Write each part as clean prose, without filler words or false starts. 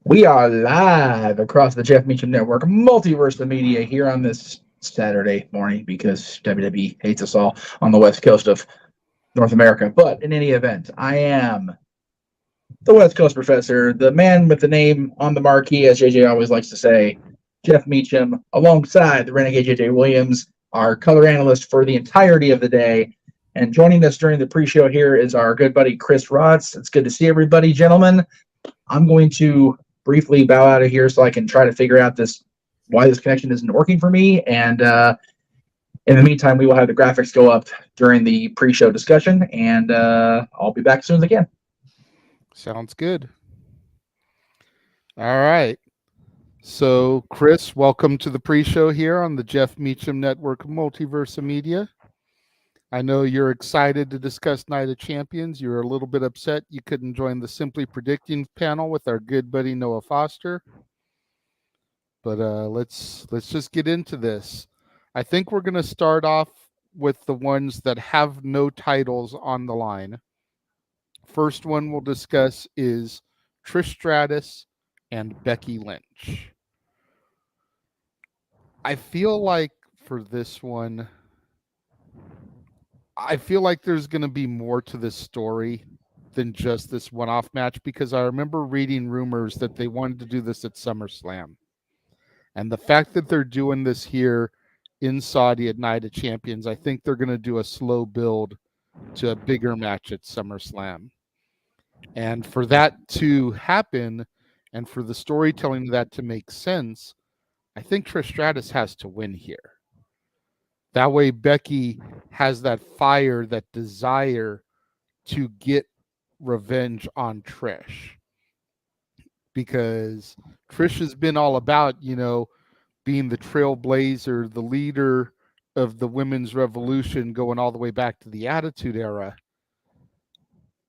We are live across the Jeff Meacham Network, Multiverse of Media, here on this Saturday morning because WWE hates us all on the west coast of North America. But in any event, I am the West Coast professor, the man with the name on the marquee, as JJ always likes to say, Jeff Meacham, alongside the Renegade JJ Williams, our color analyst for the entirety of the day. And joining us during the pre-show here is our good buddy Chris Rotz. It's good to see everybody, gentlemen. I'm going to briefly bow out of here so I can try to figure out why this connection isn't working for me. And in the meantime, we will have the graphics go up during the pre-show discussion, and I'll be back as soon as I can. Sounds good. All right. So, Chris, welcome to the pre-show here on the Jeff Meacham Network Multiverse of Media. I know you're excited to discuss Night of Champions. You're a little bit upset you couldn't join the Simply Predicting panel with our good buddy Noah Foster. But let's just get into this. I think we're going to start off with the ones that have no titles on the line. First one we'll discuss is Trish Stratus and Becky Lynch. I feel like for this one, I feel like there's going to be more to this story than just this one-off match, because I remember reading rumors that they wanted to do this at SummerSlam. And the fact that they're doing this here in Saudi at Night of Champions, I think they're going to do a slow build to a bigger match at SummerSlam. And for that to happen, and for the storytelling of that to make sense, I think Trish Stratus has to win here. That way Becky has that fire, that desire to get revenge on Trish. Because Trish has been all about, being the trailblazer, the leader of the women's revolution, going all the way back to the Attitude Era.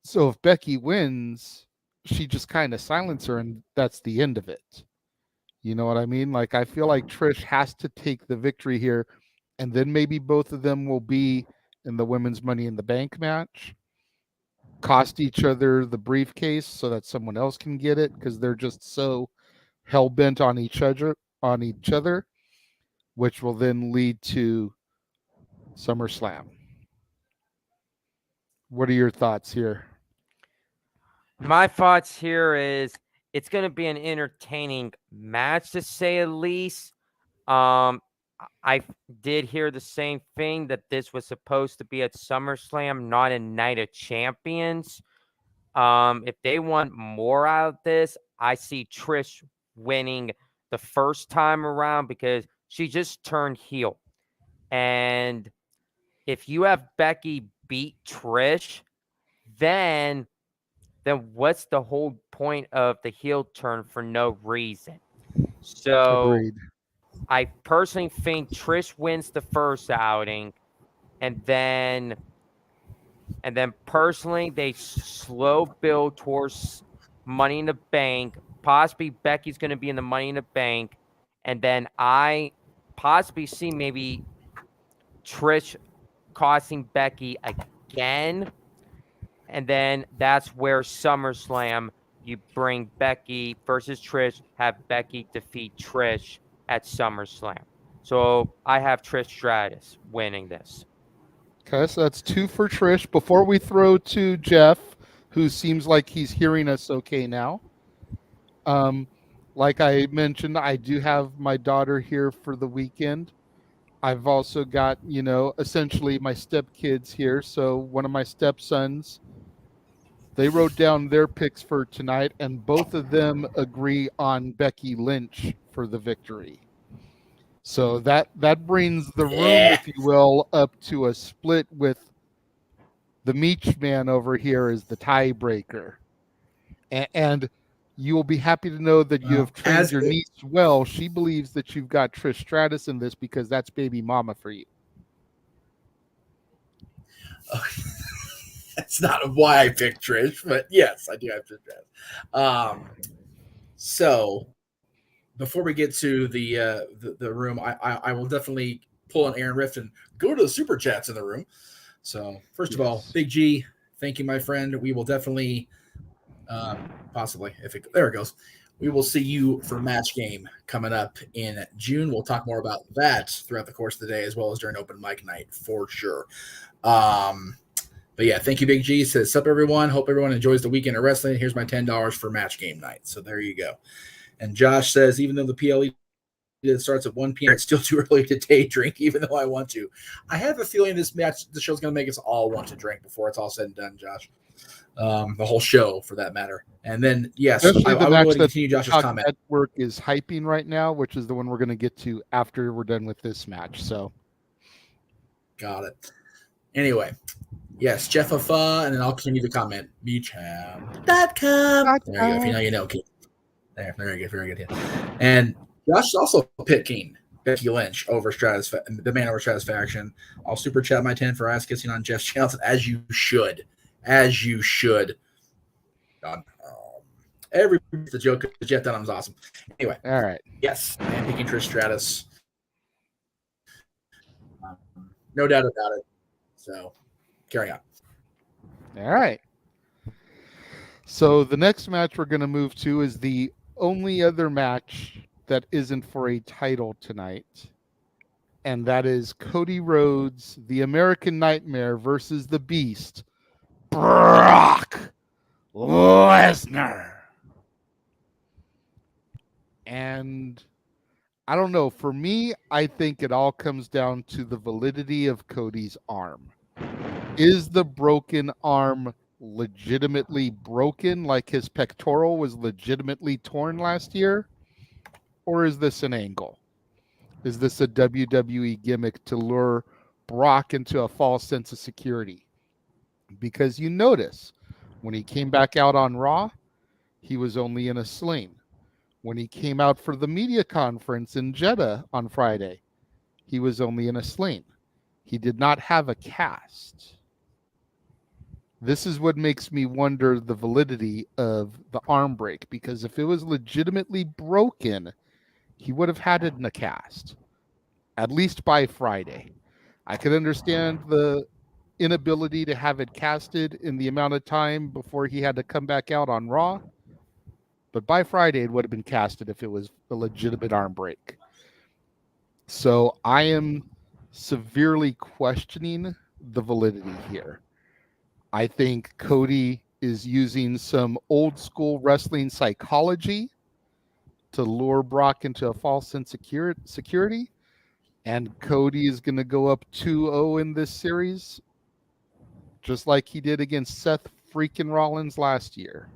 So if Becky wins, she just kind of silences her, and that's the end of it. You know what I mean? Like, I feel like Trish has to take the victory here, and then maybe both of them will be in the women's Money in the Bank match, cost each other the briefcase so that someone else can get it, because they're just so hell-bent on each other, which will then lead to SummerSlam. What are your thoughts here? My thoughts here is it's going to be an entertaining match, to say the least. I did hear the same thing, that this was supposed to be at SummerSlam, not a Night of Champions. If they want more out of this, I see Trish winning the first time around, because she just turned heel. And if you have Becky beat Trish, then what's the whole point of the heel turn for no reason? So Agreed. I personally think Trish wins the first outing, and then personally they slow build towards Money in the Bank. Possibly Becky's going to be in the Money in the Bank, and then I possibly see maybe Trish costing Becky again, and then that's where SummerSlam, you bring Becky versus Trish, have Becky defeat Trish at SummerSlam. So I have Trish Stratus winning this. Okay, so that's 2 for Trish. Before we throw to Jeff, who seems like he's hearing us okay now, like I mentioned, I do have my daughter here for the weekend. I've also got, essentially my stepkids here. So one of my stepsons, they wrote down their picks for tonight, and both of them agree on Becky Lynch for the victory. So that brings the room, if you will, up to a split, with the Meach man over here as the tiebreaker. And you will be happy to know that you have trained your niece well. She believes that you've got Trish Stratus in this because that's baby mama for you. That's not why I picked Trish, but yes, I do have Trish Stratus. So before we get to the room, I will definitely pull an Aaron Rift and go to the super chats in the room. So first of all, Big G, thank you, my friend. We will definitely, possibly, there it goes. we will see you for Match Game coming up in June. We'll talk more about that throughout the course of the day, as well as during open mic night for sure. But yeah, thank you, Big G. Says, sup, everyone. Hope everyone enjoys the weekend of wrestling. Here's my $10 for Match Game night. So there you go. And Josh says, even though the PLE starts at 1 p.m., it's still too early to day drink, even though I want to. I have a feeling the show's going to make us all want to drink before it's all said and done, Josh. The whole show, for that matter. And then, yes, I Especially the will match go ahead and that continue Josh's Talk comment. Network is hyping right now, which is the one we're going to get to after we're done with this match. So, Got it. Anyway, yes, Jeff of and then I'll continue the comment. Beachham.com. There you go. If you know, you know. Keith. There, very good, very good. And Josh is also picking Becky Lynch over the man over Stratisfaction. I'll super chat my 10 for ass kissing on Jeff's channel, as you should. As you should. Every the joke that Jeff Dunham's awesome. Anyway, all right. Yes, and picking Trish Stratus. No doubt about it. So, carry on. All right. So the next match we're going to move to is the only other match that isn't for a title tonight. And that is Cody Rhodes, the American Nightmare versus the Beast, Brock Lesnar. And I don't know. For me, I think it all comes down to the validity of Cody's arm. Is the broken arm legitimately broken, like his pectoral was legitimately torn last year? Or is this an angle? Is this a WWE gimmick to lure Brock into a false sense of security? Because you notice when he came back out on Raw, he was only in a sling. When he came out for the media conference in Jeddah on Friday, he was only in a sling. He did not have a cast. This is what makes me wonder the validity of the arm break, because if it was legitimately broken, he would have had it in a cast, at least by Friday. I could understand the inability to have it casted in the amount of time before he had to come back out on Raw, but by Friday it would have been casted if it was a legitimate arm break. So I am severely questioning the validity here. I think Cody is using some old school wrestling psychology to lure Brock into a false sense of security. And Cody is going to go up 2-0 in this series, just like he did against Seth freaking Rollins last year.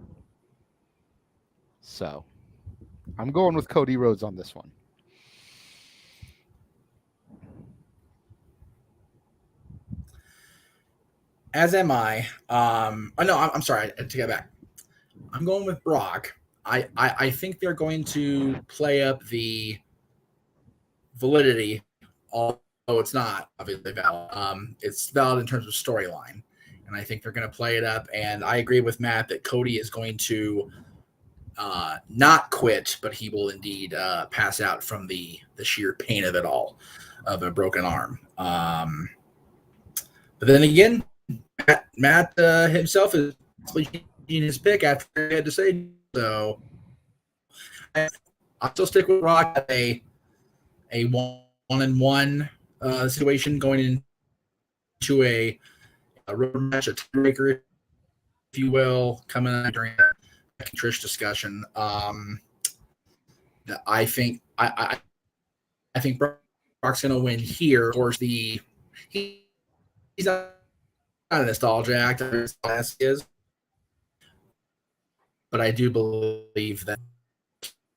So I'm going with Cody Rhodes on this one. As am I. I'm sorry. I take that back. I'm going with Brock. I think they're going to play up the validity, although it's not obviously valid. It's valid in terms of storyline, and I think they're going to play it up. And I agree with Matt that Cody is going to not quit, but he will indeed pass out from the sheer pain of it all, of a broken arm. But then again, Matt himself is changing his pick after he had to say so. I'll still stick with Rock at a 1-on-1 situation going into a road match, a tiebreaker, if you will, coming up during a Trish discussion. I think Brock's going to win here. Of course, he's not a nostalgia actor as is, but I do believe that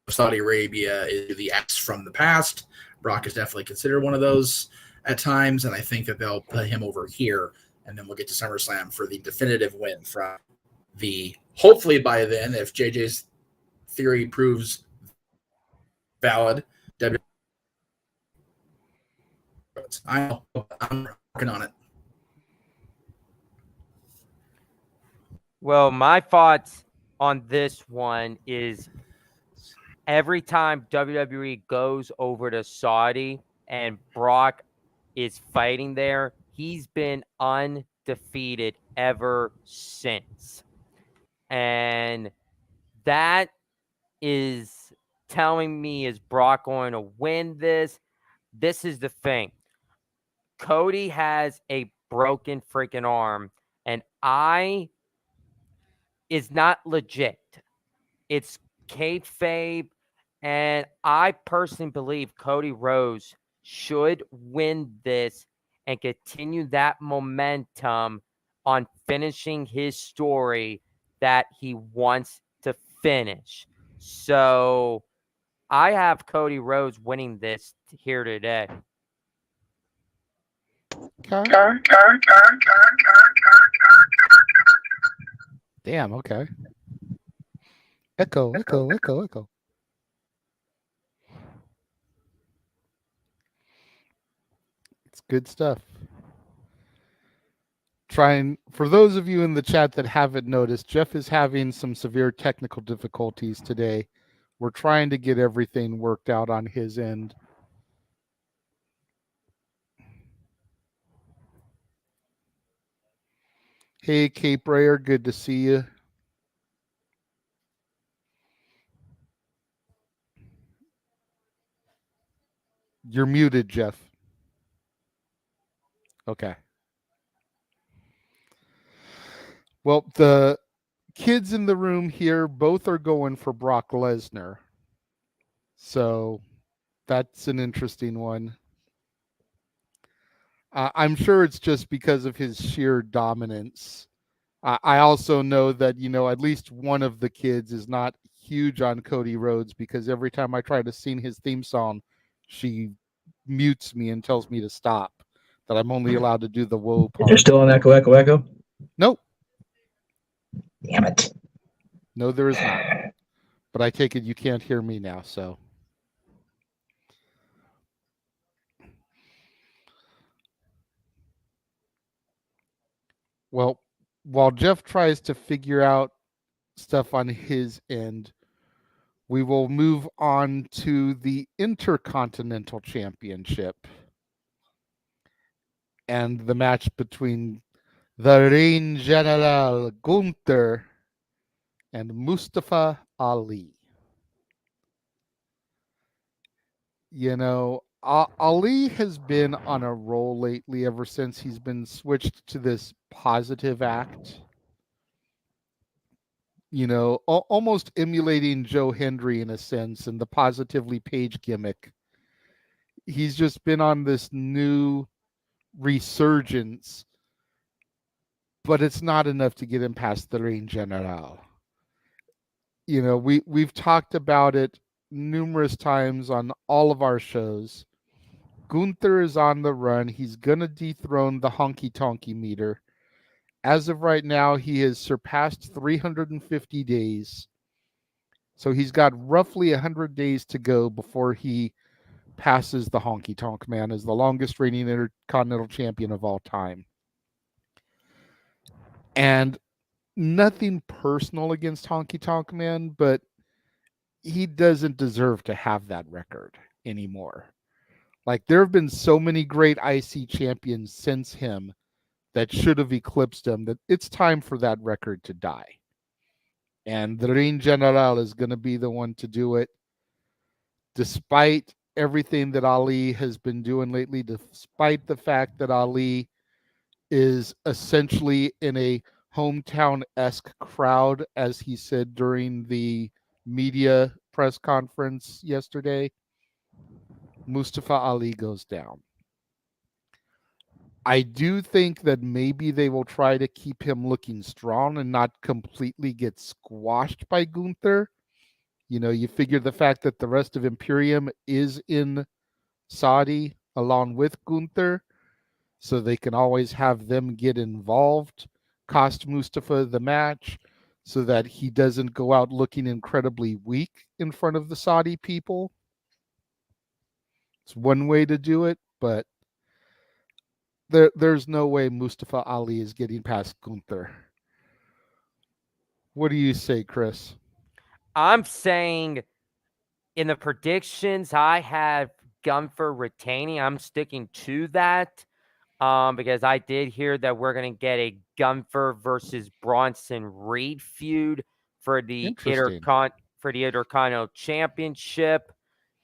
Saudi Arabia is the acts from the past. Brock is definitely considered one of those at times, and I think that they'll put him over here, and then we'll get to SummerSlam for the definitive win from the, hopefully by then, if JJ's theory proves valid, I'm working on it. Well, my thoughts on this one is every time WWE goes over to Saudi and Brock is fighting there, he's been undefeated ever since. And that is telling me is Brock going to win this. This is the thing. Cody has a broken freaking arm, and is not legit. It's kayfabe, and I personally believe Cody Rhodes should win this and continue that momentum on finishing his story that he wants to finish. So I have Cody Rhodes winning this here today. Okay. Damn, okay. Echo. It's good stuff. For those of you in the chat that haven't noticed, Jeff is having some severe technical difficulties today. We're trying to get everything worked out on his end. Hey, Cape Rayer, good to see you. You're muted, Jeff. Okay. Well, the kids in the room here both are going for Brock Lesnar. So that's an interesting one. I'm sure it's just because of his sheer dominance. I also know that, at least one of the kids is not huge on Cody Rhodes, because every time I try to sing his theme song, she mutes me and tells me to stop, that I'm only allowed to do the whoa part. You're still on echo? Nope. Damn it. No, there is not. But I take it you can't hear me now, so. Well, while Jeff tries to figure out stuff on his end, we will move on to the Intercontinental Championship and the match between the Reign General Gunther and Mustafa Ali. Ali has been on a roll lately ever since he's been switched to this positive act. Almost emulating Joe Hendry in a sense, and the Positively Page gimmick. He's just been on this new resurgence, but it's not enough to get him past the Reign General. We've talked about it numerous times on all of our shows. Gunther is on the run. He's going to dethrone the honky tonky meter. As of right now, he has surpassed 350 days. So he's got roughly 100 days to go before he passes the Honky Tonk Man as the longest reigning Intercontinental Champion of all time. And nothing personal against Honky Tonk Man, but he doesn't deserve to have that record anymore. Like, there have been so many great IC champions since him that should have eclipsed him, that it's time for that record to die. And the Reign General is going to be the one to do it. Despite everything that Ali has been doing lately, despite the fact that Ali is essentially in a hometown-esque crowd, as he said during the media press conference yesterday, Mustafa Ali goes down. I do think that maybe they will try to keep him looking strong and not completely get squashed by Gunther. You figure the fact that the rest of Imperium is in Saudi along with Gunther, so they can always have them get involved, cost Mustafa the match, so that he doesn't go out looking incredibly weak in front of the Saudi people. It's one way to do it, but there's no way Mustafa Ali is getting past Gunther. What do you say, Chris? I'm saying in the predictions, I have Gunther retaining. I'm sticking to that because I did hear that we're going to get a Gunther versus Bronson Reed feud for the for the Intercontinental Championship.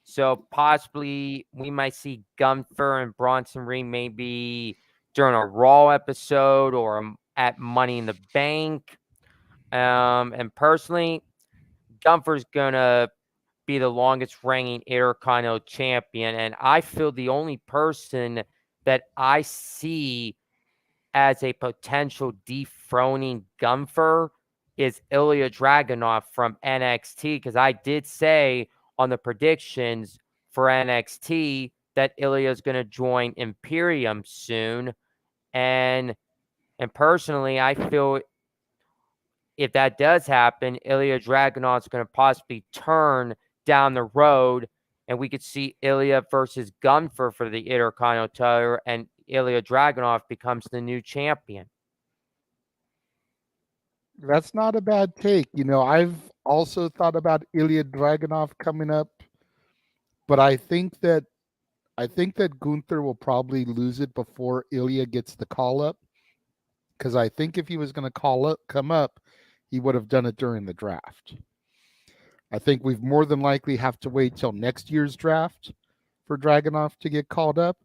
So possibly we might see Gunther and Bronson Reed maybe during a Raw episode or at Money in the Bank. And personally, Gunther's gonna be the longest reigning Intercontinental Champion, and I feel the only person that I see as a potential dethroning Gunther is Ilya Dragunov from NXT, because I did say on the predictions for NXT that Ilya is going to join Imperium soon, and personally, I feel if that does happen, Ilya Dragunov is going to possibly turn down the road, and we could see Ilya versus Gunther for the Intercontinental title, and Ilya Dragunov becomes the new champion. That's not a bad take. I've also thought about Ilya Dragunov coming up, but I think that Gunther will probably lose it before Ilya gets the call up, because I think if he was going to come up, he would have done it during the draft. I think we've more than likely have to wait till next year's draft for Dragunov to get called up.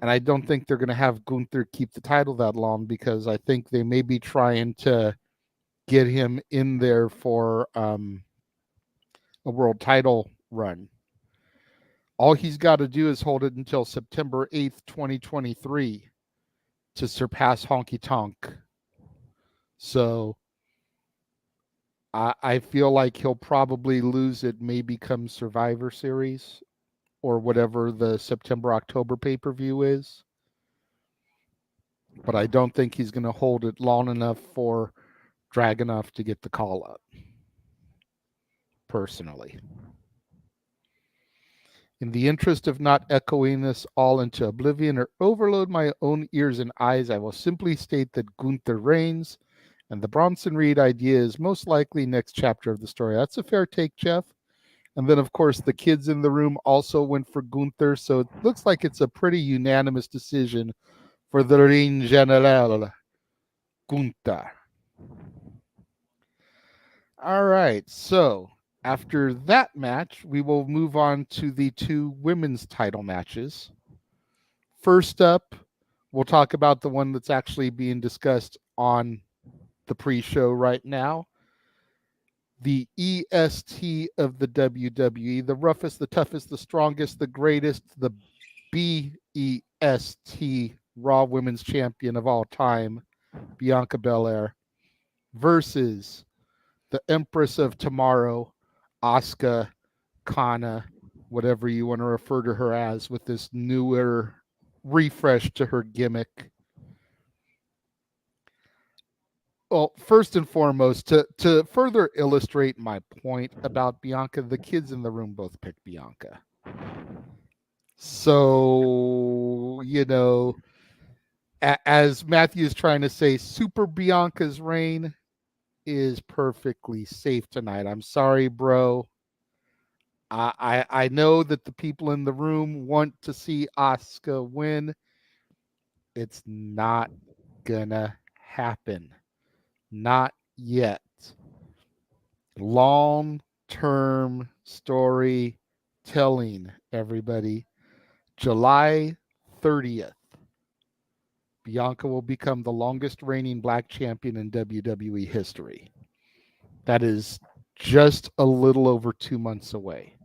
And I don't think they're going to have Gunther keep the title that long, because I think they may be trying to get him in there for a world title run. All he's got to do is hold it until September 8th, 2023 to surpass Honky Tonk. So I feel like he'll probably lose it, maybe come Survivor Series or whatever the September-October pay-per-view is. But I don't think he's going to hold it long enough for Dragunov to get the call up, personally. In the interest of not echoing this all into oblivion or overload my own ears and eyes, I will simply state that Gunther reigns, and the Bronson Reed idea is most likely next chapter of the story. That's a fair take, Jeff. And then, of course, the kids in the room also went for Gunther, so it looks like it's a pretty unanimous decision for the Reign General, Gunther. All right, so after that match, we will move on to the two women's title matches. First up, we'll talk about the one that's actually being discussed on the pre-show right now. The EST of the WWE, the roughest, the toughest, the strongest, the greatest, the BEST Raw Women's Champion of all time, Bianca Belair, versus the Empress of Tomorrow, Asuka, Kana, whatever you want to refer to her as, with this newer refresh to her gimmick. Well, first and foremost, to further illustrate my point about Bianca, the kids in the room both picked Bianca. So, as Matthew's trying to say, Super Bianca's reign is perfectly safe tonight. I'm sorry, bro. I know that the people in the room want to see Asuka win. It's not gonna happen. Not yet. Long-term story telling, everybody. July 30th, Bianca will become the longest reigning black champion in WWE history. That is just a little over 2 months away.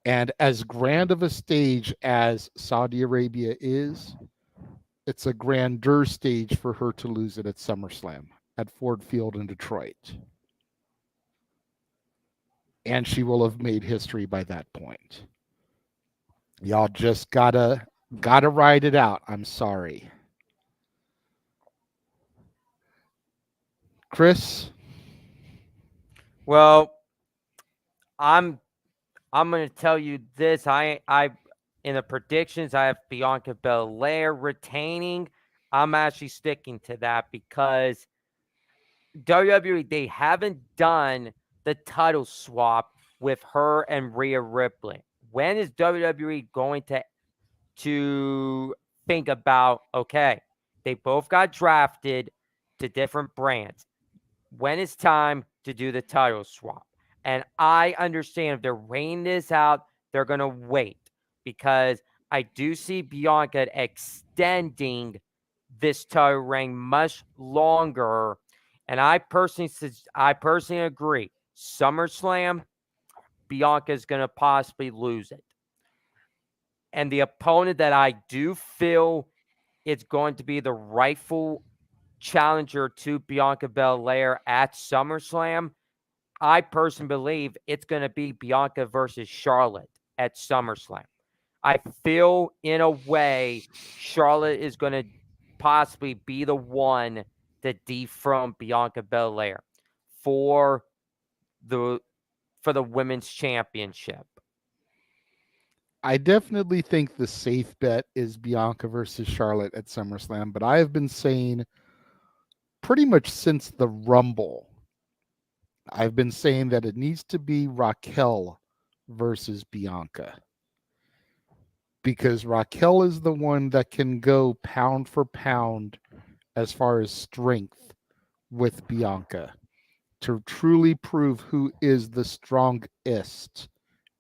And as grand of a stage as Saudi Arabia is, it's a grander stage for her to lose it at SummerSlam at Ford Field in Detroit. And she will have made history by that point. Y'all just gotta ride it out. I'm sorry. Chris? Well, I'm going to tell you this. I in the predictions, I have Bianca Belair retaining. I'm actually sticking to that because WWE, they haven't done the title swap with her and Rhea Ripley. When is WWE going to think about, okay, they both got drafted to different brands. When it's time to do the title swap. And I understand if they're weighing this out, they're going to wait, because I do see Bianca extending this title reign much longer. And I personally agree. SummerSlam, Bianca's going to possibly lose it. And the opponent that I do feel it's going to be the rightful challenger to Bianca Belair at SummerSlam, I personally believe it's going to be Bianca versus Charlotte at SummerSlam. I feel, in a way, Charlotte is going to possibly be the one to dethrone Bianca Belair for the women's championship. I definitely think the safe bet is Bianca versus Charlotte at SummerSlam, but I have been saying pretty much since the Rumble, I've been saying that it needs to be Raquel versus Bianca, because Raquel is the one that can go pound for pound as far as strength with Bianca to truly prove who is the strongest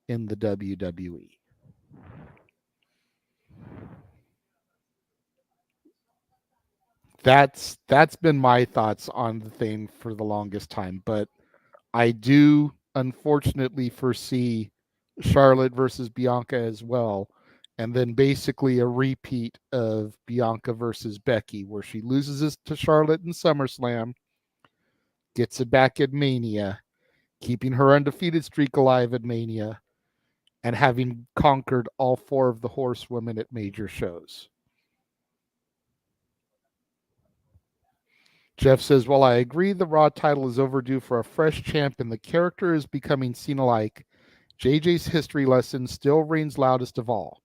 in the WWE. That's been my thoughts on the thing for the longest time, but I do unfortunately foresee Charlotte versus Bianca as well, and then basically a repeat of Bianca versus Becky, where she loses this to Charlotte in SummerSlam, gets it back at Mania, keeping her undefeated streak alive at Mania, and having conquered all 4 of the horsewomen at major shows. Jeff says, while I agree the Raw title is overdue for a fresh champ and the character is becoming Cena-like, JJ's history lesson still reigns loudest of all.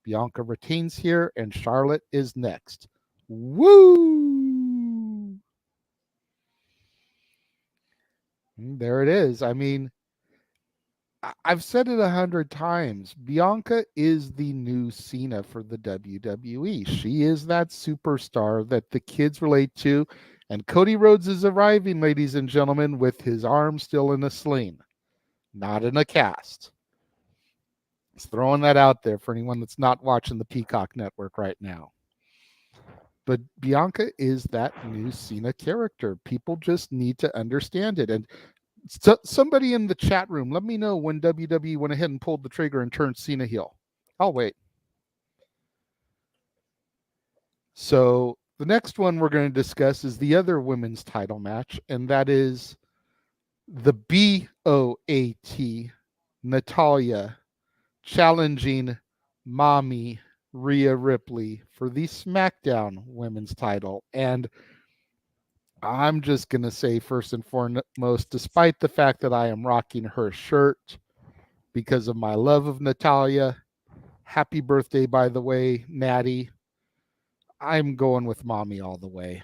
Bianca retains here, and Charlotte is next. Woo! There it is. I mean, I've said it 100 times. Bianca is the new Cena for the WWE. She is that superstar that the kids relate to. And Cody Rhodes is arriving, ladies and gentlemen, with his arm still in a sling, not in a cast. Just throwing that out there for anyone that's not watching the Peacock Network right now. But Bianca is that new Cena character. People just need to understand it. And so, somebody in the chat room, let me know when WWE went ahead and pulled the trigger and turned Cena heel. I'll wait. So the next one we're going to discuss is the other women's title match, and that is the BOAT, Natalya, challenging Mommy Rhea Ripley for the SmackDown women's title. And I'm just going to say, first and foremost, despite the fact that I am rocking her shirt because of my love of Natalya, happy birthday, by the way, Natty, I'm going with Mommy all the way.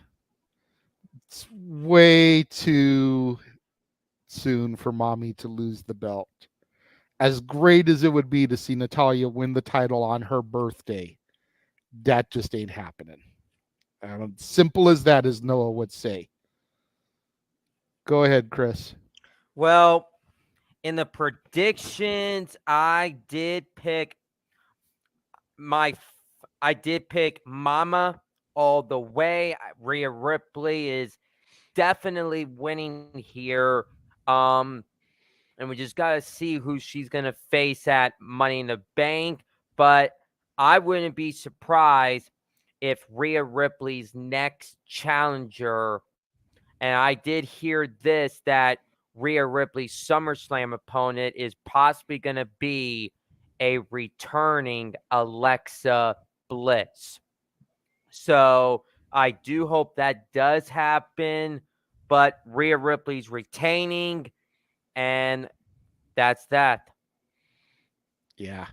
It's way too soon for Mommy to lose the belt. As great as it would be to see Natalya win the title on her birthday, that just ain't happening. Simple as that, as Noah would say. Go ahead, Chris. Well, in the predictions, I did pick Mama all the way. Rhea Ripley is definitely winning here. And we just got to see who she's going to face at Money in the Bank. But I wouldn't be surprised if Rhea Ripley's next challenger, and I did hear this, that Rhea Ripley's SummerSlam opponent is possibly going to be a returning Alexa Bliss. So I do hope that does happen, but Rhea Ripley's retaining, and that's that. Yeah.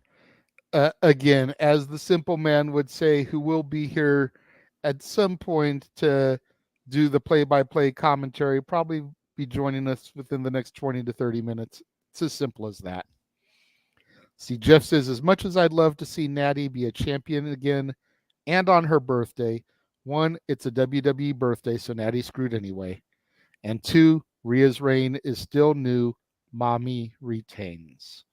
Again, as the simple man would say, who will be here at some point to do the play-by-play commentary, probably be joining us within the next 20 to 30 minutes. It's as simple as that. See, Jeff says, as much as I'd love to see Natty be a champion again and on her birthday, one, it's a WWE birthday, so Natty's screwed anyway. And two, Rhea's reign is still new. Mommy retains.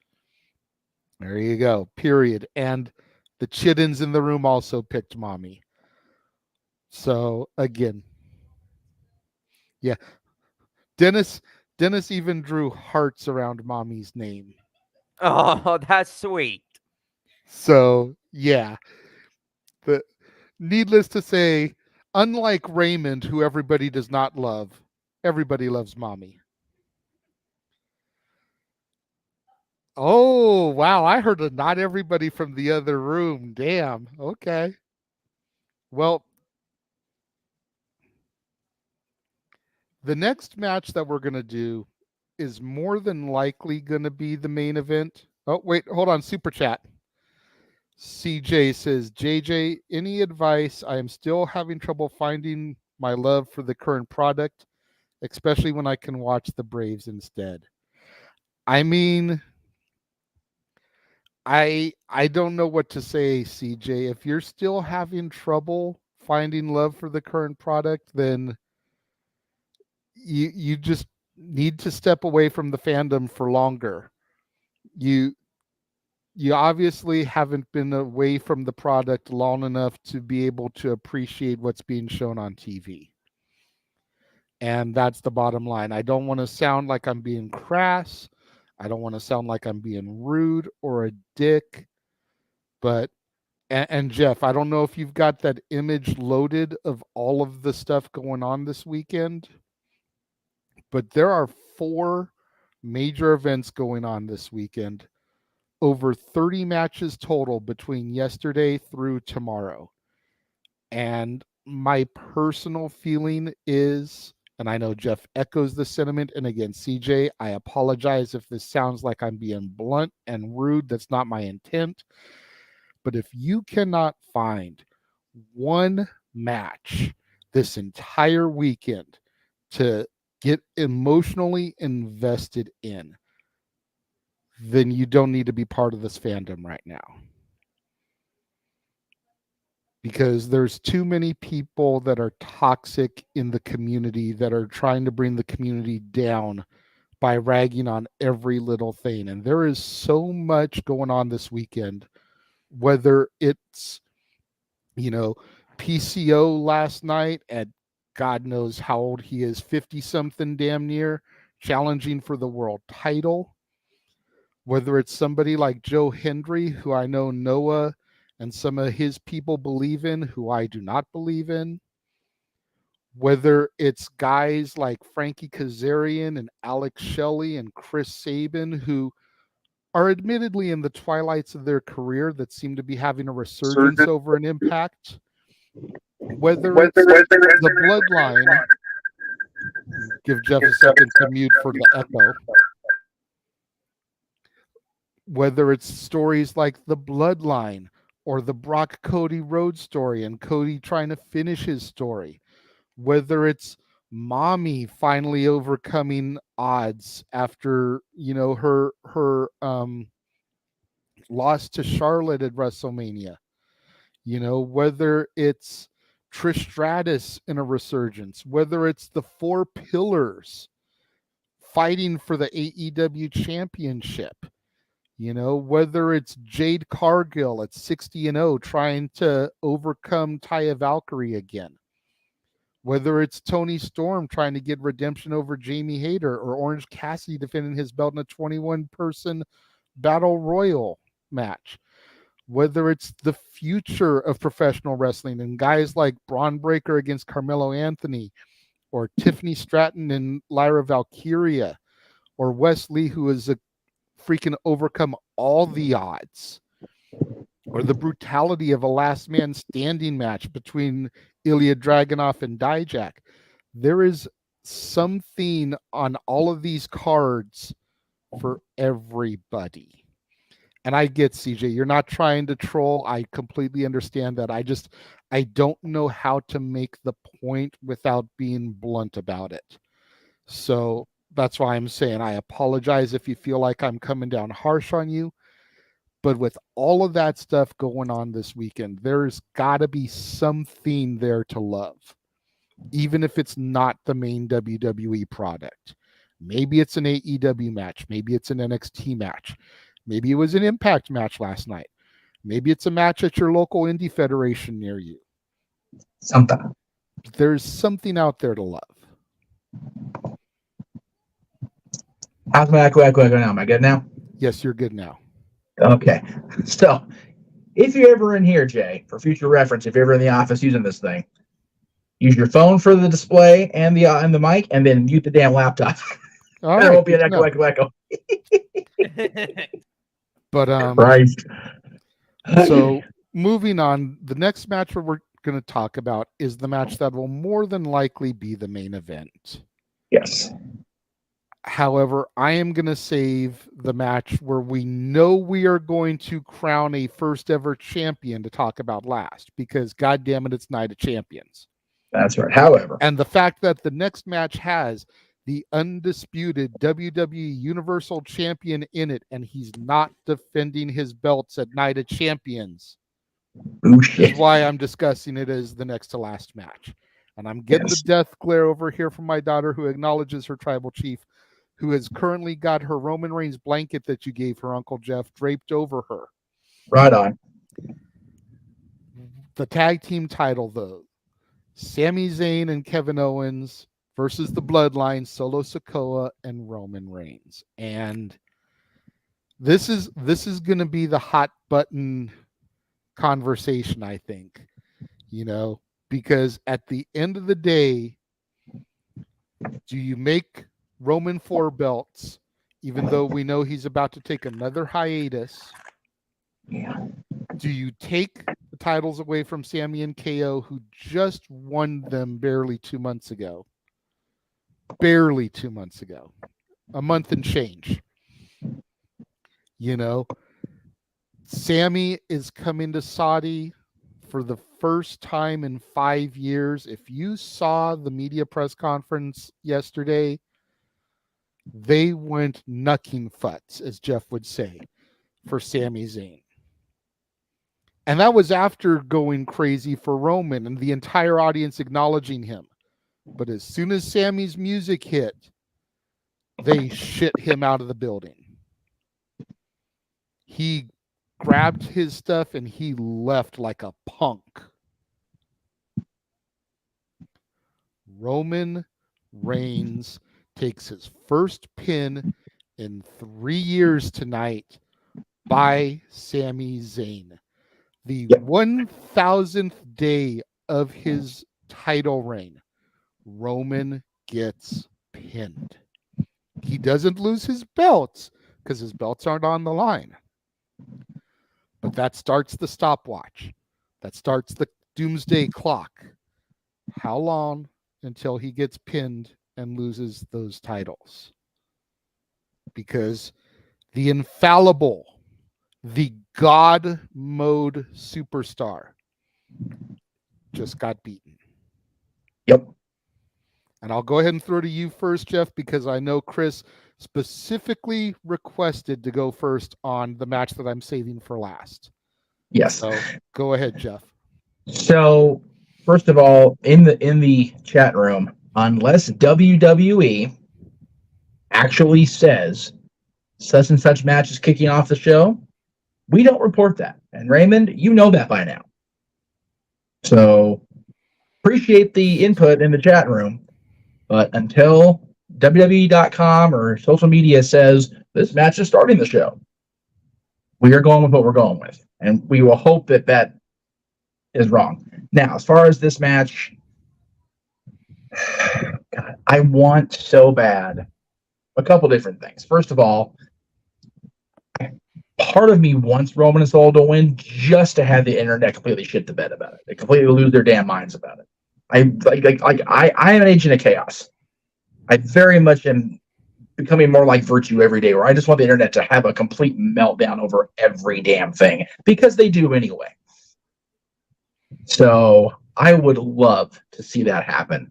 There you go. Period. And the chittens in the room also picked mommy. So again, yeah. Dennis even drew hearts around mommy's name. Oh, that's sweet. So yeah. The needless to say, unlike Raymond, who everybody does not love, everybody loves mommy. Oh, wow. I heard a not everybody from the other room. Damn. Okay. Well, the next match that we're going to do is more than likely going to be the main event. Oh, wait. Hold on. Super chat. CJ says, JJ, any advice? I am still having trouble finding my love for the current product, especially when I can watch the Braves instead. I mean, I don't know what to say, CJ. If you're still having trouble finding love for the current product, then you just need to step away from the fandom for longer. You obviously haven't been away from the product long enough to be able to appreciate what's being shown on TV. And that's the bottom line. I don't want to sound like I'm being crass. I don't want to sound like I'm being rude or a dick. But, and Jeff, I don't know if you've got that image loaded of all of the stuff going on this weekend, but there are 4 major events going on this weekend. Over 30 matches total between yesterday through tomorrow. And my personal feeling is, and I know Jeff echoes the sentiment, and again, CJ, I apologize if this sounds like I'm being blunt and rude. That's not my intent. But if you cannot find one match this entire weekend to get emotionally invested in, then you don't need to be part of this fandom right now. Because there's too many people that are toxic in the community that are trying to bring the community down by ragging on every little thing. And there is so much going on this weekend, whether it's, PCO last night at God knows how old he is, 50 something damn near, challenging for the world title. Whether it's somebody like Joe Hendry, who I know Noah and some of his people believe in, who I do not believe in. Whether it's guys like Frankie Kazarian and Alex Shelley and Chris Sabin, who are admittedly in the twilights of their career that seem to be having a resurgence over an Impact. Whether it's the Bloodline, give Jeff a second to mute for the echo. Whether it's stories like the Bloodline or the Brock Cody Road story and Cody trying to finish his story. Whether it's Mommy finally overcoming odds after, her loss to Charlotte at WrestleMania. Whether it's Trish Stratus in a resurgence, whether it's the 4 Pillars fighting for the AEW championship. Whether it's Jade Cargill at 60-0 trying to overcome Taya Valkyrie again. Whether it's Tony Storm trying to get redemption over Jamie Hayter, or Orange Cassidy defending his belt in a 21-person battle royal match. Whether it's the future of professional wrestling and guys like Braun Breaker against Carmelo Anthony, or Tiffany Stratton and Lyra Valkyria, or Wes Lee, who is a freaking overcome all the odds, or the brutality of a last man standing match between Ilya Dragunov and Dijak. There is something on all of these cards for everybody. And I get, CJ, you're not trying to troll. I completely understand that. I don't know how to make the point without being blunt about it. So that's why I'm saying I apologize if you feel like I'm coming down harsh on you. But with all of that stuff going on this weekend, there's got to be something there to love, even if it's not the main WWE product. Maybe it's an AEW match. Maybe it's an NXT match. Maybe it was an Impact match last night. Maybe it's a match at your local indie federation near you. Something. There's something out there to love. How's my echo now? Am I good now? Yes, you're good now. Okay. So, if you're ever in here, Jay, for future reference, if you're ever in the office using this thing, use your phone for the display and the mic, and then mute the damn laptop. All There right, won't be an good to echo. But Christ. so moving on, the next match we're going to talk about is the match that will more than likely be the main event. Yes. However, I am going to save the match where we know we are going to crown a first ever champion to talk about last, because God damn it, it's Night of Champions. That's right. However, And the fact that the next match has the undisputed WWE Universal Champion in it, and he's not defending his belts at Night of Champions, bullshit. is why I'm discussing it as the next to last match. And I'm getting Yes. the death glare over here from my daughter, who acknowledges her tribal chief, who has currently got her Roman Reigns blanket that you gave her, Uncle Jeff, draped over her. Right on. The tag team title, though, Sami Zayn and Kevin Owens versus the Bloodline, Solo Sikoa and Roman Reigns. And this is going to be the hot button conversation, I think, because at the end of the day, do you make Roman 4 belts, even though we know he's about to take another hiatus? Yeah. Do you take the titles away from Sami and KO, who just won them barely 2 months ago? Barely 2 months ago. A month and change. Sami is coming to Saudi for the first time in 5 years. If you saw the media press conference yesterday, they went knucking futs, as Jeff would say, for Sami Zayn. And that was after going crazy for Roman and the entire audience acknowledging him. But as soon as Sami's music hit, they shit him out of the building. He grabbed his stuff and he left like a punk. Roman Reigns takes his first pin in 3 years tonight by Sami Zayn. The 1000th day of his title reign, Roman gets pinned. He doesn't lose his belts because his belts aren't on the line. But that starts the stopwatch. That starts the doomsday clock. How long until he gets pinned and loses those titles? Because the infallible, the God mode superstar just got beaten. Yep. And I'll go ahead and throw to you first, Jeff, because I know Chris specifically requested to go first on the match that I'm saving for last. Yes. So go ahead, Jeff. So, first of all, in the chat room, unless WWE actually says such and such match is kicking off the show, we don't report that. And Raymond, you know that by now. So, appreciate the input in the chat room, but until WWE.com or social media says this match is starting the show, we are going with what we're going with. And we will hope that that is wrong. Now, as far as this match, God, I want so bad a couple different things. First of all, part of me wants Roman and Solo to win just to have the internet completely shit the bed about it. They completely lose their damn minds about it. I am an agent of chaos. I very much am becoming more like Virtue every day, where I just want the internet to have a complete meltdown over every damn thing, because they do anyway. So I would love to see that happen.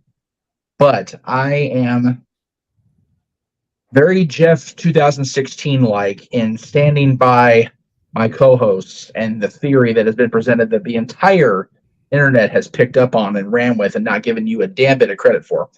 But I am very Jeff 2016 like in standing by my co-hosts and the theory that has been presented that the entire internet has picked up on and ran with and not given you a damn bit of credit for.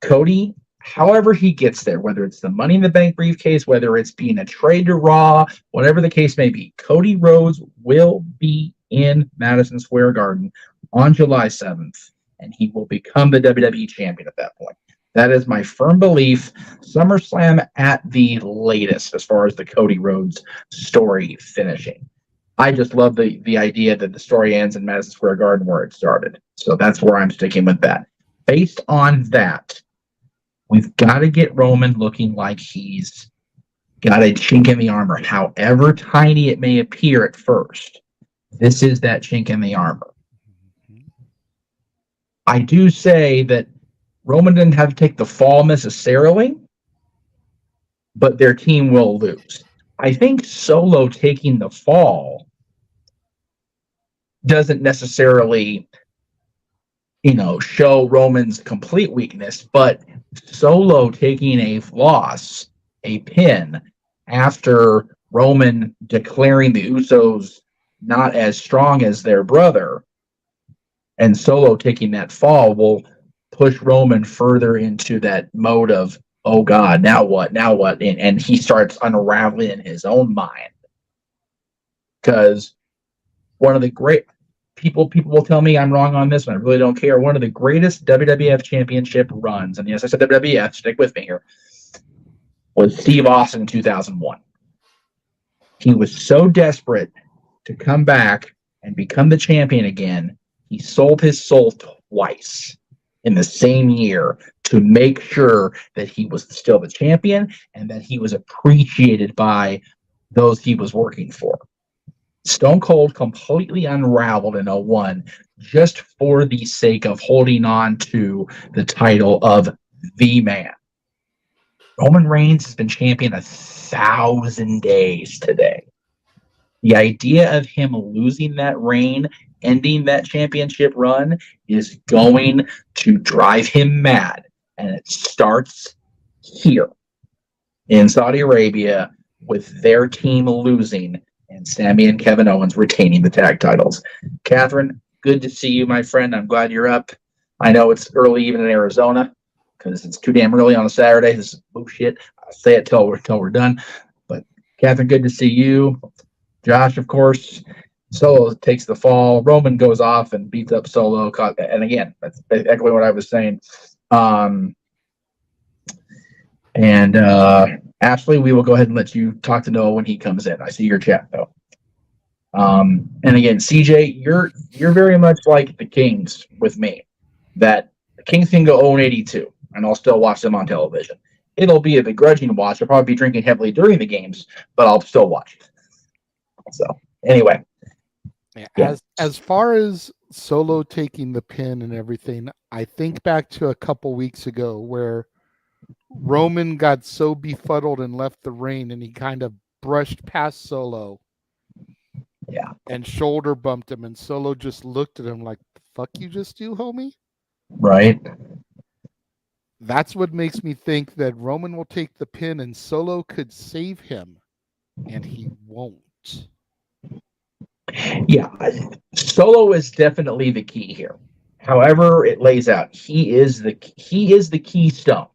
Cody however he gets there, whether it's the Money in the Bank briefcase, whether it's being a trade to Raw, whatever the case may be, Cody Rhodes will be in Madison Square Garden on July 7th, and he will become the WWE champion at that point. That is my firm belief. SummerSlam at the latest, as far as the Cody Rhodes story finishing. I just love the idea that the story ends in Madison Square Garden where it started. So that's where I'm sticking with that. Based on that, we've got to get Roman looking like he's got a chink in the armor, however tiny it may appear at first. This is that chink in the armor. I do say that Roman didn't have to take the fall necessarily, but their team will lose. I think Solo taking the fall doesn't necessarily, show Roman's complete weakness, but Solo taking a loss, a pin, after Roman declaring the Usos not as strong as their brother, and Solo taking that fall will push Roman further into that mode of, oh God, now what? Now what? And he starts unraveling in his own mind. Because one of the great people will tell me I'm wrong on this one. I really don't care. One of the greatest WWF championship runs, and yes, I said WWF, stick with me here, was Steve Austin in 2001. He was so desperate to come back and become the champion again, he sold his soul twice in the same year to make sure that he was still the champion and that he was appreciated by those he was working for. Stone Cold completely unraveled in 01 just for the sake of holding on to the title of the man. Roman Reigns has been champion 1,000 days today. The idea of him losing that reign, ending that championship run, is going to drive him mad. And it starts here in Saudi Arabia with their team losing and Sami and Kevin Owens retaining the tag titles. Catherine, good to see you, my friend. I'm glad you're up. I know it's early even in Arizona because it's too damn early on a Saturday. This is bullshit. I'll say it till we're done. But Catherine, good to see you. Josh, of course. Solo takes the fall. Roman goes off and beats up Solo. And again, that's exactly what I was saying. Ashley, we will go ahead and let you talk to Noah when he comes in. I see your chat though. And again, CJ, you're very much like the Kings with me. That the Kings can go 0-82, and I'll still watch them on television. It'll be a begrudging watch. I'll probably be drinking heavily during the games, but I'll still watch. So anyway, yeah. As far as Solo taking the pin and everything, I think back to a couple weeks ago where Roman got so befuddled and left the ring, and he kind of brushed past Solo. Yeah. And shoulder bumped him, and Solo just looked at him like, "The fuck you just do, homie?" Right. That's what makes me think that Roman will take the pin and Solo could save him, and he won't. Yeah. Solo is definitely the key here. However it lays out, he is the keystone.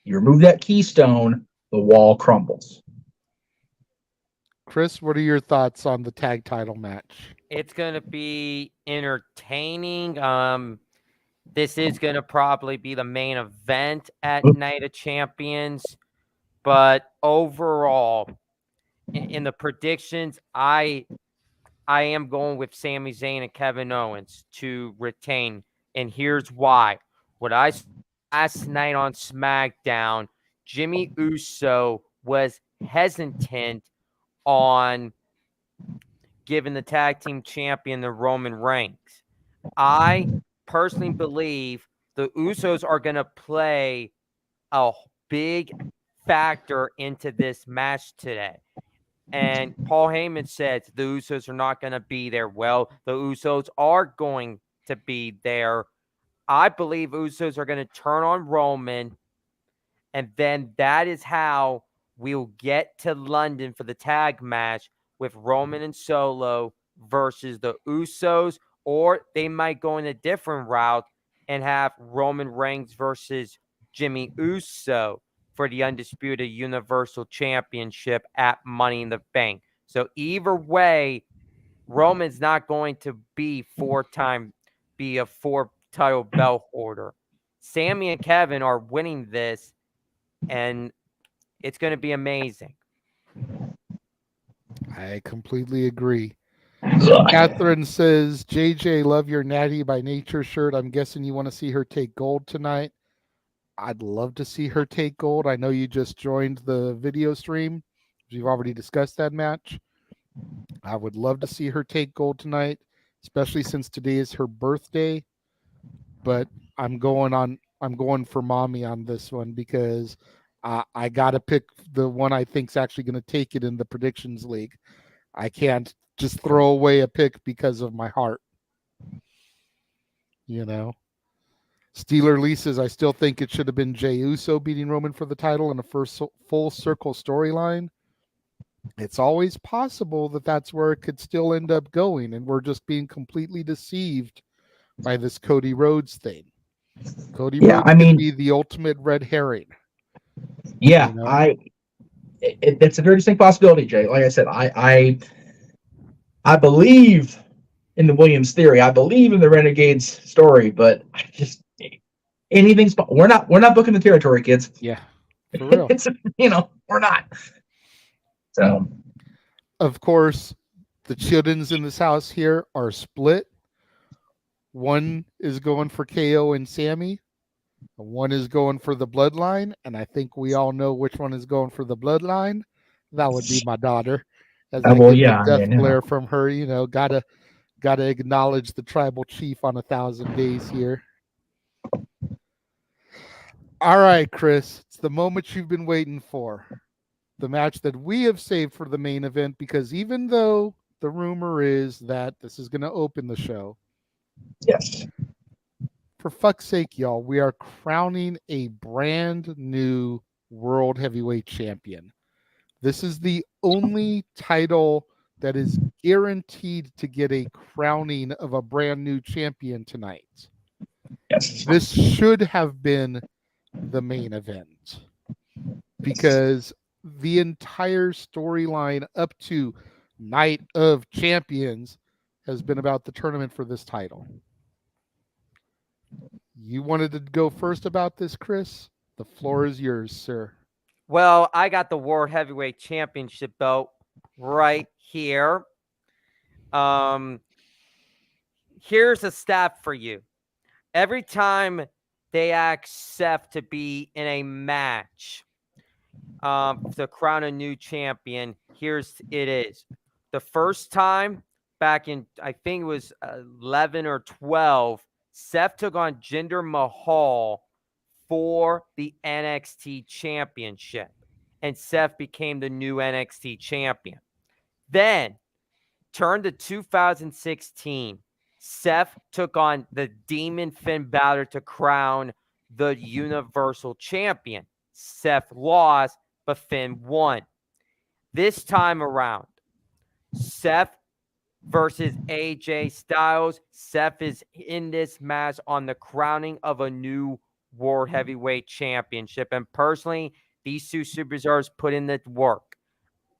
You remove that keystone, the wall crumbles. Chris, what are your thoughts on the tag title match? It's going to be entertaining. This is going to probably be the main event at Night of Champions. But overall, in the predictions, I am going with Sami Zayn and Kevin Owens to retain. And here's why. What I saw last night on SmackDown, Jimmy Uso was hesitant on giving the tag team champion the Roman Reigns. I personally believe the Usos are going to play a big factor into this match today. And Paul Heyman said the Usos are not going to be there. Well, the Usos are going to be there. I believe Usos are going to turn on Roman, and then that is how we'll get to London for the tag match with Roman and Solo versus the Usos, or they might go in a different route and have Roman Reigns versus Jimmy Uso for the undisputed Universal Championship at Money in the Bank. So either way, Roman's not going to be a 4-title belt holder. Sammy and Kevin are winning this, and it's going to be amazing. I completely agree. Catherine says, JJ, love your Natty by Nature shirt. I'm guessing you want to see her take gold tonight. I'd love to see her take gold. I know you just joined the video stream. We've already discussed that match. I would love to see her take gold tonight, especially since today is her birthday. But I'm going for mommy on this one because I got to pick the one I think's actually going to take it in the predictions league. I can't just throw away a pick because of my heart. You know, Steeler Lee says, I still think it should have been Jey Uso beating Roman for the title in a first full circle storyline. It's always possible that that's where it could still end up going, and we're just being completely deceived by this Cody Rhodes thing. Cody Rhodes could be the ultimate red herring. Yeah, you know? It's a very distinct possibility, Jay. Like I said, I believe in the Williams theory. I believe in the Renegades story, but I just anything's. We're not booking the territory, kids. Yeah, for real. It's we're not. So, of course, the children's in this house here are split. One is going for KO and Sammy. One is going for the bloodline, and I think we all know which one is going for the bloodline. That would be my daughter. As I get the death glare from her, gotta acknowledge the tribal chief on 1,000 days here. All right, Chris, it's the moment you've been waiting for. The match that we have saved for the main event, because even though the rumor is that this is going to open the show, yes, for fuck's sake, y'all, we are crowning a brand new World Heavyweight Champion. This is the only title that is guaranteed to get a crowning of a brand new champion tonight. Yes. This should have been the main event, because the entire storyline up to Night of Champions has been about the tournament for this title. You wanted to go first about this, Chris? The floor is yours, sir. Well, I got the World Heavyweight Championship belt right here. Here's a stat for you. Every time they ask Seth to be in a match to crown a new champion, here's it is. The first time back in, I think it was 11 or 12, Seth took on Jinder Mahal for the NXT championship, and Seth became the new NXT champion. Then, turn to 2016, Seth took on the Demon Finn Balor to crown the Universal Champion. Seth lost, but Finn won. This time around, Seth versus AJ Styles. Seth is in this match on the crowning of a new World Heavyweight Championship. And personally, these two superstars put in the work.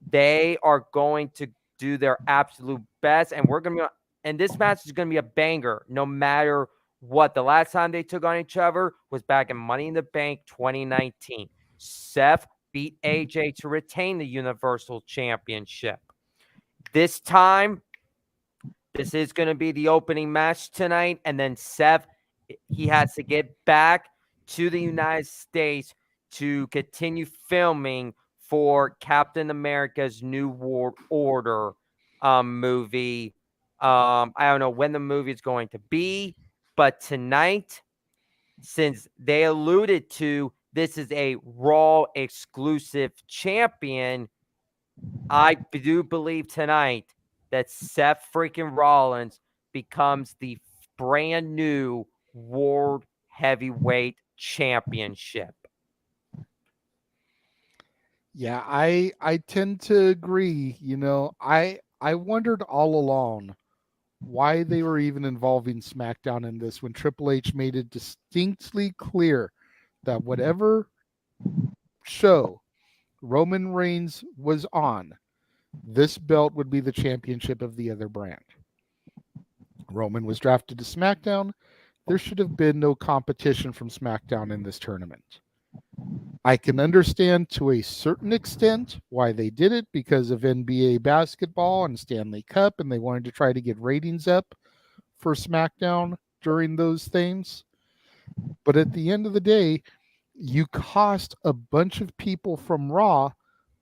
They are going to do their absolute best, and this match is going to be a banger no matter what. The last time they took on each other was back in Money in the Bank 2019. Seth beat AJ to retain the Universal Championship. This time, this is going to be the opening match tonight, and then Seth, he has to get back to the United States to continue filming for Captain America's New World Order movie. I don't know when the movie is going to be, but tonight, since they alluded to this is a Raw exclusive champion, I do believe tonight that Seth freaking Rollins becomes the brand new World Heavyweight Championship. Yeah, I tend to agree. I wondered all along why they were even involving SmackDown in this when Triple H made it distinctly clear that whatever show Roman Reigns was on, this belt would be the championship of the other brand. Roman was drafted to SmackDown. There should have been no competition from SmackDown in this tournament. I can understand to a certain extent why they did it, because of NBA basketball and Stanley Cup, and they wanted to try to get ratings up for SmackDown during those things. But at the end of the day, you cost a bunch of people from Raw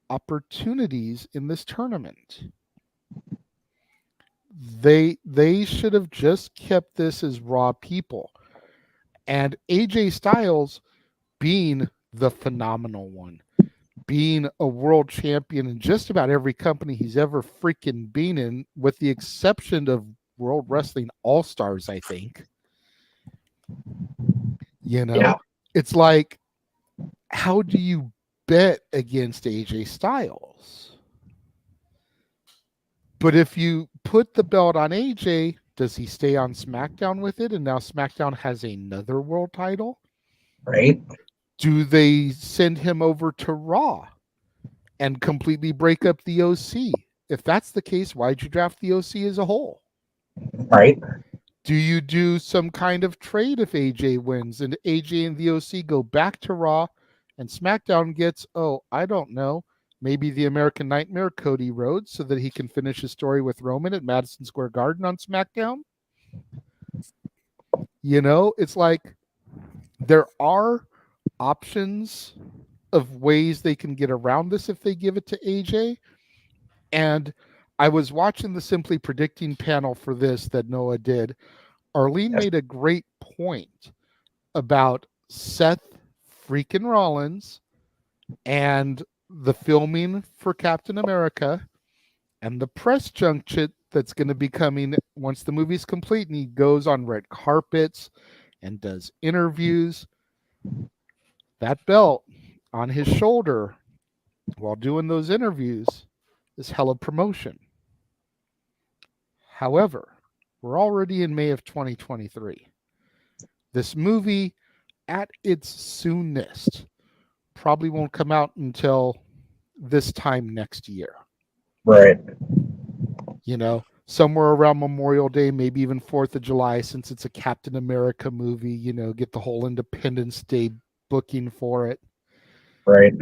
opportunities in this tournament. They should have just kept this as Raw people. And AJ Styles being the phenomenal one, being a world champion in just about every company he's ever freaking been in, with the exception of World Wrestling All-Stars, I think. You know, Yeah. It's like, how do you bet against AJ Styles? But if you put the belt on AJ, does he stay on SmackDown with it? And now SmackDown has another world title? Right. Do they send him over to Raw and completely break up the OC? If that's the case, why'd you draft the OC as a whole? Right. Do you do some kind of trade if AJ wins and AJ and the OC go back to Raw and SmackDown gets, I don't know, maybe the American Nightmare, Cody Rhodes, so that he can finish his story with Roman at Madison Square Garden on SmackDown? You know, it's like there are options of ways they can get around this if they give it to AJ. And I was watching the Simply Predicting panel for this that Noah did. Arlene made a great point about Seth freaking Rollins and the filming for Captain America and the press junket that's going to be coming once the movie's complete, and he goes on red carpets and does interviews. That belt on his shoulder while doing those interviews is hella promotion. However, we're already in May of 2023. This movie, at its soonest, probably won't come out until this time next year. Right. You know, somewhere around Memorial Day, maybe even 4th of July, since it's a Captain America movie, you know, get the whole Independence Day booking for it. Right.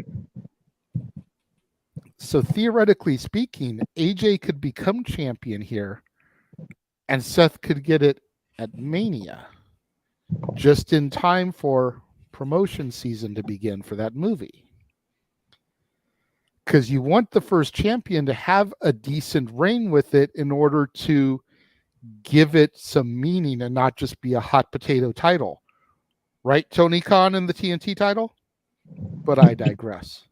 So theoretically speaking, AJ could become champion here and Seth could get it at Mania, just in time for promotion season to begin for that movie. Because you want the first champion to have a decent reign with it in order to give it some meaning and not just be a hot potato title. Right, Tony Khan and the TNT title? But I digress.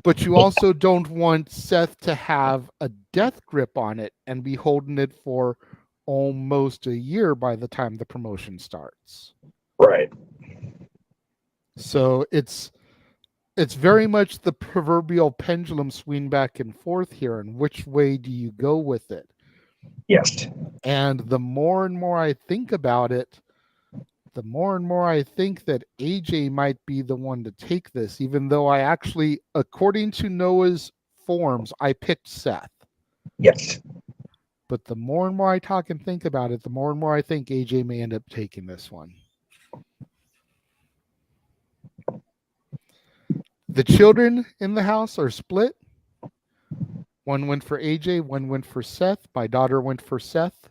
But you also don't want Seth to have a death grip on it and be holding it for almost a year by the time the promotion starts. Right. So it's very much the proverbial pendulum swing back and forth here, and which way do you go with it? Yes. And the more and more I think about it, the more and more I think that AJ might be the one to take this, even though I actually, according to Noah's forms, I picked Seth. Yes. But the more and more I talk and think about it, the more and more I think AJ may end up taking this one. The children in the house are split. One went for AJ, one went for Seth. My daughter went for Seth.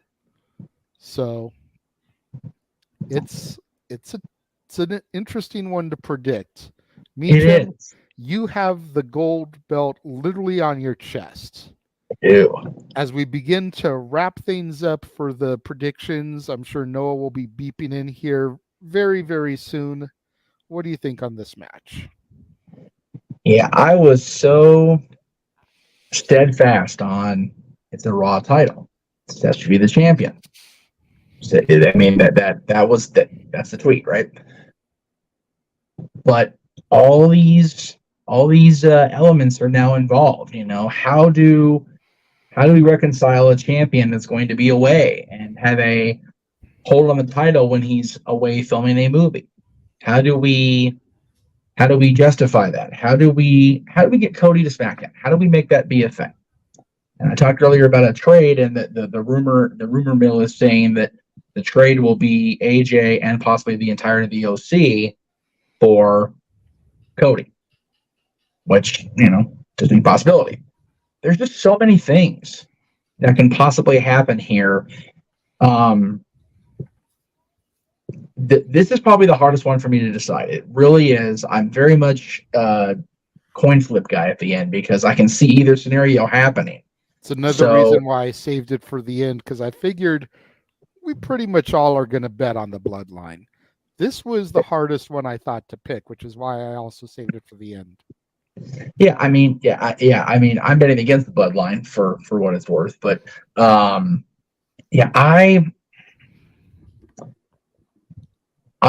So it's an interesting one to predict. Meacham, you have the gold belt literally on your chest. I do. As we begin to wrap things up for the predictions, I'm sure Noah will be beeping in here very, very soon. What do you think on this match? Yeah, I was so steadfast on it's a Raw title. Seth should be the champion. So, I mean that's the tweet, right? But all these elements are now involved. You know, how do we reconcile a champion that's going to be away and have a hold on the title when he's away filming a movie? How do we justify that? How do we get Cody to SmackDown? How do we make that be a thing? And I talked earlier about a trade, and the rumor mill is saying that the trade will be AJ and possibly the entirety of the OC for Cody, which is a possibility. There's just so many things that can possibly happen here. This is probably the hardest one for me to decide. It really is. I'm very much coin flip guy at the end because I can see either scenario happening. It's another reason why I saved it for the end, because I figured we pretty much all are going to bet on the bloodline. This was the hardest one I thought to pick, which is why I also saved it for the end. Yeah, I mean, I'm betting against the bloodline for what it's worth, but I'm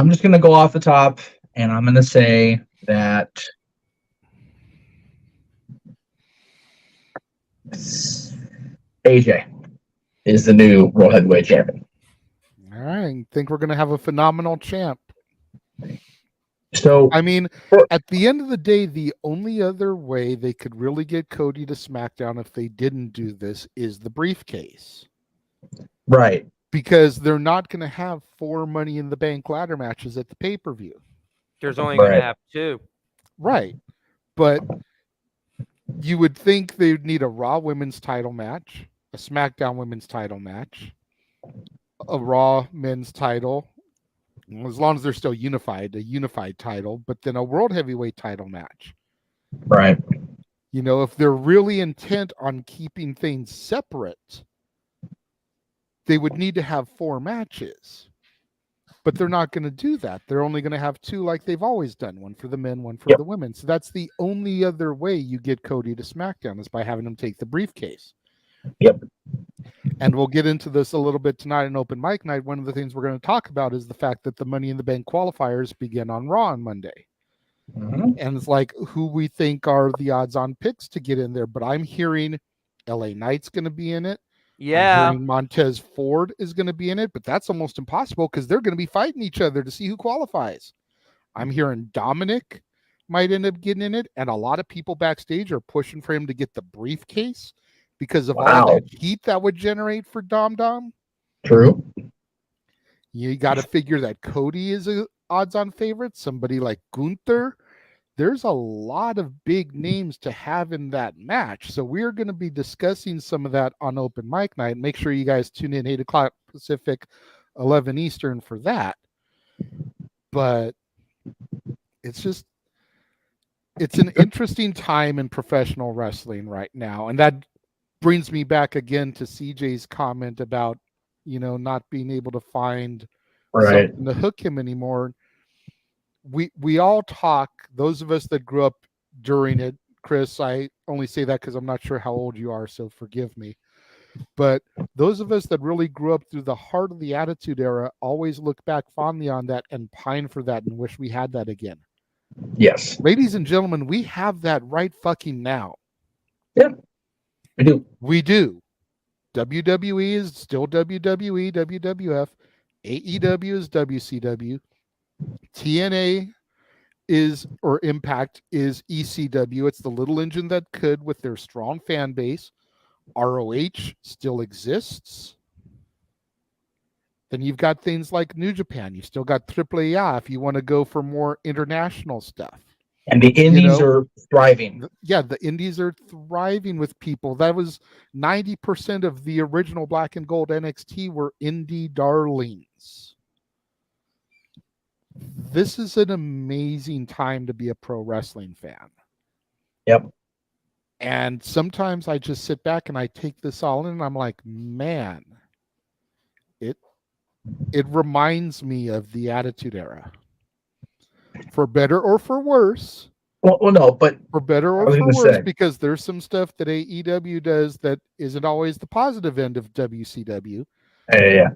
just going to go off the top, and I'm going to say that AJ is the new World Heavyweight Champion. All right, I think we're going to have a phenomenal champ. So, I mean, at the end of the day, the only other way they could really get Cody to SmackDown if they didn't do this is the briefcase. Right. Because they're not going to have 4 Money in the Bank ladder matches at the pay-per-view. There's only going to have 2. Right. But you would think they would need a Raw Women's title match, a SmackDown Women's title match, a Raw Men's title, as long as they're still unified, a unified title, but then a World Heavyweight title match. Right. If they're really intent on keeping things separate, they would need to have 4 matches. But they're not going to do that. They're only going to have 2 like they've always done, one for the men, one for the women. So that's the only other way you get Cody to SmackDown is by having him take the briefcase. Yep. And we'll get into this a little bit tonight in Open Mic Night. One of the things we're going to talk about is the fact that the Money in the Bank qualifiers begin on Raw on Monday. Mm-hmm. And it's like who we think are the odds-on picks to get in there. But I'm hearing LA Knight's going to be in it. Yeah. I'm hearing Montez Ford is going to be in it, but that's almost impossible because they're going to be fighting each other to see who qualifies. I'm hearing Dominic might end up getting in it, and a lot of people backstage are pushing for him to get the briefcase because of all that heat that would generate for Dom. True. You got to figure that Cody is a odds-on favorite. Somebody like Gunther. There's a lot of big names to have in that match. So we're going to be discussing some of that on Open Mic Night. Make sure you guys tune in 8 o'clock Pacific, 11 Eastern for that. But it's an interesting time in professional wrestling right now. And that brings me back again to CJ's comment about, not being able to find something to hook him anymore. We all talk, those of us that grew up during it. Chris, I only say that because I'm not sure how old you are, so forgive me. But those of us that really grew up through the heart of the Attitude Era always look back fondly on that and pine for that and wish we had that again. Yes. Ladies and gentlemen, we have that right fucking now. Yeah, we do. We do. WWE is still WWE, WWF. AEW is WCW. TNA Impact is ECW. It's the little engine that could with their strong fan base. ROH still exists. Then you've got things like New Japan. You still got AAA if you want to go for more international stuff. And the indies are thriving. Yeah, the indies are thriving with people. That was 90% of the original Black and Gold NXT were indie darlings. This is an amazing time to be a pro wrestling fan. Yep. And sometimes I just sit back and I take this all in and I'm like, man, it reminds me of the Attitude Era. For better or for worse. Well, no, but for better or for worse, because there's some stuff that AEW does that isn't always the positive end of WCW. Yeah.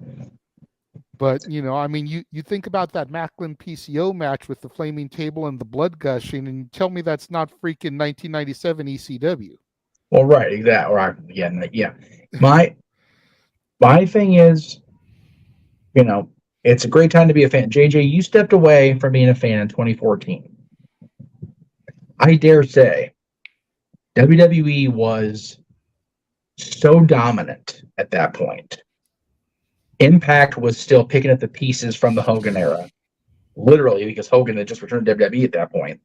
But, you think about that Macklin PCO match with the flaming table and the blood gushing, and you tell me that's not freaking 1997 ECW. Well, right, exactly. Right. Yeah. My thing is, you know, it's a great time to be a fan. JJ, you stepped away from being a fan in 2014. I dare say WWE was so dominant at that point. Impact was still picking up the pieces from the Hogan era, literally, because Hogan had just returned to WWE at that point.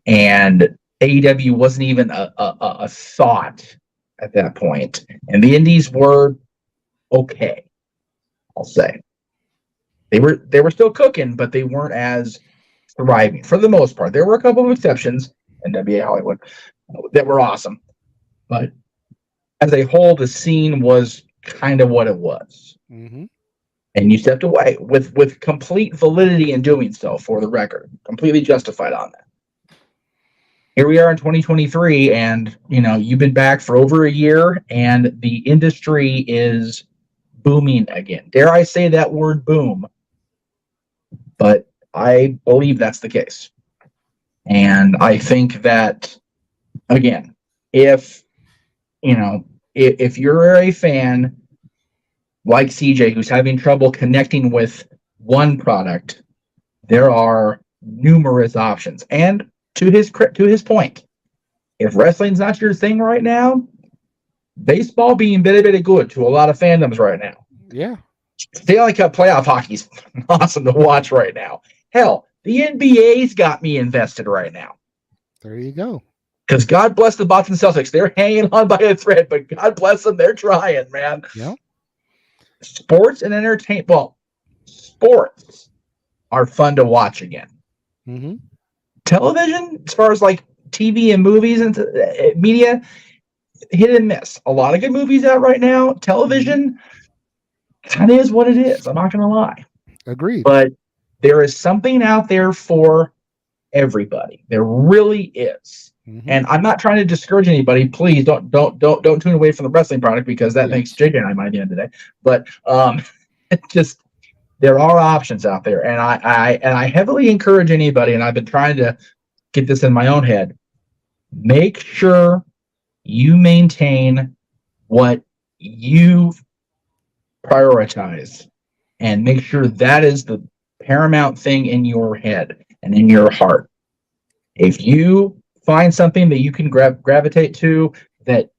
And AEW wasn't even a thought at that point. And the indies were okay, I'll say. They were still cooking, but they weren't as thriving for the most part. There were a couple of exceptions in WA Hollywood that were awesome. But as a whole, the scene was kind of what it was. Mm-hmm. And you stepped away with complete validity in doing so, for the record. Completely justified on that. Here we are in 2023, and you've been back for over a year, and the industry is booming again. Dare I say that word, boom? But I believe that's the case. And I think that, again, if you're a fan like CJ who's having trouble connecting with one product, there are numerous options. And to his point, if wrestling's not your thing right now, baseball being very, very good to a lot of fandoms right now. Yeah. Stanley Cup playoff hockey's awesome to watch right now. Hell, the NBA's got me invested right now. There you go. Because God bless the Boston Celtics. They're hanging on by a thread, but God bless them. They're trying, man. Yeah. Sports and entertainment. Well, sports are fun to watch again. Mm-hmm. Television, as far as like TV and movies and media, hit and miss. A lot of good movies out right now. Television kind of is what it is. I'm not going to lie. Agreed. But there is something out there for everybody. There really is. Mm-hmm. And I'm not trying to discourage anybody. Please don't tune away from the wrestling product, because that makes JJ and I mind the end of the day. But just there are options out there, and I heavily encourage anybody. And I've been trying to get this in my own head. Make sure you maintain what you prioritize, and make sure that is the paramount thing in your head and in your heart. If you find something that you can gravitate to that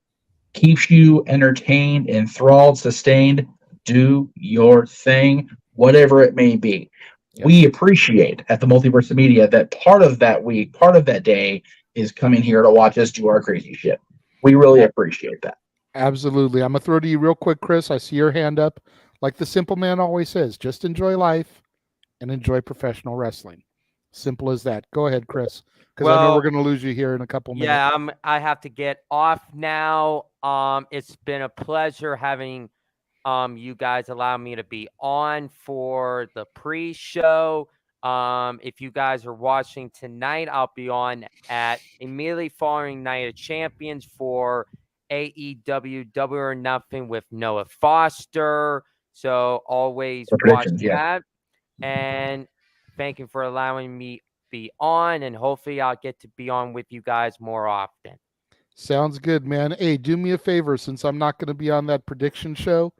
keeps you entertained, enthralled, sustained, do your thing, whatever it may be. Yep. We appreciate at the Multiverse of Media that part of that week, part of that day is coming here to watch us do our crazy shit. We really appreciate that. Absolutely. I'm going to throw to you real quick, Chris. I see your hand up. Like the simple man always says, just enjoy life and enjoy professional wrestling. Simple as that. Go ahead, Chris, because I know we're going to lose you here in a couple minutes. Yeah, I have to get off now. It's been a pleasure having you guys allow me to be on for the pre-show. If you guys are watching tonight, I'll be on at immediately following Night of Champions for AEW Double or Nothing with Noah Foster. So always watch that. And thank you for allowing me be on, and hopefully I'll get to be on with you guys more often. Sounds good, man. Hey, do me a favor, since I'm not going to be on that prediction show.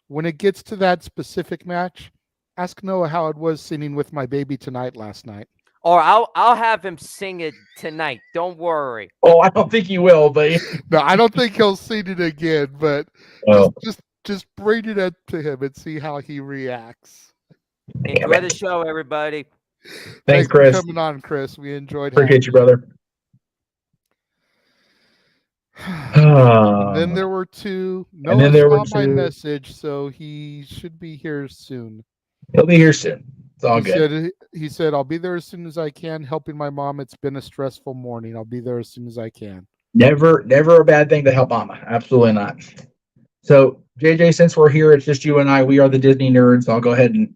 When it gets to that specific match, ask Noah how it was singing with my baby tonight last night. Or I'll have him sing it tonight. Don't worry. Oh, I don't think he will, but no, I don't think he'll sing it again. But just bring it up to him and see how he reacts. Enjoy the show, everybody. Thanks, Chris. For coming on, Chris. We enjoyed. Appreciate you, brother. And then there were two. Noah saw my message, so he should be here soon. He'll be here soon. It's all good. He said, I'll be there as soon as I can, helping my mom. It's been a stressful morning. I'll be there as soon as I can. Never a bad thing to help mama. Absolutely not. So, JJ, since we're here, it's just you and I. We are the Disney nerds. I'll go ahead and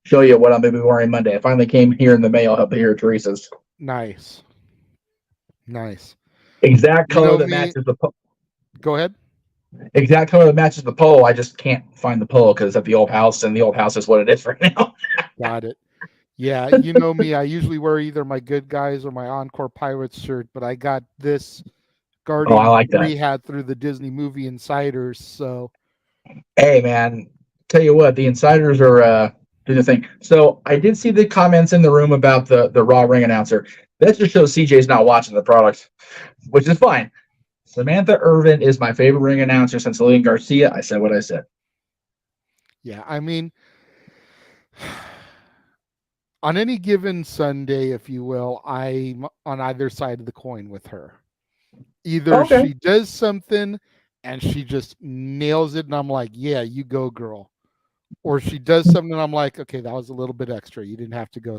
show you what I'm going to be wearing Monday. I finally came here in the mail up here at Teresa's. Nice. Exact color that matches the pole. Go ahead. Exact color that matches the pole. I just can't find the pole because it's at the old house, and the old house is what it is right now. Got it. Yeah, you know me. I usually wear either my Good Guys or my Encore Pirates shirt, but I got this Guardian we had through the Disney Movie Insiders. So, hey, man, tell you what, the insiders are doing the thing. So I did see the comments in the room about the Raw ring announcer. That just shows CJ's not watching the product, which is fine. Samantha Irvin is my favorite ring announcer since Lillian Garcia. I said what I said. Yeah, I mean, on any given Sunday, if you will, I'm on either side of the coin with her. Either she does something and she just nails it, and I'm like, yeah, you go, girl. Or she does something, and I'm like, okay, that was a little bit extra. You didn't have to go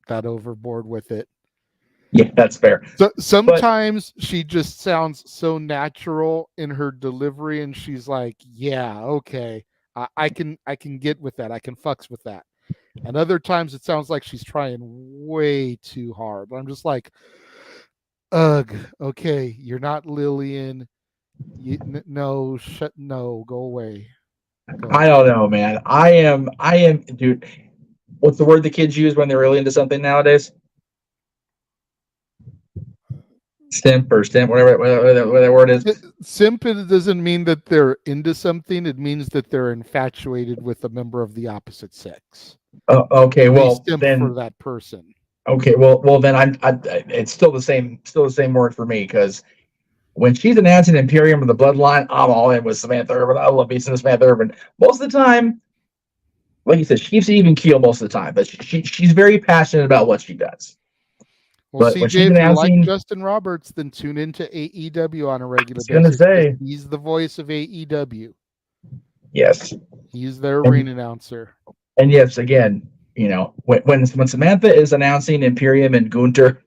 that overboard with it. Yeah, that's fair. So sometimes she just sounds so natural in her delivery, and she's like, yeah, okay, I can get with that. I can fucks with that. And other times it sounds like she's trying way too hard. I'm just like, ugh, okay, you're not Lillian. No, go away. I don't know, man. I am, dude. What's the word the kids use when they're really into something nowadays? Simp, whatever that word is. Simp doesn't mean that they're into something. It means that they're infatuated with a member of the opposite sex. Okay, well simp then for that person. Okay, well then it's still the same word for me, because when she's announcing Imperium of the Bloodline, I'm all in with Samantha Irvin. I love me some Samantha Irvin. Most of the time, like you said, she keeps it even keel most of the time, but she's very passionate about what she does. Well, but when CJ, she's if you announcing, like Justin Roberts, then tune into AEW on a regular I was basis. gonna say, He's the voice of AEW. yes, He's their ring announcer. And yes, again, you know, when Samantha is announcing Imperium and Gunter,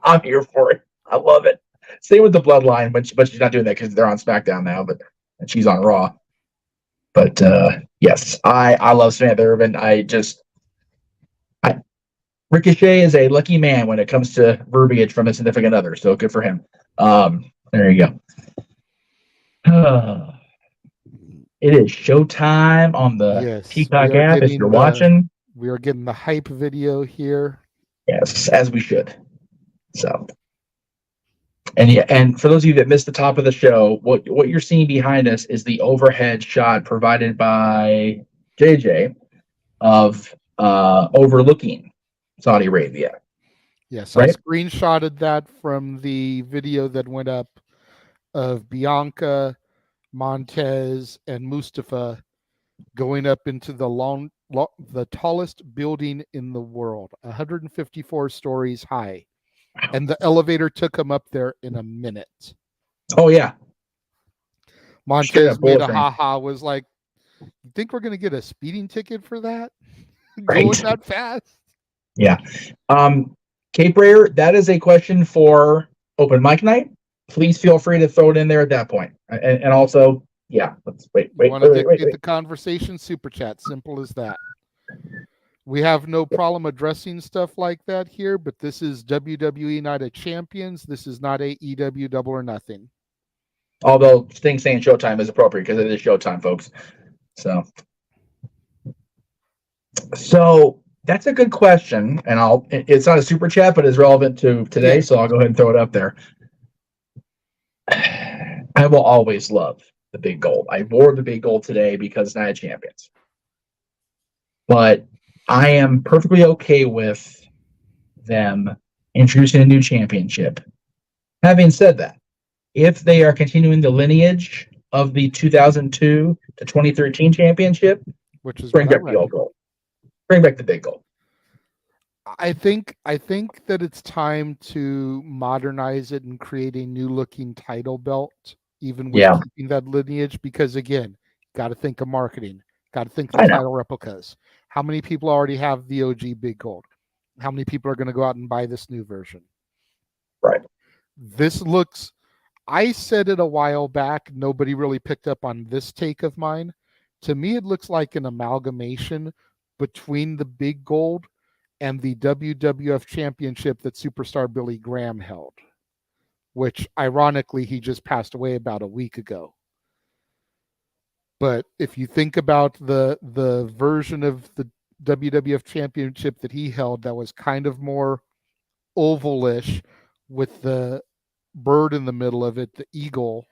I'm here for it. I love it. Same with the Bloodline, but she's not doing that because they're on SmackDown now, and she's on Raw. But yes, I love Samantha Irvin. Ricochet is a lucky man when it comes to verbiage from a significant other, so good for him. There you go. It is showtime on the Peacock app if you're watching. We are getting the hype video here. Yes, as we should. So, and for those of you that missed the top of the show, what you're seeing behind us is the overhead shot provided by JJ of overlooking Saudi Arabia. Yes, right? I screenshotted that from the video that went up of Bianca, Montez, and Mustafa going up into the tallest building in the world, 154 stories high. And the elevator took them up there in a minute. Oh, yeah. Montez made a haha, was like, you think we're going to get a speeding ticket for that? Right. Going that fast? Yeah. Cape Rare, that is a question for open mic night. Please feel free to throw it in there at that point. And also, yeah, let's wait. Want to dictate the conversation? Super chat. Simple as that. We have no problem addressing stuff like that here, but this is WWE Night of Champions. This is not AEW Double or Nothing. Although Sting saying Showtime is appropriate because it is Showtime, folks. So that's a good question, and it's not a super chat, but it's relevant to today, yeah. So I'll go ahead and throw it up there. I will always love the big gold. I wore the big gold today because it's Night of Champions. But I am perfectly okay with them introducing a new championship. Having said that, if they are continuing the lineage of the 2002 to 2013 championship, which is bring back the old gold. Bring back the big gold. I think that it's time to modernize it and create a new looking title belt, even with keeping that lineage, because again, got to think of marketing, got to think of the title replicas. How many people already have the OG big gold? How many people are going to go out and buy this new version? Right. This looks, I said it a while back, nobody really picked up on this take of mine. To me, it looks like an amalgamation between the big gold and the WWF championship that superstar Billy Graham held, which ironically, he just passed away about a week ago. But if you think about the version of the WWF championship that he held, that was kind of more ovalish with the bird in the middle of it, the eagle.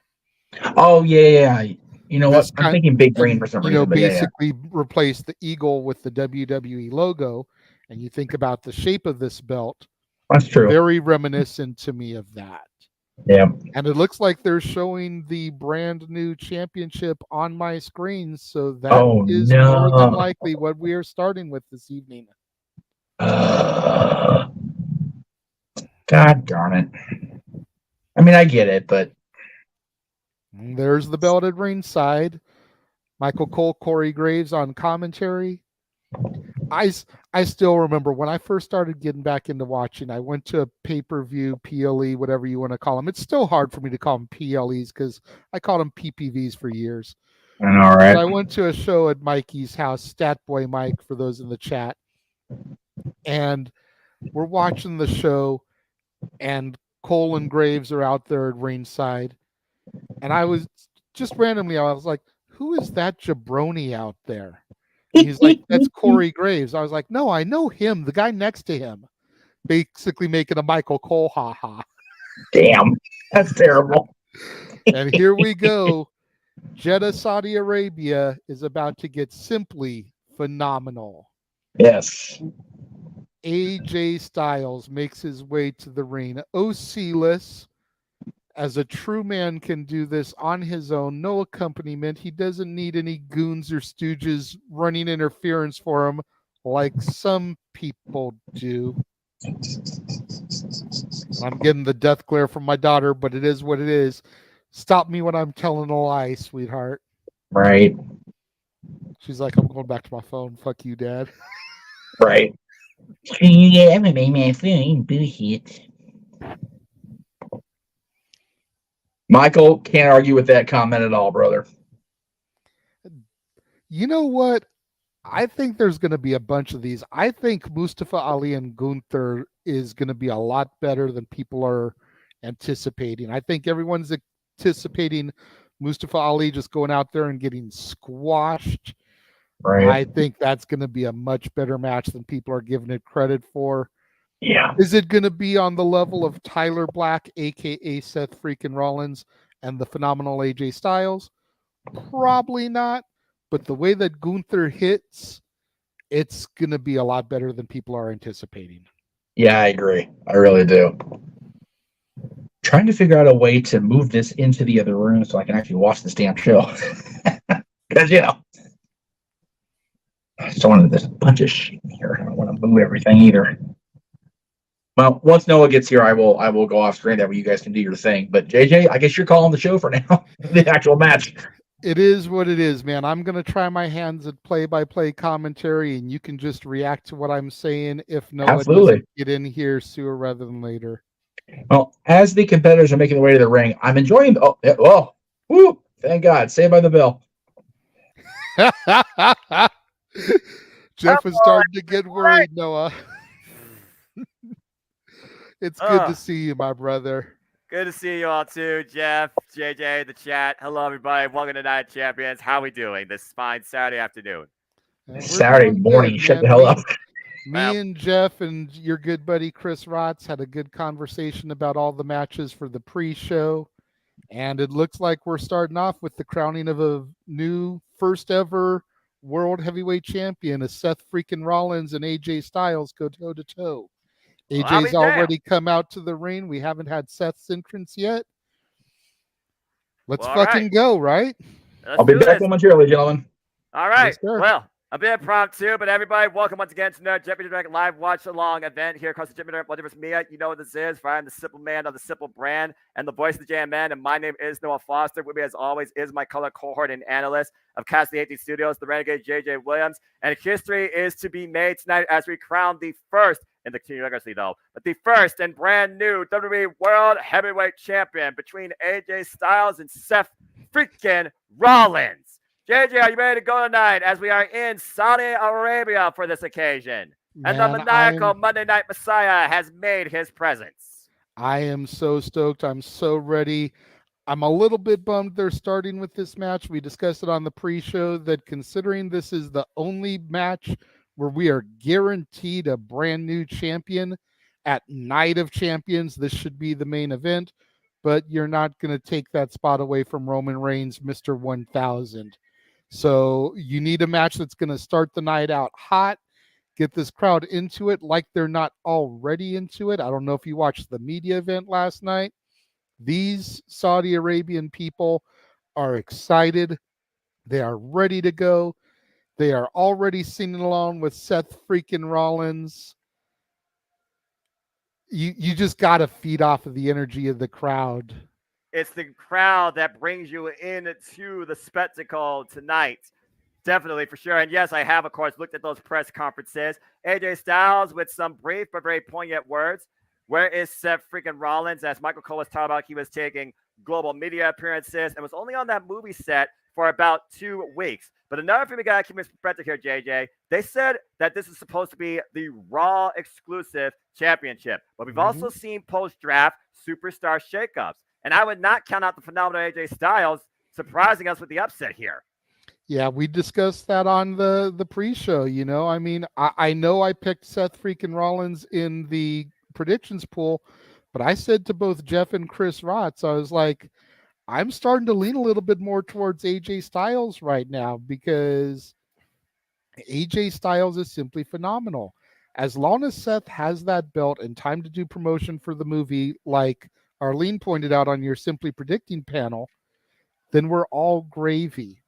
Oh, yeah. You know what? I'm thinking big green for some reason, but basically replace the eagle with the WWE logo, and you think about the shape of this belt. That's true. Very reminiscent to me of that. Yeah. And it looks like they're showing the brand new championship on my screen, so that is more than likely what we are starting with this evening. God darn it. I mean, I get it, but And there's the belt at ringside. Michael Cole, Corey Graves on commentary. I still remember when I first started getting back into watching, I went to a pay-per-view, PLE, whatever you want to call them. It's still hard for me to call them PLEs because I called them PPVs for years. I know, right? But I went to a show at Mikey's house, Stat Boy Mike, for those in the chat. And we're watching the show, and Cole and Graves are out there at ringside. And I was just randomly, I was like, who is that jabroni out there? And he's like, that's Corey Graves. I was like, no, I know him, the guy next to him. Basically making a Michael Cole ha-ha. Damn, that's terrible. And here we go. Jeddah, Saudi Arabia is about to get simply phenomenal. Yes. AJ Styles makes his way to the ring. OC-less, as a true man, can do this on his own, no accompaniment. He doesn't need any goons or stooges running interference for him like some people do. I'm getting the death glare from my daughter, but it is what it is. Stop me when I'm telling a lie, sweetheart. Right. She's like, I'm going back to my phone. Fuck you, Dad. Right. Yeah, I'm my phone. Bullshit. Michael, can't argue with that comment at all, brother. You know what? I think there's going to be a bunch of these. I think Mustafa Ali and Gunther is going to be a lot better than people are anticipating. I think everyone's anticipating Mustafa Ali just going out there and getting squashed. Right. I think that's going to be a much better match than people are giving it credit for. Yeah. Is it going to be on the level of Tyler Black, a.k.a. Seth freaking Rollins, and the phenomenal AJ Styles? Probably not. But the way that Gunther hits, it's going to be a lot better than people are anticipating. Yeah, I agree. I really do. Trying to figure out a way to move this into the other room so I can actually watch this damn show. Because, I just don't want to, there's a bunch of shit here. I don't want to move everything either. Well, once Noah gets here, I will go off screen. That way you guys can do your thing. But JJ, I guess you're calling the show for now. The actual match. It is what it is, man. I'm going to try my hands at play-by-play commentary, and you can just react to what I'm saying if Noah doesn't get in here sooner rather than later. Well, as the competitors are making their way to the ring, I'm enjoying. Woo! Thank God, Saved by the Bell. Jeff is starting to get worried, Noah. It's good to see you, my brother. Good to see you all too, Jeff, JJ, the chat. Hello, everybody. Welcome to Night Champions. How we doing this fine Saturday afternoon? Saturday morning. Good, shut the hell up. Me and Jeff and your good buddy Chris Rotz had a good conversation about all the matches for the pre-show. And it looks like we're starting off with the crowning of a new first ever World Heavyweight Champion, as Seth freaking Rollins and AJ Styles go toe to toe. AJ's already come out to the ring. We haven't had Seth's entrance yet. Let's fucking go, right? I'll be back momentarily, gentlemen. All right. Well, a bit impromptu, but everybody, welcome once again to the Jeopardy Direct live watch along event here across the JMN Multiverse of Media. You know what this is. I am the Simple Man of the Simple Brand and the voice of the JMN, and my name is Noah Foster. With me, as always, is my color cohort and analyst of Castle 18 Studios, the Renegade JJ Williams. And history is to be made tonight as we crown the first in the continuing legacy, though, but the first and brand new WWE World Heavyweight Champion between AJ Styles and Seth freaking Rollins. JJ, are you ready to go tonight as we are in Saudi Arabia for this occasion? And the maniacal Monday Night Messiah has made his presence. I am so stoked. I'm so ready. I'm a little bit bummed they're starting with this match. We discussed it on the pre-show that considering this is the only match where we are guaranteed a brand new champion at Night of Champions, this should be the main event. but you're not going to take that spot away from Roman Reigns, Mr. 1000. So you need a match that's going to start the night out hot, get this crowd into it like they're not already into it. I don't know if you watched the media event last night. These Saudi Arabian people are excited. They are ready to go. They are already singing along with Seth freaking Rollins. You just got to feed off of the energy of the crowd. It's the crowd that brings you into the spectacle tonight. Definitely, for sure. And yes, I have, of course, looked at those press conferences. AJ Styles with some brief but very poignant words. Where is Seth freaking Rollins? As Michael Cole was talking about, he was taking global media appearances and was only on that movie set for about 2 weeks. But another thing we got to keep in perspective here, JJ, they said that this is supposed to be the Raw exclusive championship. But we've also seen post-draft superstar shakeups. And I would not count out the phenomenal AJ Styles surprising us with the upset here. Yeah, we discussed that on the pre-show. I mean, I know I picked Seth freaking Rollins in the predictions pool, but I said to both Jeff and Chris Rotz, I was like, I'm starting to lean a little bit more towards AJ Styles right now because AJ Styles is simply phenomenal. As long as Seth has that belt and time to do promotion for the movie, like Arlene pointed out on your Simply Predicting panel, then we're all gravy.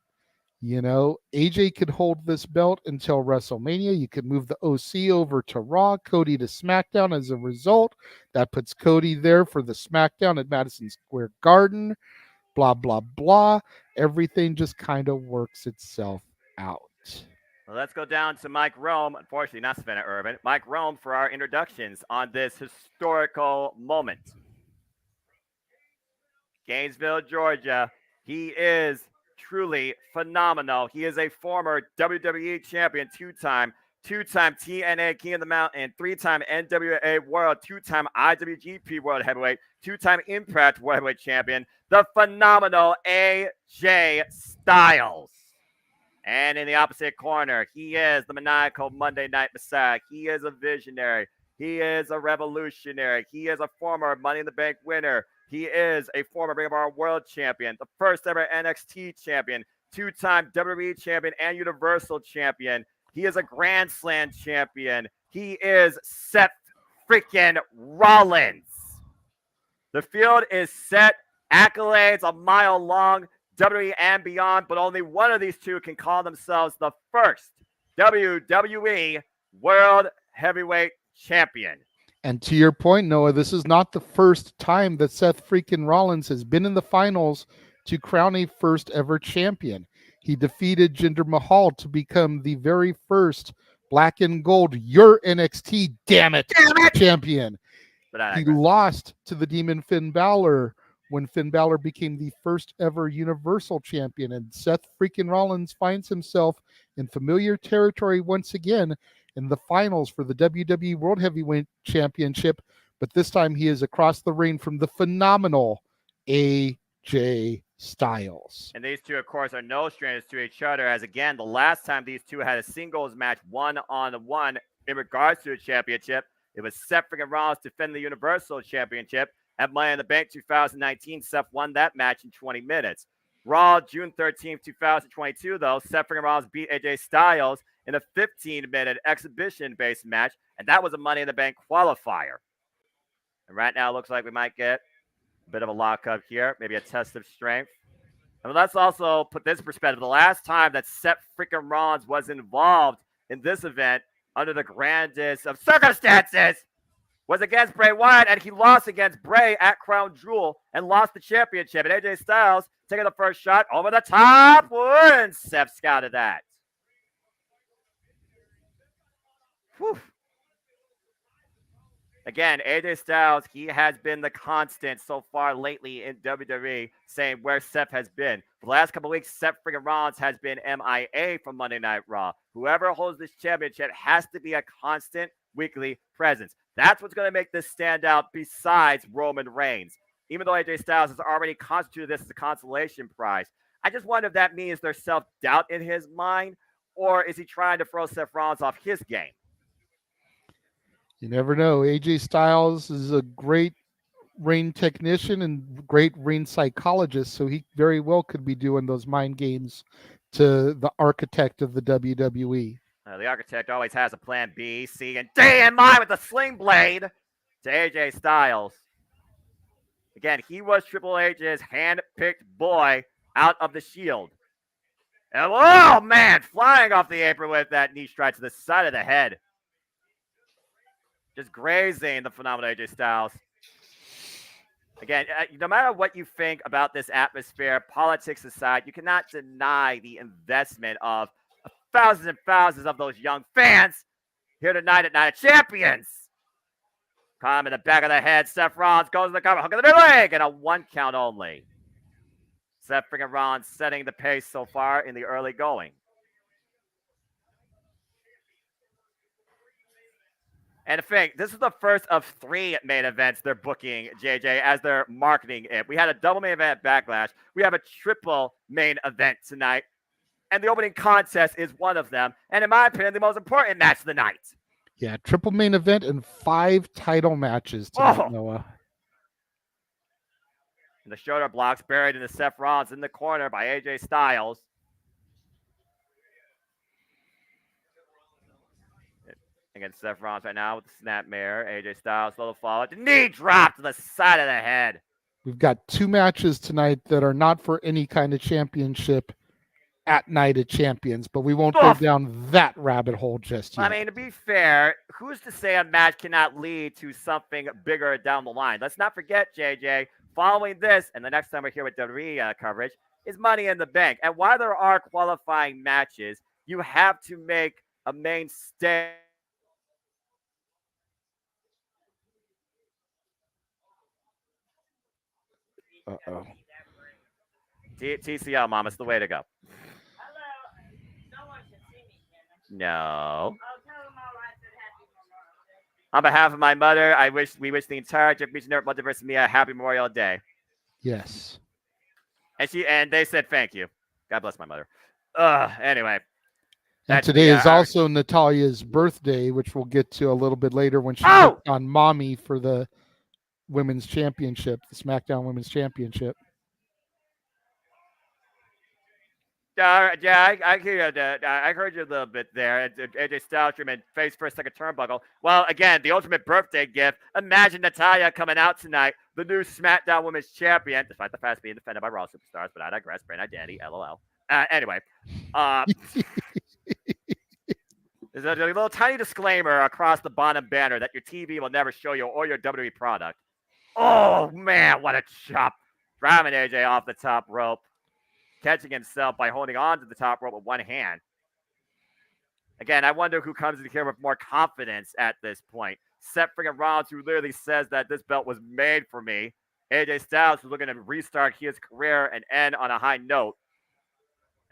AJ could hold this belt until WrestleMania. You could move the OC over to Raw, Cody to SmackDown as a result. That puts Cody there for the SmackDown at Madison Square Garden. Blah, blah, blah. Everything just kind of works itself out. Well, let's go down to Mike Rome. Unfortunately, not Savannah Urban. Mike Rome for our introductions on this historical moment. Gainesville, Georgia. He is truly phenomenal. He is a former WWE champion, two-time TNA King of the Mountain, 3-time NWA World, 2-time IWGP World Heavyweight, 2-time Impact World Heavyweight Champion, the phenomenal AJ Styles. And in the opposite corner, he is the maniacal Monday Night Messiah. He is a visionary. He is a revolutionary. He is a former Money in the Bank winner. He is a former Ring of Honor World Champion, the first ever NXT Champion, 2-time WWE Champion and Universal Champion. He is a Grand Slam Champion. He is Seth freaking Rollins. The field is set. Accolades a mile long, WWE and beyond, but only one of these two can call themselves the first WWE World Heavyweight Champion. And to your point, Noah, this is not the first time that Seth freaking Rollins has been in the finals to crown a first ever champion. He defeated Jinder Mahal to become the very first black and gold, your NXT, damn it, champion. He lost to the Demon Finn Balor when Finn Balor became the first ever Universal Champion. And Seth freaking Rollins finds himself in familiar territory once again in the finals for the WWE World Heavyweight Championship, but this time he is across the ring from the phenomenal AJ Styles. And these two, of course, are no strangers to each other, as again, the last time these two had a singles match one-on-one in regards to a championship, it was Seth freaking Rollins defending the Universal Championship at Money in the Bank 2019. Seth won that match in 20 minutes. Raw, June 13th, 2022, though, Seth freaking Rollins beat AJ Styles in a 15-minute exhibition-based match, and that was a Money in the Bank qualifier. And right now, it looks like we might get a bit of a lockup here, maybe a test of strength. And let's also put this in perspective. The last time that Seth freaking Rollins was involved in this event under the grandest of circumstances was against Bray Wyatt, and he lost against Bray at Crown Jewel and lost the championship. And AJ Styles taking the first shot over the top, and Seth scouted that. Whew. Again, AJ Styles, he has been the constant so far lately in WWE, saying where Seth has been. For the last couple of weeks, Seth freaking Rollins has been MIA from Monday Night Raw. Whoever holds this championship has to be a constant weekly presence. That's what's going to make this stand out besides Roman Reigns. Even though AJ Styles has already constituted this as a consolation prize, I just wonder if that means there's self-doubt in his mind, or is he trying to throw Seth Rollins off his game? You never know. AJ Styles is a great ring technician and great ring psychologist, so he very well could be doing those mind games to the architect of the WWE. The architect always has a plan B, C, and D in mind with the sling blade to AJ Styles. Again, he was Triple H's hand-picked boy out of the Shield. And oh man, flying off the apron with that knee strike to the side of the head. Just grazing the phenomenal AJ Styles. Again, no matter what you think about this atmosphere, politics aside, you cannot deny the investment of thousands and thousands of those young fans here tonight at Night of Champions. Caught him in the back of the head. Seth Rollins goes to the cover, hook of the mid-leg, and a 1 count only. Seth freaking Rollins setting the pace so far in the early going. And to think, this is the first of 3 main events they're booking, JJ, as they're marketing it. We had a double main event at Backlash. We have a triple main event tonight. And the opening contest is one of them. And in my opinion, the most important match of the night. Yeah, triple main event and 5 title matches tonight, Noah. And the shoulder blocks buried into Seth Rollins in the corner by AJ Styles. Against Seth Rollins right now with the snapmare. AJ Styles, slow to follow. The knee drop to the side of the head. We've got 2 matches tonight that are not for any kind of championship at Night of Champions, but we won't go down that rabbit hole just yet. I mean, to be fair, who's to say a match cannot lead to something bigger down the line? Let's not forget, JJ, following this, and the next time we're here with WWE coverage, is Money in the Bank. And while there are qualifying matches, you have to make a mainstay. Uh-oh. TCL, Mom, it's the way to go. No. On behalf of my mother, we wish the entire JMN Multiverse of Media a happy Memorial Day. Yes. And they said thank you. God bless my mother. Anyway. And today is also Natalia's birthday, which we'll get to a little bit later when she took on Mommy for the Women's Championship, the SmackDown Women's Championship. Yeah, I hear you. I heard you a little bit there. AJ Styles and face first, second turnbuckle. Well, again, the ultimate birthday gift. Imagine Natalya coming out tonight, the new SmackDown Women's Champion, despite the fact being defended by Raw superstars, but I digress. Brand identity, LOL. Anyway, there's a little tiny disclaimer across the bottom banner that your TV will never show you or your WWE product. Oh man, what a chop! Driving AJ off the top rope. Catching himself by holding on to the top rope with one hand. Again, I wonder who comes in here with more confidence at this point. Seth freaking Rollins, who literally says that this belt was made for me. AJ Styles, who's looking to restart his career and end on a high note.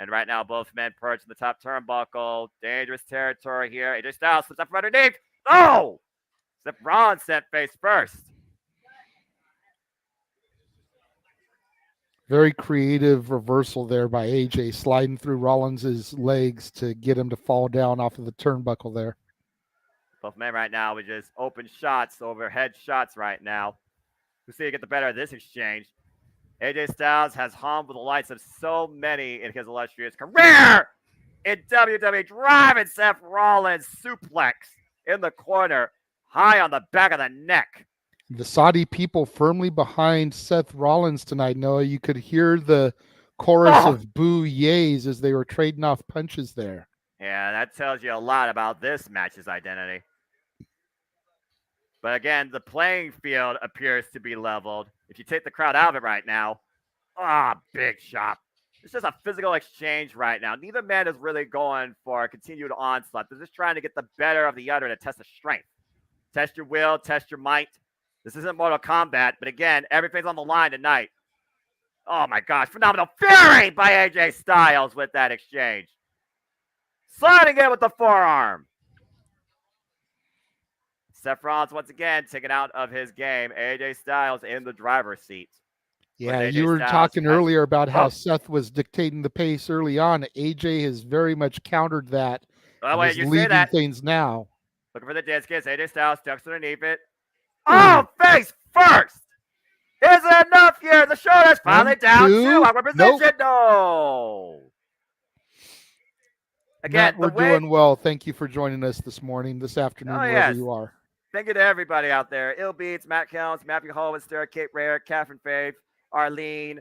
And right now, both men perched in the top turnbuckle. Dangerous territory here. AJ Styles slips up from underneath. Oh! Seth Rollins sent face first. Very creative reversal there by AJ, sliding through Rollins' legs to get him to fall down off of the turnbuckle there. Both men right now with just open shots, overhead shots right now. Who's going to get the better of this exchange? AJ Styles has hummed with the likes of so many in his illustrious career in WWE, driving Seth Rollins suplex in the corner, high on the back of the neck. The Saudi people firmly behind Seth Rollins tonight, Noah. You could hear the chorus of boo yays as they were trading off punches there. Yeah, that tells you a lot about this match's identity. But again, the playing field appears to be leveled. If you take the crowd out of it right now, big shot. It's just a physical exchange right now. Neither man is really going for a continued onslaught. They're just trying to get the better of the other to test the strength. Test your will, test your might. This isn't Mortal Kombat, but again, everything's on the line tonight. Oh my gosh, phenomenal fury by AJ Styles with that exchange. Sliding in with the forearm. Seth Rollins once again taken out of his game. AJ Styles in the driver's seat. Yeah, you were talking earlier about how Seth was dictating the pace early on. AJ has very much countered that. Oh, wait, you leading say that. Things now. Looking for the discus. AJ Styles ducks underneath it. Oh, face first. Is it enough here? The shoulders finally One, down two. to our position. Nope. No. Again, Matt, we're doing well. Thank you for joining us this afternoon, wherever yes. you are. Thank you to everybody out there. Ill Beats, Matt Kells, Matthew Hollister, Kate Rare, Catherine Faith, Arlene.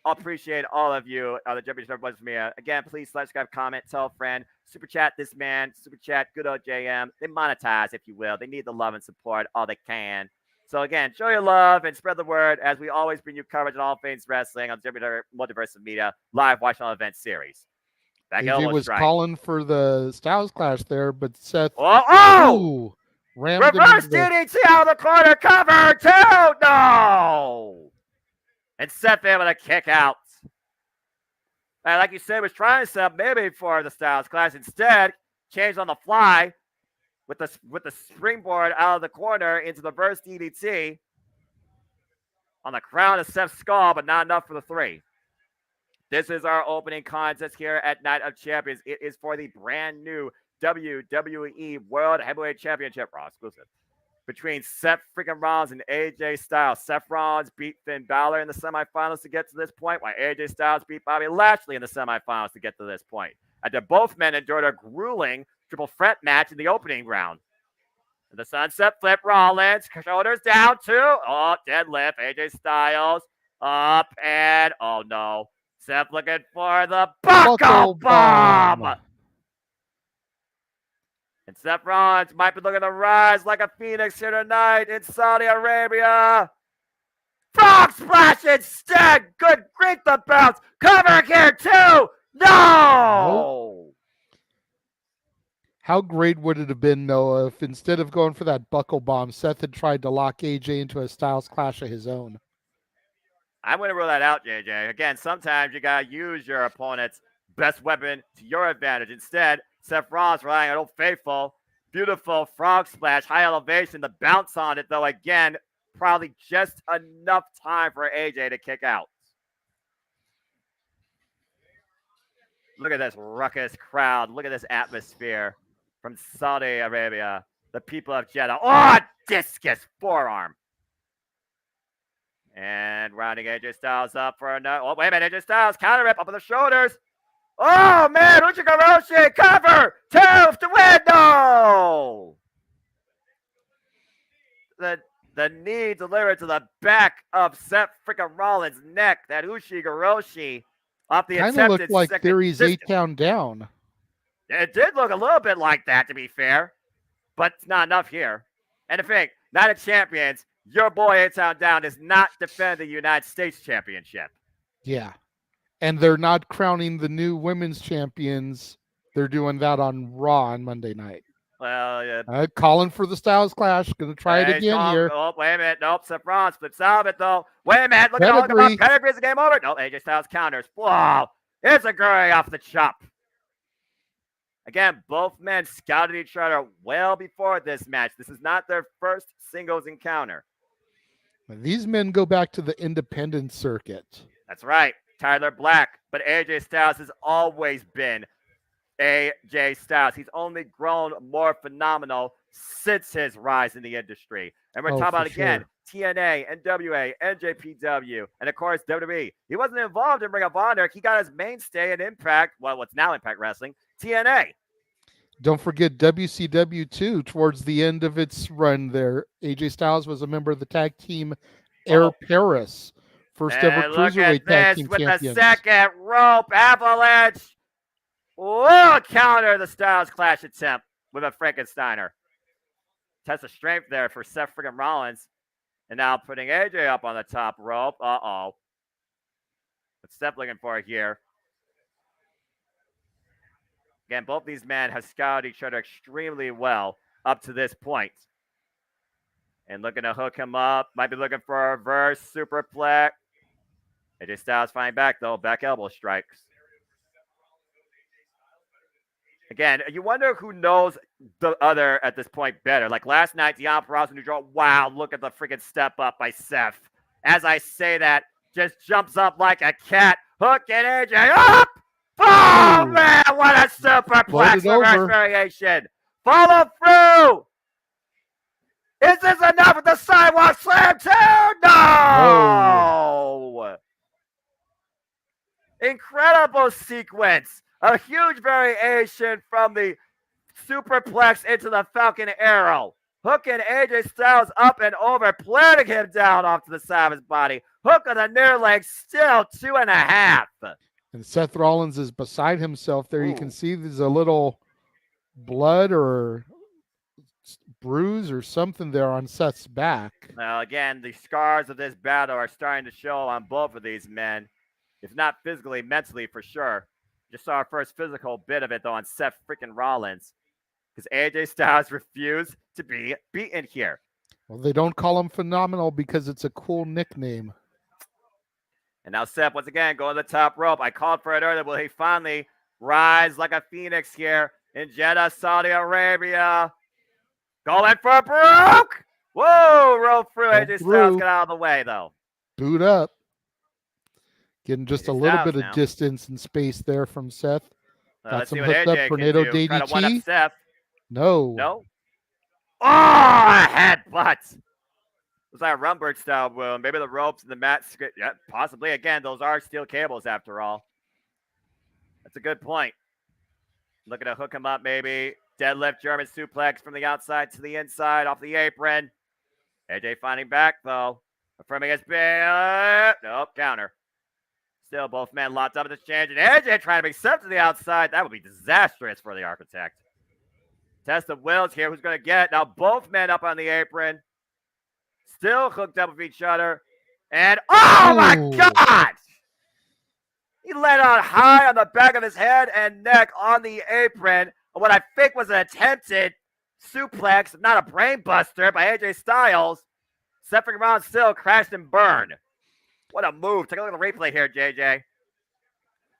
I appreciate all of you on the Jumping Star Buzz Media. Again, please subscribe, comment, tell a friend. Super chat this man. Super chat, good old JM. They monetize, if you will. They need the love and support all they can. So again, show your love and spread the word as we always bring you coverage on all things wrestling on JMN Multiverse of Media live watch on event series. Back AJ was calling for the Styles Clash there, but Seth rammed him reverse into the... DDT out of the corner, cover 2, no! And Seth able to kick out. And like you said, was trying to set up maybe for the Styles Clash. Instead, changed on the fly with the springboard out of the corner into the reverse DDT on the crown of Seth's skull, but not enough for the 3. This is our opening contest here at Night of Champions. It is for the brand new WWE World Heavyweight Championship, Raw exclusive, between Seth freaking Rollins and AJ Styles. Seth Rollins beat Finn Balor in the semifinals to get to this point, while AJ Styles beat Bobby Lashley in the semifinals to get to this point. After both men endured a grueling triple threat match in the opening round. The sunset flip, Rollins, shoulders down, 2. Oh, deadlift, AJ Styles, up, and oh no. Seth looking for the buckle bomb. And Seth Rollins might be looking to rise like a phoenix here tonight in Saudi Arabia. Frog splash instead. Good grief, the bounce. Cover here too. No. How great would it have been, Noah, if instead of going for that buckle bomb, Seth had tried to lock AJ into a Styles Clash of his own? I'm going to rule that out, JJ. Again, sometimes you got to use your opponent's best weapon to your advantage. Instead, Seth Rollins relying on Old Faithful. Beautiful frog splash, high elevation, the bounce on it, though, again, probably just enough time for AJ to kick out. Look at this ruckus crowd. Look at this atmosphere from Saudi Arabia. The people of Jeddah. Oh, discus forearm. And rounding AJ Styles up for another. Oh, wait a minute. AJ Styles counter rip up on the shoulders. Oh, man. Uchikaroshi cover. 2 to win. No. The knee delivered to the back of Seth freaking Rollins' neck. That Uchikaroshi off the kind of attempted looked like second Theory's distance. 8-count down. It did look a little bit like that, to be fair. But it's not enough here. And to think, Night of Champions, your boy 8-Town Down is not defending the United States Championship. Yeah. And they're not crowning the new women's champions. They're doing that on Raw on Monday night. Well, yeah. Calling for the Styles Clash. Going to try it again here. Oh, wait a minute. Nope. Seth Rollins flips out of it, though. Wait a minute. Look at all the pedigrees. The game over. No, AJ Styles counters. Wow. It's a Gurry off the chop. Again, both men scouted each other well before this match. This is not their first singles encounter. These men go back to the independent circuit. That's right. Tyler Black. But AJ Styles has always been AJ Styles. He's only grown more phenomenal since his rise in the industry. And we're talking about, again, TNA, NWA, NJPW, and, of course, WWE. He wasn't involved in Ring of Honor. He got his mainstay in Impact, well, what's now Impact Wrestling, TNA. Don't forget WCW, too, towards the end of its run there. AJ Styles was a member of the tag team Air Paris. First ever Cruiserweight tag team with champions. the second rope avalanche. Whoa, counter the Styles Clash attempt with a Frankensteiner. Test of strength there for Seth freaking Rollins. And now putting AJ up on the top rope. Uh-oh. What's Seth looking for here? Again, both these men have scouted each other extremely well up to this point. And looking to hook him up. Might be looking for a reverse superplex. AJ Styles fighting back, though. Back elbow strikes. Again, you wonder who knows the other at this point better. Like last night, Deon Purrazzo New York. Wow, look at the freaking step up by Seth. As I say that, just jumps up like a cat. Hook and AJ up. Oh, man, what a superplex reverse variation. Follow through. Is this enough with the sidewalk slam too? No! Incredible sequence. A huge variation from the superplex into the Falcon Arrow. Hooking AJ Styles up and over, planting him down off to the side of his body. Hook on the near leg, still 2.5. And Seth Rollins is beside himself there. You can Ooh. see there's a little blood or bruise or something there on Seth's back. Now, again, the scars of this battle are starting to show on both of these men. If not physically, mentally for sure. Just saw our first physical bit of it, though, on Seth freaking Rollins. Because AJ Styles refused to be beaten here. Well, they don't call him Phenomenal because it's a cool nickname. And now Seth, once again, going to the top rope. I called for it earlier. Will he finally rise like a phoenix here in Jeddah, Saudi Arabia? Going for broke. Whoa, roll through. AJ Styles, get out of the way, though. Boot up. Getting just a little bit of now. distance and space there from Seth. Got Let's some see what hooked up AJ can tornado do. Try to one up DDT. Seth. No. No. Oh, a headbutt. Was that a Rumberg style wound? Maybe the ropes and the mat. Yeah, possibly. Again, those are steel cables after all. That's a good point. Looking to hook him up, maybe. Deadlift German suplex from the outside to the inside off the apron. AJ finding back, though. Affirming his bail. Nope, counter. Still, both men locked up in this change. And AJ trying to be sent to the outside. That would be disastrous for the Architect. Test of wills here. Who's going to get it? Now, both men up on the apron. Still hooked up with each other. And, oh my God! He let out high on the back of his head and neck on the apron. What I think was an attempted suplex, not a brain buster, by AJ Styles. Seth Rollins still crashed and burned. What a move. Take a look at the replay here, JJ.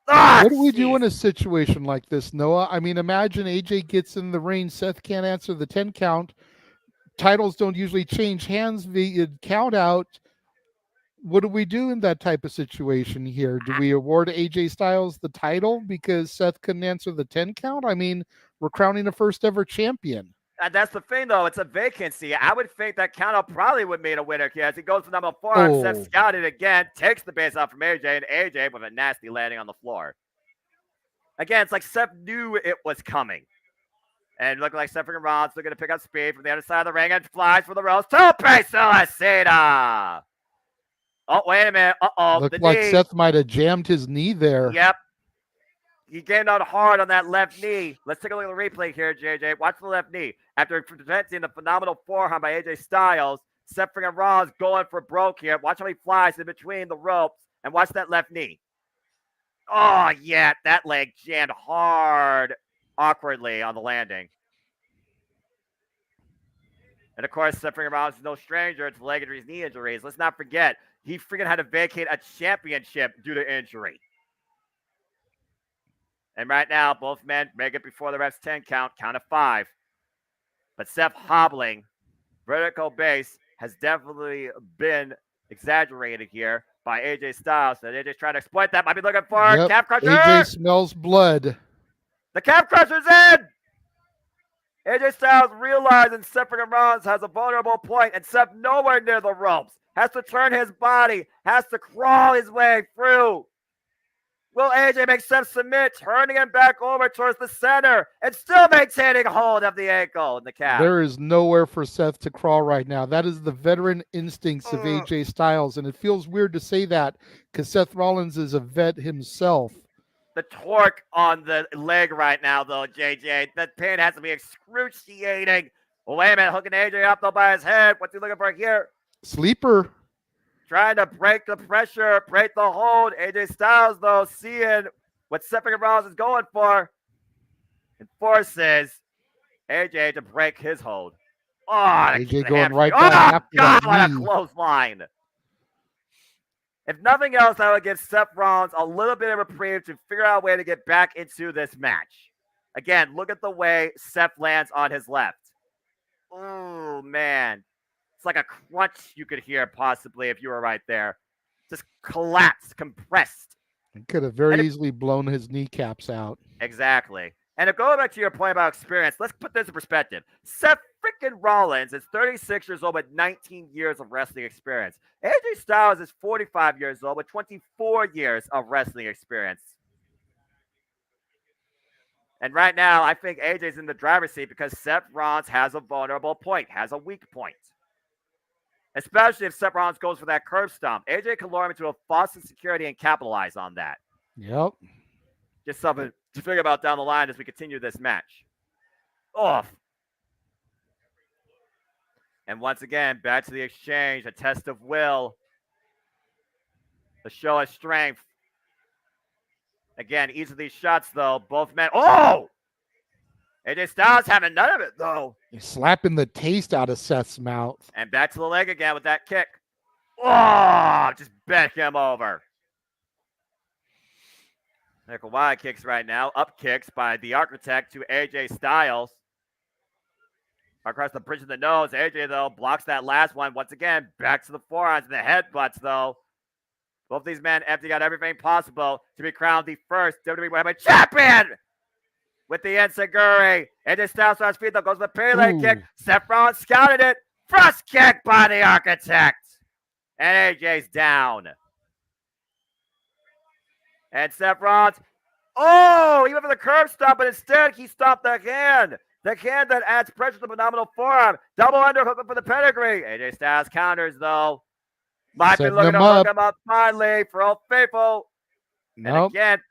What do we do in a situation like this, Noah? I mean, imagine AJ gets in the ring. Seth can't answer the 10 count. Titles don't usually change hands via count out. What do we do in that type of situation here? Do we award AJ Styles the title because Seth couldn't answer the 10 count? I mean, we're crowning a first ever champion. And that's the thing, though. It's a vacancy. I would think that count-out probably would mean a winner here as he goes for number 4. Seth scouted again, takes the base out from AJ, and AJ with a nasty landing on the floor. Again, it's like Seth knew it was coming. And looking like Seth Rollins looking to pick up speed from the other side of the ring and flies for the ropes. Tope Suicida! Oh, wait a minute. Uh-oh. Looked like Seth might have jammed his knee there. Yep. He came out hard on that left knee. Let's take a look at the replay here, JJ. Watch the left knee. After preventing the phenomenal forearm by AJ Styles, Seth Rollins going for broke here. Watch how he flies in between the ropes and watch that left knee. Oh, yeah. That leg jammed hard, awkwardly on the landing. And, of course, Seth Rollins is no stranger to leg injuries, knee injuries. Let's not forget, he freaking had to vacate a championship due to injury. And right now, both men make it before the ref's 10 count of 5. But Seth hobbling, vertical base, has definitely been exaggerated here by AJ Styles. So AJ's trying to exploit that. Might be looking for calf crusher. AJ smells blood. The calf crusher's in. AJ Styles realizing Seth Rollins has a vulnerable point and Seth nowhere near the ropes. Has to turn his body, has to crawl his way through. Will AJ make Seth submit, turning him back over towards the center and still maintaining hold of the ankle and the calf? There is nowhere for Seth to crawl right now. That is the veteran instincts of AJ Styles, and it feels weird to say that because Seth Rollins is a vet himself. The torque on the leg right now, though, JJ, that pain has to be excruciating. Well, wait a minute, hooking AJ up, though, by his head. What's he looking for here? Sleeper. Trying to break the pressure, break the hold. AJ Styles, though, seeing what Seth Rollins is going for, and forces AJ to break his hold. Oh, AJ going right back. Oh, God, what a clothesline. If nothing else, I would give Seth Rollins a little bit of a reprieve to figure out a way to get back into this match. Again, look at the way Seth lands on his left. Oh, man. It's like a crunch you could hear possibly if you were right there. Just collapsed, compressed. He could have very easily blown his kneecaps out. Exactly. And to go back to your point about experience, let's put this in perspective. Seth freaking Rollins is 36 years old with 19 years of wrestling experience. AJ Styles is 45 years old with 24 years of wrestling experience. And right now, I think AJ's in the driver's seat because Seth Rollins has a vulnerable point, has a weak point. Especially if Seth Rollins goes for that curb stomp. AJ can lure him into a false insecurity and capitalize on that. Yep. Just something to figure about down the line as we continue this match. Off. And once again, back to the exchange, a test of will. The show of strength. Again, each of these shots, though, both men. Oh! AJ Styles having none of it, though. You're slapping the taste out of Seth's mouth. And back to the leg again with that kick. Oh! Just bent him over. Kawhi kicks right now. Up kicks by the Architect to AJ Styles. Across the bridge of the nose. AJ, though, blocks that last one. Once again, back to the forearms and the headbutts, though. Both these men emptying out everything possible to be crowned the first WWE Heavyweight Champion with the Enziguri. AJ Styles on his feet, though, goes with the Pele kick. Seth Rollins scouted it. Thrust kick by the Architect. And AJ's down. And Seth Rollins, oh, he went for the curb stomp, but instead he stopped the hand. The hand that adds pressure to the phenomenal forearm. Double underhook for the pedigree. AJ Styles counters, though. Might be looking to hook him up finally for Old Faithful. Nope. And again,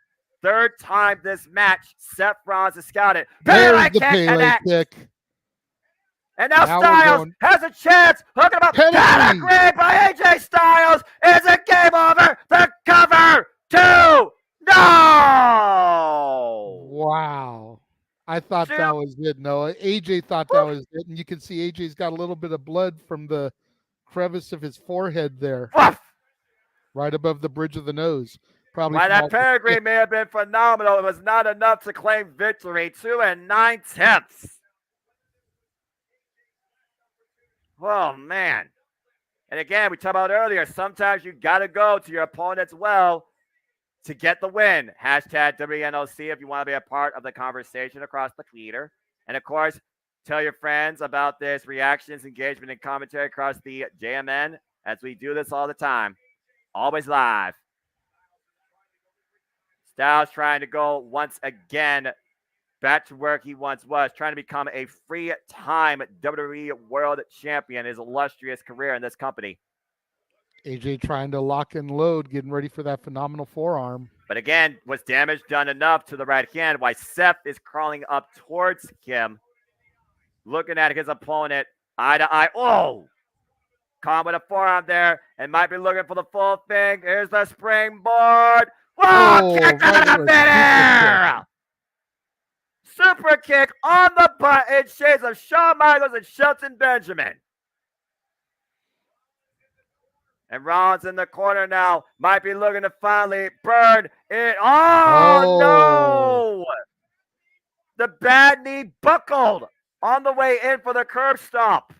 third time this match, Seth Rollins has scouted. There's the Pele kick. And now Styles has a chance. Hooking him up. Pedigree by AJ Styles. Is it game over? The cover. 2. No! Wow. I thought that was it, Noah. AJ thought that was it. And you can see AJ's got a little bit of blood from the crevice of his forehead there. Right above the bridge of the nose. Probably. Why that pedigree may have been phenomenal. It was not enough to claim victory. 2 9/10. Oh, man. And again, we talked about earlier, sometimes you got to go to your opponent's well to get the win. Hashtag WNOC if you want to be a part of the conversation across the Twitter. And of course, tell your friends about this reactions, engagement, and commentary across the JMN as we do this all the time. Always live. Styles trying to go once again back to where he once was, trying to become a free-time WWE World Champion, his illustrious career in this company. AJ trying to lock and load, getting ready for that phenomenal forearm. But again, was damage done enough to the right hand while Seth is crawling up towards him, looking at his opponent eye to eye. Oh! Caught with a forearm there and might be looking for the full thing. Here's the springboard. Whoa! Kick out of midair! Super kick on the butt in shades of Shawn Michaels and Shelton Benjamin. And Rollins in the corner now. Might be looking to finally burn it. Oh, no! The bad knee buckled on the way in for the curb stomp.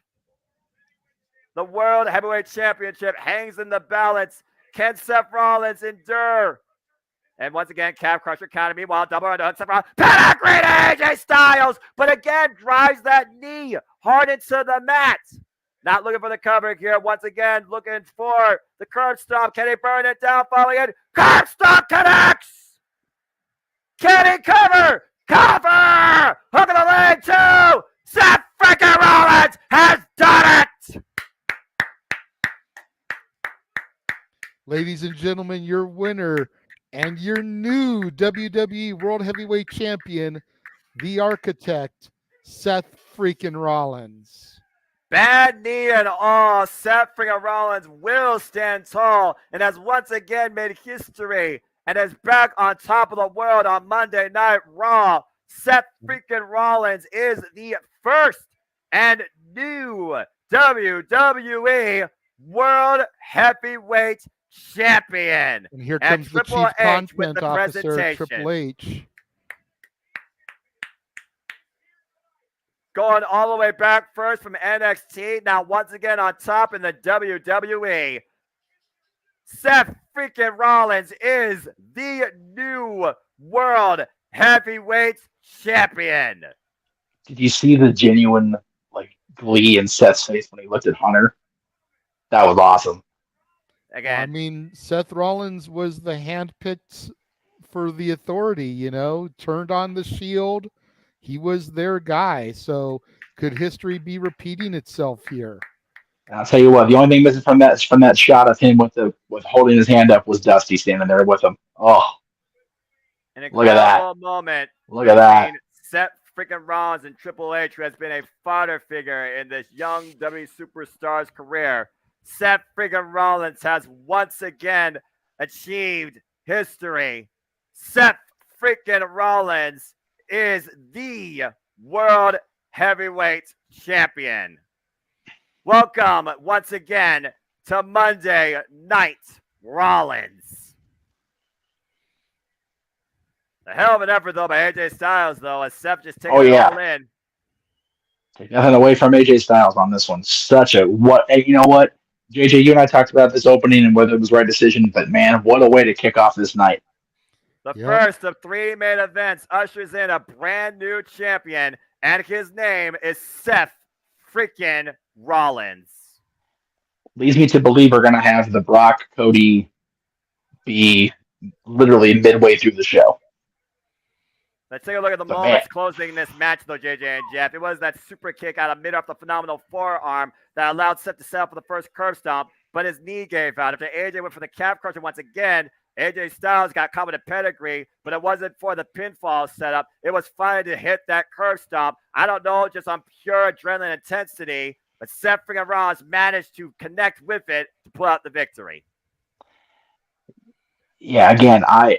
The World Heavyweight Championship hangs in the balance. Can Seth Rollins endure? And once again, calf crusher counter. Meanwhile, double underhook. Seth Rollins. Pedigree to AJ Styles. But again, drives that knee hard into the mat. Not looking for the cover here. Once again, looking for the curb stomp. Can he burn it down? Following it. Curb stomp connects. Can he cover? Cover! Hook of the leg, too. Seth freaking Rollins has done it. Ladies and gentlemen, your winner and your new WWE World Heavyweight Champion, the Architect, Seth freaking Rollins. Bad knee and all, Seth freaking Rollins will stand tall and has once again made history and is back on top of the world on Monday Night Raw. Seth freaking Rollins is the first and new WWE World Heavyweight Champion. And here comes the Chief Content Officer, Triple H. Going all the way back first from NXT. Now once again on top in the WWE. Seth freaking Rollins is the new World Heavyweight Champion. Did you see the genuine glee in Seth's face when he looked at Hunter? That was awesome. I Again, mean, Seth Rollins was the handpicked for the authority, turned on the Shield. He was their guy. So could history be repeating itself here? And I'll tell you what, the only thing missing from that shot of him with holding his hand up was Dusty standing there with him. Oh, an look at that. incredible moment Look at that. Seth freaking Rollins and Triple H, who has been a father figure in this young W superstar's career. Seth freaking Rollins has once again achieved history. Seth freaking Rollins is the World Heavyweight Champion. Welcome once again to Monday Night Rollins. A hell of an effort, though, by AJ Styles, though, as Seth just taking it all in. Take nothing away from AJ Styles on this one. You know what? JJ, you and I talked about this opening and whether it was the right decision, but man, what a way to kick off this night. The first of 3 main events ushers in a brand new champion, and his name is Seth freaking Rollins. Leads me to believe we're going to have the Brock Cody be literally midway through the show. Let's take a look at the moments closing this match, though, JJ and Jeff. It was that super kick out of mid off the phenomenal forearm that allowed Seth to set up for the first curb stomp, but his knee gave out. After AJ went for the calf crusher once again, AJ Styles got caught with a pedigree, but it wasn't for the pinfall setup. It was finally to hit that curb stomp. I don't know, just on pure adrenaline intensity, but Seth freaking Rollins managed to connect with it to pull out the victory. Yeah, again, I'm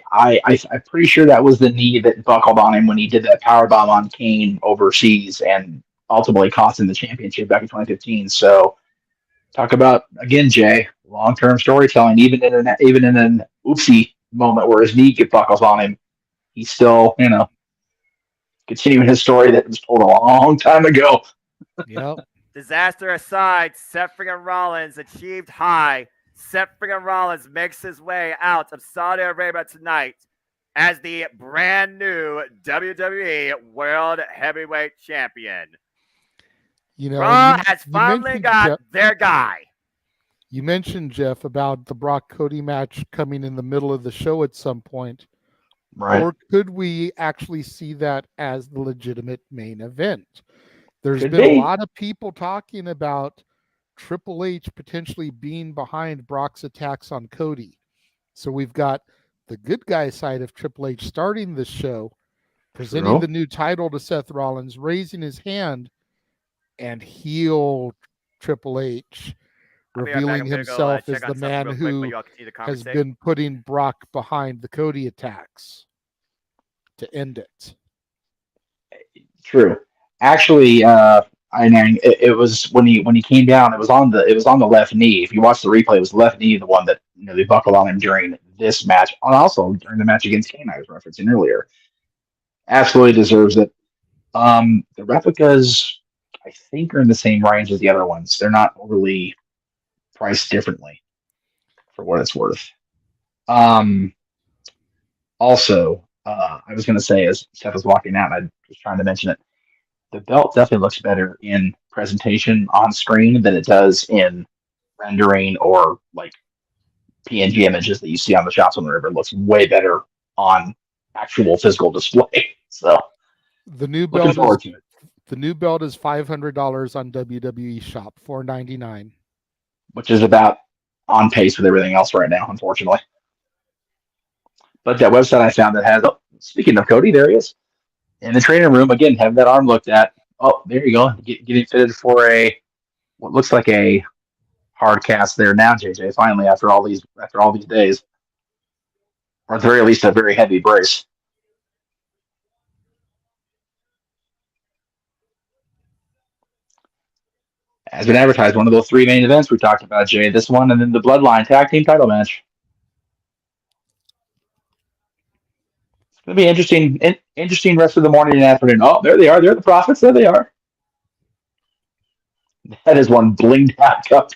pretty sure that was the knee that buckled on him when he did that powerbomb on Kane overseas and ultimately cost him the championship back in 2015. So, talk about again, Jay, long-term storytelling. Even in an oopsie moment where his knee buckles on him, he's still continuing his story that was told a long time ago. Yep. Disaster aside, Seth freaking Rollins achieved high. Seth freaking Rollins makes his way out of Saudi Arabia tonight as the brand new WWE World Heavyweight Champion. Raw has finally got their guy. You mentioned, Jeff, about the Brock Cody match coming in the middle of the show at some point. Right. Or could we actually see that as the legitimate main event? There's been a lot of people talking about Triple H potentially being behind Brock's attacks on Cody. So we've got the good guy side of Triple H starting this show, presenting the new title to Seth Rollins, raising his hand, and heel Triple H, revealing himself as the man who has been putting Brock behind the Cody attacks to end it. True. Actually, it was when he came down. It was on the left knee. If you watch the replay, it was the left knee, the one that they buckled on him during this match, and also during the match against Kane I was referencing earlier. Absolutely deserves it. The replicas, I think, are in the same range as the other ones. They're not overly priced differently, for what it's worth. Also, I was going to say, as Seth was walking out, and I was trying to mention it, the belt definitely looks better in presentation on screen than it does in rendering or like PNG images that you see on the shots on the river. It looks way better on actual physical display. So the new belt is $500 on WWE Shop, $499, which is about on pace with everything else right now, unfortunately. But that website I found that has, speaking of Cody, there he is. In the training room, again, have that arm looked at. Oh, there you go. Getting fitted for what looks like a hard cast there now, JJ, finally, after all these days. Or at the very least, a very heavy brace. As been advertised, one of those 3 main events we talked about, Jay. This one and then the Bloodline Tag Team title match. It's going to be interesting rest of the morning and afternoon. Oh, there they are. They're the Profits. There they are. That is one blinged out cup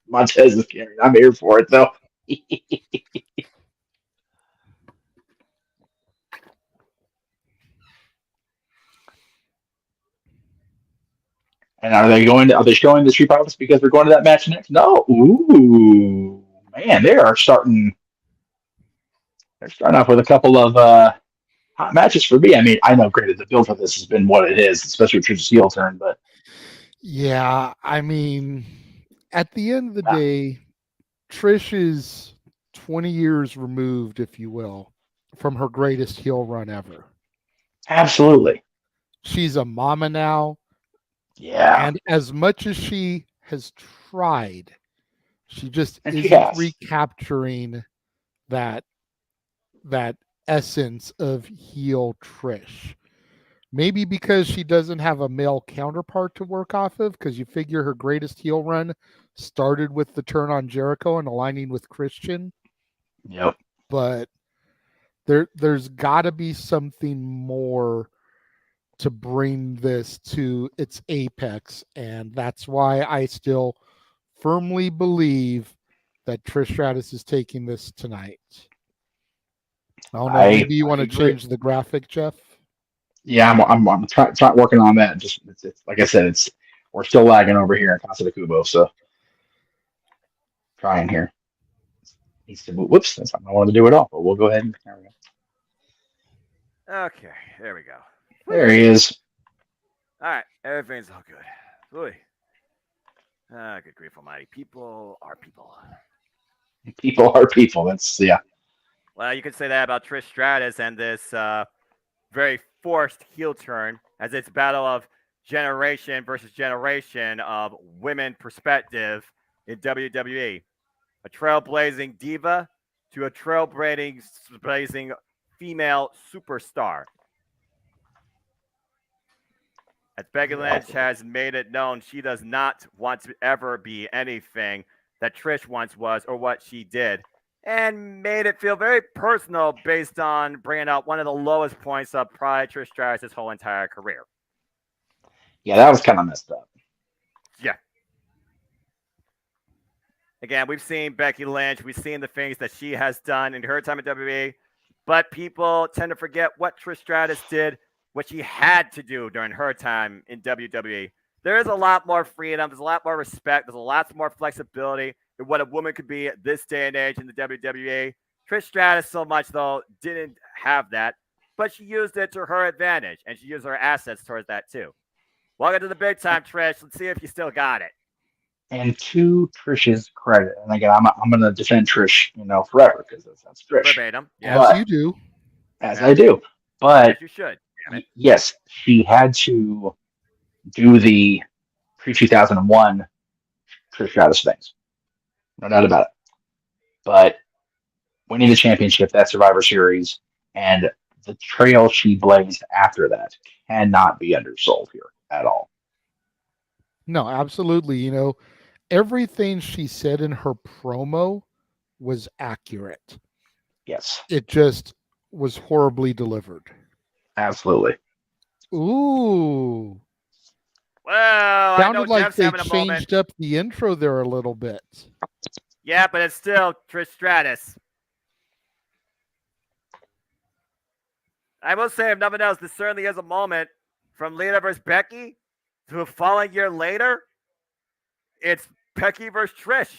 Montez is carrying. I'm here for it, though. And are they showing the Street Profits because they're going to that match next? No. Ooh, man, they're starting off with a couple of hot matches for me. I mean, I know, granted, the build for this has been what it is, especially with Trish's heel turn, but Yeah, I mean, at the end of the day, Trish is 20 years removed, if you will, from her greatest heel run ever. absolutely. She's a mama now. Yeah. And as much as she has tried, she just And she isn't has. recapturing that essence of heel Trish. Maybe because she doesn't have a male counterpart to work off of, because you figure her greatest heel run started with the turn on Jericho and aligning with Christian. Yep. But there's got to be something more to bring this to its apex, and that's why I still firmly believe that Trish Stratus is taking this tonight. I don't know. Maybe you want to change the graphic, Jeff? Yeah, I'm trying working on that. Just it's like I said, we're still lagging over here in Casa de Cubo, so trying here. Needs to move. Whoops, that's not what I wanted to do at all. But we'll go ahead and there we go. Okay, there we go. There he is. All right, everything's all good. Ooh. Good grief almighty. People are people. People are people. That's yeah. Well, you could say that about Trish Stratus and this very forced heel turn, as it's battle of generation versus generation of women perspective in WWE. A trailblazing diva to a trailblazing female superstar. As Becky Lynch has made it known, she does not want to ever be anything that Trish once was or what she did, and made it feel very personal based on bringing out one of the lowest points of Pride Trish Stratus' whole entire career. Yeah, that was kind of messed up. Yeah. Again, we've seen Becky Lynch. We've seen the things that she has done in her time at WWE, but people tend to forget what Trish Stratus did, what she had to do during her time in WWE. There is a lot more freedom. There's a lot more respect. There's a lot more flexibility in what a woman could be at this day and age in the WWE. Trish Stratus, so much, though, didn't have that, but she used it to her advantage, and she used her assets towards that, too. Welcome to the big time, Trish. Let's see if you still got it. And to Trish's credit, and again, I'm going to defend Trish, forever because that's Trish. Verbatim. As you do. As I do. But yes, you should. Yes, she had to do the pre-2001 Trish Stratus things. No doubt about it. But winning the championship, that Survivor Series, and the trail she blazed after that cannot be undersold here at all. No, absolutely. Everything she said in her promo was accurate. Yes. It just was horribly delivered. Absolutely. Ooh. Well, sounded like Jeff's they having a moment. changed up the intro there a little bit. Yeah, but it's still Trish Stratus. I will say, if nothing else, this certainly is a moment from Lita versus Becky to a following year later. It's Becky versus Trish.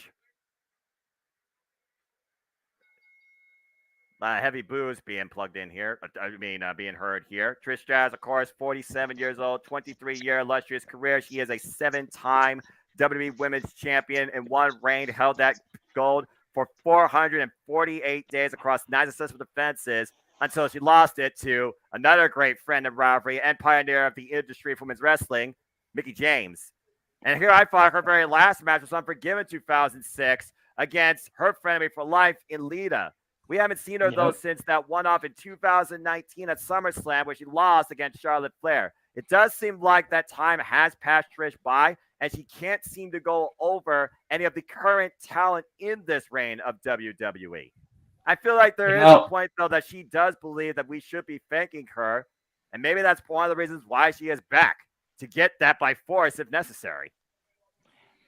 Heavy boos being plugged in here. Being heard here. Trish Stratus, of course, 47 years old, 23-year illustrious career. She is a 7-time WWE Women's Champion and one reign, held that gold for 448 days across 9 successful defenses until she lost it to another great friend of rivalry and pioneer of the industry for women's wrestling, Mickie James. And here I thought her very last match was Unforgiven 2006 against her frenemy for life in Lita. We haven't seen her, though, since that one-off in 2019 at SummerSlam where she lost against Charlotte Flair. It does seem like that time has passed Trish by, and she can't seem to go over any of the current talent in this reign of WWE. I feel like there is a point, though, that she does believe that we should be thanking her, and maybe that's one of the reasons why she is back, to get that by force if necessary.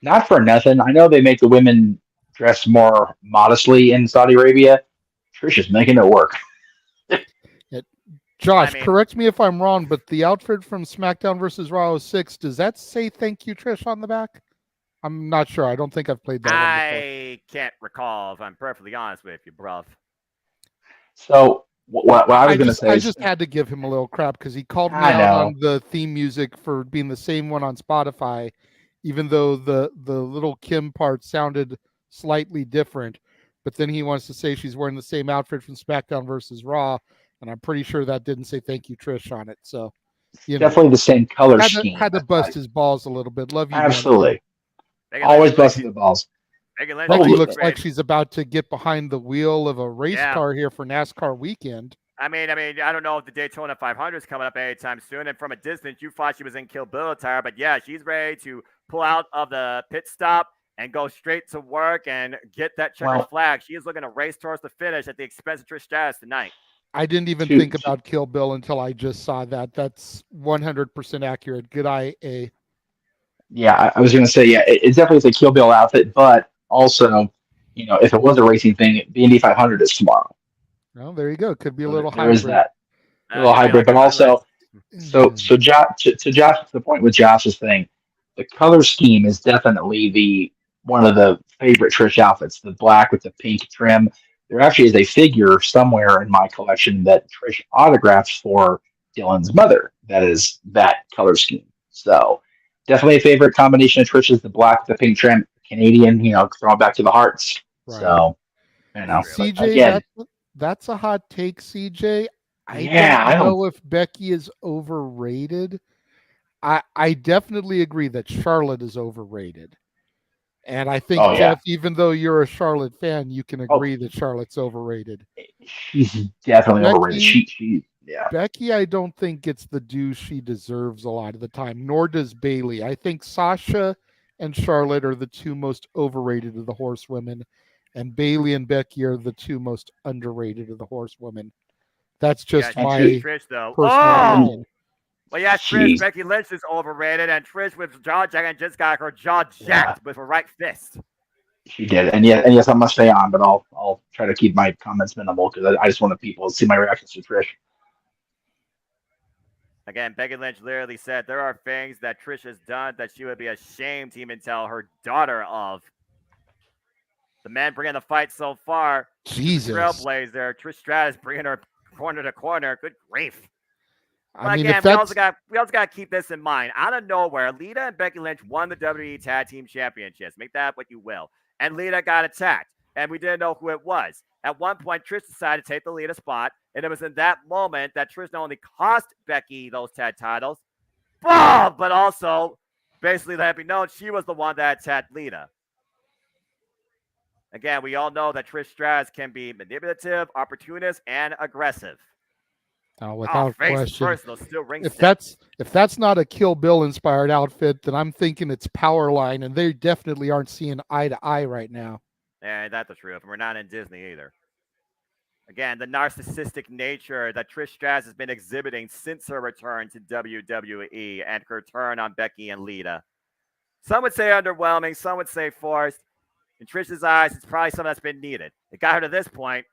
Not for nothing. I know they make the women dress more modestly in Saudi Arabia. Trish is making it work. Josh, I mean- correct me if I'm wrong, but the outfit from SmackDown versus Raw 06, does that say "Thank you, Trish" on the back? I'm not sure. I don't think I've played that one before. I can't recall, if I'm perfectly honest with you, bruv. So what I was going to say I is, just had to give him a little crap because he called me I out know. on the theme music for being the same one on Spotify, even though the little Kim part sounded slightly different. But then he wants to say she's wearing the same outfit from SmackDown versus Raw, and I'm pretty sure that didn't say "Thank you, Trish" on it. So, you know, definitely the same color had scheme. to bust his balls a little bit. Love you, man. Absolutely. Becky Always Lynch, busting the balls. Becky Lynch, Becky Well, looks great. like she's about to get behind the wheel of a race Yeah. car here for NASCAR weekend. I mean, I don't know if the Daytona 500 is coming up anytime soon. And from a distance, you thought she was in Kill Bill attire, but yeah, she's ready to pull out of the pit stop and go straight to work and get that checkered Well- flag. She is looking to race towards the finish at the expense of Trish Stratus tonight. I didn't even Two- think about Kill Bill until I just saw that. That's 100% accurate. Good eye, A. Yeah, I was going to say, yeah, it definitely is a Kill Bill outfit, but also, if it was a racing thing, the Indy 500 is tomorrow. Well, there you go. Could be a So little there is hybrid. that. A little hybrid, but also, so Josh, to Josh, the point with Josh's thing, the color scheme is definitely one of the favorite Trish outfits, the black with the pink trim. There actually is a figure somewhere in my collection that Trish autographed for Dylan's mother. That is that color scheme. So definitely a favorite combination of Trish's, the black with the pink trim, Canadian, throwing back to the hearts. Right. So, CJ, again, that's a hot take, CJ. I Yeah, don't I know if Becky is overrated. I definitely agree that Charlotte is overrated. And I think, Oh, yeah. Jeff, even though you're a Charlotte fan, you can Oh. agree that Charlotte's overrated. she's definitely Becky- overrated. Yeah. Becky, I don't think gets the due she deserves a lot of the time, nor does Bailey. I think Sasha and Charlotte are the two most overrated of the horsewomen, and Bailey and Becky are the two most underrated of the horsewomen. That's just Yeah, my Trish, though. personal Oh! opinion. Well, yeah, Trish. Jeez. Becky Lynch is overrated, and Trish with jaw jacket just got her jaw jacked with her right fist. She did, and yes, I must stay on, but I'll try to keep my comments minimal because I just want people to see my reactions to Trish. Again, Becky Lynch literally said there are things that Trish has done that she would be ashamed to even tell her daughter of. The men bringing the fight so far, Jesus. Trailblazer, Trish Stratus bringing her corner to corner. Good grief. But I mean, again, if we that's also got to keep this in mind. Out of nowhere, Lita and Becky Lynch won the WWE Tag Team Championships. Make that what you will. And Lita got attacked, and we didn't know who it was. At one point, Trish decided to take the Lita spot, and it was in that moment that Trish not only cost Becky those tag titles, but also basically let it be known she was the one that attacked Lita. Again, we all know that Trish Stratus can be manipulative, opportunist, and aggressive. without question. Personal, still ring If step. that's not a Kill Bill inspired outfit, then I'm thinking it's Powerline, and they definitely aren't seeing eye to eye right now. Yeah, that's the truth. And we're not in Disney either. Again, the narcissistic nature that Trish Stratus has been exhibiting since her return to WWE and her turn on Becky and Lita. Some would say underwhelming, some would say forced. In Trish's eyes, it's probably something that's been needed. It got her to this point.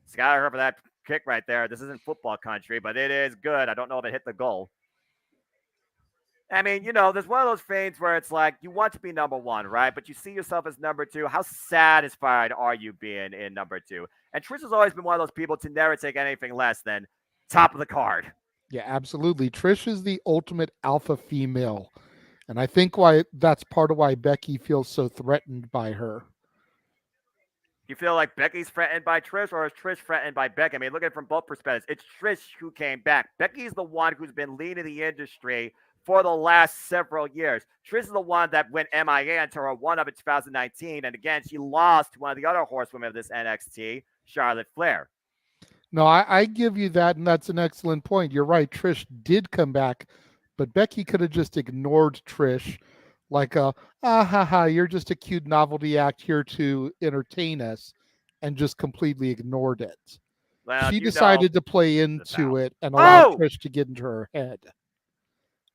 It's got her for that kick right there. This isn't football country, but it is good. I don't know if it hit the goal. I mean, there's one of those things where it's like you want to be number one, right? But you see yourself as number two. How satisfied are you being in number two? And Trish has always been one of those people to never take anything less than top of the card. Yeah, absolutely. Trish is the ultimate alpha female. And I think that's part of why Becky feels so threatened by her. You feel like Becky's threatened by Trish, or is Trish threatened by Becky? I mean, look at it from both perspectives. It's Trish who came back. Becky's the one who's been leading the industry for the last several years. Trish is the one that went MIA until her one of it 2019. And again, she lost to one of the other horsewomen of this NXT, Charlotte Flair. No, I give you that, and that's an excellent point. You're right. Trish did come back, but Becky could have just ignored Trish like you're just a cute novelty act here to entertain us, and just completely ignored it. Well, She decided to play into it and allow Trish to get into her head,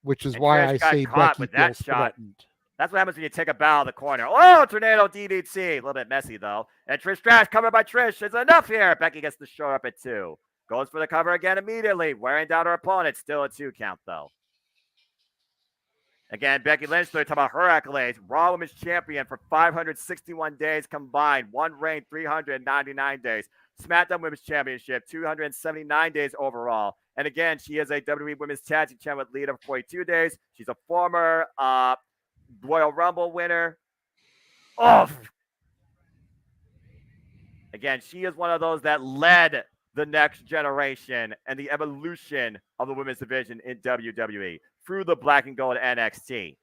which is And why Trish I got say caught Becky with that feels shot. threatened. That's what happens when you take a bow in the corner. Oh, tornado DDT. A little bit messy, though. And Trish Stratus covered by Trish. It's enough here. Becky gets to show up at 2. Goes for the cover again immediately, wearing down her opponent. Still a 2 count, though. Again, Becky Lynch, talking about her accolades. Raw Women's Champion for 561 days combined. One reign, 399 days. SmackDown Women's Championship, 279 days overall. And again, she is a WWE Women's Tag Team Champion with lead of 42 days. She's a former Royal Rumble winner. Oh! Again, she is one of those that led the next generation and the evolution of the women's division in WWE through the black and gold NXT.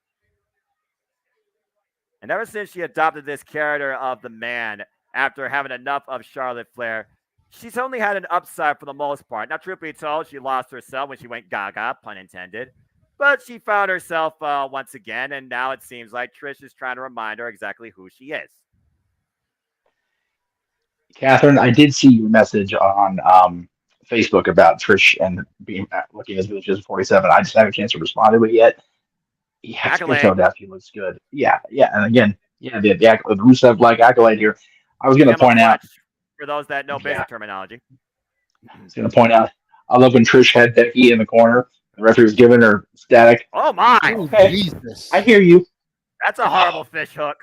And ever since she adopted this character of the man after having enough of Charlotte Flair, she's only had an upside for the most part. Now, truth be told, she lost herself when she went gaga, pun intended. But she found herself once again, and now it seems like Trish is trying to remind her exactly who she is. Catherine, I did see your message on Facebook about Trish and being looking as good as 47. I just haven't had a chance to respond to it yet. Yeah, there's no doubt he looks good. Yeah, and again, the Rusev like accolade here. I was going to point out for those that know basic terminology. I was going to point out. I love when Trish had Becky in the corner. The referee was giving her static. Oh my! Okay. Jesus. I hear you. That's a horrible fish hook.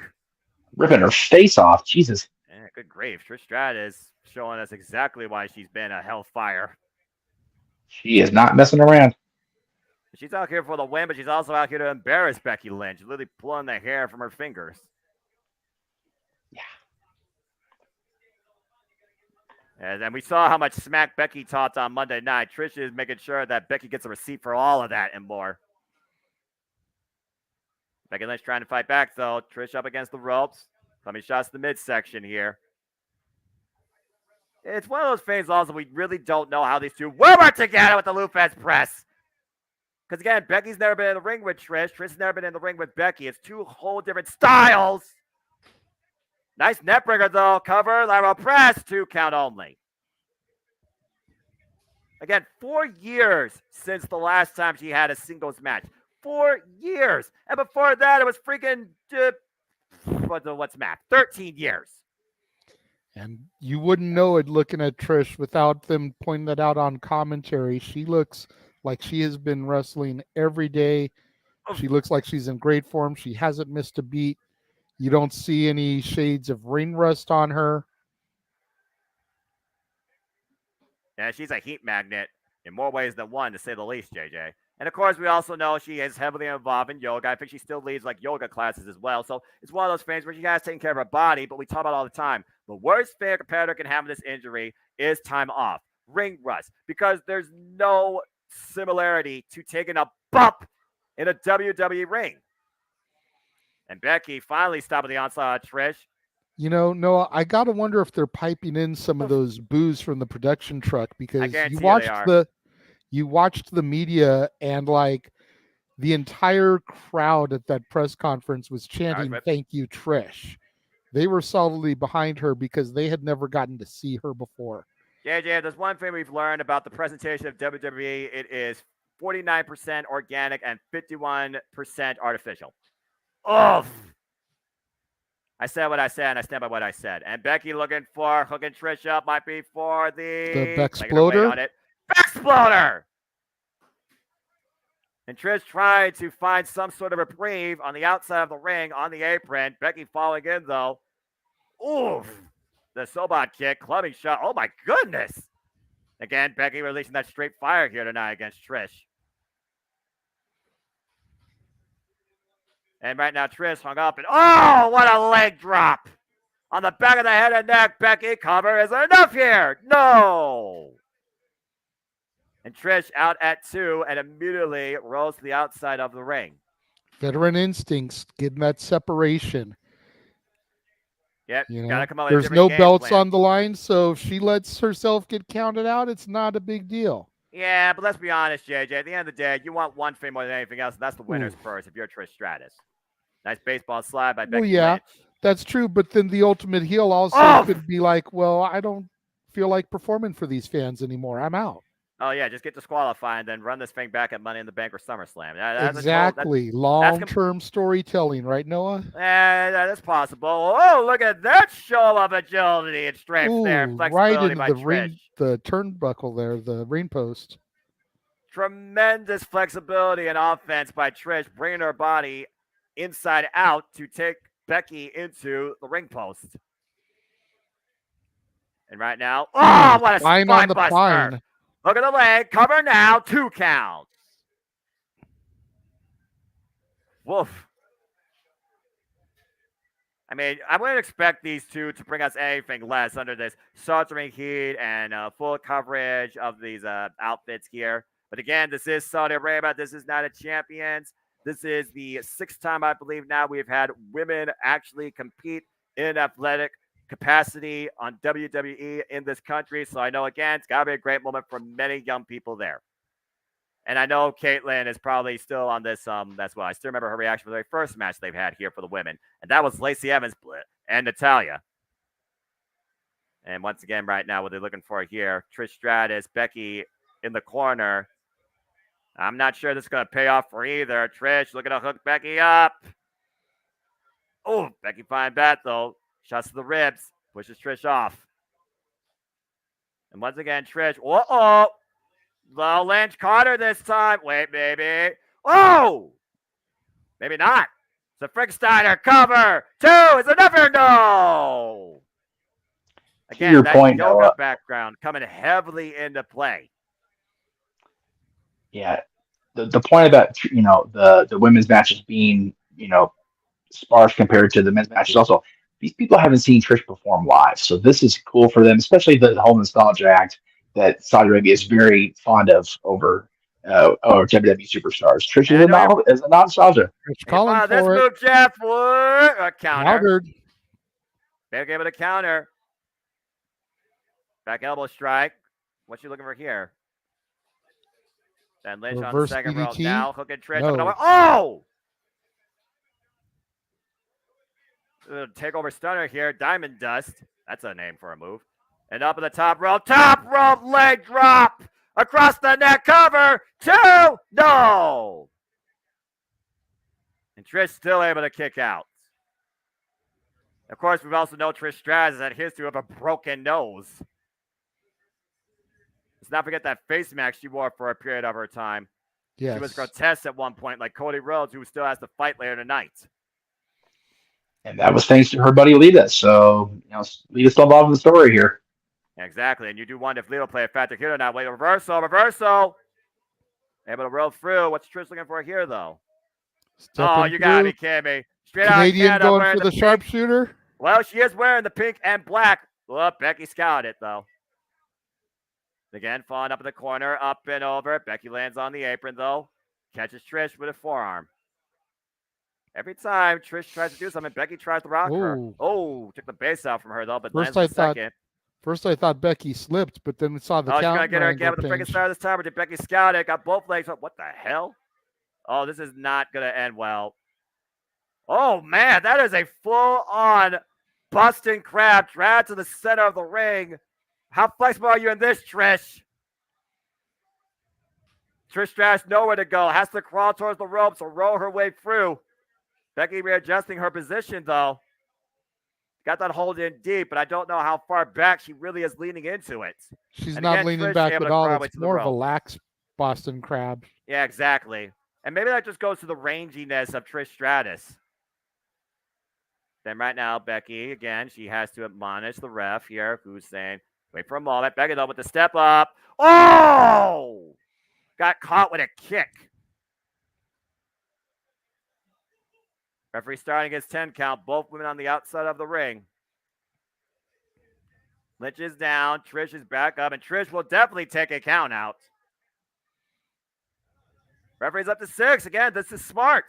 Ripping her face off. Jesus. Yeah, good grief. Trish Stratus showing us exactly why she's been a hellfire. She is not messing around. She's out here for the win, but she's also out here to embarrass Becky Lynch, literally pulling the hair from her fingers. Yeah. And we saw how much smack Becky talked on Monday night. Trish is making sure that Becky gets a receipt for all of that and more. Becky Lynch trying to fight back, though. Trish up against the ropes. Coming shots to the midsection here. It's one of those things also we really don't know how these two will work together with the Lufez press. Because again, Becky's never been in the ring with Trish. Trish's never been in the ring with Becky. It's two whole different styles. Nice neckbreaker, though. Cover, lateral press, 2 count only. Again, 4 years since the last time she had a singles match. 4 years. And before that, it was freaking, what's math? 13 years. And you wouldn't know it looking at Trish without them pointing that out on commentary. She looks like she has been wrestling every day. She looks like she's in great form. She hasn't missed a beat. You don't see any shades of ring rust on her. Yeah, she's a heat magnet in more ways than one, to say the least, JJ. And of course, we also know she is heavily involved in yoga. I think she still leads like yoga classes as well. So it's one of those things where she has taken care of her body, but we talk about it all the time. The worst thing a competitor can have in this injury is time off, ring rust, because there's no similarity to taking a bump in a WWE ring. And Becky finally stopping the onslaught of Trish. You know, Noah, I got to wonder if they're piping in some of those boos from the production truck, because you watched the media and like the entire crowd at that press conference was chanting, "Thank you, Trish." They were solidly behind her because they had never gotten to see her before. JJ, there's one thing we've learned about the presentation of WWE. It is 49% organic and 51% artificial. Oh, I said what I said, and I stand by what I said. And Becky looking for hooking Trish up, might be for the Bexploder. Bexploder! And Trish trying to find some sort of reprieve on the outside of the ring on the apron. Becky falling in, though. Oof. The Sobot kick, clubbing shot. Oh, my goodness. Again, Becky releasing that straight fire here tonight against Trish. And right now, Trish hung up. And oh, what a leg drop. On the back of the head and neck, Becky cover. Is there enough here? No. And Trish out at 2 and immediately rolls to the outside of the ring. Veteran instincts, getting that separation. Yep, you know, gotta come up with there's no belts on the line, so if she lets herself get counted out, it's not a big deal. Yeah, but let's be honest, JJ. At the end of the day, you want one thing more than anything else, and that's the winner's purse if you're Trish Stratus. Nice baseball slide by Becky Lynch. That's true, but then the ultimate heel also could be like, well, I don't feel like performing for these fans anymore. I'm out. Oh, yeah, just get disqualified and then run this thing back at Money in the Bank or SummerSlam. Exactly. Long-term storytelling, right, Noah? That's possible. Oh, look at that show of agility and strength there. Right into the turnbuckle there, the ring post. Tremendous flexibility and offense by Trish, bringing her body inside out to take Becky into the ring post. And right now, what a Spine on the buster. pine. Look at the leg. Cover now. 2 counts. Woof. I mean, I wouldn't expect these two to bring us anything less under this sweltering heat and full coverage of these outfits here. But again, this is Saudi Arabia. This is not a champions. This is the 6th time, I believe, now we've had women actually compete in athletic capacity on WWE in this country. So I know, again, it's got to be a great moment for many young people there. And I know Caitlyn is probably still on this. That's why I still remember her reaction for the very first match they've had here for the women. And that was Lacey Evans and Natalya. And once again, right now, what they're looking for here, Trish Stratus, Becky in the corner. I'm not sure this is going to pay off for either. Trish looking to hook Becky up. Oh, Becky fine bat, though. Shots to the ribs. Pushes Trish off. And once again, Trish. Uh-oh. Low Lynch caught her this time. Wait, maybe. Oh! Maybe not. It's a Fricksteiner cover. 2 is another no. Again, your that point, yoga Noah. background coming heavily into play. Yeah, the point about the women's matches being sparse compared to the men's matches, also these people haven't seen Trish perform live, so this is cool for them, especially the whole nostalgia act that Saudi Arabia is very fond of over WWE superstars. Trish is a nostalgia. Trish calling this for it. move, Jeff. A counter. Countered. Becky able to counter. Back elbow strike. What's she looking for here? Then Lynch on the Reverse second row. DDT? Now hooking Trish. No. Oh! Takeover stunner here. Diamond Dust. That's a name for a move. And up in the top rope. Top rope leg drop. Across the neck cover. 2. No. And Trish still able to kick out. Of course, we've also known Trish Stratus has had history of a broken nose. Let's not forget that face mask she wore for a period of her time. Yes. She was grotesque at one point, like Cody Rhodes, who still has to fight later tonight. And that was thanks to her buddy Lita. So, Lita's still involved in the story here. Exactly. And you do wonder if Lita will play a factor here or not. Wait, reversal. Able to roll through. What's Trish looking for here, though? Stepping you got to through. be kidding me. Straight Canadian out going for the pink. sharpshooter. Well, she is wearing the pink and black. Well, Becky scouted it, though. Again, falling up in the corner, up and over. Becky lands on the apron, though. Catches Trish with a forearm. Every time Trish tries to do something, Becky tries to rock her. Oh, took the base out from her, though, but lands the second. First, I thought Becky slipped, but then we saw the count. She's going to get her again with the freaking star this time. Or did Becky scout it? Got both legs up. What the hell? Oh, this is not going to end well. Oh, man, that is a full-on busting crab dragged to the center of the ring. How flexible are you in this, Trish? Trish Stratus nowhere to go. Has to crawl towards the ropes or roll her way through. Becky readjusting her position, though. Got that hold in deep, but I don't know how far back she really is leaning into it. She's and not again, leaning Trish back able at to all. crawl It's to the more of a rope. lax Boston crab. Yeah, exactly. And maybe that just goes to the ranginess of Trish Stratus. Then right now, Becky, again, she has to admonish the ref here, who's saying, wait for a moment. Becky, though, with the step up. Oh! Got caught with a kick. Referee starting his 10 count. Both women on the outside of the ring. Lynch is down. Trish is back up. And Trish will definitely take a count out. Referee's up to 6. Again, this is smart.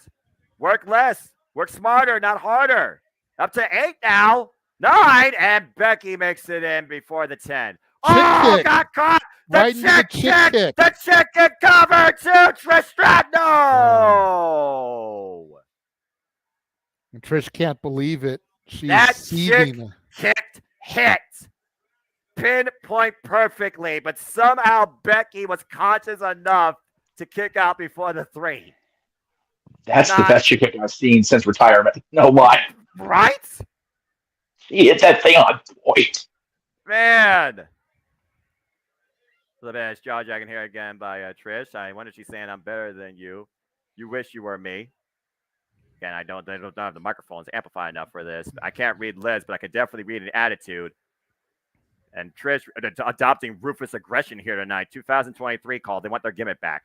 Work less. Work smarter, not harder. Up to 8 now. 9. And Becky makes it in before the 10. Kick. Got caught. Right into the chick kick. The chicken cover to Trish Stratus. No. And Trish can't believe it. She's That seething. Kicked hit. Pinpoint perfectly, but somehow Becky was conscious enough to kick out before the 3. That's the best chick I've seen since retirement. No lie. Right? She hit that thing on point. Man. So the jaw jacking here again by Trish. I wonder if she's saying I'm better than you. You wish you were me. Again, I don't have the microphones amplified enough for this. I can't read Liz, but I can definitely read an attitude. And Trish adopting ruthless aggression here tonight. 2023 call. They want their gimmick back.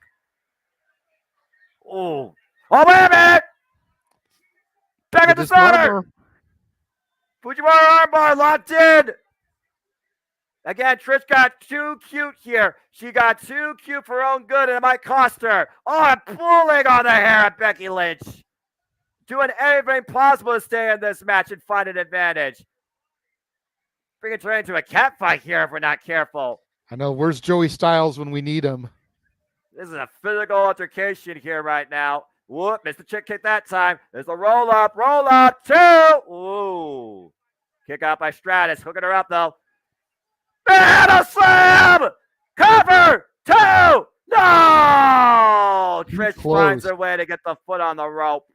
Oh, wait a minute! Back at the center! Fujiwara armbar locked in. Again, Trish got too cute here. She got too cute for her own good, and it might cost her. Oh, I'm pulling on the hair of Becky Lynch. Doing everything possible to stay in this match and find an advantage. Bringing it into a cat fight here if we're not careful. I know. Where's Joey Styles when we need him? This is a physical altercation here right now. Whoop, missed the chick kick that time. There's a roll up, two. Ooh. Kick out by Stratus, hooking her up though. And a slam! Cover! 2! No! Trish finds her way to get the foot on the rope.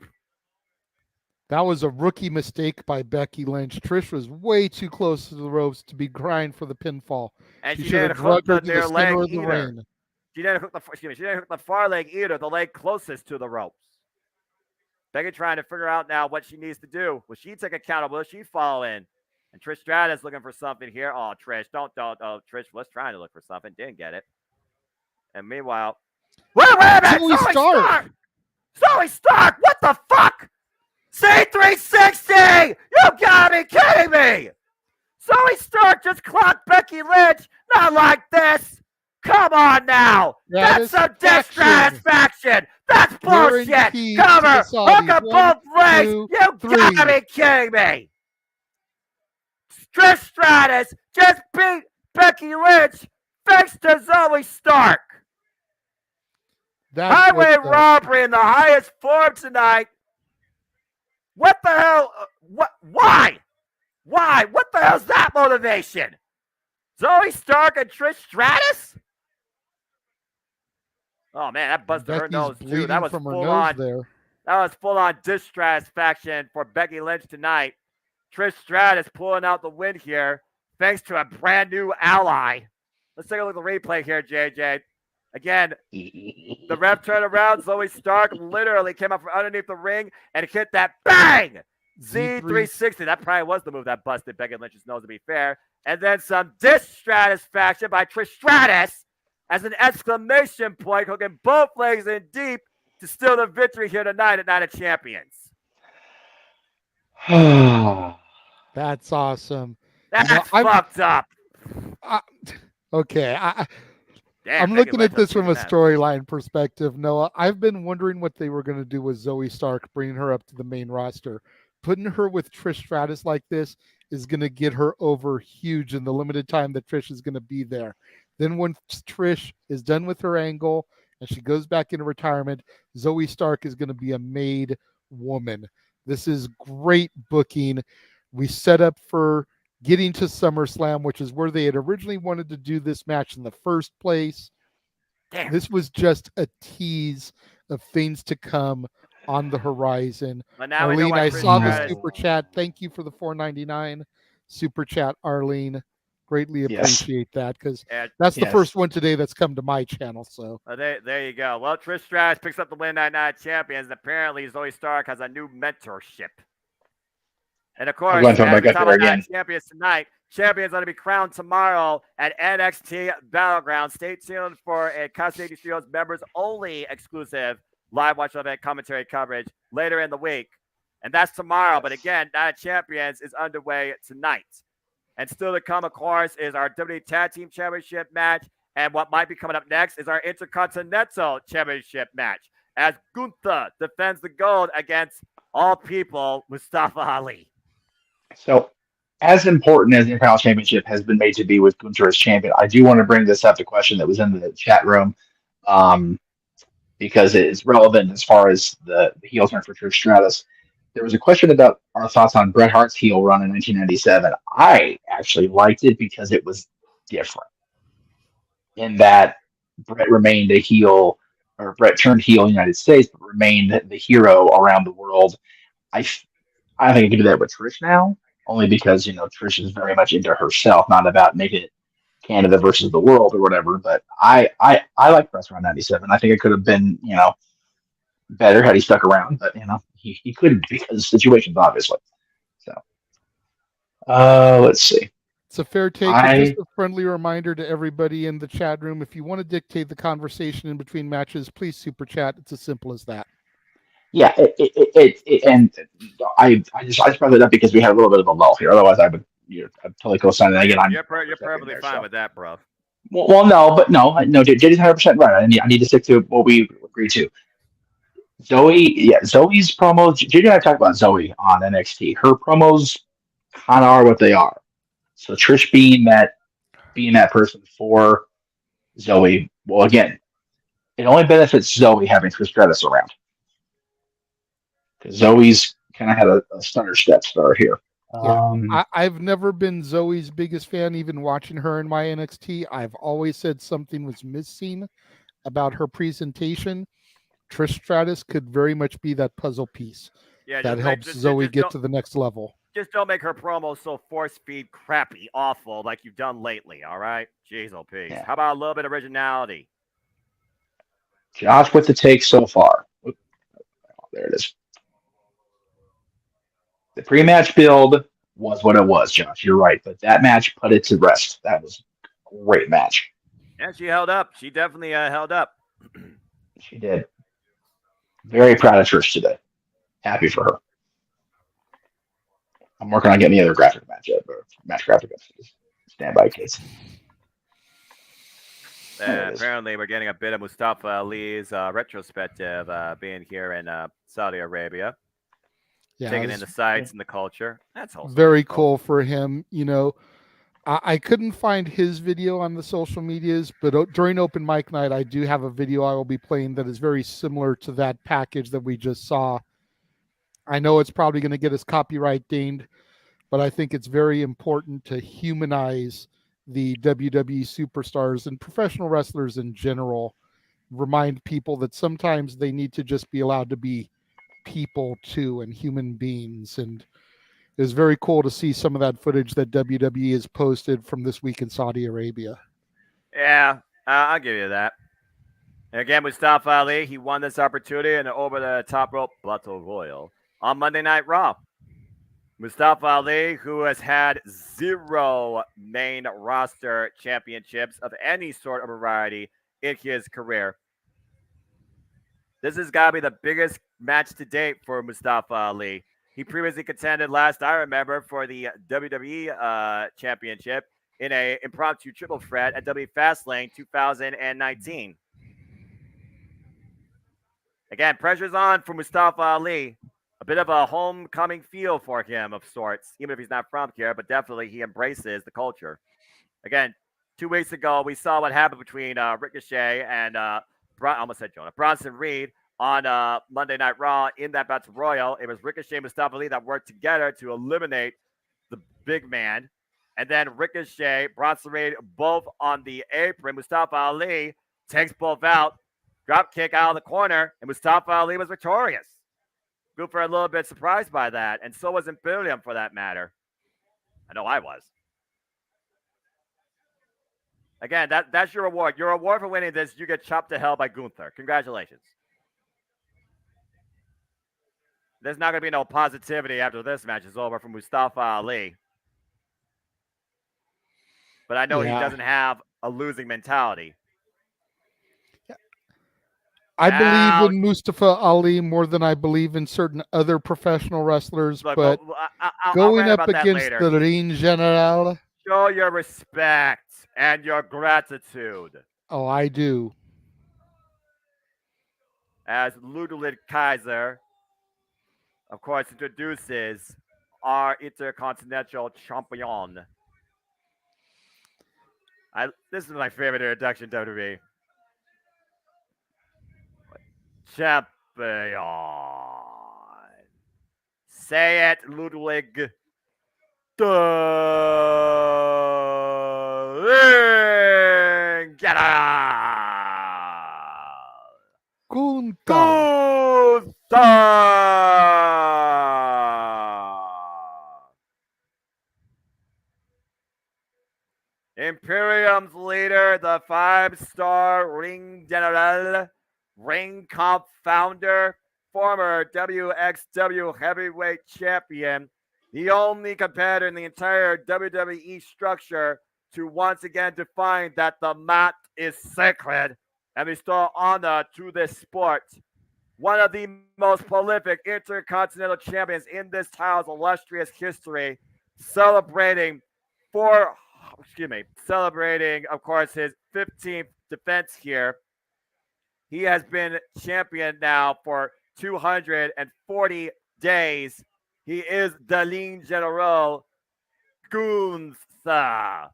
That was a rookie mistake by Becky Lynch. Trish was way too close to the ropes to be crying for the pinfall. And she should didn't have hook drugged her the to the near leg center of the either. ring. She didn't hook the far leg either, the leg closest to the ropes. Becky trying to figure out now what she needs to do. Will she take accountable? Will she follow in? And Trish Stratus looking for something here. Oh, Trish, don't. Oh, Trish was trying to look for something. Didn't get it. And meanwhile, wait a minute! Zoe Stark! Zoe Stark! What the fuck? C360! You gotta be kidding me! Zoe Stark just clocked Becky Lynch. Not like this. Come on now. That's some dissatisfaction. That's bullshit. Cover. Hook up both legs. You gotta be kidding me. Trish Stratus just beat Becky Lynch thanks to Zoe Stark. Highway robbery in the highest form tonight. What the hell? Why? Why? What the hell's that motivation? Zoe Stark and Trish Stratus? Oh man, that busted her nose too. That was full on. That was full on dissatisfaction for Becky Lynch tonight. Trish Stratus pulling out the win here, thanks to a brand new ally. Let's take a look at the replay here, JJ. Again, the ref turned around. Zoe Stark literally came up from underneath the ring and hit that bang! Z360. That probably was the move that busted Becky Lynch's nose, to be fair. And then some dissatisfaction by Trish Stratus as an exclamation point, hooking both legs in deep to steal the victory here tonight at Night of Champions. That's awesome. That's fucked up. Okay. I'm looking at this from a storyline perspective, Noah. I've been wondering what they were going to do with Zoe Stark, bringing her up to the main roster. Putting her with Trish Stratus like this is going to get her over huge in the limited time that Trish is going to be there. Then when Trish is done with her angle and she goes back into retirement, Zoe Stark is going to be a made woman. This is great booking. We set up for getting to SummerSlam, which is where they had originally wanted to do this match in the first place. Damn. This was just a tease of things to come on the horizon. Arlene, I saw the super chat. Thank you for the $4.99 super chat, Arlene. Greatly appreciate that, because that's the first one today that's come to my channel. So there you go. Well, Trish Stratus picks up the win at Night Champions, and apparently Zoe Stark has a new mentorship. And of course, as we talk about Night Champions tonight, champions are to be crowned tomorrow at NXT Battleground. Stay tuned for a Custody Studios members only exclusive live watch event commentary coverage later in the week. And that's tomorrow. But again, Night Champions is underway tonight. And still to come, of course, is our WWE Tag Team Championship match. And what might be coming up next is our Intercontinental Championship match as Gunther defends the gold against all people Mustafa Ali. So, as important as the Intercontinental Championship has been made to be with Gunther as champion, I do want to bring this up, the question that was in the chat room, because it is relevant as far as the heel turn for Trish Stratus. There was a question about our thoughts on Bret Hart's heel run in 1997. I actually liked it because it was different in that Bret remained a heel, or Bret turned heel in the United States, but remained the hero around the world. I think I can do that with Trish now, only because, Trish is very much into herself, not about making it Canada versus the world or whatever. But I like WrestleMania 97. I think it could have been, better had he stuck around, but he couldn't because of situations, obviously. So let's see. It's a fair take. But just a friendly reminder to everybody in the chat room: if you want to dictate the conversation in between matches, please super chat. It's as simple as that. Yeah, and I just brought it up because we had a little bit of a lull here. Otherwise, I'd totally co-sign that. Again, you're perfectly fine with that, bro. Well, no, JD's 100% right. I need to stick to what we agreed to. Zoe's promos. JD and I talked about Zoe on NXT. Her promos kind of are what they are. So Trish being that person for Zoe. Well, again, it only benefits Zoe having Trish Stratus around because Zoe's kind of had a stutter step start here. Yeah, I've never been Zoe's biggest fan. Even watching her in my NXT, I've always said something was missing about her presentation. Trish Stratus could very much be that puzzle piece that helps Zoe get to the next level. Just don't make her promo so force feed crappy, awful, like you've done lately, all right? Jeez, oh, peace. Yeah. How about a little bit of originality? Josh with the take so far. Oh, there it is. The pre-match build was what it was, Josh. You're right, but that match put it to rest. That was a great match. Yeah, she held up. She definitely held up. She did. Very proud of Trish today. Happy for her. I'm working on getting the other graphic match graphic. Stand by, kids. Apparently, we're getting a bit of Mustafa Ali's retrospective being here in Saudi Arabia. Yeah, taking in the sights and the culture. That's also very cool for him. I couldn't find his video on the social medias, but during open mic night, I do have a video I will be playing that is very similar to that package that we just saw. I know it's probably going to get us copyright dinged, but I think it's very important to humanize the WWE superstars and professional wrestlers in general. Remind people that sometimes they need to just be allowed to be people too and human beings. And it was very cool to see some of that footage that WWE has posted from this week in Saudi Arabia. Yeah, I'll give you that. And again, Mustafa Ali, he won this opportunity in an over-the-top rope battle royal on Monday Night Raw. Mustafa Ali, who has had 0 main roster championships of any sort of variety in his career. This has got to be the biggest match to date for Mustafa Ali. He previously contended last I remember for the WWE Championship in an impromptu triple threat at W Fastlane 2019. Again, pressure's on for Mustafa Ali. A bit of a homecoming feel for him of sorts, even if he's not from here, but definitely he embraces the culture. Again, 2 weeks ago, we saw what happened between Ricochet and Bronson Reed on Monday Night Raw in that Battle Royal. It was Ricochet and Mustafa Ali that worked together to eliminate the big man. And then Ricochet, Bronson Reed, both on the apron. Mustafa Ali takes both out, drop kick out of the corner, and Mustafa Ali was victorious. Gooper a little bit surprised by that, and so was Imperium for that matter. I know I was. Again, that's your award. Your award for winning this, you get chopped to hell by Gunther. Congratulations. There's not going to be no positivity after this match is over from Mustafa Ali. But I know he doesn't have a losing mentality. I believe in Mustafa Ali more than I believe in certain other professional wrestlers, but going up against the Ring General. Show your respect and your gratitude. Oh, I do. As Ludwig Kaiser, of course, introduces our Intercontinental Champion. This is my favorite introduction, WWE. Champion. Say it, Ludwig. Gunther. Imperium's leader, the 5-star Ring General, Ring Comp founder, former WXW heavyweight champion, the only competitor in the entire WWE structure to once again define that the mat is sacred and restore honor to this sport. One of the most prolific intercontinental champions in this title's illustrious history, celebrating, of course, his 15th defense here. He has been champion now for 240 days. He is the Ligne General Gunther.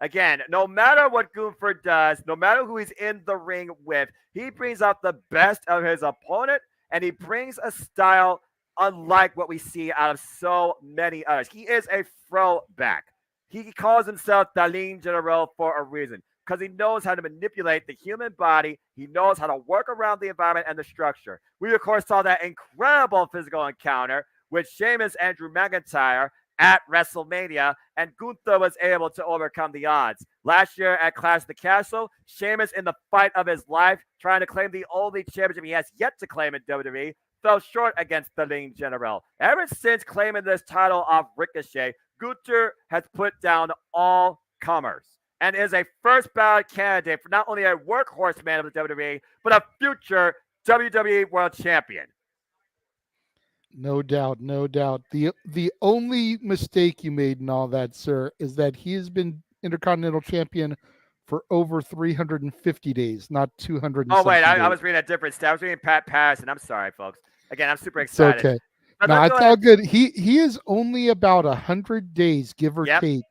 Again, no matter what Gunther does, no matter who he's in the ring with, he brings out the best of his opponent, and he brings a style unlike what we see out of so many others. He is a throwback. He calls himself the Ligne General for a reason, because he knows how to manipulate the human body. He knows how to work around the environment and the structure. We, of course, saw that incredible physical encounter with Sheamus and Drew McIntyre at WrestleMania, and Gunther was able to overcome the odds. Last year at Clash of the Castle, Sheamus, in the fight of his life, trying to claim the only championship he has yet to claim in WWE, fell short against the Ligne General. Ever since claiming this title off Ricochet, Gunther has put down all comers and is a first ballot candidate for not only a workhorse man of the WWE, but a future WWE World Champion. No doubt, no doubt. The only mistake you made in all that, sir, is that he has been Intercontinental Champion for over 350 days, not 200. Oh, wait, I was reading a different stat. I was reading Pat Patterson. I'm sorry, folks. Again, I'm super excited. It's okay. No, it's all good. He is only about 100 days, give or take,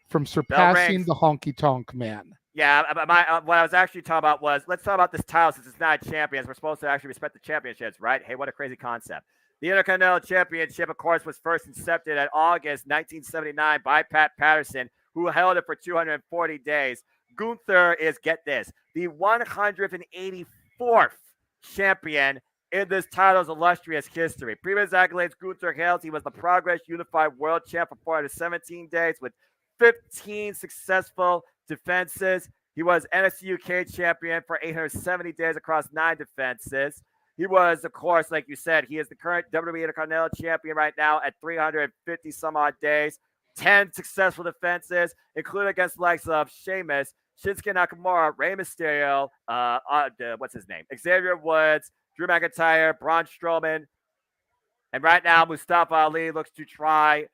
from surpassing the Honky Tonk Man. Yeah, but what I was actually talking about was, let's talk about this title since it's not champions. We're supposed to actually respect the championships, right? Hey, what a crazy concept. The Intercontinental Championship, of course, was first incepted in August 1979 by Pat Patterson, who held it for 240 days. Gunther is, get this, the 184th champion in this title's illustrious history. Previous accolades Gunther held, he was the Progress Unified World Champ for 417 days with 15 successful defenses. He was NXT UK champion for 870 days across 9 defenses. He was, of course, like you said, he is the current WWE Intercontinental Champion right now at 350 some odd days. 10 successful defenses, including against the likes of Sheamus, Shinsuke Nakamura, Rey Mysterio, what's his name? Xavier Woods, Drew McIntyre, Braun Strowman. And right now, Mustafa Ali looks to try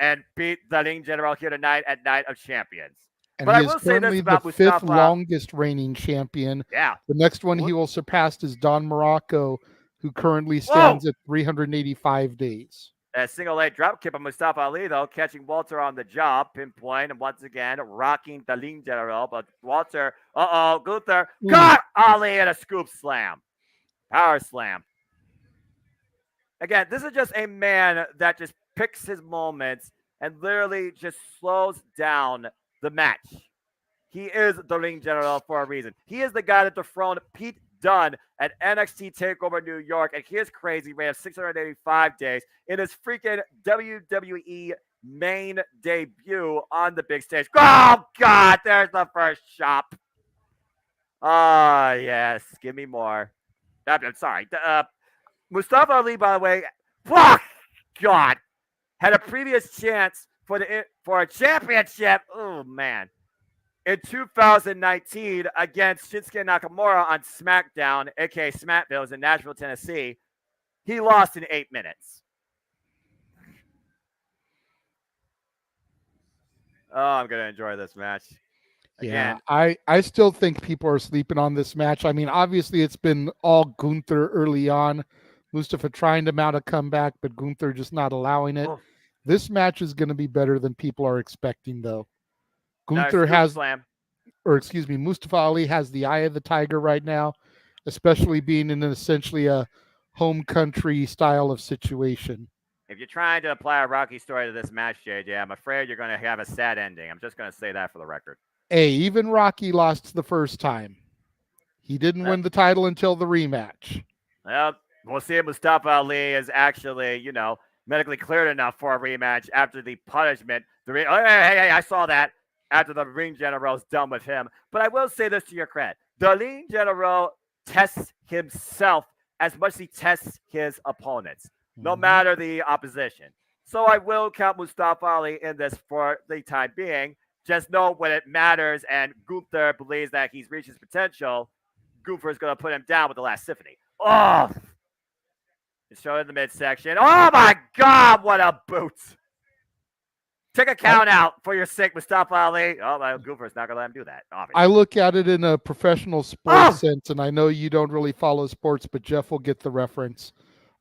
and beat the Ligne General here tonight at Night of Champions. And but he is currently the fifth longest reigning champion. Yeah. The next one he will surpass is Don Morocco, who currently stands at 385 days. A single leg drop kick of Mustafa Ali, though, catching Walter on the job, pinpoint, and once again, rocking the Ligne General. But Walter, Gunther, got Ali in a scoop slam. Power slam. Again, this is just a man that just picks his moments and literally just slows down the match. He is the Ring General for a reason. He is the guy that dethroned Pete Dunne at NXT TakeOver New York and his crazy reign of 685 days in his freaking WWE main debut on the big stage. Oh, God, there's the first chop. Yes, give me more. I'm sorry. Mustafa Ali, by the way, God, had a previous chance for a championship. Oh, man. In 2019 against Shinsuke Nakamura on SmackDown, aka SmackVille, it was in Nashville, Tennessee. He lost in 8 minutes. Oh, I'm going to enjoy this match. Again. Yeah, I still think people are sleeping on this match. I mean, obviously it's been all Gunther early on. Mustafa trying to mount a comeback, but Gunther just not allowing it. This match is going to be better than people are expecting, though. Gunther Mustafa Ali has the eye of the tiger right now, especially being in essentially a home country style of situation. If you're trying to apply a Rocky story to this match, JJ, I'm afraid you're going to have a sad ending. I'm just going to say that for the record. Hey, even Rocky lost the first time. He didn't win the title until the rematch. Well, we'll see if Mustafa Ali is actually, medically cleared enough for a rematch after the punishment. Hey, I saw that. after the ring general's done with him. But I will say this to your credit. The ring general tests himself as much as he tests his opponents, no matter the opposition. So I will count Mustafa Ali in this for the time being. Just know when it matters and Gunther believes that he's reached his potential, Gunther is going to put him down with the last symphony. Oh! It's shown in the midsection. Oh my God, what a boot! Take a count out for your sake, Mustafa Ali. Oh, well, Gunther's not going to let him do that. Obviously. I look at it in a professional sports sense, and I know you don't really follow sports, but Jeff will get the reference.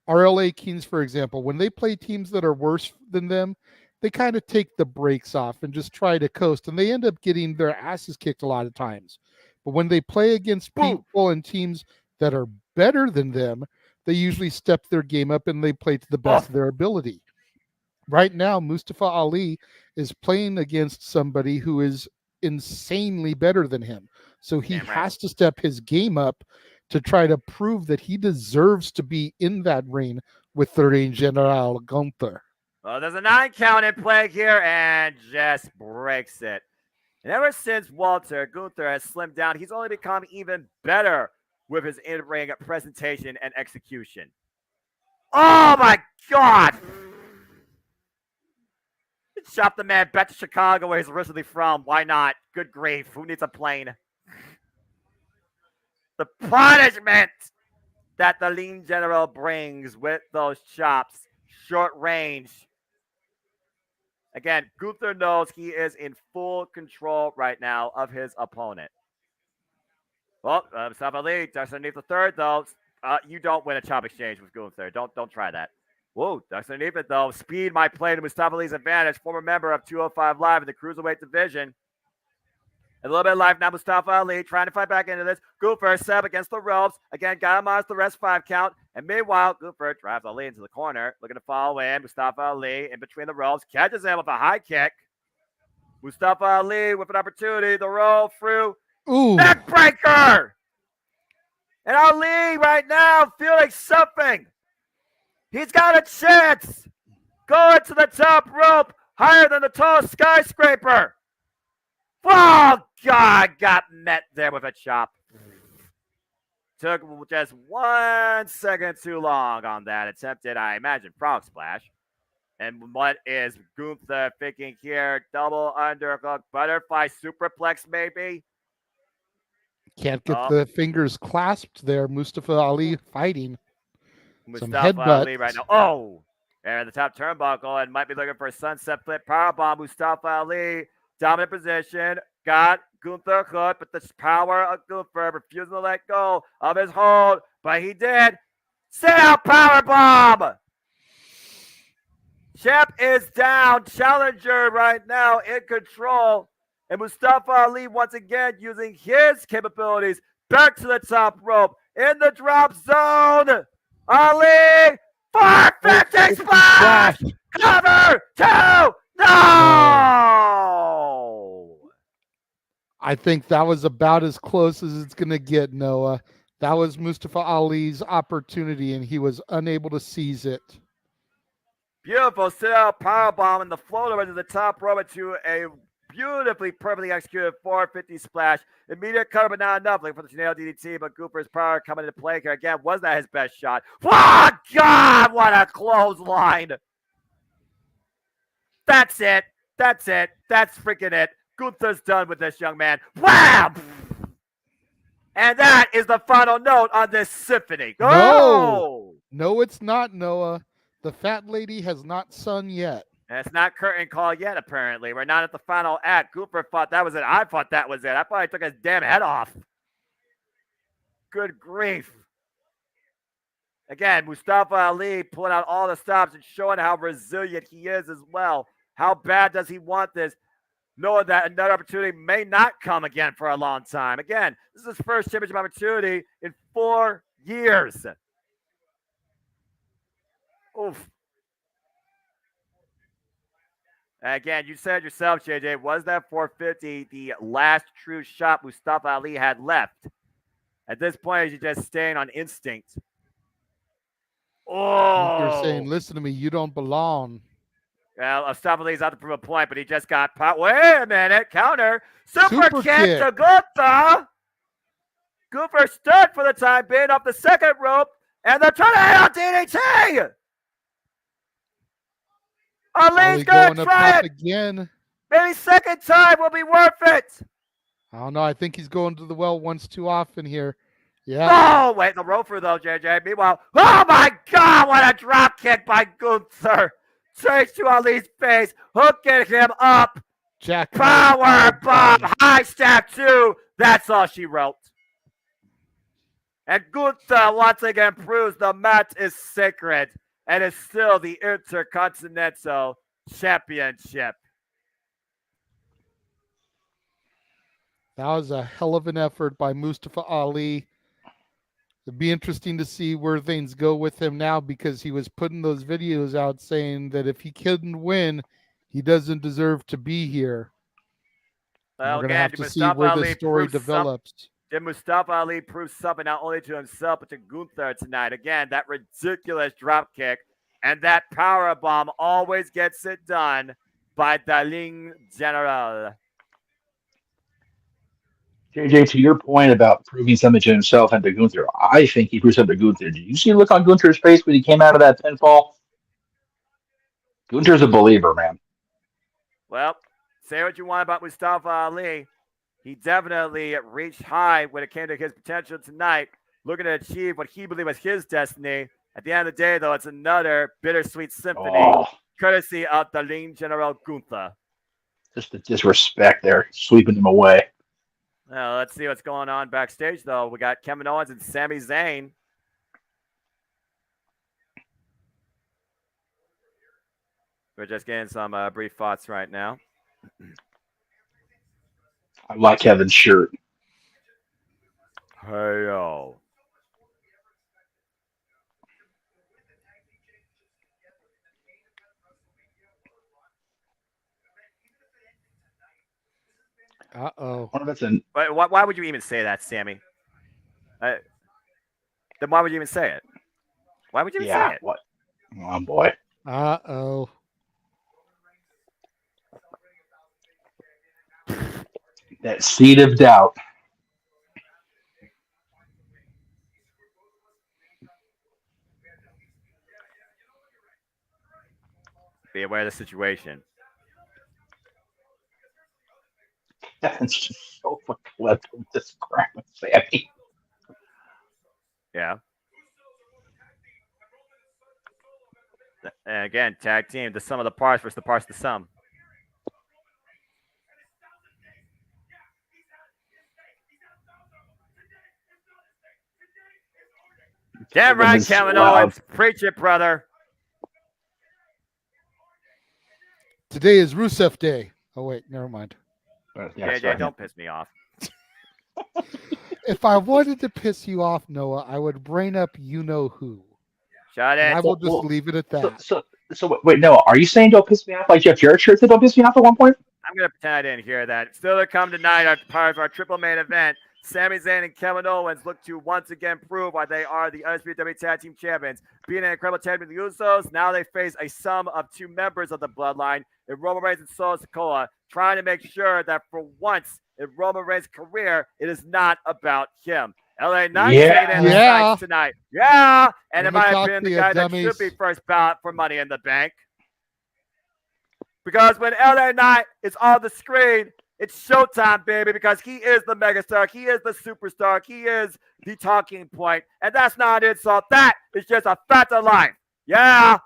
Our LA Kings, for example, when they play teams that are worse than them, they kind of take the brakes off and just try to coast, and they end up getting their asses kicked a lot of times. But when they play against people and teams that are better than them, they usually step their game up and they play to the best of their ability. Right now, Mustafa Ali is playing against somebody who is insanely better than him. So he has to step his game up to try to prove that he deserves to be in that ring with the Ring General Gunther. Well, there's a 9 count in play here and just breaks it. And ever since Walter Gunther has slimmed down, he's only become even better with his in-ring presentation and execution. Oh my God! Shop the man back to Chicago where he's originally from. Why not? Good grief. Who needs a plane? The punishment that the Lean General brings with those chops. Short range. Again, Gunther knows he is in full control right now of his opponent. Well, Mustafa Ali ducks underneath the third, though. You don't win a chop exchange with Gunther. Don't try that. Whoa, ducks underneath it, though. Speed might play to Mustafa Ali's advantage. Former member of 205 Live in the Cruiserweight division. A little bit of life now. Mustafa Ali trying to fight back into this. Gunther sub against the ropes. Again, got him on the rest 5 count. And meanwhile, Gunther drives Ali into the corner. Looking to follow in. Mustafa Ali in between the ropes. Catches him with a high kick. Mustafa Ali with an opportunity. The roll through. Ooh. Neckbreaker! And Ali right now feeling something. He's got a chance. Going to the top rope. Higher than the tallest skyscraper. Oh, God. Got met there with a chop. Took just 1 second too long on that. Attempted, I imagine, frog splash. And what is Gunther thinking here? Double underhook, butterfly superplex, maybe? Can't get the fingers clasped there. Mustafa Ali fighting. Mustafa Ali right now. Oh! And the top turnbuckle and might be looking for a sunset flip powerbomb. Mustafa Ali, dominant position. Got Gunther hooked, but the power of Gunther refusing to let go of his hold. But he did. Sit out powerbomb! Champ is down. Challenger right now in control. And Mustafa Ali once again using his capabilities back to the top rope in the drop zone. Ali, 450 splash! Cover 2! No! I think that was about as close as it's going to get, Noah. That was Mustafa Ali's opportunity, and he was unable to seize it. Beautiful sit-out powerbomb and the floater into the top rope into a beautifully, perfectly executed 450 splash. Immediate cover, but not enough. Looking for the tornado DDT, but Cooper's power coming into play here. Again, was that his best shot? Oh, God, what a clothesline. That's it. That's it. That's freaking it. Gunther's done with this young man. Wham! And that is the final note on this symphony. No, it's not, Noah. The fat lady has not sung yet. And it's not curtain call yet, apparently. We're not at the final act. Cooper thought that was it. I thought that was it. I thought he took his damn head off. Good grief. Again, Mustafa Ali pulling out all the stops and showing how resilient he is as well. How bad does he want this? Knowing that another opportunity may not come again for a long time. Again, this is his first championship opportunity in 4 years. Oof. Again, you said yourself, JJ, was that 450 the last true shot Mustafa Ali had left? At this point, he's just staying on instinct. Oh! You're saying, listen to me, you don't belong. Well, Ostapali's out to prove a point, but he just got popped. Wait a minute. Counter. Super kick to Gunther. Gunther stood for the time being off the second rope. And they're trying to hit on DDT. Ali's going to try it. Again. Maybe second time will be worth it. I don't know. I think he's going to the well once too often here. Yeah. Oh, wait. The rope through, though, JJ. Meanwhile, oh, my God. What a drop kick by Gunther. Straight to Ali's face, hooking him up. Jack Power bomb, high step 2. That's all she wrote. And Gunther once again proves the match is sacred and is still the Intercontinental Championship. That was a hell of an effort by Mustafa Ali. It'd be interesting to see where things go with him now, because he was putting those videos out saying that if he couldn't win, he doesn't deserve to be here. Well, we're going to have to see where this story develops. Did Mustafa Ali prove something not only to himself but to Gunther tonight? Again, that ridiculous drop kick and that power bomb always gets it done by Darling General. JJ, to your point about proving something to himself and to Gunther, I think he proved something to Gunther. Did you see the look on Gunther's face when he came out of that pinfall? Gunther's a believer, man. Well, say what you want about Mustafa Ali. He definitely reached high when it came to his potential tonight, looking to achieve what he believed was his destiny. At the end of the day, though, it's another bittersweet symphony, courtesy of Darling General Gunther. Just the disrespect there, sweeping him away. Now, let's see what's going on backstage, though. We got Kevin Owens and Sami Zayn. We're just getting some brief thoughts right now. I like Kevin's shirt. Hey, yo. Uh-oh. Why would you even say that, Sammy? Then why would you even say it? Why would you even say it? What? Oh, boy. Uh-oh. That seed of doubt. Be aware of the situation. Kevin's just so flipped with this crap with Sammy. Yeah. And again, tag team, the sum of the parts versus the parts of the sum. Damn right, Kevin Owens. Preach it, brother. Today is Rusev Day. Oh, wait, never mind. JJ, don't piss me off. If I wanted to piss you off, Noah, I would bring up you-know-who. Shut it. I will just leave it at that. So wait, Noah, are you saying don't piss me off like Jeff Jarrett shirt said don't piss me off at one point? I'm going to pretend I didn't hear that. Still to come tonight as part of our triple main event. Sami Zayn and Kevin Owens look to once again prove why they are the WWE Tag Team Champions. Being an incredible tag team with the Usos, now they face a sum of two members of the Bloodline in Roman Reigns and Solo Sikoa, trying to make sure that for once in Roman Reigns' career, it is not about him. LA Knight taking in the sights tonight. Yeah. And in my opinion, the guy that should be first ballot for Money in the Bank. Because when LA Knight is on the screen, it's showtime, baby, because he is the megastar. He is the superstar. He is the talking point. And that's not an insult. That is just a fact of life. Yeah.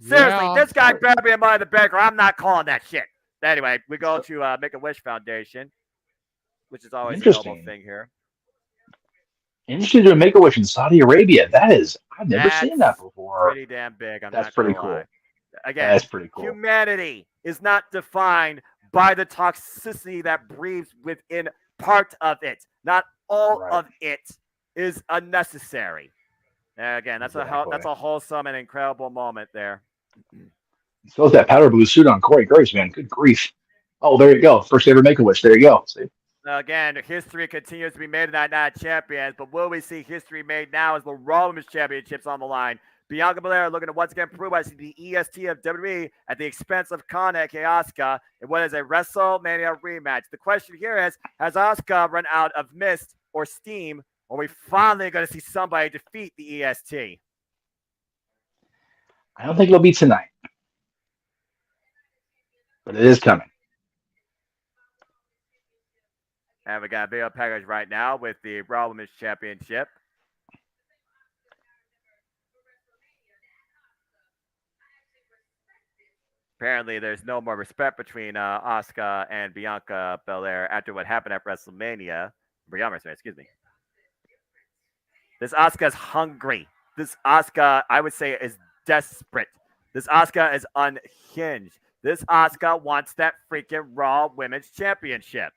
Seriously, this guy better be a Money in the Bank or I'm not calling that shit. Anyway, we go to Make-A-Wish Foundation, which is always a noble thing here. Interesting to Make-A-Wish in Saudi Arabia. I've never seen that before. Pretty damn big. That's pretty cool. Again, that's pretty cool. Humanity is not defined by the toxicity that breathes within part of it. Not all of it is unnecessary. Again, that's a wholesome and incredible moment there. So is that powder blue suit on Corey Graves, man. Good grief. Oh, there you go. First ever Make-A-Wish. There you go. See? Again, history continues to be made tonight, not champions. But will we see history made now as the Raw Women's Championships on the line Bianca Belair looking to once again prove I see the EST of WWE at the expense of Kana aka Asuka in what is a WrestleMania rematch. The question here is, has Asuka run out of mist or steam, or are we finally going to see somebody defeat the EST? I don't think it'll be tonight, but it is coming. And we got a video package right now with the Raw Women's Championship. Apparently, there's no more respect between Asuka and Bianca Belair after what happened at WrestleMania. Excuse me. This Asuka is hungry. This Asuka, I would say, is desperate. This Asuka is unhinged. This Asuka wants that freaking Raw Women's Championship.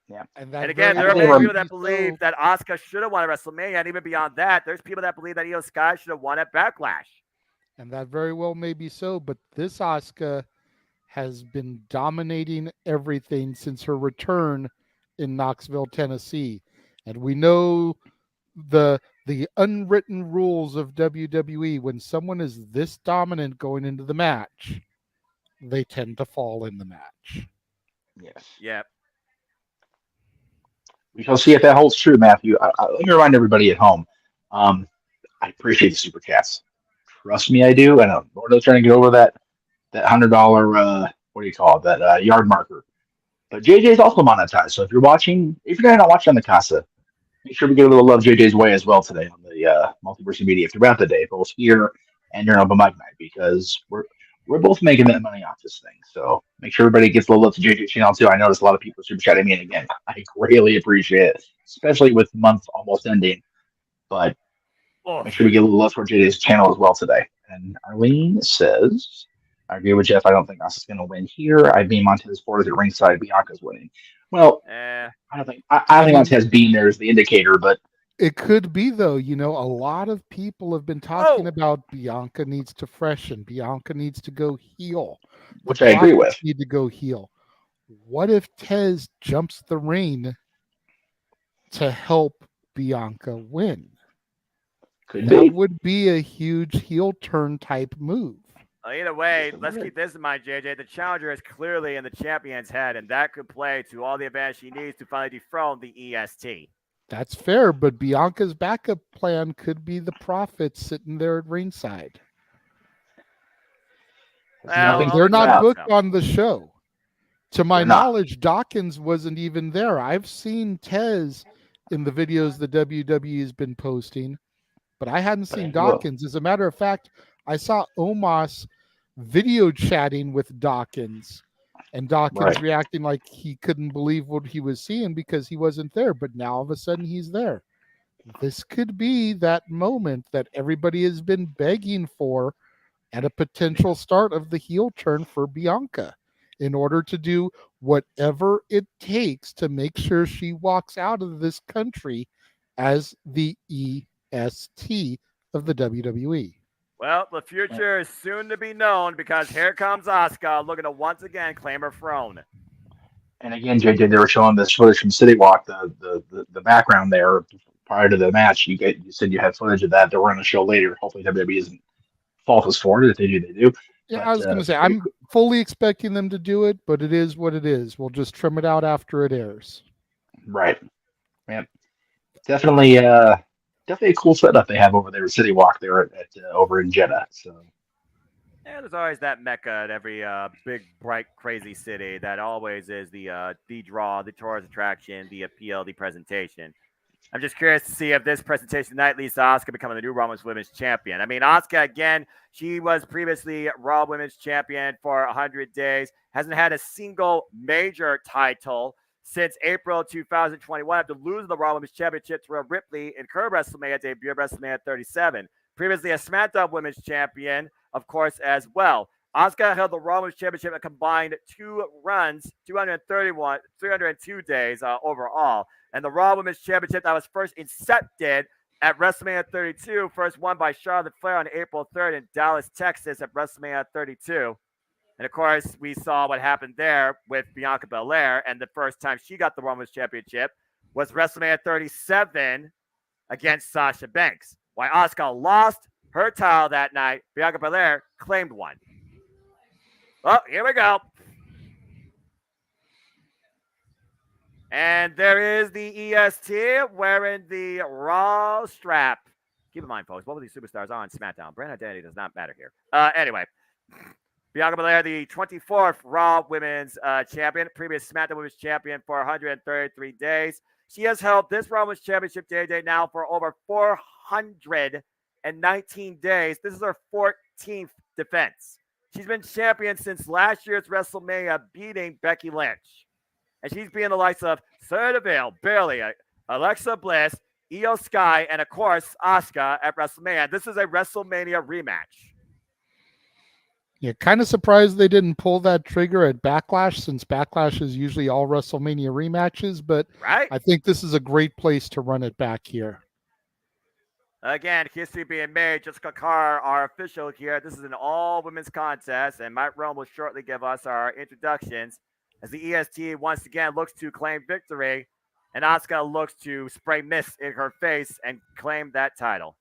Yeah. And again, there are many people that believe that Asuka should have won at WrestleMania, and even beyond that, there's people that believe that Io Sky should have won at Backlash. And that very well may be so, but this Asuka has been dominating everything since her return in Knoxville, Tennessee. And we know the unwritten rules of WWE. When someone is this dominant going into the match, they tend to fall in the match. Yes. Yep. We shall see if that holds true, Matthew. Let me remind everybody at home. I appreciate the super chats. Trust me, I do. I know Lordo's trying to get over that $100 what do you call it, that yard marker. But JJ's also monetized. So if you're not watching on the Casa, make sure we give a little love JJ's way as well today on the Multiverse of Media throughout the day, both here and during Open Mic Night, because we're both making that money off this thing. So make sure everybody gets a little love to JJ's channel too. I noticed a lot of people super chatting me, and again, I greatly appreciate it, especially with the month almost ending. But make sure we get a little love for JJ's channel as well today. And Arlene says, I agree with Jeff. I don't think Asuka's going to win here. I beam Montez Ford at ringside. Bianca's winning. Well, I don't think Montez being there is the indicator, but it could be, though. You know, a lot of people have been talking about Bianca needs to freshen. Bianca needs to go heel. Which I agree with. Need to go heel. What if Tez jumps the ring to help Bianca win? That would be a huge heel turn type move. Either way, let's keep this in mind, JJ. The challenger is clearly in the champion's head, and that could play to all the advantage she needs to finally dethrone the EST. That's fair, but Bianca's backup plan could be the Prophet sitting there at ringside. Well, they're not booked on the show. To my knowledge, Dawkins wasn't even there. I've seen Tez in the videos the WWE has been posting, but I hadn't seen Dawkins. As a matter of fact, I saw Omos video chatting with Dawkins, and Dawkins reacting like he couldn't believe what he was seeing because he wasn't there. But now all of a sudden he's there. This could be that moment that everybody has been begging for and a potential start of the heel turn for Bianca in order to do whatever it takes to make sure she walks out of this country as the EST of the WWE. Well, the future is soon to be known because here comes Asuka looking to once again claim her throne. And again, JJ, they were showing this footage from City Walk, the background there prior to the match. You said you had footage of that. They're going to show later. Hopefully, WWE isn't faultless for it. If they do, they do. Yeah, but, I was going to say I'm fully expecting them to do it, but it is what it is. We'll just trim it out after it airs. Right. Yeah. Definitely a cool setup they have over there at City Walk there at over in Jeddah. So yeah, there's always that mecca at every big, bright, crazy city that always is the draw, the tourist attraction, the appeal, the presentation. I'm just curious to see if this presentation tonight leads to Asuka becoming the new Raw Women's Champion. I mean, Asuka, again, she was previously Raw Women's Champion for 100 days, hasn't had a single major title since April 2021 after losing the Raw Women's Championship to Rhea Ripley in her WrestleMania debut at WrestleMania 37. Previously a SmackDown Women's Champion, of course, as well. Asuka held the Raw Women's Championship a combined 2 runs, 302 days overall. And the Raw Women's Championship that was first incepted at WrestleMania 32, first won by Charlotte Flair on April 3rd in Dallas, Texas at WrestleMania 32. And of course, we saw what happened there with Bianca Belair. And the first time she got the Raw Women's Championship was WrestleMania 37 against Sasha Banks. Why Asuka lost her title that night. Bianca Belair claimed one. Oh, here we go. And there is the EST wearing the Raw strap. Keep in mind, folks, both of these superstars are on SmackDown. Brand identity does not matter here. Anyway, Bianca Belair, the 24th Raw Women's Champion, previous SmackDown Women's Champion for 133 days. She has held this Raw Women's Championship day now for over 419 days. This is her 14th defense. She's been champion since last year's WrestleMania, beating Becky Lynch. And she's being the likes of Sarah Deville, Bayley, Alexa Bliss, Io Sky, and of course, Asuka at WrestleMania. This is a WrestleMania rematch. Yeah, kind of surprised they didn't pull that trigger at Backlash, since Backlash is usually all WrestleMania rematches, but right? I think this is a great place to run it back here. Again, history being made. Jessica Carr, our official here. This is an all-women's contest, and Mike Rome will shortly give us our introductions as the EST once again looks to claim victory, and Asuka looks to spray mist in her face and claim that title.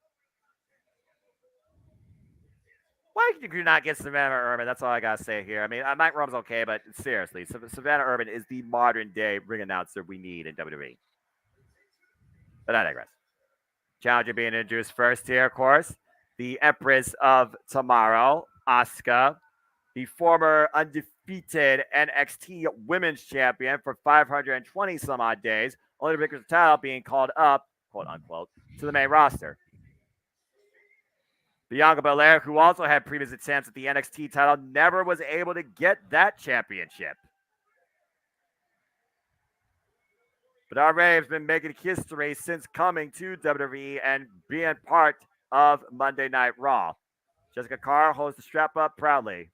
Why did you not get Savannah Urban? That's all I got to say here. I mean, Mike Rome's okay, but seriously, Savannah Urban is the modern-day ring announcer we need in WWE. But I digress. Challenger being introduced first here, of course. The Empress of Tomorrow, Asuka, the former undefeated NXT Women's Champion for 520 some odd days, only the title being called up, quote unquote, to the main roster. Bianca Belair, who also had previous attempts at the NXT title, never was able to get that championship. But already has been making history since coming to WWE and being part of Monday Night Raw. Jessica Carr holds the strap up proudly.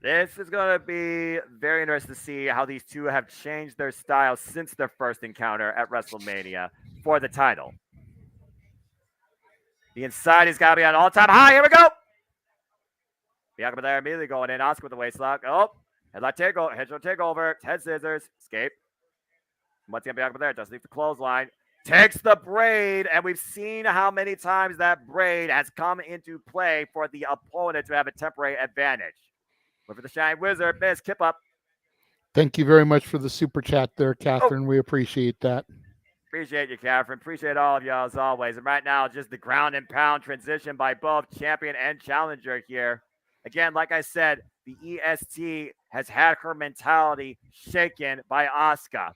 This is going to be very interesting to see how these two have changed their style since their first encounter at WrestleMania for the title. The inside has got to be on all-time high. Here we go. Bianca Belair immediately going in. Asuka with the waistlock. Oh, headlock takeover. Headshot takeover. Head scissors. Escape. Once again, Bianca Belair doesn't leave the clothesline. Takes the braid, and we've seen how many times that braid has come into play for the opponent to have a temporary advantage. Went for the Shining Wizard. Miss. Kip up. Thank you very much for the super chat there, Catherine. We appreciate that. Appreciate you, Catherine. Appreciate all of y'all as always. And right now, just the ground and pound transition by both champion and challenger here. Again, like I said, the EST has had her mentality shaken by Asuka.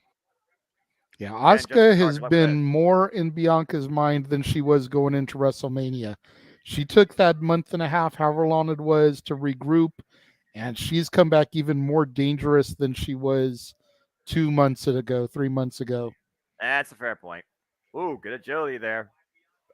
Yeah, Asuka has been more in Bianca's mind than she was going into WrestleMania. She took that month and a half, however long it was, to regroup, and she's come back even more dangerous than she was 2 months ago, 3 months ago. That's a fair point. Ooh, good agility there.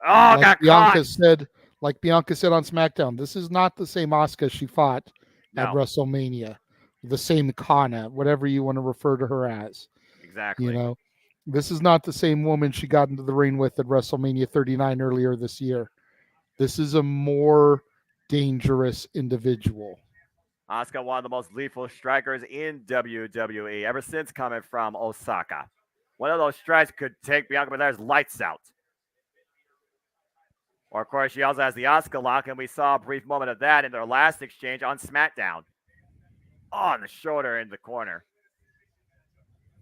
Oh, like got Bianca caught. said, like Bianca said on SmackDown, this is not the same Asuka she fought at WrestleMania. The same Kana, whatever you want to refer to her as. Exactly. You know, this is not the same woman she got into the ring with at WrestleMania 39 earlier this year. This is a more dangerous individual. Asuka, one of the most lethal strikers in WWE ever since coming from Osaka. One of those strikes could take Bianca Belair's lights out. Or, of course, she also has the Asuka lock, and we saw a brief moment of that in their last exchange on SmackDown. Oh, on the shoulder in the corner.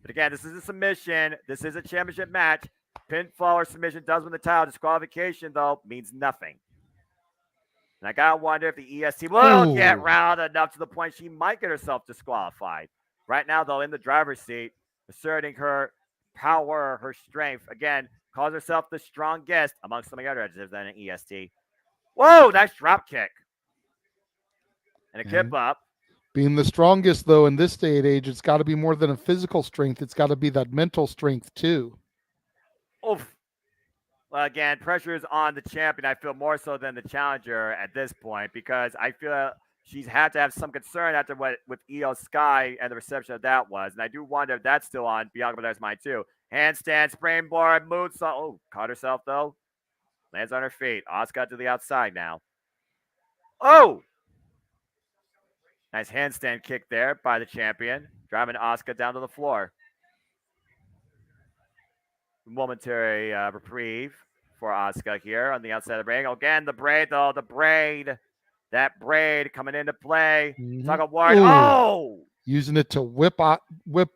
But again, this is a submission. This is a championship match. Pinfall or submission does win the title. Disqualification, though, means nothing. And I gotta wonder if the EST will get round enough to the point she might get herself disqualified. Right now, though, in the driver's seat, asserting her power, her strength. Again, calls herself the strongest amongst some of the other adjectives than an EST. Whoa, nice drop kick. And a kip up. Being the strongest, though, in this day and age, it's got to be more than a physical strength. It's got to be that mental strength, too. Oof. Well, again, pressure is on the champion. I feel more so than the challenger at this point because I feel she's had to have some concern after what with Io Sky and the reception of that was. And I do wonder if that's still on Bianca Belair's mind, too. Handstand, springboard, moonsault. Oh, caught herself, though. Lands on her feet. Asuka to the outside now. Oh! Nice handstand kick there by the champion. Driving Asuka down to the floor. momentary reprieve for Asuka here on the outside of the ring. Again, the braid, though. The braid. That braid coming into play. Tug of war. Ooh. Oh! Using it to whip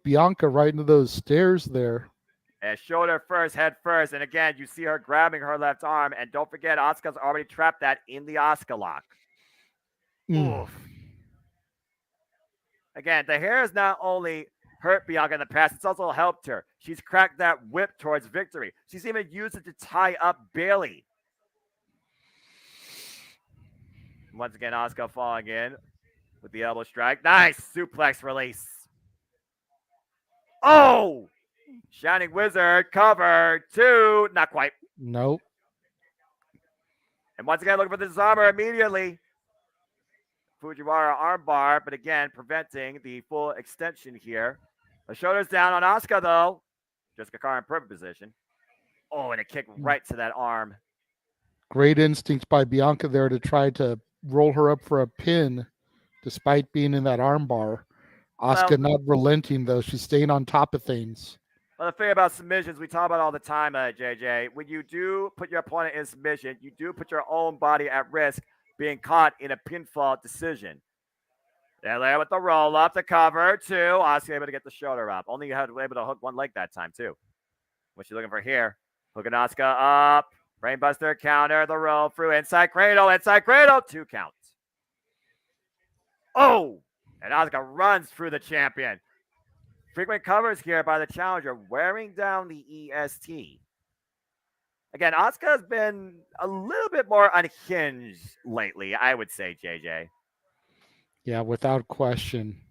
Bianca right into those stairs there. And shoulder first, head first. And again, you see her grabbing her left arm. And don't forget, Asuka's already trapped that in the Asuka lock. Oof. Again, the hair has not only hurt Bianca in the past, it's also helped her. She's cracked that whip towards victory. She's even used it to tie up Bailey. Once again, Asuka falling in with the elbow strike. Nice suplex release. Oh! Shining Wizard cover 2. Not quite. Nope. And once again, looking for the disarmer immediately. Fujiwara armbar, but again, preventing the full extension here. The shoulders down on Asuka, though. Jessica Carr in perfect position. Oh, and a kick right to that arm. Great instinct by Bianca there to try to roll her up for a pin, despite being in that armbar. Asuka not relenting, though. She's staying on top of things. Well, the thing about submissions, we talk about all the time, JJ. When you do put your opponent in submission, you do put your own body at risk being caught in a pinfall decision. There with the roll up, the cover, 2. Asuka able to get the shoulder up. Only you had to be able to hook one leg that time, too. What you looking for here? Hooking Asuka up. Brainbuster counter, the roll through. Inside cradle, 2 counts. Oh! And Asuka runs through the champion. Frequent covers here by the challenger, wearing down the EST. Again, Asuka has been a little bit more unhinged lately, I would say, JJ. Yeah, without question.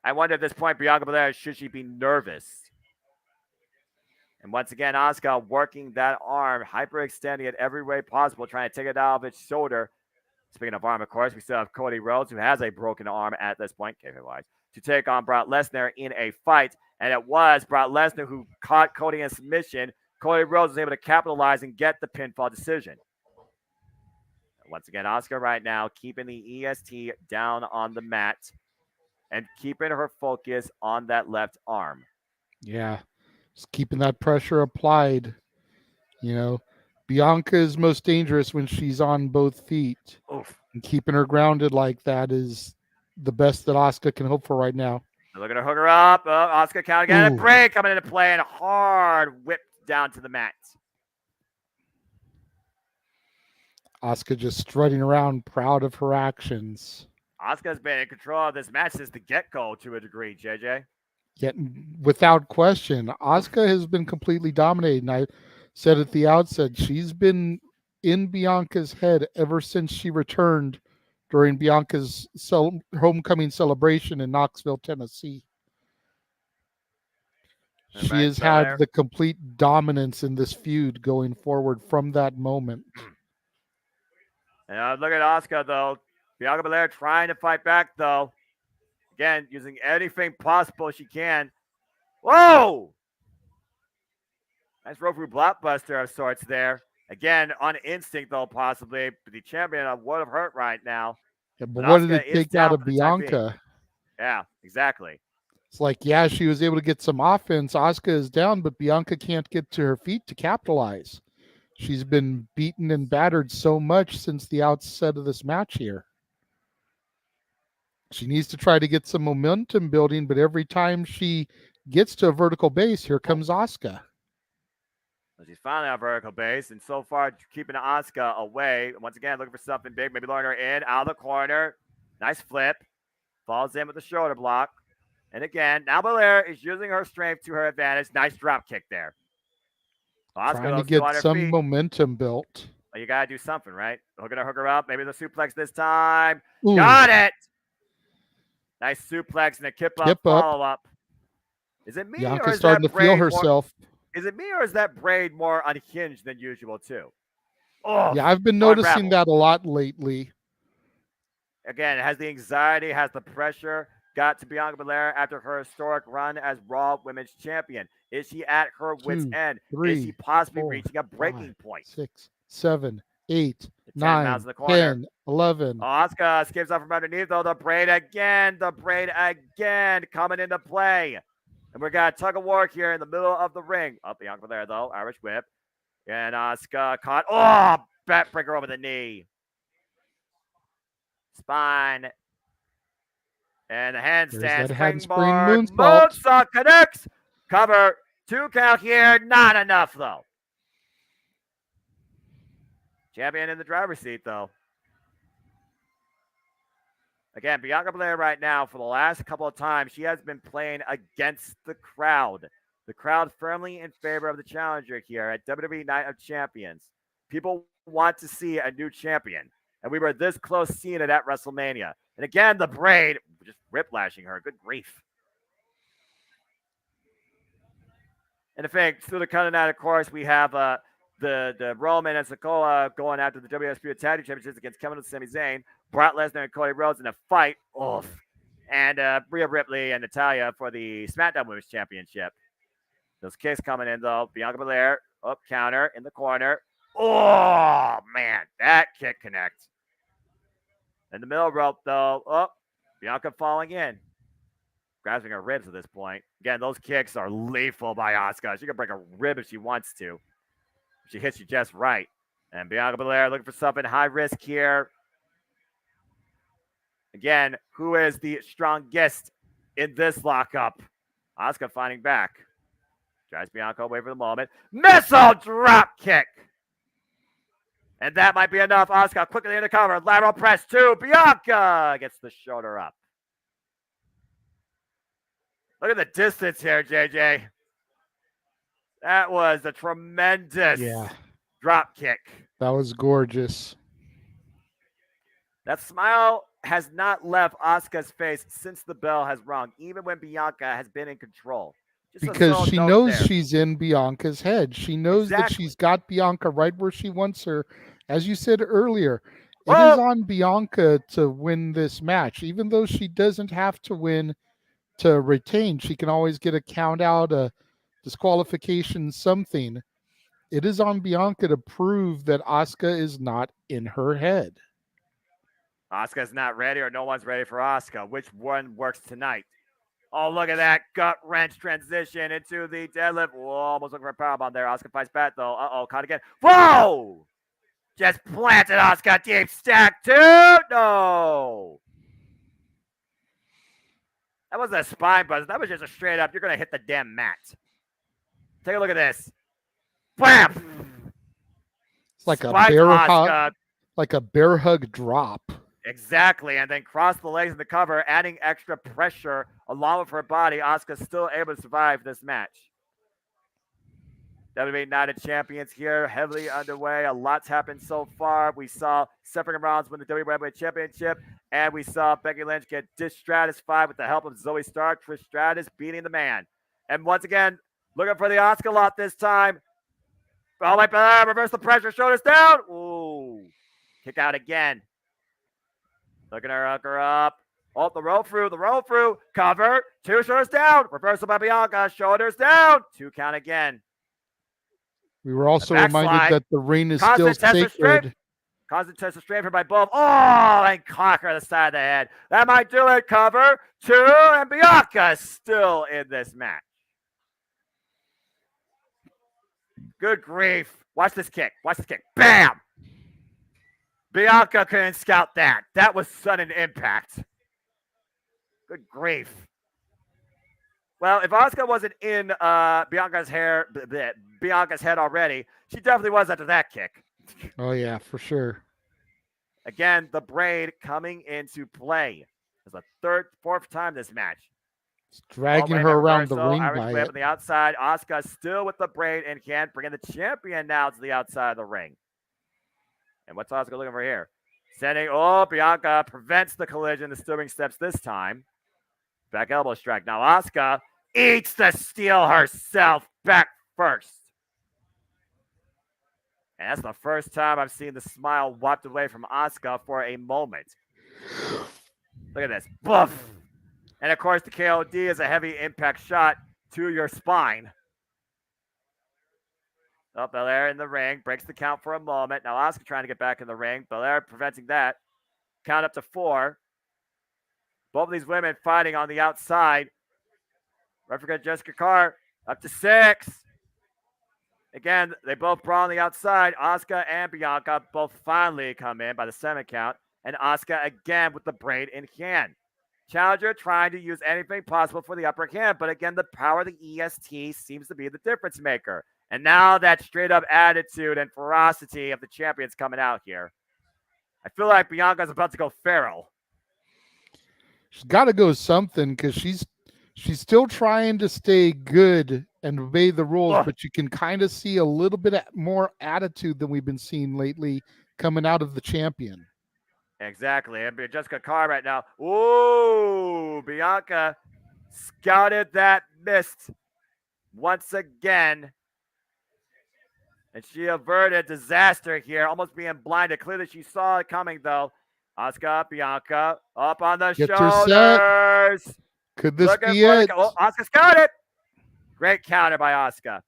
I wonder at this point, Bianca Belair, should she be nervous? And once again, Asuka working that arm, hyperextending it every way possible, trying to take it out of its shoulder. Speaking of arm, of course, we still have Cody Rhodes, who has a broken arm at this point, kayfabe-wise, to take on Brock Lesnar in a fight. And it was Brock Lesnar who caught Cody in submission. Cody Rhodes was able to capitalize and get the pinfall decision. And once again, Asuka right now keeping the EST down on the mat and keeping her focus on that left arm. Yeah, just keeping that pressure applied. You know, Bianca is most dangerous when she's on both feet. Oof. And keeping her grounded like that is the best that Asuka can hope for right now. They're going to hook her up. Asuka count again. A break coming into play and a hard whip down to the mat. Asuka just strutting around, proud of her actions. Asuka's been in control of this match since the get-go to a degree, JJ. Yet, without question, Asuka has been completely dominating. I said at the outset, she's been in Bianca's head ever since she returned during Bianca's homecoming celebration in Knoxville, Tennessee. She has had the complete dominance in this feud going forward from that moment. And look at Asuka, though. Bianca Belair trying to fight back, though. Again, using anything possible she can. Whoa! Nice Roku blockbuster of sorts there. Again, on instinct, though, possibly. But the champion would have hurt right now. Yeah, but what did it take out of Bianca? Yeah, exactly. It's like, yeah, she was able to get some offense. Asuka is down, but Bianca can't get to her feet to capitalize. She's been beaten and battered so much since the outset of this match here. She needs to try to get some momentum building, but every time she gets to a vertical base, here comes Asuka. She's finally on vertical base, and so far keeping Asuka away. Once again, looking for something big, maybe luring her in, out of the corner. Nice flip. Falls in with the shoulder block. And again, now Belair is using her strength to her advantage. Nice drop kick there. Asuka trying to get some momentum built. Well, you got to do something, right? Hook her up. Maybe the suplex this time. Ooh. Got it! Nice suplex and a kip up follow-up. Is it me Bianca's or is starting that to feel braid herself. Is it me or is that braid more unhinged than usual too? Oh, yeah, I've been noticing that a lot lately. Again, it has the anxiety, has the pressure, got to Bianca Belair after her historic run as Raw Women's Champion. Is she at her wit's end? 3, is she possibly 4, reaching a breaking 5, point? 6, 7, 8, 9, 10, 11. Asuka skips up from underneath, though. The braid again coming into play. And we got tug of war here in the middle of the ring. Up Bianca there, though. Irish whip. And Asuka caught. Oh, backbreaker over the knee. Spine. And the There's handstand that handspring springboard. moonsault. Moonsault connects. Cover. 2 count here. Not enough, though. Champion in the driver's seat, though. Again, Bianca Belair right now, for the last couple of times, she has been playing against the crowd. The crowd firmly in favor of the challenger here at WWE Night of Champions. People want to see a new champion. And we were this close seeing it at WrestleMania. And again, the braid just whiplashing her. Good grief. And in fact, through the cutting out, of course, we have the Roman and Sikoa going after the WSW Tag Team Championships against Kevin and Sami Zayn, Brock Lesnar and Cody Rhodes in a fight. Oof. And Rhea Ripley and Natalya for the SmackDown Women's Championship. Those kicks coming in, though. Bianca Belair, up counter in the corner. Oh, man, that kick connects. In the middle rope, though. Oh, Bianca falling in. Grasping her ribs at this point. Again, those kicks are lethal by Asuka. She can break a rib if she wants to. She hits you just right. And Bianca Belair looking for something high risk here. Again, who is the strongest in this lockup? Asuka finding back. Drives Bianca away for the moment. Missile drop kick. And that might be enough. Asuka quickly in the cover. Lateral press 2. Bianca gets the shoulder up. Look at the distance here, JJ. That was a tremendous drop kick. That was gorgeous. That smile has not left Asuka's face since the bell has rung, even when Bianca has been in control. Because she knows she's in Bianca's head. She knows that she's got Bianca right where she wants her. As you said earlier, it is on Bianca to win this match. Even though she doesn't have to win to retain, she can always get a count out, a disqualification, something. It is on Bianca to prove that Asuka is not in her head. Asuka's not ready, or no one's ready for Asuka. Which one works tonight? Oh, look at that gut wrench transition into the deadlift. Whoa, almost looking for a powerbomb there. Asuka fights back though. Caught again. Whoa! Just planted Asuka. Deep stack 2. No. That wasn't a spine buzzer. That was just a straight up. You're going to hit the damn mat. Take a look at this. Bam! It's like a bear hug drop. Exactly. And then cross the legs in the cover, adding extra pressure along with her body. Asuka's still able to survive this match. WWE Night of Champions here, heavily underway. A lot's happened so far. We saw Seth Rollins win the WWE Championship, and we saw Becky Lynch get dissatisfied with the help of Zoe Stark. Trish Stratus beating the man. And once again, looking for the Asuka lot this time. Oh, my God, reverse the pressure, shoulders down. Ooh, kick out again. Looking her up. Oh, the roll through, cover, 2 shoulders down. Reversal by Bianca, shoulders down. 2 count again. We were also reminded that the ring is still sacred. Constant test of strength by both. Oh, and clocker the side of the head. That might do it. Cover 2, and Bianca is still in this match. Good grief. Watch this kick. Bam! Bianca couldn't scout that. That was sudden impact. Good grief. Well, if Asuka wasn't in Bianca's head already, she definitely was after that kick. Oh, yeah, for sure. Again, the braid coming into play. It's the 4th time this match. It's dragging her around the ring by it. On the outside, Asuka still with the braid in hand, bringing the champion now to the outside of the ring. And what's Asuka looking for here? Bianca prevents the collision. The steel ring steps this time. Back elbow strike. Now Asuka eats the steel herself back first. And that's the first time I've seen the smile wiped away from Asuka for a moment. Look at this. Boof. And of course, the KOD is a heavy impact shot to your spine. Oh, Belair in the ring. Breaks the count for a moment. Now Asuka trying to get back in the ring. Belair preventing that. Count up to 4. Both of these women fighting on the outside. Referee Jessica Carr up to 6. Again, they both brawl on the outside. Asuka and Bianca both finally come in by the 7 count. And Asuka again with the braid in hand. Challenger trying to use anything possible for the upper hand, but again, the power of the EST seems to be the difference maker. And now that straight up attitude and ferocity of the champions coming out here. I feel like Bianca's about to go feral. She's got to go something because she's still trying to stay good and obey the rules, Ugh. but you can kind of see a little bit more attitude than we've been seeing lately coming out of the champion. Exactly. And Jessica Carr right now. Ooh, Bianca scouted that mist once again. And she averted disaster here, almost being blinded. Clearly, she saw it coming, though. Asuka, Bianca, up on the Gets her set. shoulders. Could this Looking be for it? Oh, Asuka's got it. Great counter by Asuka.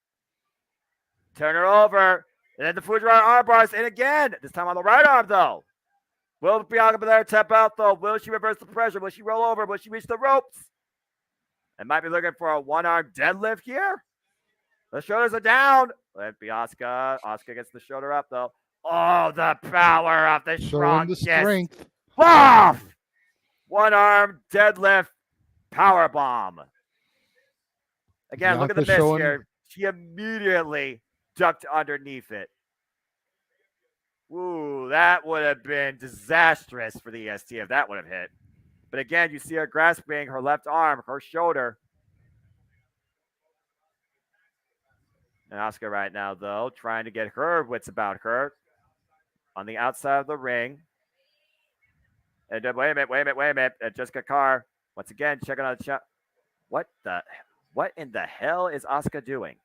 Turn her over. And then the Fujiwara arm bars in again. This time on the right arm, though. Will Bianca Belair tap out, though? Will she reverse the pressure? Will she roll over? Will she reach the ropes? And might be looking for a one-arm deadlift here. The shoulders are down. Let it be Asuka. Asuka gets the shoulder up, though. Oh, the power of the Showing the strongest. strength. Off! One-arm deadlift power bomb. Again, look at the Bianca miss showing- here. She immediately ducked underneath it. Ooh, that would have been disastrous for the EST if that would have hit. But again, you see her grasping her left arm, her shoulder. And Asuka right now, though, trying to get her wits about her on the outside of the ring. And wait a minute. Jessica Carr, once again, checking out the chat. What in the hell is Asuka doing?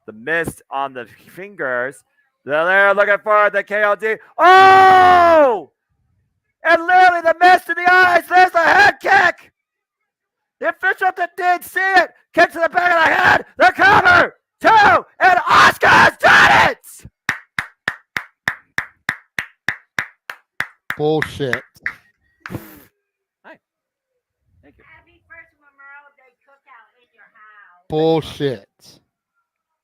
The mist on the fingers. They're looking for the KOD. Oh! And literally the mist in the eyes. There's the head kick. The official did see it. Kick to the back of the head. The cover. 2. And Asuka has done it. Bullshit. Hi. Thank you. Happy first Memorial Day cookout in your house. Bullshit.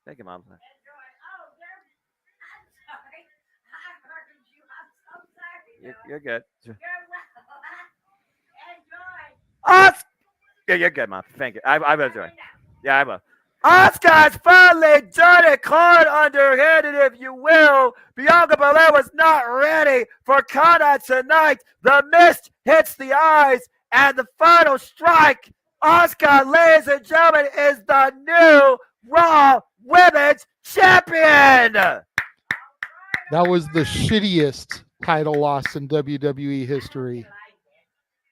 Thank you, Mom. Enjoy. Oh, I'm sorry. I heard you. I'm so sorry. You're good. You're well. Enjoy. Asuka. Yeah, you're good, Mom. Thank you. I will do it. Yeah, I will. Asuka's finally done it, caught underhanded, if you will. Bianca Belair was not ready for Kana tonight. The mist hits the eyes, and the final strike. Asuka, ladies and gentlemen, is the new Raw Women's Champion. That was the shittiest title loss in WWE history.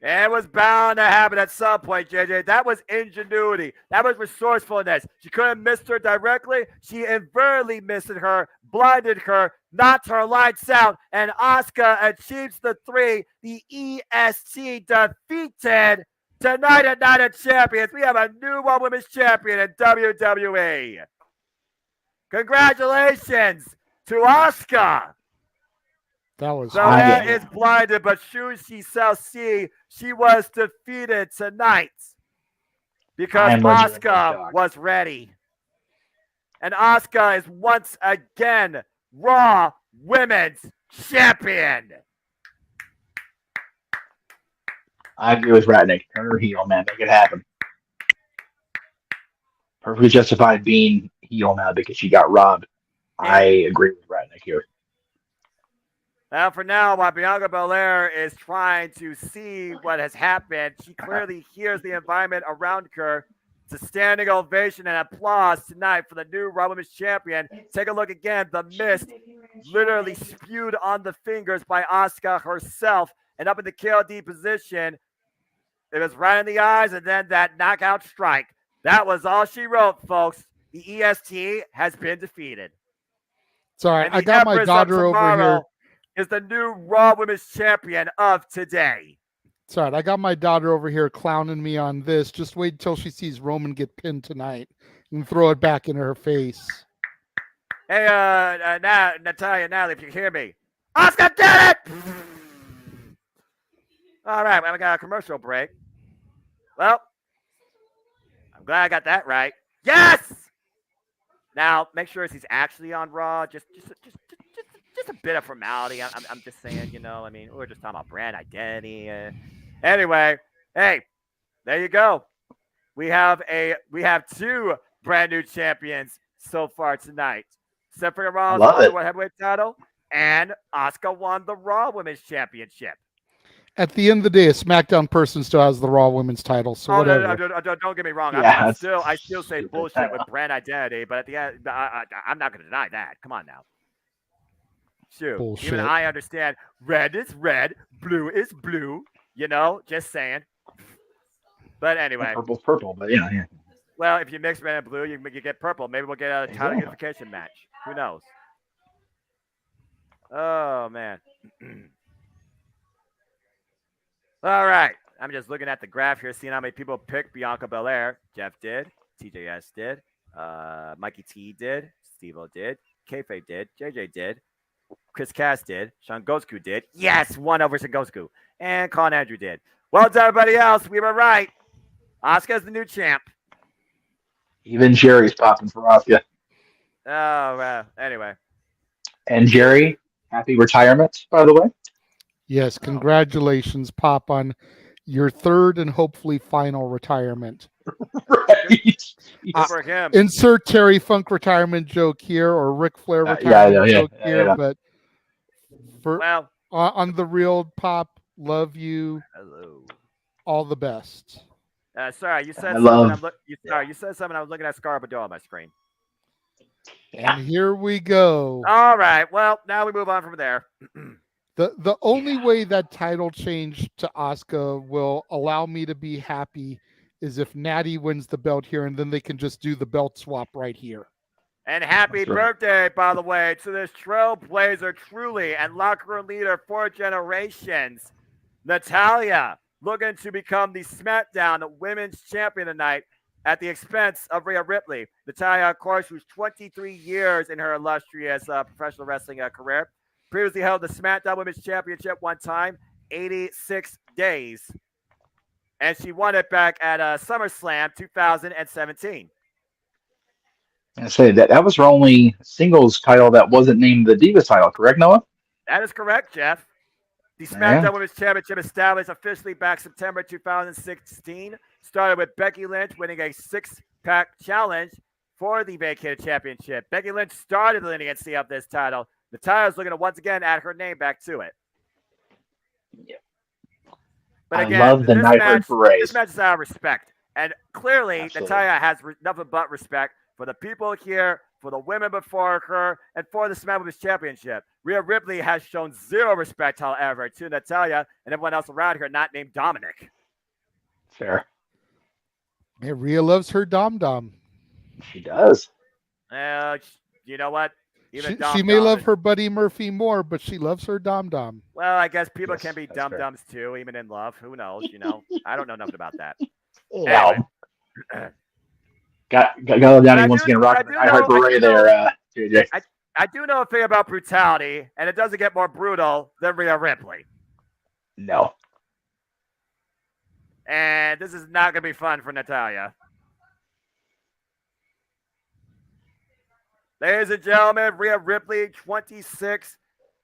It was bound to happen at some point, JJ. That was ingenuity. That was resourcefulness. She couldn't miss her directly. She inadvertently missed her, blinded her, knocked her lights out, and Asuka achieves the 3. The EST defeated tonight at Night of Champions. We have a new Raw Women's Champion in WWE. Congratulations to Asuka. That was Belair Yeah. is blinded, but soon she shall see she was defeated tonight because I am legitimately Asuka shocked. was ready. And Asuka is once again Raw Women's Champion. I agree with Ratnick. Turn her heel, man. Make it happen. Perfectly justified being heel now because she got robbed. I agree with Ratnick here. Now, for now, while Bianca Belair is trying to see what has happened, she clearly hears the environment around her. It's a standing ovation and applause tonight for the new Raw Women's Champion. Take a look again. The mist literally spewed on the fingers by Asuka herself. And up in the KOD position, it was right in the eyes and then that knockout strike. That was all she wrote, folks. The EST has been defeated. Sorry, And I the got my Empress of daughter over here. Tomorrow is the new Raw Women's Champion of today. Sorry, I got my daughter over here clowning me on this. Just wait until she sees Roman get pinned tonight and throw it back in her face. Hey, Natalia, if you hear me. Asuka did it! All right, we got a commercial break. Well, I'm glad I got that right. Yes. Now make sure he's actually on Raw. Just a bit of formality. I'm just saying, I mean, we're just talking about brand identity. Anyway, hey, there you go. We have two brand new champions so far tonight. Stephanie Rollins love won the it. World Heavyweight title, and Asuka won the Raw Women's Championship. At the end of the day, a SmackDown person still has the Raw Women's title, so whatever. Don't get me wrong. Yeah, I still say stupid. bullshit with brand identity, but at the end, I'm not going to deny that. Come on now. Shoot. Bullshit. Even I understand red is red, blue is blue, just saying. But anyway. Purple's purple, but yeah. Well, if you mix red and blue, you get purple. Maybe we'll get a title Exactly. unification match. Who knows? Oh, man. All right. I'm just looking at the graph here, seeing how many people picked Bianca Belair. Jeff did. TJS did. Mikey T did. Steve-O did. Kayfabe did. JJ did. Chris Cass did. Sean Gosku did. Yes, 1 over Gosku. And Colin Andrew did. Well done, everybody else. We were right. Asuka's the new champ. Even Jerry's popping for Asuka. Oh, well, anyway. And Jerry, happy retirement, by the way. Yes, congratulations, Pop, on your third and hopefully final retirement. Right. Good for him. Insert Terry Funk retirement joke here or Ric Flair retirement joke here, but for on the real, Pop, love you. Hello. All the best. Sorry, you said something. You said something. I was looking at Scarborough on my screen. And here we go. All right. Well, now we move on from there. The only way that title change to Asuka will allow me to be happy is if Natty wins the belt here, and then they can just do the belt swap right here. And happy birthday, by the way, to this trailblazer, truly, and locker room leader for generations, Natalya, looking to become the SmackDown Women's Champion tonight at the expense of Rhea Ripley. Natalya, of course, who's 23 years in her illustrious professional wrestling career. Previously held the SmackDown Women's Championship one time, 86 days. And she won it back at SummerSlam 2017. I say that was her only singles title that wasn't named the Divas title, correct, Noah? That is correct, Jeff. The SmackDown Women's Championship established officially back September 2016. Started with Becky Lynch winning a 6-pack challenge for the vacated championship. Becky Lynch started the lineage of this title. Natalya's looking to once again add her name back to it. Yeah. But again, I love the Nighthawk Parade. This match is out of respect. And clearly, Absolutely. Natalya has nothing but respect for the people here, for the women before her, and for the SmackDown Women's Championship. Rhea Ripley has shown zero respect, however, to Natalya and everyone else around her not named Dominic. Fair. Yeah, Rhea loves her dom-dom. She does. You know what? She may love her Buddy Murphy more, but she loves her dom-dom. Well, I guess people Yes, can be that's dum-dums too, even in love. Who knows? I don't know nothing about that. Wow. Anyway. Got Downey once again rocking the Nighthawk Parade there, JJ. I do know a thing about brutality, and it doesn't get more brutal than Rhea Ripley. No. And this is not going to be fun for Natalya. Ladies and gentlemen, Rhea Ripley, 26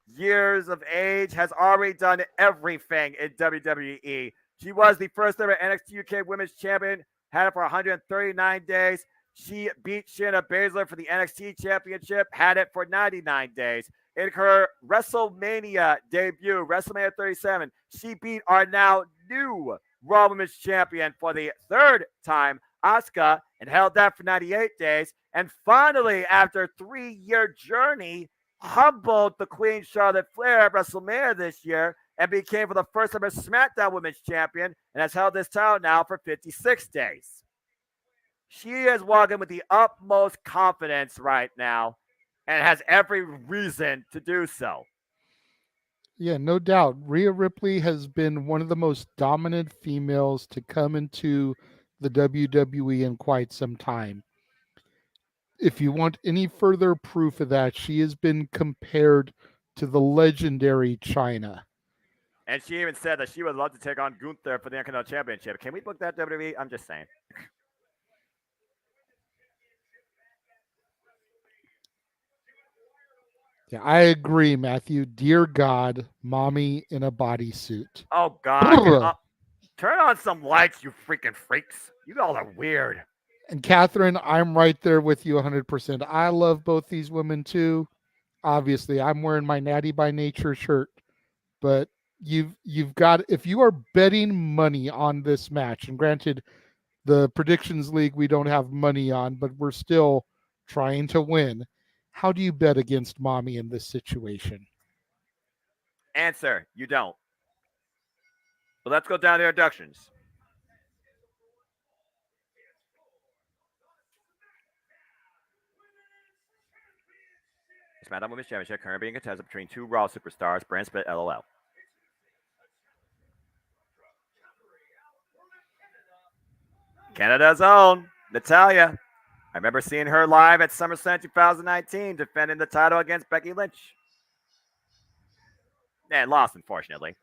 years of age, has already done everything in WWE. She was the first ever NXT UK Women's Champion, had it for 139 days. She beat Shayna Baszler for the NXT Championship, had it for 99 days. In her WrestleMania debut, WrestleMania 37, she beat our now new Raw Women's Champion for the third time, Asuka, and held that for 98 days. And finally, after a 3-year journey, humbled the Queen Charlotte Flair at WrestleMania this year and became for the first time a SmackDown Women's Champion and has held this title now for 56 days. She is walking with the utmost confidence right now and has every reason to do so. Yeah, no doubt. Rhea Ripley has been one of the most dominant females to come into the WWE in quite some time. If you want any further proof of that, she has been compared to the legendary Chyna. And she even said that she would love to take on Gunther for the Intercontinental Championship. Can we book that, WWE? I'm just saying. Yeah, I agree, Matthew. Dear God, mommy in a bodysuit. Oh God. Turn on some lights, you freaking freaks. You all are weird. And Catherine, I'm right there with you 100%. I love both these women too. Obviously, I'm wearing my Natty by Nature shirt, but you've got, if you are betting money on this match, and granted, the predictions league we don't have money on, but we're still trying to win. How do you bet against mommy in this situation? Answer, you don't. But let's go down to introductions. SmackDown Women's Championship currently being contested between two Raw superstars, brand split LOL. Canada's own Natalya. I remember seeing her live at SummerSlam 2019 defending the title against Becky Lynch. And lost, unfortunately.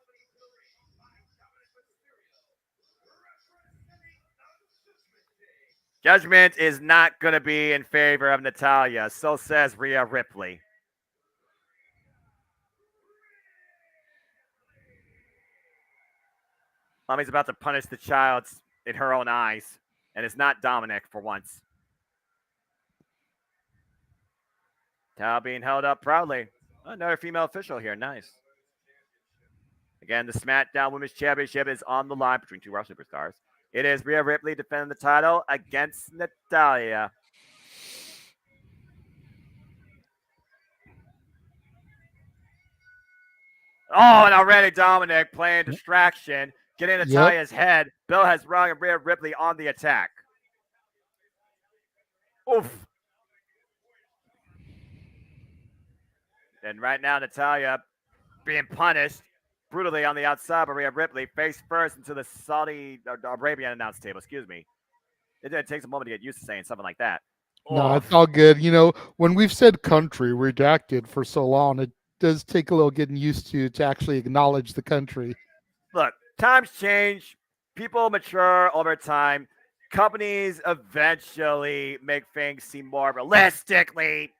Judgment is not going to be in favor of Natalya, so says Rhea Ripley. Mommy's about to punish the child in her own eyes, and it's not Dominic for once. Towel being held up proudly. Another female official here. Nice. Again, the SmackDown Women's Championship is on the line between two Raw superstars. It is Rhea Ripley defending the title against Natalya. Oh, and already Dominic playing distraction, getting Natalya's head. Bill has Rung and Rhea Ripley on the attack. Oof. And right now, Natalya being punished brutally on the outside by Rhea Ripley, face first into the Saudi Arabian announce table. Excuse me. It takes a moment to get used to saying something like that. No, it's all good. You know, when we've said country redacted for so long, it does take a little getting used to actually acknowledge the country. Look, times change. People mature over time. Companies eventually make things seem more realistically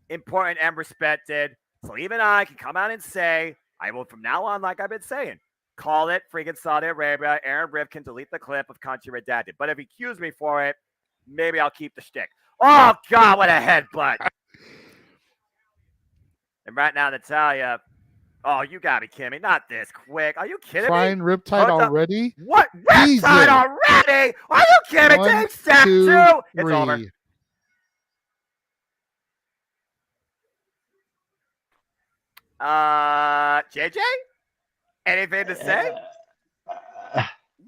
important and respected. So even I can come out and say, I will from now on, like I've been saying, call it freaking Saudi Arabia. Aaron Riff can delete the clip of country redacted. But if he accused me for it, maybe I'll keep the shtick. Oh, God, what a headbutt. And right now, Natalya, oh, you got to be kidding me. Not this quick. Are you kidding Trying me? Riptide already? What? Riptide already? Are you kidding me? Take step two. It's over. JJ? Anything to say?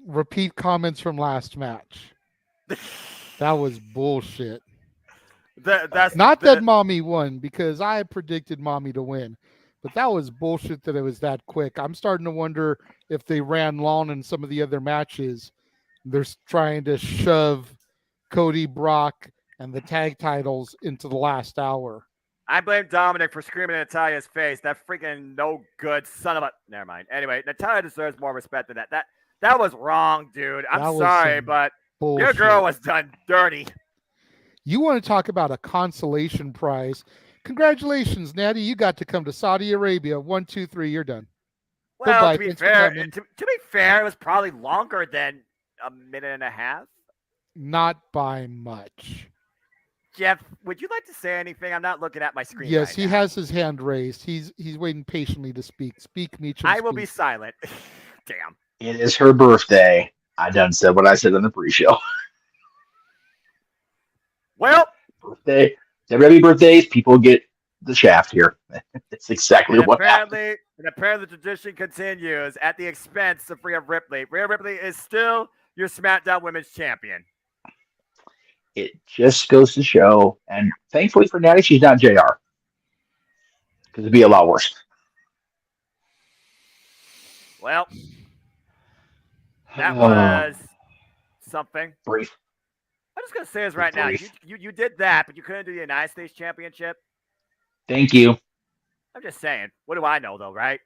Repeat comments from last match. That was bullshit. That's not that mommy won, because I predicted mommy to win, but that was bullshit that it was that quick. I'm starting to wonder if they ran long in some of the other matches. They're trying to shove Cody, Brock, and the tag titles into the last hour. I blame Dominic for screaming in Natalya's face. That freaking no good son of a. Never mind. Anyway, Natalya deserves more respect than that. That was wrong, dude. I'm sorry, but bullshit. Your girl was done dirty. You want to talk about a consolation prize? Congratulations, Natty. You got to come to Saudi Arabia. 1, 2, 3. You're done. Well, to be fair, it was probably longer than a minute and a half. Not by much. Jeff, would you like to say anything? I'm not looking at my screen. Yes, right he now. has his hand raised. He's waiting patiently to speak. Speak, Meacham. I will be silent. Damn. It is her birthday. I done said what I said on the pre-show. Well, birthday. WWE birthdays, people get the shaft here. That's exactly what happened. And apparently the tradition continues at the expense of Rhea Ripley. Rhea Ripley is still your SmackDown Women's Champion. It just goes to show, and thankfully for Natty, she's not JR. Because it'd be a lot worse. Well, that was something. Brief. I'm just going to say this right now. You did that, but you couldn't do the United States Championship. Thank you. I'm just saying. What do I know, though, right?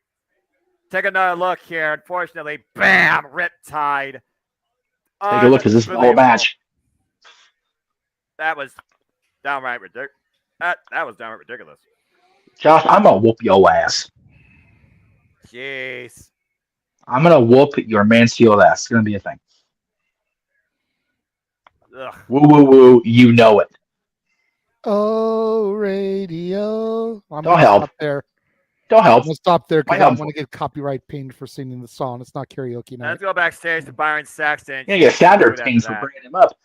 Take another look here. Unfortunately, bam, Riptide. Take a look, because this is the whole match. That was downright ridiculous. That was downright ridiculous. Josh, I'm gonna whoop your ass. Jeez. I'm gonna whoop your Mansfield ass. It's gonna be a thing. Ugh. Woo woo woo. You know it. Oh, radio. I'm Don't gonna help. stop there. Don't I'm help. gonna stop there Why because I don't help? want to get copyright pinged for singing the song. It's not karaoke night. Let's go backstage to Byron Saxton. Yeah, get Sander After pings for that. bringing him up.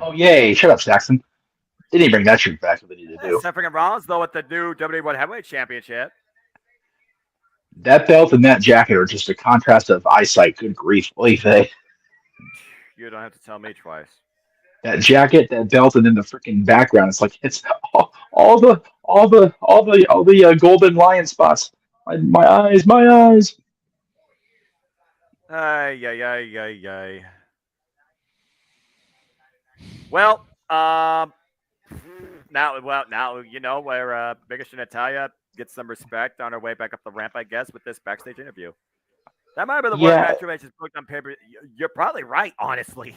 Oh yay! Shut up, Saxon. They didn't bring that shit back. What they need to do. Seth freaking Rollins, though, with the new WWE World Heavyweight Championship. That belt and that jacket are just a contrast of eyesight. Good grief, oy vey. You don't have to tell me twice. That jacket, that belt, and then the freaking background. It's like it's all the golden lion spots. My eyes, my eyes. Ay, ay, ay, ay, ay. Well, now you know where Biggest and Natalia gets some respect on her way back up the ramp, I guess, with this backstage interview. That might be the worst match she's booked on paper. You're probably right, honestly.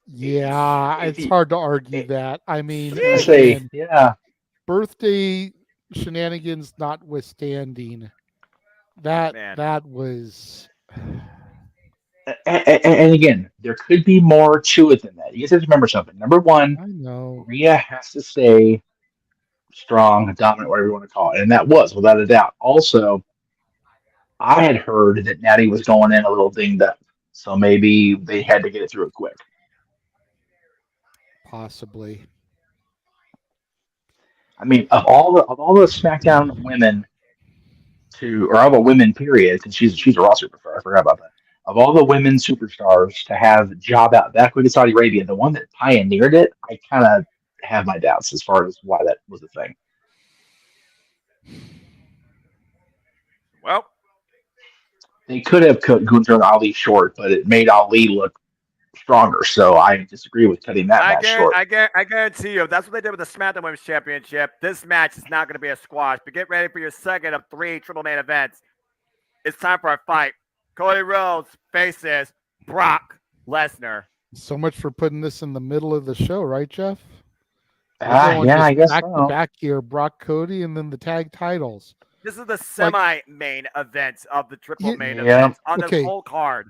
Yeah, it's hard to argue that. I mean, again, yeah. Birthday shenanigans notwithstanding, that was. And again, there could be more to it than that. You guys have to remember something. Number one, I know Rhea has to stay strong, dominant, whatever you want to call it, and that was without a doubt. Also, I had heard that Natty was going in a little dinged up, so maybe they had to get it through it quick. Possibly. I mean, of all the SmackDown women or all the women period, because she's a Raw superstar. I forgot about that. Of all the women superstars to have job out back with Saudi Arabia, the one that pioneered it, I kind of have my doubts as far as why that was a thing. Well, they could have Gunther and Ali short, but it made Ali look stronger. So I disagree with cutting that match short. I guarantee you, if that's what they did with the SmackDown Women's Championship, this match is not going to be a squash. But get ready for your second of 3 triple main events. It's time for a fight. Cody Rhodes faces Brock Lesnar. So much for putting this in the middle of the show, right, Jeff? I guess back so. to back here, Brock Cody, and then the tag titles. This is the semi-main event of the triple main event on this whole card.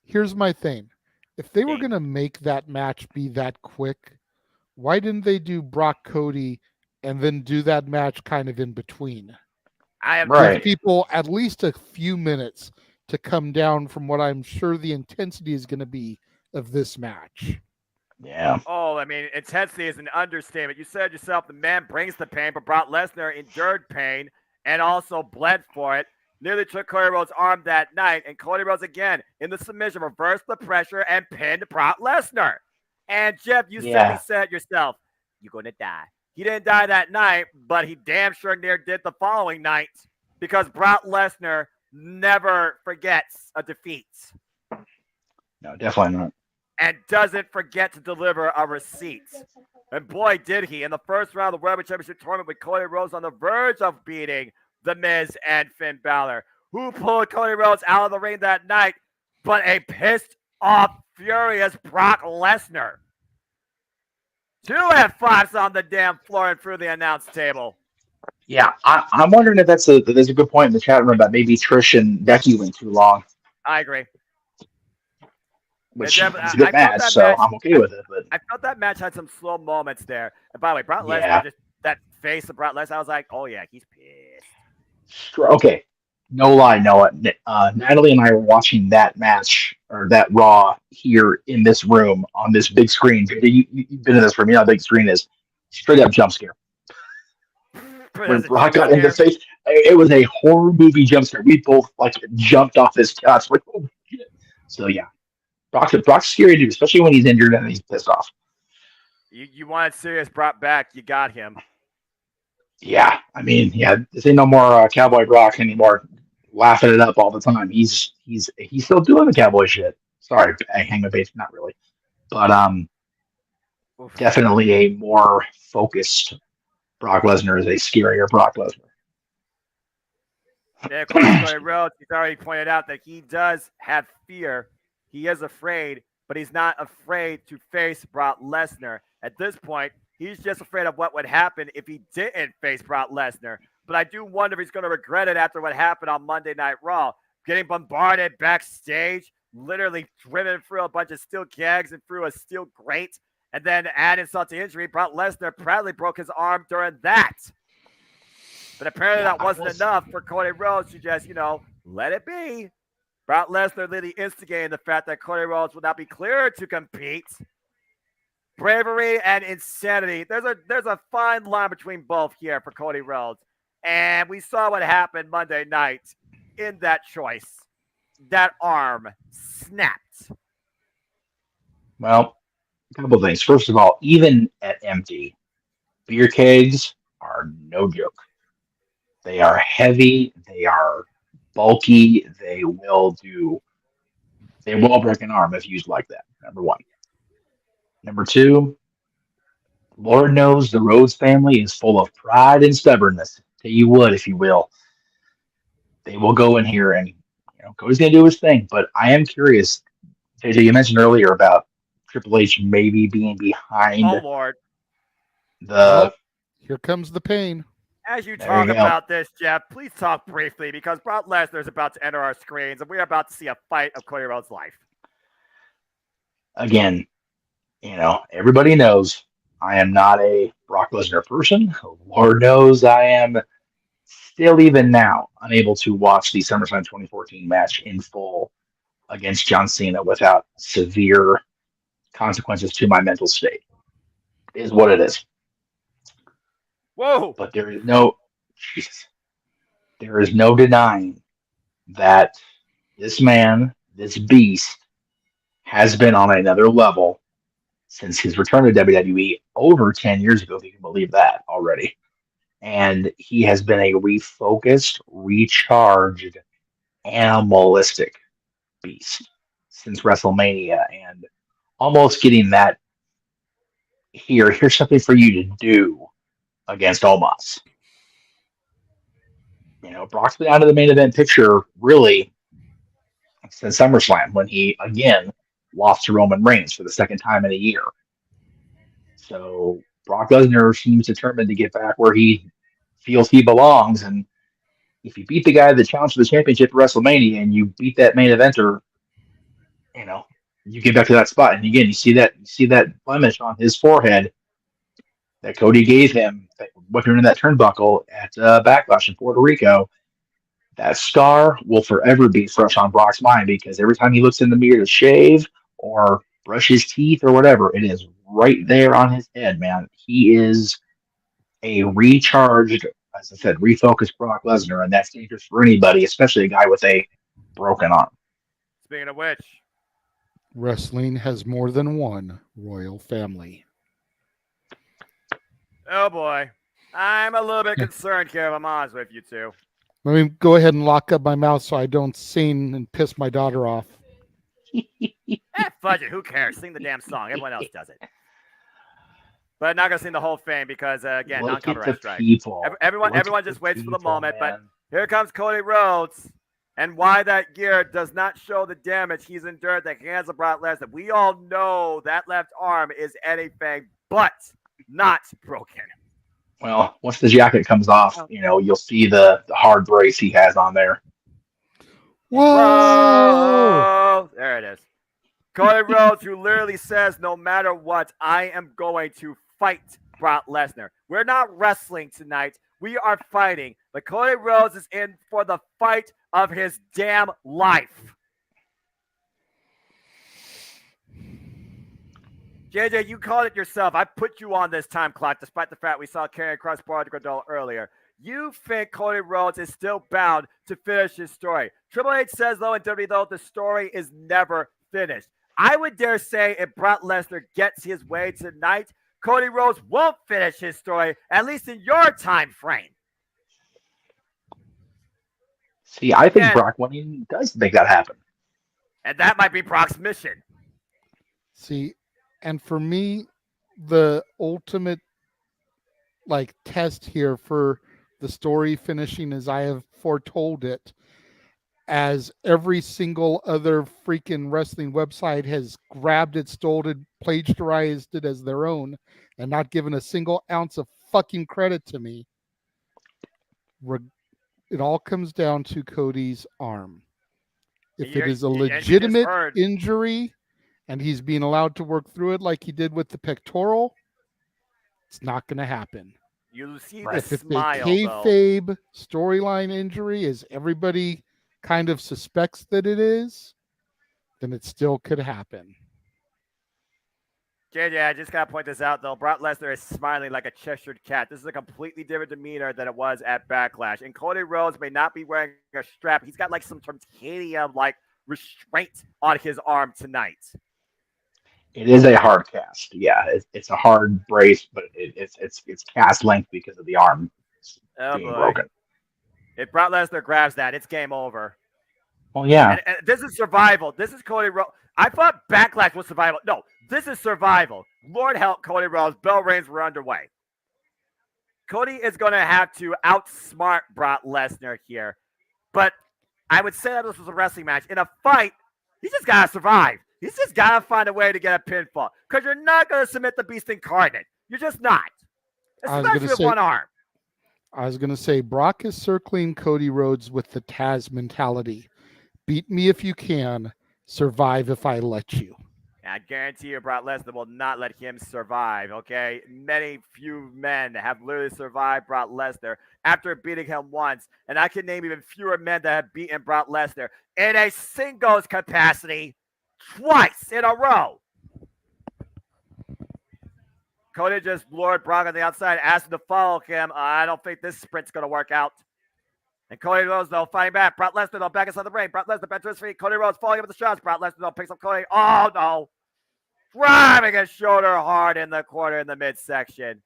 Here's my thing. If they were going to make that match be that quick, why didn't they do Brock Cody and then do that match kind of in between? Give people at least a few minutes to come down from what I'm sure the intensity is going to be of this match. Yeah. Oh, I mean, intensity is an understatement. You said yourself, the man brings the pain, but Brock Lesnar endured pain and also bled for it. Nearly took Cody Rhodes' arm that night, and Cody Rhodes again in the submission reversed the pressure and pinned Brock Lesnar. And Jeff, you simply said yourself, "You're gonna die." He didn't die that night, but he damn sure near did the following night because Brock Lesnar never forgets a defeat. No, definitely not. And doesn't forget to deliver a receipt. And boy, did he. In the first round of the World Championship tournament with Cody Rhodes on the verge of beating The Miz and Finn Balor. Who pulled Cody Rhodes out of the ring that night but a pissed off, furious Brock Lesnar. 2 F5s on the damn floor and through the announce table. Yeah, I'm wondering if there's a good point in the chat room about maybe Trish and Becky went too long. I agree. Which is a good match, so I'm okay with it. But I felt that match had some slow moments there. And by the way, Brock Lesnar, just that face of Brock Lesnar, I was like, oh yeah, he's pissed. Okay, no lie, Noah. Natalie and I were watching that match or that Raw here in this room on this big screen. You've been in this room, you know how big screen is. Straight up jump scare. When Brock got in the face, it was a horror movie jump scare. We both jumped off this couch. Like, oh shit. So yeah. Brock's scary dude, especially when he's injured and he's pissed off. You wanted serious Brock back, you got him. Yeah, I mean, this ain't no more Cowboy Brock anymore. Laughing it up all the time. He's still doing the cowboy shit. Sorry, I hang my base, not really, but definitely a more focused Brock Lesnar is a scarier Brock Lesnar. Yeah, Cody Rhodes, he's already pointed out that he does have fear. He is afraid, but he's not afraid to face Brock Lesnar. At this point, He's just afraid of what would happen if he didn't face Brock Lesnar. But I do wonder if he's going to regret it after what happened on Monday Night Raw. Getting bombarded backstage, literally driven through a bunch of steel kegs and through a steel grate. And then add insult to injury, Brock Lesnar proudly broke his arm during that. But apparently that wasn't enough for Cody Rhodes to just, let it be. Brock Lesnar literally instigating the fact that Cody Rhodes will not be cleared to compete. Bravery and insanity. There's a fine line between both here for Cody Rhodes. And we saw what happened Monday night in that choice. That arm snapped. Well, a couple of things. First of all, even at empty, beer kegs are no joke. They are heavy. They are bulky. They will break an arm if used like that. Number one. Number two, Lord knows the Rhodes family is full of pride and stubbornness. Tell you what, if you will, they will go in here and Cody's going to do his thing. But I am curious. JJ, you mentioned earlier about Triple H maybe being behind Oh, Lord. Here comes the pain. As you There talk you go. about this, Jeff, please talk briefly because Brock Lesnar is about to enter our screens and we're about to see a fight of Cody Rhodes' life. Again, everybody knows I am not a Brock Lesnar person. Lord knows I am still even now unable to watch the SummerSlam 2014 match in full against John Cena without severe consequences to my mental state. It is what it is. Whoa! But there is no denying that this man, this beast, has been on another level since his return to WWE over 10 years ago, if you can believe that already. And he has been a refocused, recharged, animalistic beast since WrestleMania, and almost getting that here's something for you to do against Omos. Brock's been out of the main event picture really since SummerSlam when he again lost to Roman Reigns for the second time in a year. So Brock Lesnar seems determined to get back where he feels he belongs. And if you beat the guy that challenged for the championship at WrestleMania and you beat that main eventer, you get back to that spot. And again, you see that blemish on his forehead that Cody gave him, whipping in that turnbuckle at Backlash in Puerto Rico. That scar will forever be fresh on Brock's mind because every time he looks in the mirror to shave or brush his teeth or whatever, it is right there on his head, man. He is a recharged, as I said, refocused Brock Lesnar, and that's dangerous for anybody, especially a guy with a broken arm. Speaking of which, Wrestling has more than one royal family. oh boy, I'm a little bit concerned here if I'm honest with you two. Let me go ahead and lock up my mouth so I don't sing and piss my daughter off. Fudge it, who cares? Sing the damn song. Everyone else does it. But I'm not gonna sing the whole thing because again, Look at the non-copyright strike. people. Everyone Look at just the waits for the people, moment. man. But here comes Cody Rhodes, and why that gear does not show the damage he's endured at the hands of Brock Lesnar. We all know that left arm is anything but not broken. Well, once the jacket comes off, you'll see the hard brace he has on there. Whoa! There it is. Cody Rhodes, who literally says, no matter what, I am going to fight Brock Lesnar. We're not wrestling tonight. We are fighting. But Cody Rhodes is in for the fight of his damn life. JJ, you called it yourself. I put you on this time clock, despite the fact we saw Karrion Kross Gradol earlier. You think Cody Rhodes is still bound to finish his story. Triple H says, though, in WWE, though, the story is never finished. I would dare say if Brock Lesnar gets his way tonight, Cody Rhodes won't finish his story, at least in your time frame. See, I think Brock winning does make that happen. And that might be Brock's mission. See, and for me, the ultimate test here for the story finishing as I have foretold it, as every single other freaking wrestling website has grabbed it, stole it, plagiarized it as their own, and not given a single ounce of fucking credit to me. It all comes down to Cody's arm. If it is a And you just legitimate heard- injury and he's being allowed to work through it like he did with the pectoral, it's not going to happen. You see Right. the If it's a smile, though. kayfabe storyline injury, as everybody kind of suspects that it is, then it still could happen. JJ, I just gotta point this out though. Brock Lesnar is smiling like a Cheshire cat. This is a completely different demeanor than it was at Backlash. And Cody Rhodes may not be wearing a strap. He's got like some titanium like restraint on his arm tonight. It is a hard cast. Yeah, it's a hard brace, but it's cast length because of the arm Oh being boy. broken. If Brock Lesnar grabs that, it's game over. Well, yeah. And this is survival. This is Cody Rhodes. I thought Backlash was survival. No, this is survival. Lord help Cody Rhodes. Bell reigns were underway. Cody is going to have to outsmart Brock Lesnar here. But I would say that this was a wrestling match. In a fight, he's just got to survive. He's just got to find a way to get a pinfall. Because you're not going to submit the Beast Incarnate. You're just not. Especially with one arm. I was going to say, Brock is circling Cody Rhodes with the Taz mentality. Beat me if you can. Survive if I let you. I guarantee you Brock Lesnar will not let him survive, okay? Few men have literally survived Brock Lesnar after beating him once. And I can name even fewer men that have beaten Brock Lesnar in a singles capacity twice in a row. Cody just lured Brock on the outside, asked him to follow him. I don't think this sprint's going to work out. And Cody Rhodes, though, fighting back. Brock Lesnar, though, back inside the ring. Brock Lesnar back to his feet. Cody Rhodes falling up with the shots. Brock Lesnar, though, picks up Cody. Oh, no. Driving his shoulder hard in the corner in the midsection.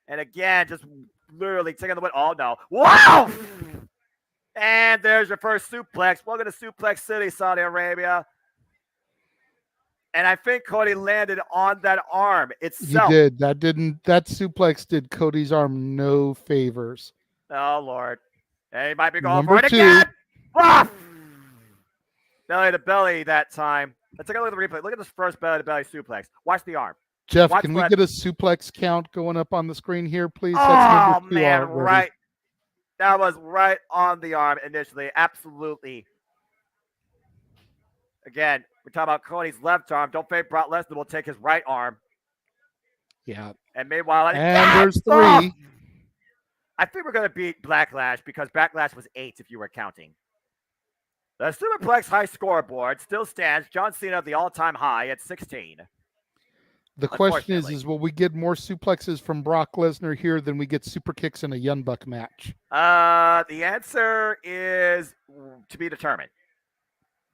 And again, just literally taking the win. Oh, no. Wow! And there's your first suplex. Welcome to Suplex City, Saudi Arabia. And I think Cody landed on that arm itself. He did. That suplex did Cody's arm no favors. Oh, Lord. And he might be going Number for it two. again. Ah! Belly to belly that time. Let's take a look at the replay. Look at this first belly to belly suplex. Watch the arm. Jeff, Watch can we what- get a suplex count going up on the screen here, please? Oh, That's number 2 man, already. right. That was right on the arm initially. Absolutely. Again, we're talking about Cody's left arm. Don't think Brock Lesnar will take his right arm. Yeah. And meanwhile, And there's 3. I think we're going to beat Backlash because Backlash was 8 if you were counting. The Superplex high scoreboard still stands. John Cena the all-time high at 16. The question Unfortunately. is will we get more suplexes from Brock Lesnar here than we get super kicks in a Young Buck match? The answer is to be determined.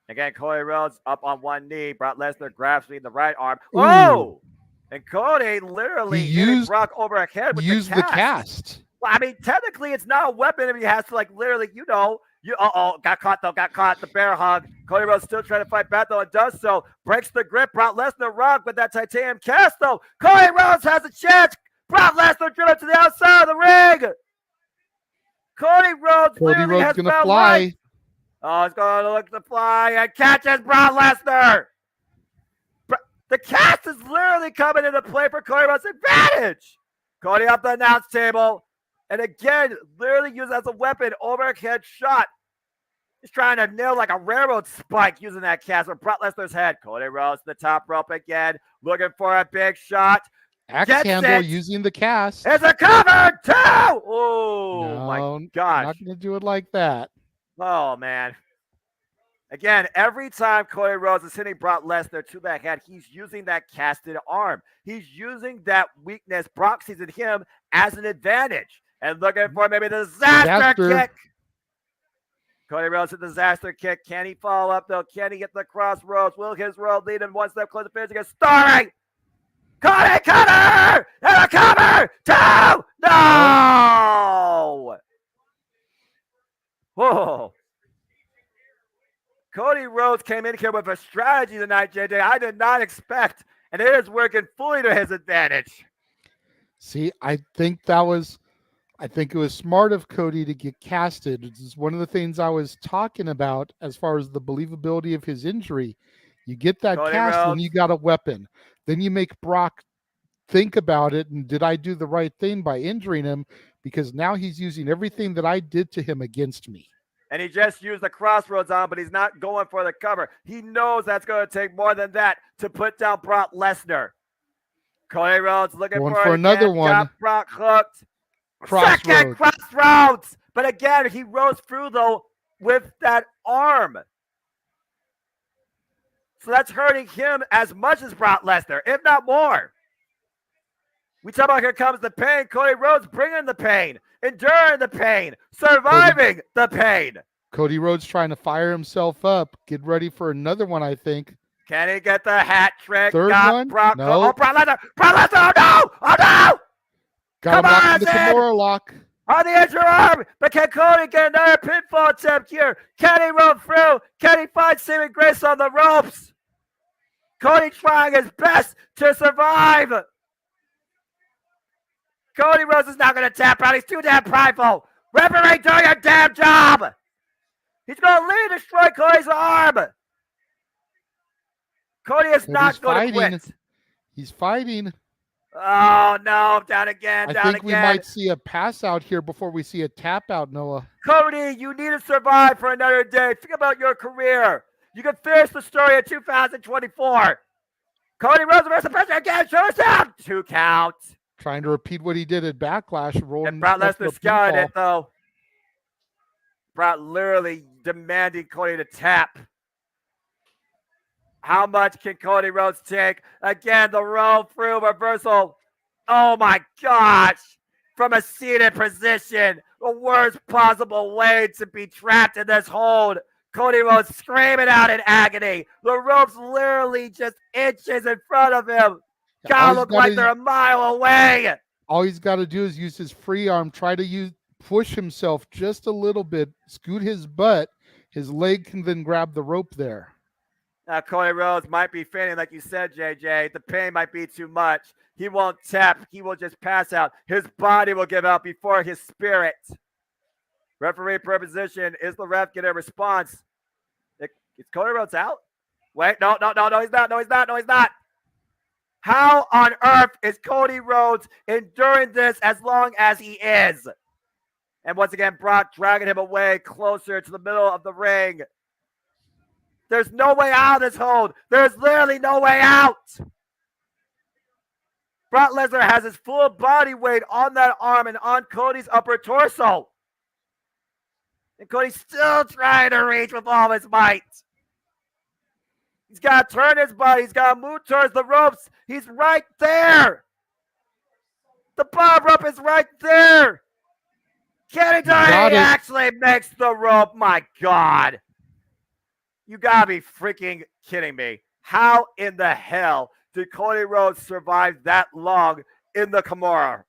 Again, Cody Rhodes up on one knee. Brock Lesnar grabs me in the right arm. Ooh. Oh! And Cody literally He hitting used- Brock over a head with Use the cast. Well, I mean, technically, it's not a weapon if he has to, like, literally, got caught, though, the bear hug. Cody Rhodes still trying to fight back, though, and does so. Breaks the grip. Brock Lesnar rug with that titanium cast, though. Cody Rhodes has a chance. Brock Lesnar driven to the outside of the ring. Cody Rhodes Cody literally Rhodes has gonna found fly. life. Oh, he's going to look to fly and catches Brock Lesnar. The cast is literally coming into play for Cody Rhodes' advantage. Cody up the announce table. And again, literally used as a weapon, overhead shot. He's trying to nail like a railroad spike using that cast with Brock Lesnar's head. Cody Rhodes to the top rope again, looking for a big shot. Axe Gets handle it. using the cast. It's a cover, too! Oh, No, my Not gosh. going to do it like that. Oh, man. Again, every time Cody Rhodes is hitting Brock Lesnar to the head, he's using that casted arm. He's using that weakness Brock sees in him as an advantage. And looking for maybe the disaster kick. Cody Rhodes a disaster kick. Can he follow up, though? Can he get the crossroads? Will his road lead him one step closer to finishing a story? Cody cutter! And a cover! 2! No! Whoa. Cody Rhodes came in here with a strategy tonight, JJ. I did not expect, and it is working fully to his advantage. See, I think it was smart of Cody to get casted. It's one of the things I was talking about as far as the believability of his injury. You get that Cody cast Rhodes. when you got a weapon. Then you make Brock think about it and did I do the right thing by injuring him? Because now he's using everything that I did to him against me. And he just used the crossroads on, but he's not going for the cover. He knows that's going to take more than that to put down Brock Lesnar. Cody Rhodes looking Going for for it another again. one. Got Brock hooked. Second Crossroads. crossroads. But again, he rose through, though, with that arm. So that's hurting him as much as Brock Lesnar, if not more. We talk about here comes the pain. Cody Rhodes bringing the pain, enduring the pain, surviving the pain. Cody Rhodes trying to fire himself up. Get ready for another one, I think. Can he get the hat trick? Third Got one? Brock. No. Oh, Brock Lesnar. Brock Lesnar. Oh, no. Oh, no. Got him Come locked on, in the Sid. Kimura lock. On the injured arm. But can Cody get another pinfall attempt here? Can he run through? Can he find saving grace on the ropes? Cody trying his best to survive. Cody Rhodes is not going to tap out. He's too damn prideful. Referee, do your damn job. He's going to lead destroy Cody's arm. Cody is not going to quit. He's fighting. Oh, no. Down again. I Down think we again. might see a pass out here before we see a tap out, Noah. Cody, you need to survive for another day. Think about your career. You can finish the story in 2024. Cody Rhodes versus the pressure again. Shows up. 2 count. Trying to repeat what he did at Backlash. Rolling And Brock up to a Lesnar scouted pinfall. it, though. Brock literally demanding Cody to tap. How much can Cody Rhodes take? Again, the roll through reversal. Oh, my gosh. From a seated position. The worst possible way to be trapped in this hold. Cody Rhodes screaming out in agony. The ropes literally just inches in front of him. God, look like they're a mile away. All he's got to do is use his free arm, try to push himself just a little bit, scoot his butt. His leg can then grab the rope there. Now, Cody Rhodes might be fainting, like you said, JJ. The pain might be too much. He won't tap. He will just pass out. His body will give out before his spirit. Referee per position. Is the ref getting a response? Is Cody Rhodes out? Wait, no, he's not. No, he's not. How on earth is Cody Rhodes enduring this as long as he is? And once again, Brock dragging him away closer to the middle of the ring. There's no way out of this hold. There's literally no way out. Brock Lesnar has his full body weight on that arm and on Cody's upper torso. And Cody's still trying to reach with all his might. He's got to turn his body. He's got to move towards the ropes. He's right there. The bar rope is right there. Kenny He actually makes the rope. My God. You got to be freaking kidding me. How in the hell did Cody Rhodes survive that long in the Kimura?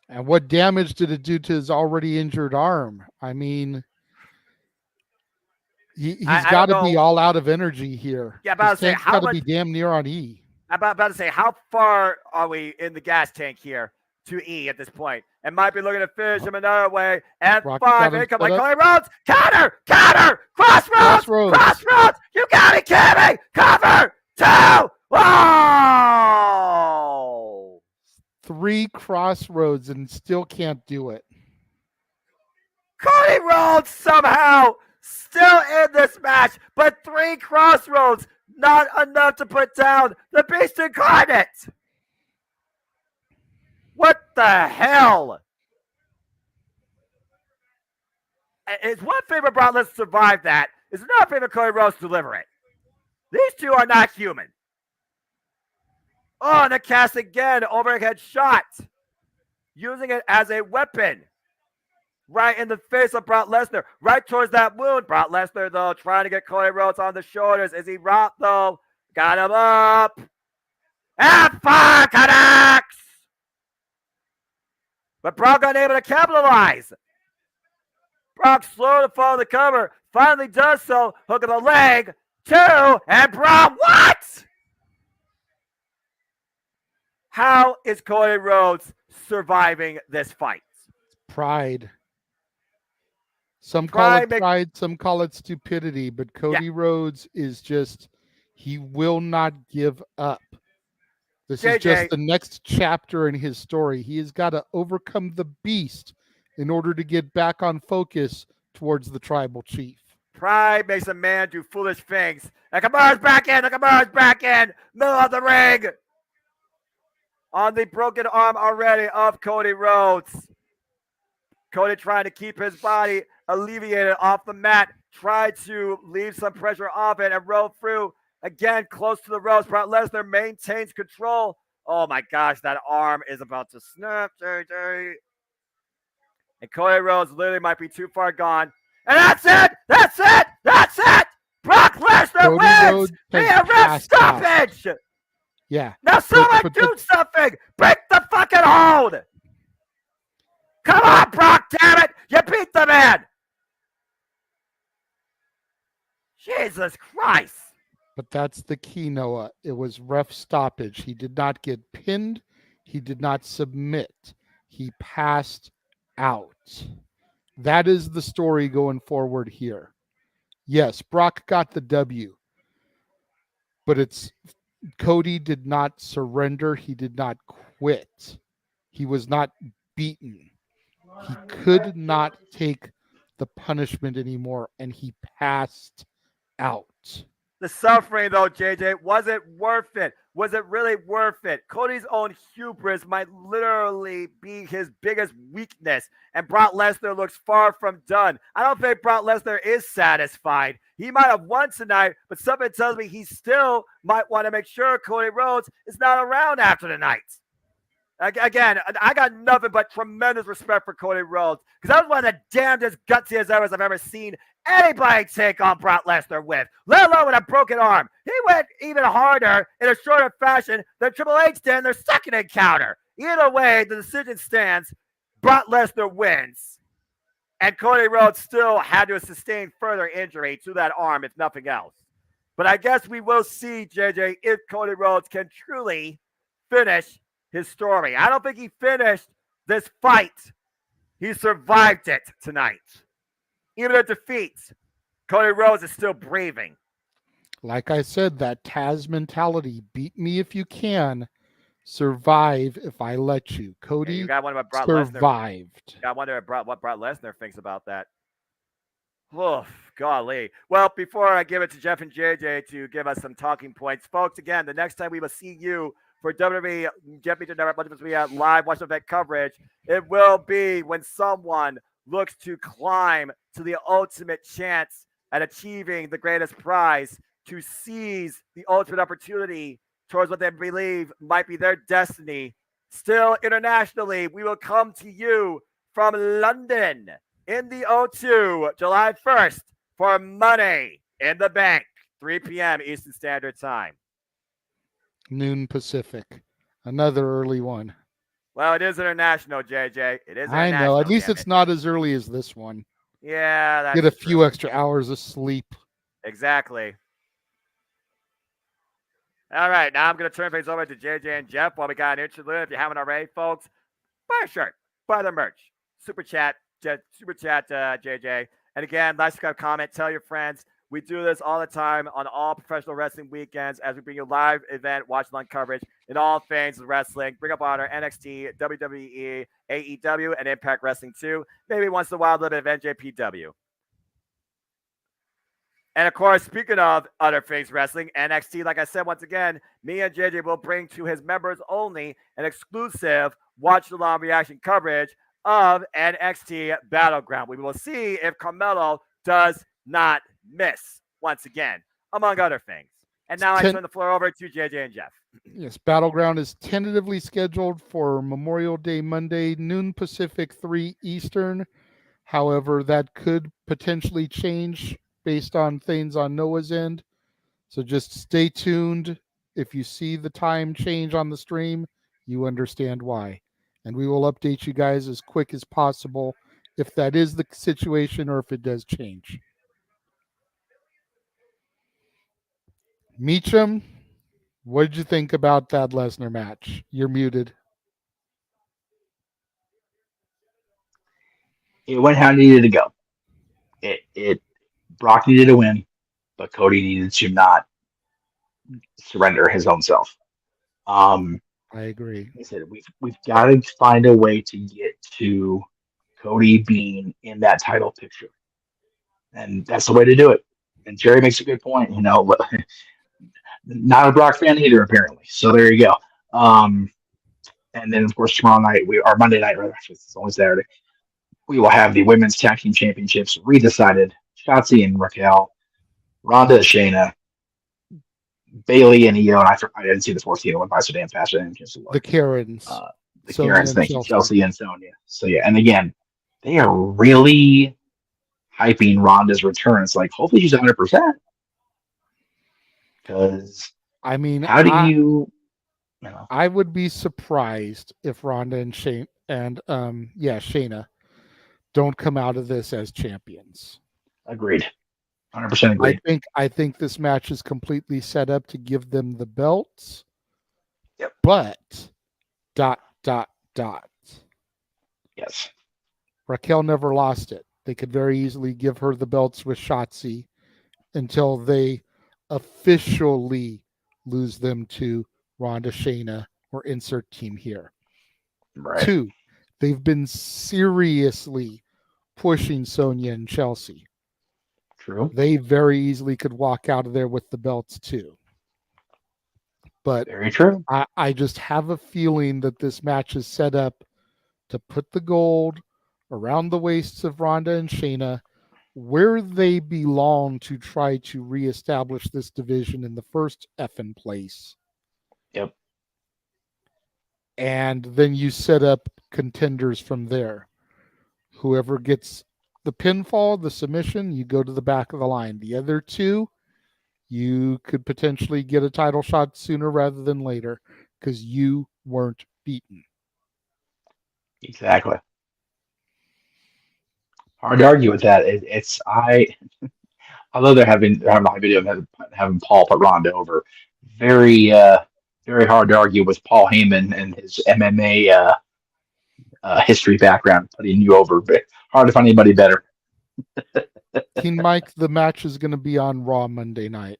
And what damage did it do to his already injured arm? I mean, he's got to be all out of energy here. Yeah, about to say, how to be damn near on E. I'm about to say, how far are we in the gas tank here to E at this point? And might be looking to finish him another way. And Rock 5, here comes like Cody Rhodes. Counter, crossroads. You got it, Kimmy. Cover, 2. Whoa. 3 crossroads and still can't do it. Cody Rhodes somehow still in this match, but 3 crossroads, not enough to put down the Beast Incarnate. What the hell? It's one favor Brock Lesnar survive that. It's another favor Cody Rhodes deliver it. These two are not human. Oh, and the cast again, overhead shot. Using it as a weapon. Right in the face of Brock Lesnar. Right towards that wound. Brock Lesnar, though, trying to get Cody Rhodes on the shoulders. Is he rocked, though? Got him up. F5 connects. But Brock unable to capitalize. Brock slow to follow the cover. Finally does so. Hook of the leg. 2. And Brock, what? How is Cody Rhodes surviving this fight? Pride. Some call it pride, some call it stupidity, but Cody Rhodes is just, he will not give up. This is JJ. just the next chapter in his story. He has got to overcome the beast in order to get back on focus towards the tribal chief. Pride makes a man do foolish things. Nakamura's back in. Nakamura's back in. Middle of the ring. On the broken arm already of Cody Rhodes. Cody trying to keep his body alleviated off the mat. Tried to leave some pressure off it and roll through. Again, close to the ropes. Brock Lesnar maintains control. Oh my gosh, that arm is about to snap, JJ. And Cody Rhodes literally might be too far gone. And that's it! That's it! That's it! Brock Lesnar wins! Via ref stoppage! Yeah. Now someone do something! Break the fucking hold! Come on, Brock, damn it! You beat the man! Jesus Christ! But that's the key, Noah. It was ref stoppage. He did not get pinned. He did not submit. He passed out. That is the story going forward here. Yes, Brock got the W. But it's Cody did not surrender. He did not quit. He was not beaten. He could not take the punishment anymore, and he passed out. The suffering, though, JJ, was it worth it? Was it really worth it? Cody's own hubris might literally be his biggest weakness, and Brock Lesnar looks far from done. I don't think Brock Lesnar is satisfied. He might have won tonight, but something tells me he still might want to make sure Cody Rhodes is not around after the night. Again, I got nothing but tremendous respect for Cody Rhodes because that was one of the damnedest, gutsiest errors I've ever seen anybody take on Brock Lesnar with, let alone with a broken arm. He went even harder in a shorter fashion than Triple H did in their second encounter. Either way, the decision stands. Brock Lesnar wins. And Cody Rhodes still had to sustain further injury to that arm, if nothing else. But I guess we will see, JJ, if Cody Rhodes can truly finish his story. I don't think he finished this fight. He survived it tonight. Even a defeat, Cody Rhodes is still breathing. Like I said, that Taz mentality, beat me if you can, survive if I let you. Cody you got one about Brock survived. I wonder what Brock Lesnar thinks about that. Oh, golly. Well, before I give it to Jeff and JJ to give us some talking points, folks, again, the next time we will see you for WWE Championship Network Multiverse of Media live watch event coverage, it will be when someone looks to climb to the ultimate chance at achieving the greatest prize, to seize the ultimate opportunity towards what they believe might be their destiny. Still internationally, we will come to you from London in the O2, July 1st, for Money in the Bank, 3 p.m. Eastern Standard Time. Noon Pacific. Another early one. Well, it is international, JJ. It is international. I know. At least it's not as early as this one. Yeah, that's Get a true. few extra hours of sleep. Exactly. All right, now I'm going to turn things over to JJ and Jeff while we got an interlude. If you haven't already, folks, buy a shirt, buy the merch, super chat, JJ. And again, like, subscribe, comment, tell your friends. We do this all the time on all professional wrestling weekends as we bring you live event, watch-along coverage in all things wrestling. Bring up Honor, NXT, WWE, AEW, and Impact Wrestling too. Maybe once in a while, a little bit of NJPW. And of course, speaking of other things wrestling, NXT, like I said, once again, me and JJ will bring to his members only an exclusive watch-along reaction coverage of NXT Battleground. We will see if Carmelo does not miss once again, among other things. And now I turn the floor over to JJ and Jeff. Yes, Battleground is tentatively scheduled for Memorial Day Monday, noon Pacific, 3 Eastern. However, that could potentially change based on things on Noah's end. So just stay tuned. If you see the time change on the stream, you understand why. And we will update you guys as quick as possible if that is the situation or if it does change. Meacham, what did you think about that Lesnar match? You're muted. It went how it needed to go. Brock needed to win, but Cody needed to not surrender his own self. I agree. Like I said, we've got to find a way to get to Cody being in that title picture, and that's the way to do it. And Jerry makes a good point. Not a Brock fan either, apparently. So there you go. And then of course tomorrow night our Monday night, rather, it's only Saturday. We will have the women's tag team championships redecided. Shotzi and Raquel, Ronda, Shayna, Bailey and Io, and I didn't see the 14th one by so damn fast. I didn't just look. The Karens. The Sonya Karens, and thank you, Chelsea. Chelsea and Sonya. So yeah, and again, they are really hyping Ronda's return. It's like hopefully she's 100%. Because I mean, how do you know? I would be surprised if Ronda and Shayna don't come out of this as champions. Agreed. 100% agreed. I think this match is completely set up to give them the belts. Yep. But ... Yes. Raquel never lost it. They could very easily give her the belts with Shotzi until they officially lose them to Ronda, Shayna, or insert team here. Right. 2, they've been seriously pushing Sonya and Chelsea. True. They very easily could walk out of there with the belts too. But very true. I just have a feeling that this match is set up to put the gold around the waists of Ronda and Shayna where they belong to try to reestablish this division in the first effing place. Yep. And then you set up contenders from there. Whoever gets the pinfall, the submission, you go to the back of the line. The other 2, you could potentially get a title shot sooner rather than later because you weren't beaten. Exactly. Hard to argue with that. Although they're having a high video of having Paul put Ronda over. Very very hard to argue with Paul Heyman and his MMA history background putting you over. But hard to find anybody better. King Mike, the match is going to be on Raw Monday night.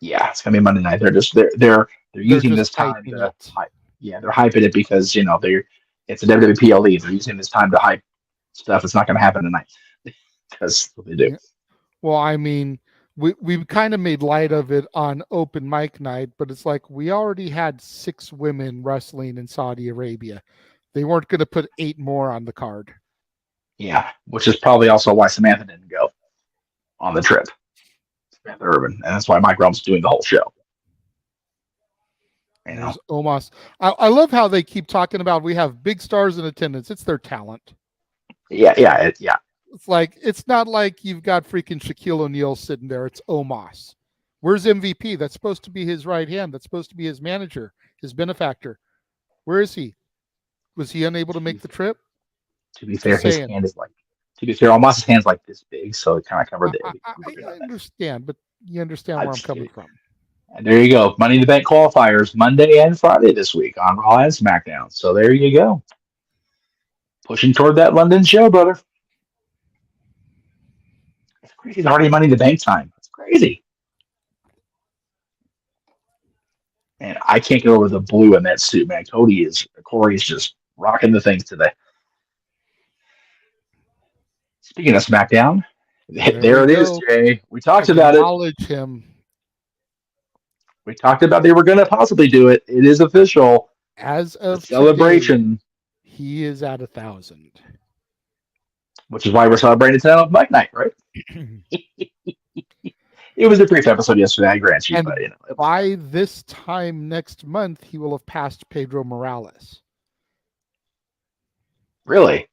Yeah, it's gonna be Monday night. They're using this time to hype. Yeah, they're hyping it because it's a WWE PLE. They're using this time to hype stuff. It's not gonna happen tonight because what they do. Yeah. Well, I mean, we kind of made light of it on open mic night, but it's like we already had 6 women wrestling in Saudi Arabia. They weren't going to put 8 more on the card. Yeah, which is probably also why Samantha didn't go on the trip. Samantha Urban, and that's why Mike Rome's doing the whole show. There's Omos. I love how they keep talking about we have big stars in attendance. It's their talent. Yeah. It's like it's not like you've got freaking Shaquille O'Neal sitting there. It's Omos. Where's MVP? That's supposed to be his right hand. That's supposed to be his manager, his benefactor. Where is he? Was he unable to make the trip? To be fair, his hand is like. To be fair, Omos's hand's like this big, so it kind of covered the. I understand, but you understand where I'm coming from. And there you go. Money in the Bank qualifiers Monday and Friday this week on Raw and SmackDown. So there you go. Pushing toward that London show, brother. It's crazy. It's already Money in the Bank time. It's crazy. And I can't get over the blue in that suit, man. Corey is just rocking the things today. Speaking of SmackDown, there it is, Jay. We talked about it. Acknowledge him. We talked about they were going to possibly do it. It is official. As of celebration, today, he is at 1,000. Which is why we're celebrating tonight on Mike Night, right? It was a brief episode yesterday, I grant you. And but, by this time next month, he will have passed Pedro Morales. Really?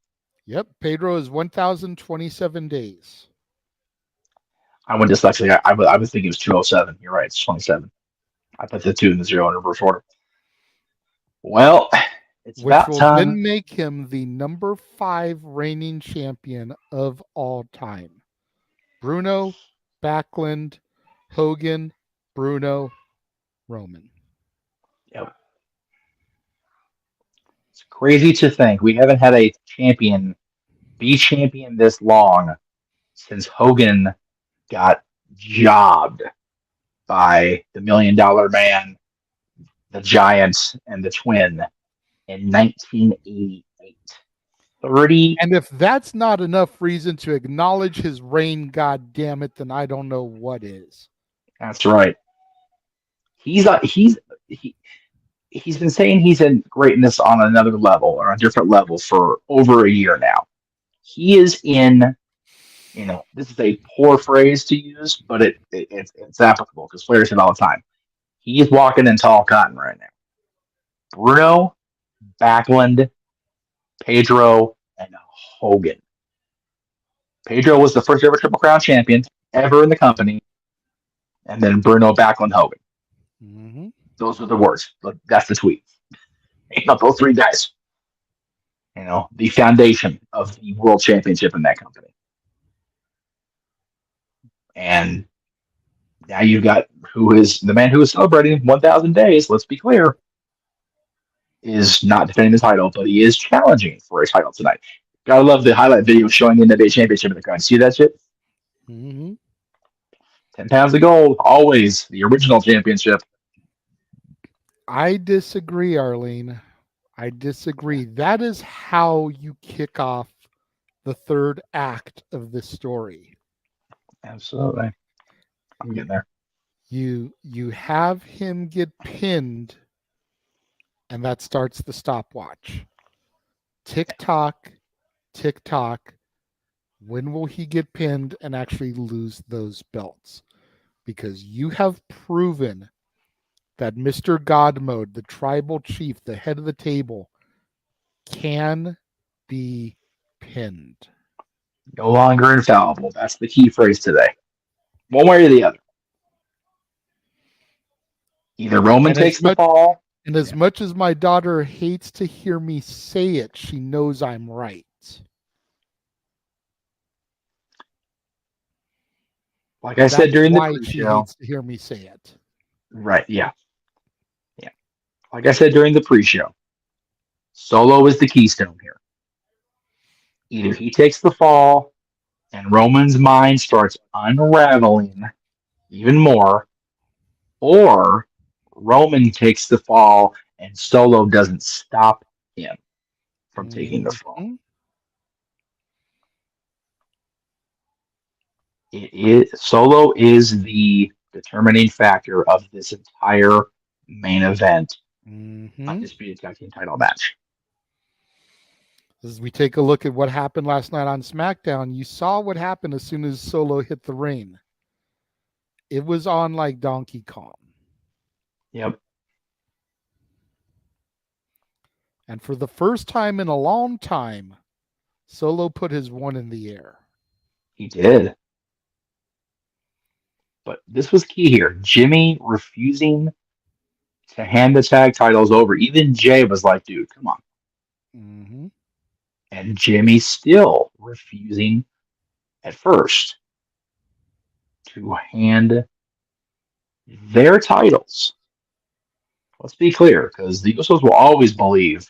Yep. Pedro is 1,027 days. I went dyslexic. I was thinking it was 207. You're right. It's 27. I put the 2 and the 0 in reverse order. Well, it's which about will time. Then make him the number 5 reigning champion of all time. Bruno, Backlund, Hogan, Bruno, Roman. Yep. It's crazy to think we haven't had a champion be champion this long since Hogan got jobbed by the $1 Million Man, the Giant and the Twin in 1988. 30. And if that's not enough reason to acknowledge his reign, god damn it, then I don't know what is. That's right. He's been saying he's in greatness on another level or a different level for over a year now. He is in, this is a poor phrase to use, but it's applicable because players say it all the time. He's walking in tall cotton right now. Bruno, Backlund, Pedro, and Hogan. Pedro was the first ever Triple Crown champion ever in the company, and then Bruno, Backlund, Hogan. Mm-hmm. Those are the words. That's the tweet. Those three guys. The foundation of the world championship in that company. And now you've got who is the man who is celebrating 1,000 days, let's be clear, is not defending the title, but he is challenging for a title tonight. Gotta love the highlight video showing the NBA championship in the crowd. See that shit? Mm-hmm. 10 pounds of gold, always the original championship. I disagree, Arlene. I disagree. That is how you kick off the third act of this story. Absolutely. I'm getting there. You have him get pinned, and that starts the stopwatch. Tick tock, tick tock. When will he get pinned and actually lose those belts? Because you have proven that Mr. God Mode, the tribal chief, the head of the table, can be pinned. No longer infallible. That's the key phrase today. One way or the other. Either Roman takes the fall. And as much as my daughter hates to hear me say it, she knows I'm right. Like I said during the why pre-show. she hates to hear me say it. Right, yeah. Yeah. Like I said during the pre-show, Solo is the keystone here. Either he takes the fall and Roman's mind starts unraveling even more, or Roman takes the fall and Solo doesn't stop him from taking the fall. Solo is the determining factor of this entire main event, undisputed tag team title match. As we take a look at what happened last night on SmackDown, you saw what happened as soon as Solo hit the ring. It was on like Donkey Kong. Yep. And for the first time in a long time, Solo put his one in the air. He did. But this was key here. Jimmy refusing to hand the tag titles over. Even Jay was like, dude, come on. Mm-hmm. And Jimmy still refusing at first to hand their titles. Let's be clear, because the Usos will always believe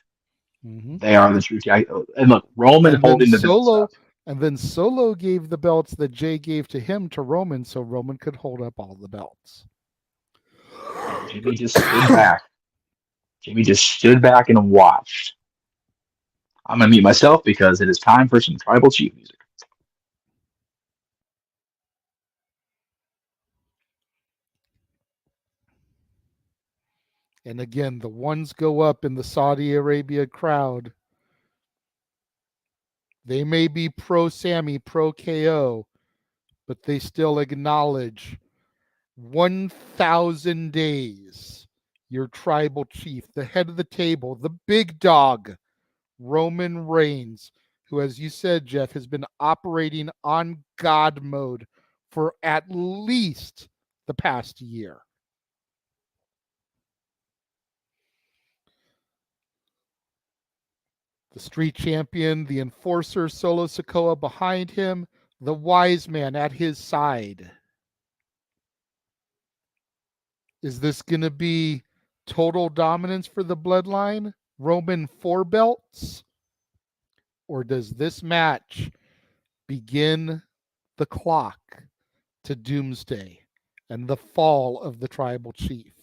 they are the true tag. And look, Roman holding the Solo, and then Solo gave the belts that Jay gave to him to Roman, so Roman could hold up all the belts. Jimmy just stood back. Jimmy just stood back and watched. I'm going to mute myself because it is time for some Tribal Chief music. And again, the ones go up in the Saudi Arabia crowd. They may be pro Sammy, pro KO, but they still acknowledge 1,000 days. Your tribal chief, the head of the table, the big dog, Roman Reigns, who, as you said, Jeff, has been operating on God mode for at least the past year. The street champion, the enforcer, Solo Sikoa behind him, the wise man at his side. Is this going to be total dominance for the bloodline? Roman 4 belts? Or does this match begin the clock to doomsday and the fall of the tribal chief?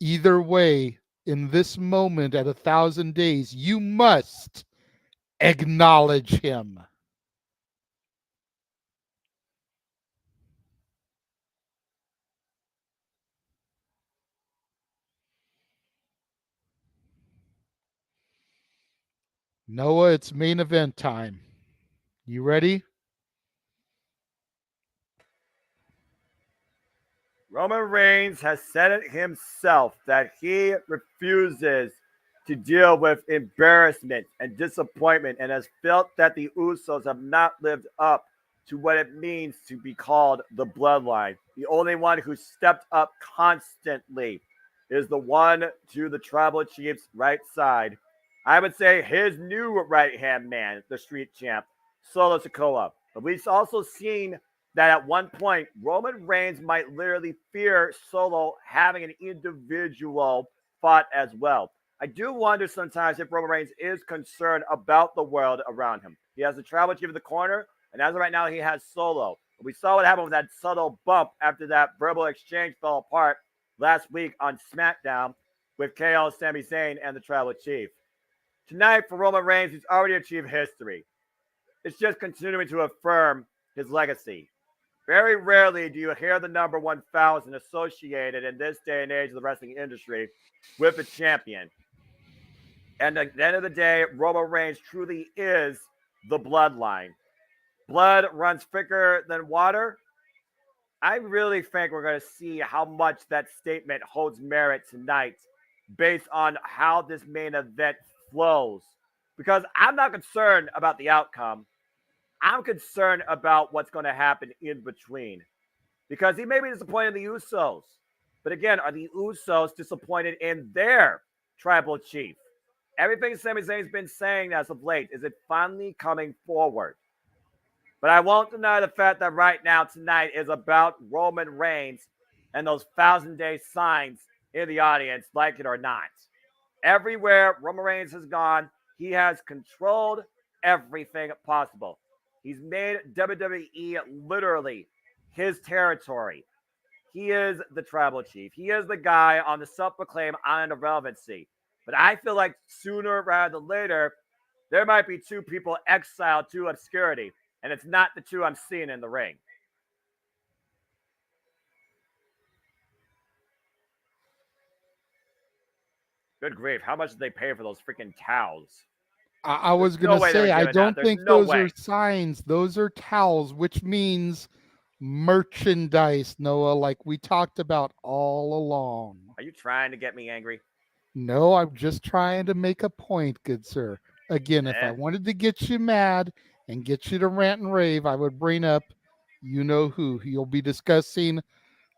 Either way, in this moment at 1,000 days, you must acknowledge him. Noah, it's main event time. You ready? Roman Reigns has said it himself that he refuses to deal with embarrassment and disappointment and has felt that the Usos have not lived up to what it means to be called the Bloodline. The only one who stepped up constantly is the one to the Tribal Chief's right side. I would say his new right-hand man, the Street Champ, Solo Sikoa. But we've also seen that at one point, Roman Reigns might literally fear Solo having an individual fight as well. I do wonder sometimes if Roman Reigns is concerned about the world around him. He has the Tribal Chief in the corner, and as of right now, he has Solo. But we saw what happened with that subtle bump after that verbal exchange fell apart last week on SmackDown with KO, Sami Zayn, and the Tribal Chief. Tonight, for Roman Reigns, he's already achieved history. It's just continuing to affirm his legacy. Very rarely do you hear the number 1,000 associated in this day and age of the wrestling industry with a champion. And at the end of the day, Roman Reigns truly is the bloodline. Blood runs thicker than water. I really think we're going to see how much that statement holds merit tonight based on how this main event flows. Because I'm not concerned about the outcome. I'm concerned about what's going to happen in between. Because he may be disappointed in the Usos. But again, are the Usos disappointed in their Tribal Chief? Everything Sami Zayn's been saying as of late, is it finally coming forward? But I won't deny the fact that right now, tonight, is about Roman Reigns and those 1,000-day signs in the audience, like it or not. Everywhere Roman Reigns has gone, he has controlled everything possible. He's made WWE literally his territory. He is the Tribal Chief. He is the guy on the self-proclaimed island of relevancy. But I feel like sooner rather than later, there might be two people exiled to obscurity, and it's not the two I'm seeing in the ring. Good grief. How much did they pay for those freaking towels? I was There's no going to way they were say, I doing that. don't There's think no those way. are signs. Those are towels, which means merchandise, Noah, like we talked about all along. Are you trying to get me angry? No, I'm just trying to make a point, good sir. Again, if I Eh. wanted to get you mad and get you to rant and rave, I would bring up you know who you'll be discussing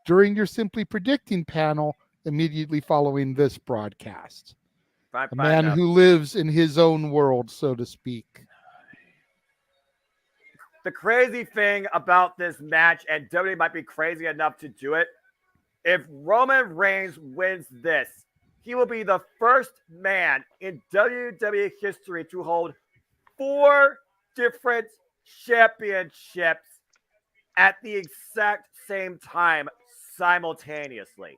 during your Simply Predicting panel immediately following this broadcast. Fine, A fine man enough. who lives in his own world, so to speak. The crazy thing about this match, and WWE might be crazy enough to do it, if Roman Reigns wins this, he will be the first man in WWE history to hold 4 different championships at the exact same time simultaneously.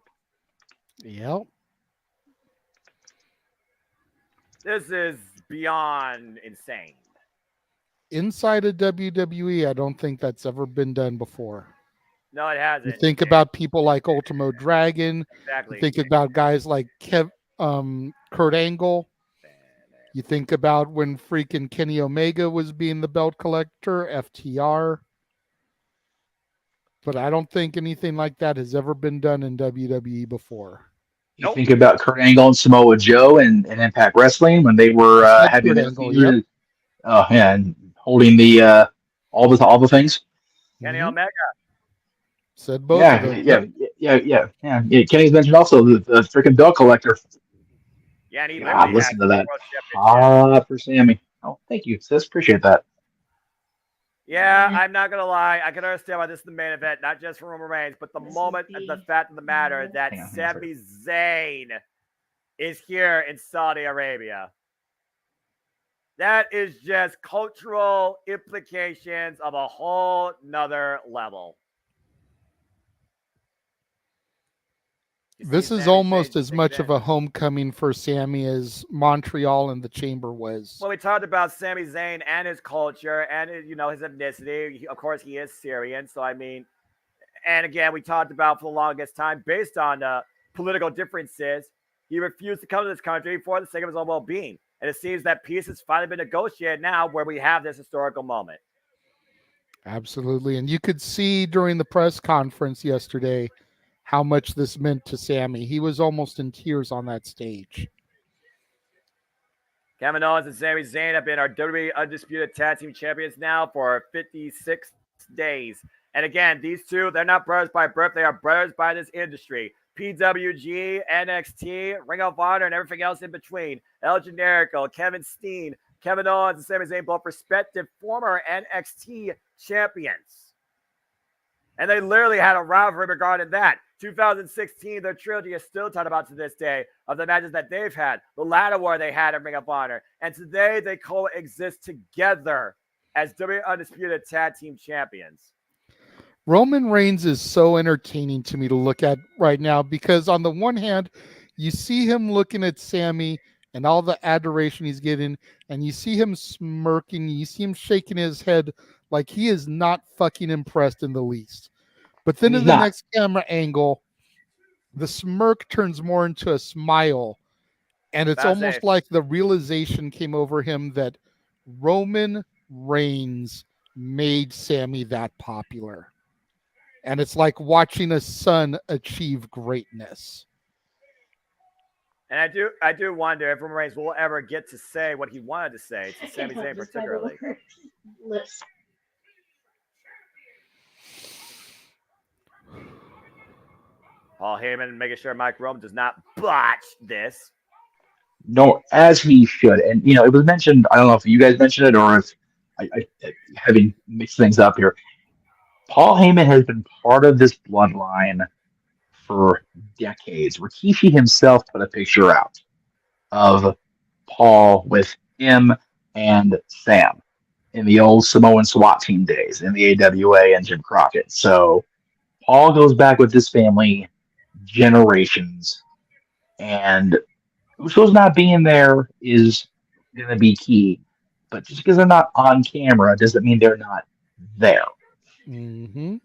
Yep. This is beyond insane. Inside of WWE, I don't think that's ever been done before. No, it hasn't. You think about people like Ultimo Dragon. Exactly. You think about guys like Kurt Angle. You think about when freaking Kenny Omega was being the belt collector, FTR. But I don't think anything like that has ever been done in WWE before. You think about Kurt Angle and Samoa Joe and Impact Wrestling when they were having their Angle, feud. yep. Oh yeah, and holding the all the things. Kenny Mhm. Omega. Said both of them. Yeah. Kenny's mentioned also the freaking belt collector. Yeah, and he God, literally listen had to that. World Championship. Hot for Sammy. Oh, thank you, sis. Appreciate that. Yeah, I'm not gonna lie. I can understand why this is the main event, not just for Roman Reigns, but the moment and the fact of the matter that Hang on a Sami Zayn is here in Saudi Arabia. That is just cultural implications of a whole nother level. You see This is Sami almost Zayn as much of again. a homecoming for Sammy as Montreal and the Chamber was. Well, we talked about Sami Zayn and his culture and his ethnicity. Of course, he is Syrian. So I mean, and again, we talked about for the longest time, based on political differences, he refused to come to this country for the sake of his own well-being. And it seems that peace has finally been negotiated now, where we have this historical moment. Absolutely. And you could see during the press conference yesterday how much this meant to Sammy. He was almost in tears on that stage. Kevin Owens and Sami Zayn have been our WWE Undisputed Tag Team Champions now for 56 days. And again, these two, they're not brothers by birth. They are brothers by this industry. PWG, NXT, Ring of Honor, and everything else in between. El Generico, Kevin Steen, Kevin Owens, and Sami Zayn, both respective former NXT champions. And they literally had a rivalry regarding that. 2016, their trilogy is still talked about to this day of the matches that they've had, the ladder war they had in Ring of Honor. And today they coexist together as WWE Undisputed Tag Team Champions. Roman Reigns is so entertaining to me to look at right now because on the one hand, you see him looking at Sammy and all the adoration he's getting, and you see him smirking, you see him shaking his head like he is not fucking impressed in the least. But then in the next camera angle, the smirk turns more into a smile, and it's almost like the realization came over him that Roman Reigns made Sammy that popular. And it's like watching a son achieve greatness. And I do wonder if Roman Reigns will ever get to say what he wanted to say to Sami Zayn particularly. Paul Heyman making sure Mike Rome does not botch this. No, as he should. And, you know, it was mentioned, I don't know if you guys mentioned it or if I having mixed things up here. Paul Heyman has been part of this bloodline for decades. Rikishi himself put a picture out of Paul with him and Sam in the old Samoan SWAT team days in the AWA and Jim Crockett. So Paul goes back with this family generations, and Usos not being there is going to be key. But just because they're not on camera doesn't mean they're not there. Mm-hmm.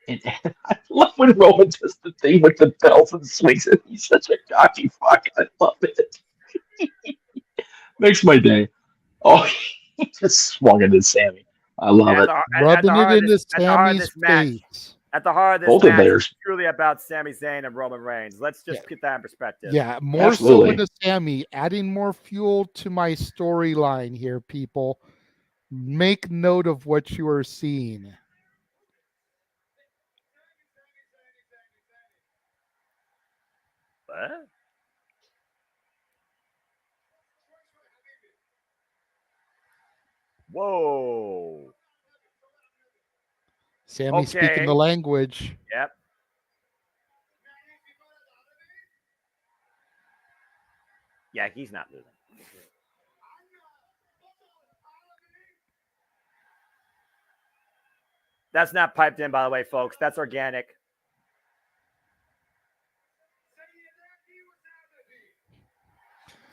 And I love when Roman does the thing with the bells and swings it. He's such a cocky fuck. I love it. Makes my day. Oh, he just swung it at Sammy. I love it. Rubbing it into Sammy's face. At the heart of this Both match, of theirs. it's truly about Sami Zayn and Roman Reigns. Let's just get that in perspective. Yeah, more Absolutely. so into Sammy, adding more fuel to my storyline here, people. Make note of what you are seeing. What? Whoa. Sammy speaking the language. Yep. Yeah, he's not losing. That's not piped in, by the way, folks. That's organic.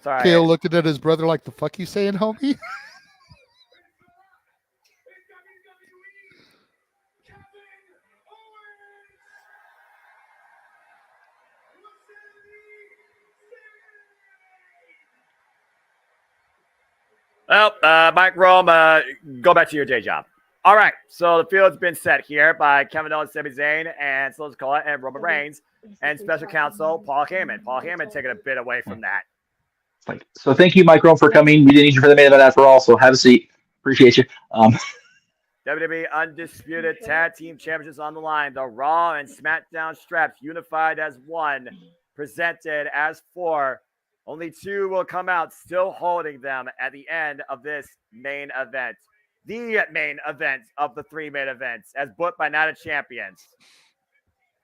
Sorry. Kale looking at his brother like, the fuck you saying, homie? Well, Mike Rome, go back to your day job. All right, so the field's been set here by Kevin Owens, Sami Zayn, and Solo Sikoa, and Roman Reigns, and special counsel Paul Heyman. Paul Heyman taking a bit away from that. So thank you, Mike Rome, for coming. We didn't need you for the main event after all, so have a seat. Appreciate you. WWE Undisputed Tag Team Championships on the line. The Raw and SmackDown straps unified as one, presented as four. Only two will come out still holding them at the end of this main event. The main event of the three main events, as booked by Night of Champions.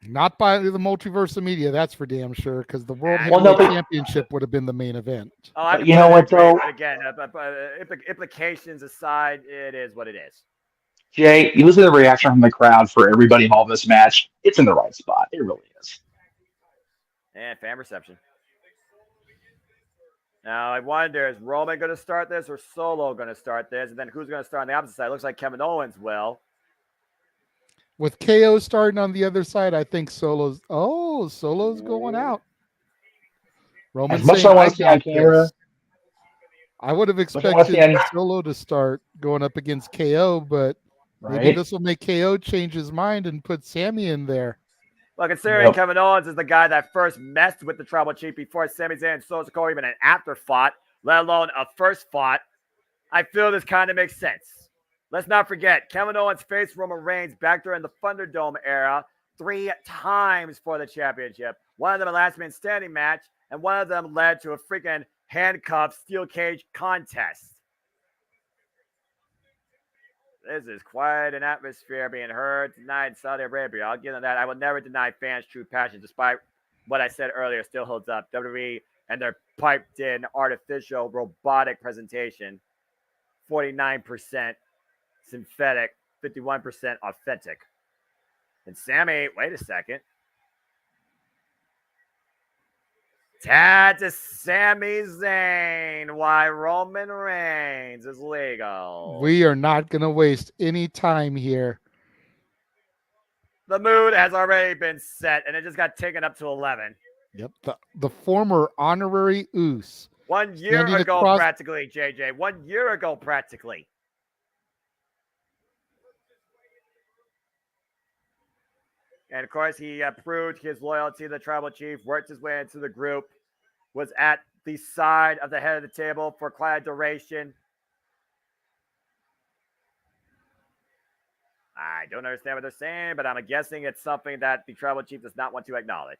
Not by the Multiverse of Media, that's for damn sure, because the World Heavyweight Championship would have been the main event. Oh, you know what, though? Again, implications aside, it is what it is. Jay, you listen to the reaction from the crowd for everybody involved in this match. It's in the right spot. It really is. And fan reception. Now I wonder, is Roman going to start this or Solo going to start this? And then who's going to start on the opposite side? It looks like Kevin Owens will. With KO starting on the other side, I think Solo's going out. Roman As much as saying, I want I to see on got camera, this. I would have much as I want to see expected on Solo to start going up against KO, but maybe right. this will make KO change his mind and put Sammy in there. Well, considering Yep. Kevin Owens is the guy that first messed with the Tribal Chief before Sami Zayn and Solo Sikoa even an afterthought, let alone a first fought, I feel this kind of makes sense. Let's not forget, Kevin Owens faced Roman Reigns back during the Thunderdome era 3 times for the championship. One of them a last man standing match, and one of them led to a freaking handcuffed steel cage contest. This is quite an atmosphere being heard tonight in Saudi Arabia. I'll give them that. I will never deny fans' true passion, despite what I said earlier still holds up. WWE and their piped-in artificial robotic presentation, 49% synthetic, 51% authentic. And Sammy, wait a second. Tad to Sami Zayn, why Roman Reigns is legal. We are not going to waste any time here. The mood has already been set, and it just got taken up to 11. Yep, the former honorary Oos. 1 year Standing ago, across- practically, JJ. 1 year ago, practically. And of course, he proved his loyalty to the Tribal Chief, worked his way into the group, was at the side of the head of the table for quite a duration. I don't understand what they're saying, but I'm guessing it's something that the Tribal Chief does not want to acknowledge.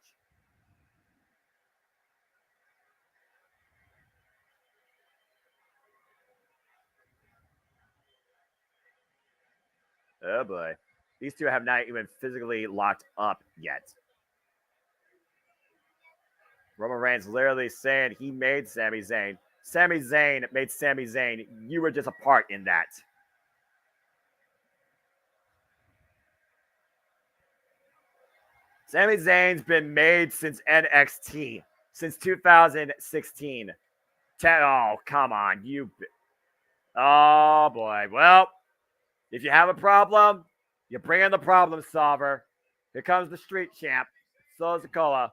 Oh boy. These two have not even physically locked up yet. Roman Reigns literally saying he made Sami Zayn. Sami Zayn made Sami Zayn. You were just a part in that. Sami Zayn's been made since NXT, since 2016. Oh, come on. Oh, boy. Well, if you have a problem, you bring in the problem solver. Here comes the street champ, Solo Sikoa.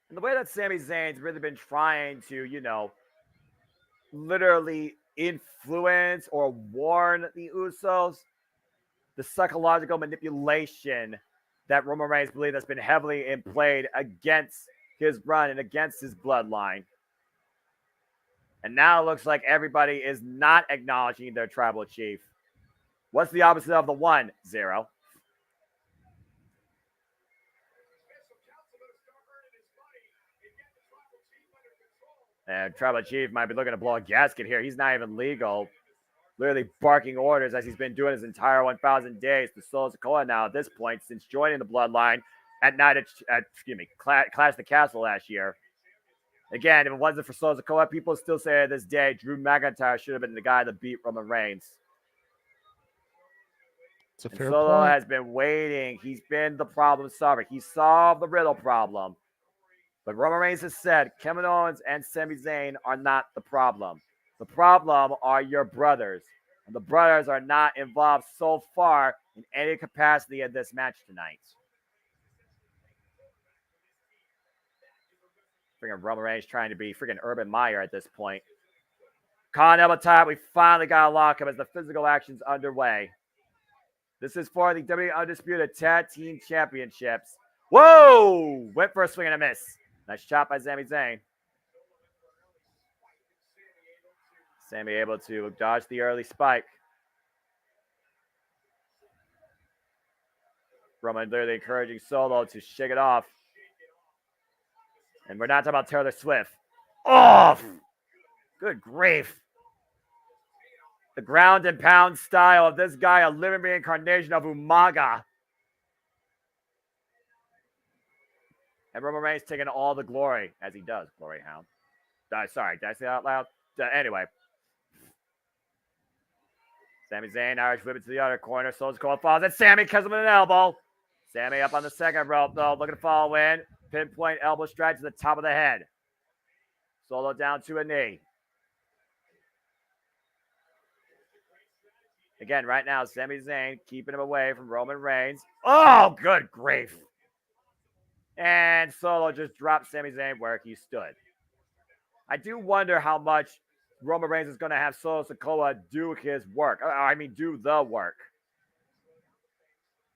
And the way that Sami Zayn's really been trying to, literally influence or warn the Usos, the psychological manipulation that Roman Reigns believes has been heavily played against his run and against his bloodline. And now it looks like everybody is not acknowledging their Tribal Chief. What's the opposite of the 1? 0. And Tribal Chief might be looking to blow a gasket here. He's not even legal. Literally barking orders as he's been doing his entire 1,000 days to Solo Sikoa now at this point since joining the Bloodline at night at Clash of the Castle last year. Again, if it wasn't for Solo Sikoa, people still say to this day Drew McIntyre should have been the guy that beat Roman Reigns. It's a And fair Solo point. has been waiting. He's been the problem solver. He solved the Riddle problem. But Roman Reigns has said Kevin Owens and Sami Zayn are not the problem. The problem are your brothers. And the brothers are not involved so far in any capacity in this match tonight. Freaking Roman Reigns trying to be freaking Urban Meyer at this point. Continental time, we finally got a lockup as the physical action's underway. This is for the WWE Undisputed Tag Team Championships. Whoa! Went for a swing and a miss. Nice shot by Sami Zayn. Sami able to dodge the early spike. Roman literally encouraging Solo to shake it off. And we're not talking about Taylor Swift. Off! Good grief. The ground and pound style of this guy, a living reincarnation of Umaga. And Roman Reigns taking all the glory, as he does, Glory Hound. Sorry, did I say that out loud? Anyway. Sami Zayn, Irish whip it to the other corner. Soldier Cole falls, and Sammy cuts him with an elbow. Sammy up on the second rope, though, looking to fall in. Pinpoint elbow strike to the top of the head. Solo down to a knee. Again, right now, Sami Zayn keeping him away from Roman Reigns. Oh, good grief. And Solo just dropped Sami Zayn where he stood. I do wonder how much Roman Reigns is going to have Solo Sikoa do his work. Do the work.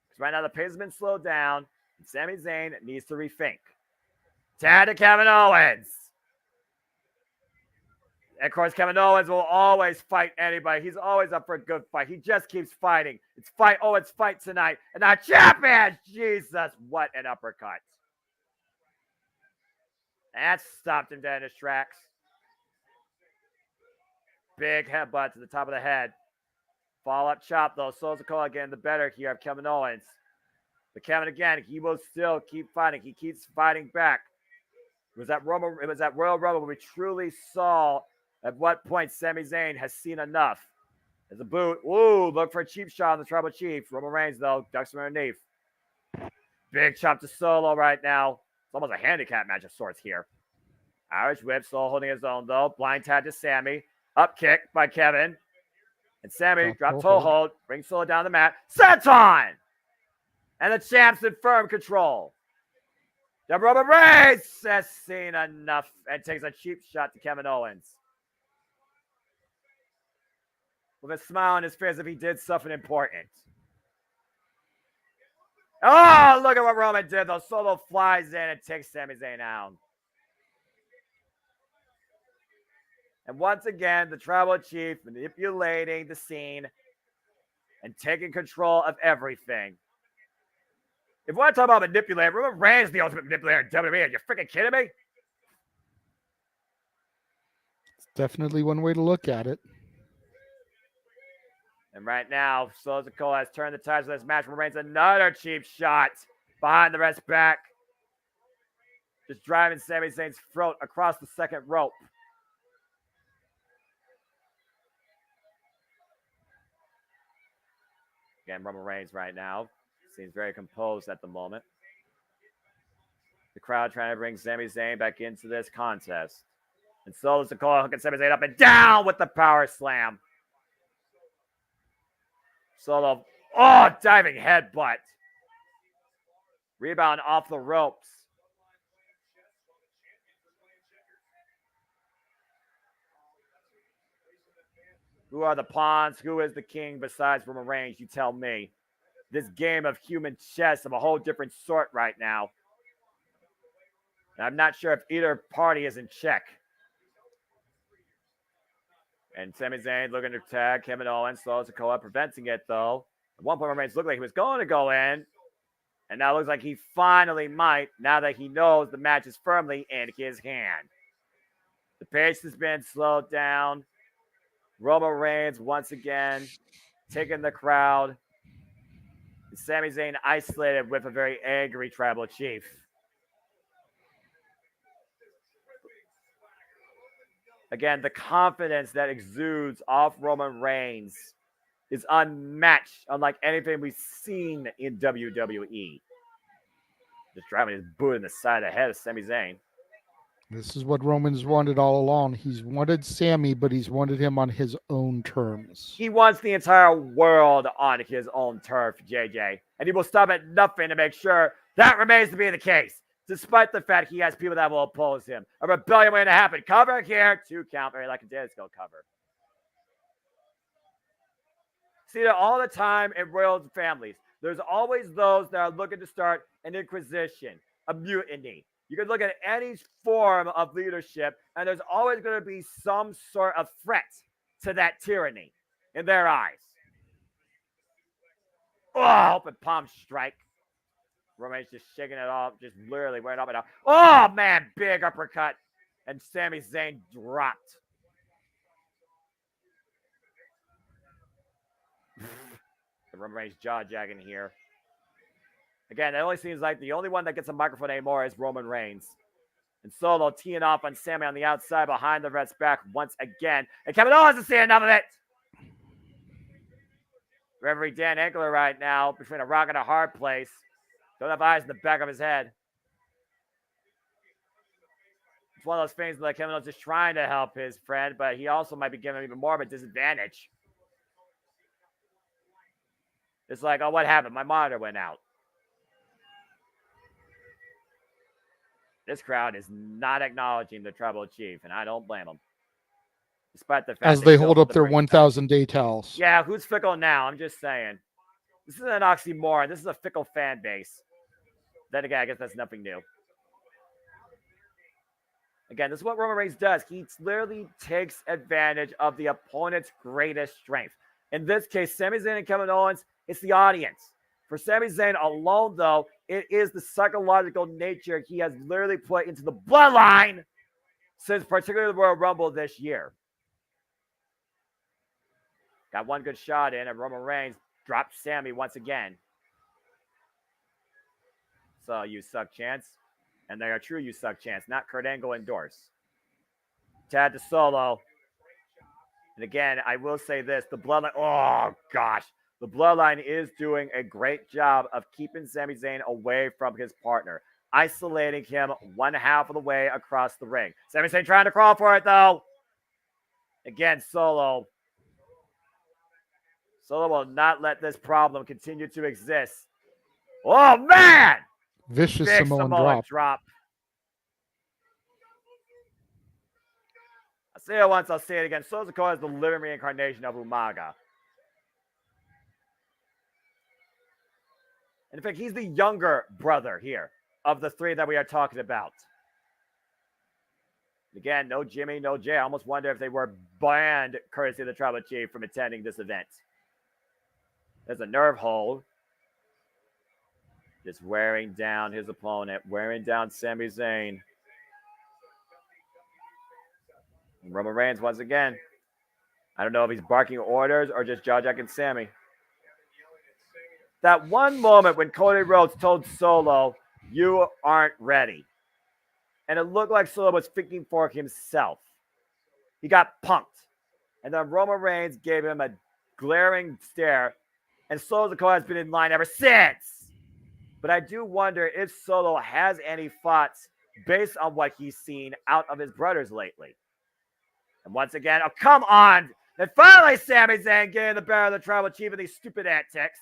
Because right now the pace has been slowed down, and Sami Zayn needs to rethink. Tag to Kevin Owens. And of course, Kevin Owens will always fight anybody. He's always up for a good fight. He just keeps fighting. It's fight Owens fight tonight. And now champion! Jesus, what an uppercut. That stopped him dead in his tracks. Big headbutt to the top of the head. Follow-up chop, though. Solo Sikoa getting the better here of Kevin Owens. But Kevin, again, he will still keep fighting. He keeps fighting back. It was that Royal Rumble where we truly saw at what point Sami Zayn has seen enough. There's a boot. Ooh, look for a cheap shot on the Tribal Chief. Roman Reigns, though, ducks him underneath. Big chop to Solo right now. It's almost a handicap match of sorts here. Irish whip, Solo holding his own, though. Blind tag to Sammy. Up kick by Kevin. And Sammy drop toe hold. Brings Solo down the mat. Senton! And the champ's in firm control. The Roman Reigns has seen enough and takes a cheap shot to Kevin Owens. With a smile on his face if he did something important. Oh, look at what Roman did, though. Solo flies in and takes Sami Zayn out. And once again, the Tribal Chief manipulating the scene and taking control of everything. If we want to talk about manipulator, Roman Reigns is the ultimate manipulator in WWE. Are you freaking kidding me? It's definitely one way to look at it. And right now, Solo Sikoa has turned the tides of this match. Roman Reigns, another cheap shot behind the rest back. Just driving Sami Zayn's throat across the second rope. Again, Roman Reigns right now seems very composed at the moment. The crowd trying to bring Sami Zayn back into this contest. And Solo Sikoa hooking Sami Zayn up and down with the power slam. Solo, diving headbutt. Rebound off the ropes. Who are the pawns? Who is the king besides Roman Reigns? You tell me. This game of human chess of a whole different sort right now. And I'm not sure if either party is in check. And Sami Zayn looking to tag Kevin Owens. Solo Sikoa preventing it, though. At one point, Roman Reigns looked like he was going to go in. And now it looks like he finally might, now that he knows the match is firmly in his hand. The pace has been slowed down. Roman Reigns, once again, taking the crowd. And Sami Zayn isolated with a very angry Tribal Chief. Again, the confidence that exudes off Roman Reigns is unmatched, unlike anything we've seen in WWE. Just driving his boot in the side of the head of Sami Zayn. This is what Roman's wanted all along. He's wanted Sammy, but he's wanted him on his own terms. He wants the entire world on his own turf, JJ. And he will stop at nothing to make sure that remains to be the case, despite the fact he has people that will oppose him. A rebellion waiting to happen. Cover here. 2 count. Very like a disco cover. See that all the time in royal families. There's always those that are looking to start an inquisition, a mutiny. You can look at any form of leadership, and there's always going to be some sort of threat to that tyranny in their eyes. Oh, open palm strike. Roman's just shaking it off, just literally wearing up and down. Oh, man, big uppercut. And Sami Zayn dropped. The Roman Reigns jaw-jagging here. Again, it only seems like the only one that gets a microphone anymore is Roman Reigns. And Solo teeing off on Sami on the outside behind the red's back once again. And Kevin Owens is seeing enough of it. Referee Dan Ankler right now between a rock and a hard place. Don't have eyes in the back of his head. It's one of those things like Kevin Owens just trying to help his friend, but he also might be giving him even more of a disadvantage. It's like, oh, what happened? My monitor went out. This crowd is not acknowledging the Tribal Chief, and I don't blame them. Despite the fact As they still hold put up the their bring- 1,000 day towels. Yeah, who's fickle now? I'm just saying. This is an oxymoron. This is a fickle fan base. Then again, I guess that's nothing new. Again, this is what Roman Reigns does. He literally takes advantage of the opponent's greatest strength. In this case, Sami Zayn and Kevin Owens, it's the audience. For Sami Zayn alone, though, it is the psychological nature he has literally put into the bloodline since particularly the Royal Rumble this year. Got one good shot in, and Roman Reigns dropped Sami once again. So you suck chance. And they are true you suck chance, not Kurt Angle endorse. Tad to Solo. And again, I will say this, the Bloodline, oh gosh. The Bloodline is doing a great job of keeping Sami Zayn away from his partner, isolating him one half of the way across the ring. Sami Zayn trying to crawl for it, though. Again, Solo. Solo will not let this problem continue to exist. Oh, man! Vicious Big Samoan Samoan drop. drop. I'll say it once, I'll say it again. Solo Sikoa is the living reincarnation of Umaga. And in fact, he's the younger brother here of the three that we are talking about. Again, no Jimmy, no Jay. I almost wonder if they were banned, courtesy of the Tribal Chief, from attending this event. There's a nerve hold. Just wearing down his opponent, wearing down Sami Zayn. And Roman Reigns once again. I don't know if he's barking orders or just jaw-jacking Sami. That one moment when Cody Rhodes told Solo, you aren't ready. And it looked like Solo was thinking for himself. He got punked. And then Roman Reigns gave him a glaring stare. And Solo Sikoa has been in line ever since. But I do wonder if Solo has any thoughts based on what he's seen out of his brothers lately. And once again, oh, come on. Then finally, Sami Zayn getting the better of the Tribal Chief of these stupid antics.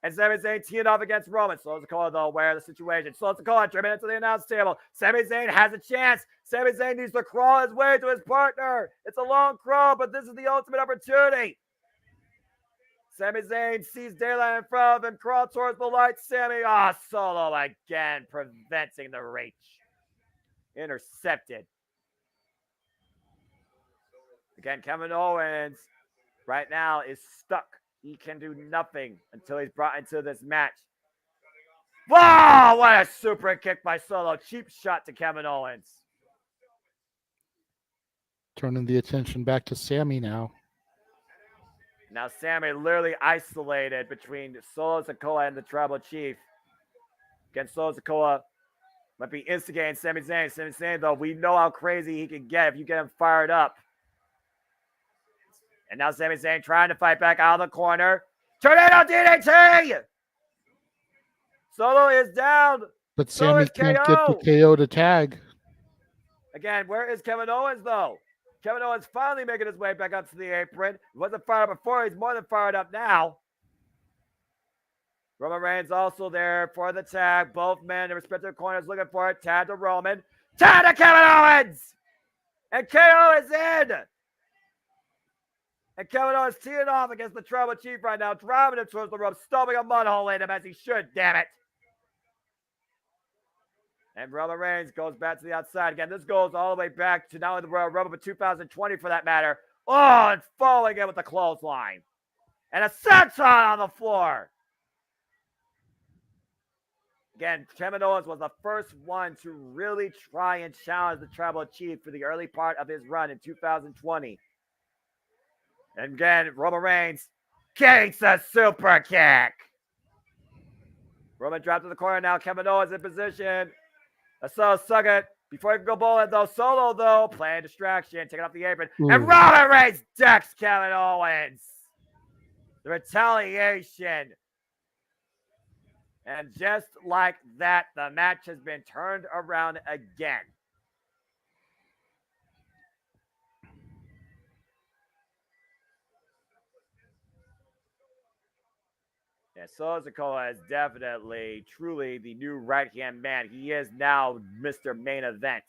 And Sami Zayn teeing off against Roman. Solo Sikoa, though, aware of the situation. Solo Sikoa driven into the announce table. Sami Zayn has a chance. Sami Zayn needs to crawl his way to his partner. It's a long crawl, but this is the ultimate opportunity. Sami Zayn sees daylight in front of him, crawl towards the light. Sami, Solo again, preventing the reach. Intercepted. Again, Kevin Owens right now is stuck. He can do nothing until he's brought into this match. Whoa, what a super kick by Solo. Cheap shot to Kevin Owens. Turning the attention back to Sami now. Now Sami literally isolated between Solo Sikoa and the Tribal Chief. Again, Solo Sikoa might be instigating Sami Zayn. Sami Zayn, though, we know how crazy he can get if you get him fired up. And now Sami Zayn trying to fight back out of the corner. Tornado DDT! Solo is down. But So Sami is can't KO. get the KO to tag. Again, where is Kevin Owens, though? Kevin Owens finally making his way back up to the apron. He wasn't fired up before. He's more than fired up now. Roman Reigns also there for the tag. Both men in respective corners looking for it. Tag to Roman. Tag to Kevin Owens! And KO is in! And Kevin Owens teeing off against the Tribal Chief right now, driving him towards the rope, stubbing a mud hole in him as he should, damn it. And Roman Reigns goes back to the outside. Again, this goes all the way back to not only the Royal Rumble, but 2020 for that matter. Oh, and falling in with the clothesline. And a senton on the floor. Again, Kevin Owens was the first one to really try and challenge the Tribal Chief for the early part of his run in 2020. And again, Roman Reigns kicks a super kick. Roman dropped to the corner now. Kevin Owens in position. So suck it. Before he can go bowling, though, Solo, though, playing distraction, taking off the apron. Ooh. And Roman Reigns decks Kevin Owens. The retaliation. And just like that, the match has been turned around again. Yeah, Solo Sikoa is definitely, truly the new right-hand man. He is now Mr. Main Event.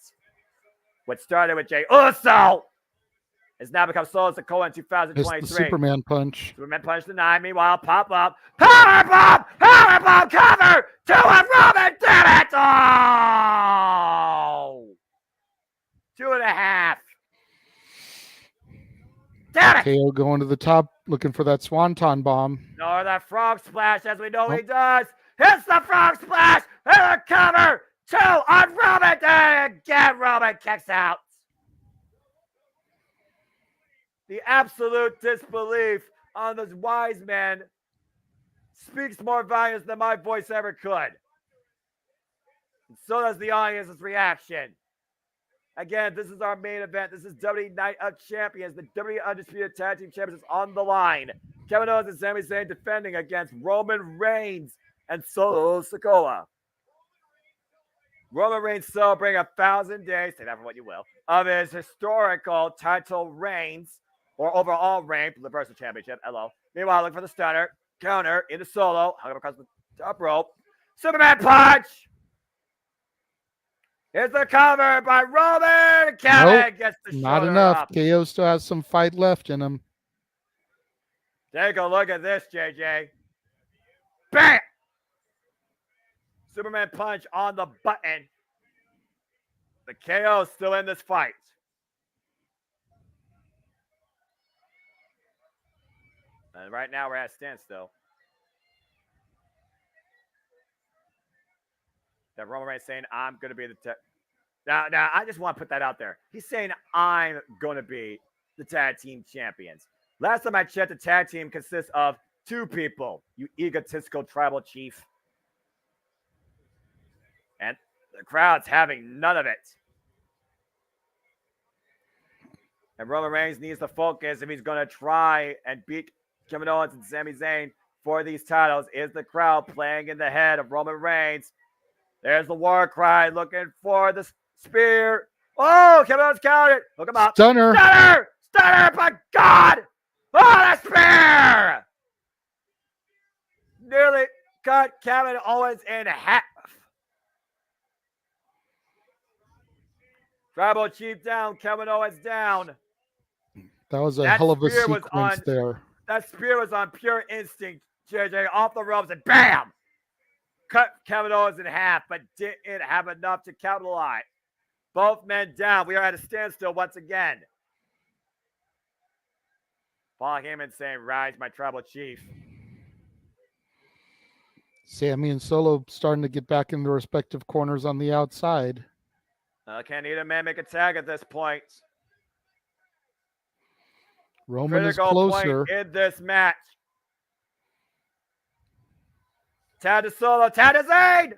What started with Jey Uso has now become Solo Sikoa in It's 2023. the Superman punch. Superman punch denied. Meanwhile, pop up. Power bomb! Power bomb cover! To a Roman! Damn it! Oh! 2.5. Damn it! KO going to the top, looking for that swanton bomb. Nor that frog splash, as we know he does. Hits the frog splash and a cover. 2 on Roman. And again, Roman kicks out. The absolute disbelief on this wise man speaks more volumes than my voice ever could. And so does the audience's reaction. Again, this is our main event. This is WWE Night of Champions. The WWE Undisputed Tag Team Champions is on the line. Kevin Owens and Sami Zayn defending against Roman Reigns and Solo Sikoa. Roman Reigns celebrating 1,000 days, take that for what you will, of his historical title reigns, or overall reign for the Universal Championship. Hello. Meanwhile, looking for the stunner. Counter into Solo. Hung up across the top rope. Superman punch. Here's the cover by Roman. Kevin gets the Not shoulder enough. up. KO still has some fight left in him. Take a look at this, JJ. Bam! Superman punch on the button. The KO is still in this fight. And right now we're at a standstill. That Roman Reigns saying, I'm going to be the now, I just want to put that out there. He's saying, I'm going to be the tag team champions. Last time I checked, the tag team consists of 2 people, you egotistical tribal chief. And the crowd's having none of it. And Roman Reigns needs to focus if he's going to try and beat Kevin Owens and Sami Zayn for these titles. Is the crowd playing in the head of Roman Reigns? There's the war cry looking for the spear. Oh, Kevin Owens counted. Look him up. Stunner. Stunner! Stunner, by God! Oh, the spear! Nearly cut Kevin Owens in half. Tribal Chief down, Kevin Owens down. That was a That hell of a spear was sequence on- there. That spear was on pure instinct, JJ, off the ropes, and bam! Cut Kevin Owens in half, but didn't have enough to capitalize. Both men down. We are at a standstill once again. Paul Heyman saying, rise, my tribal chief. Sammy and Solo starting to get back in their respective corners on the outside. Can either man make a tag at this point? Roman is Critical closer. point in this match. Tag to Solo, tag to Zayn.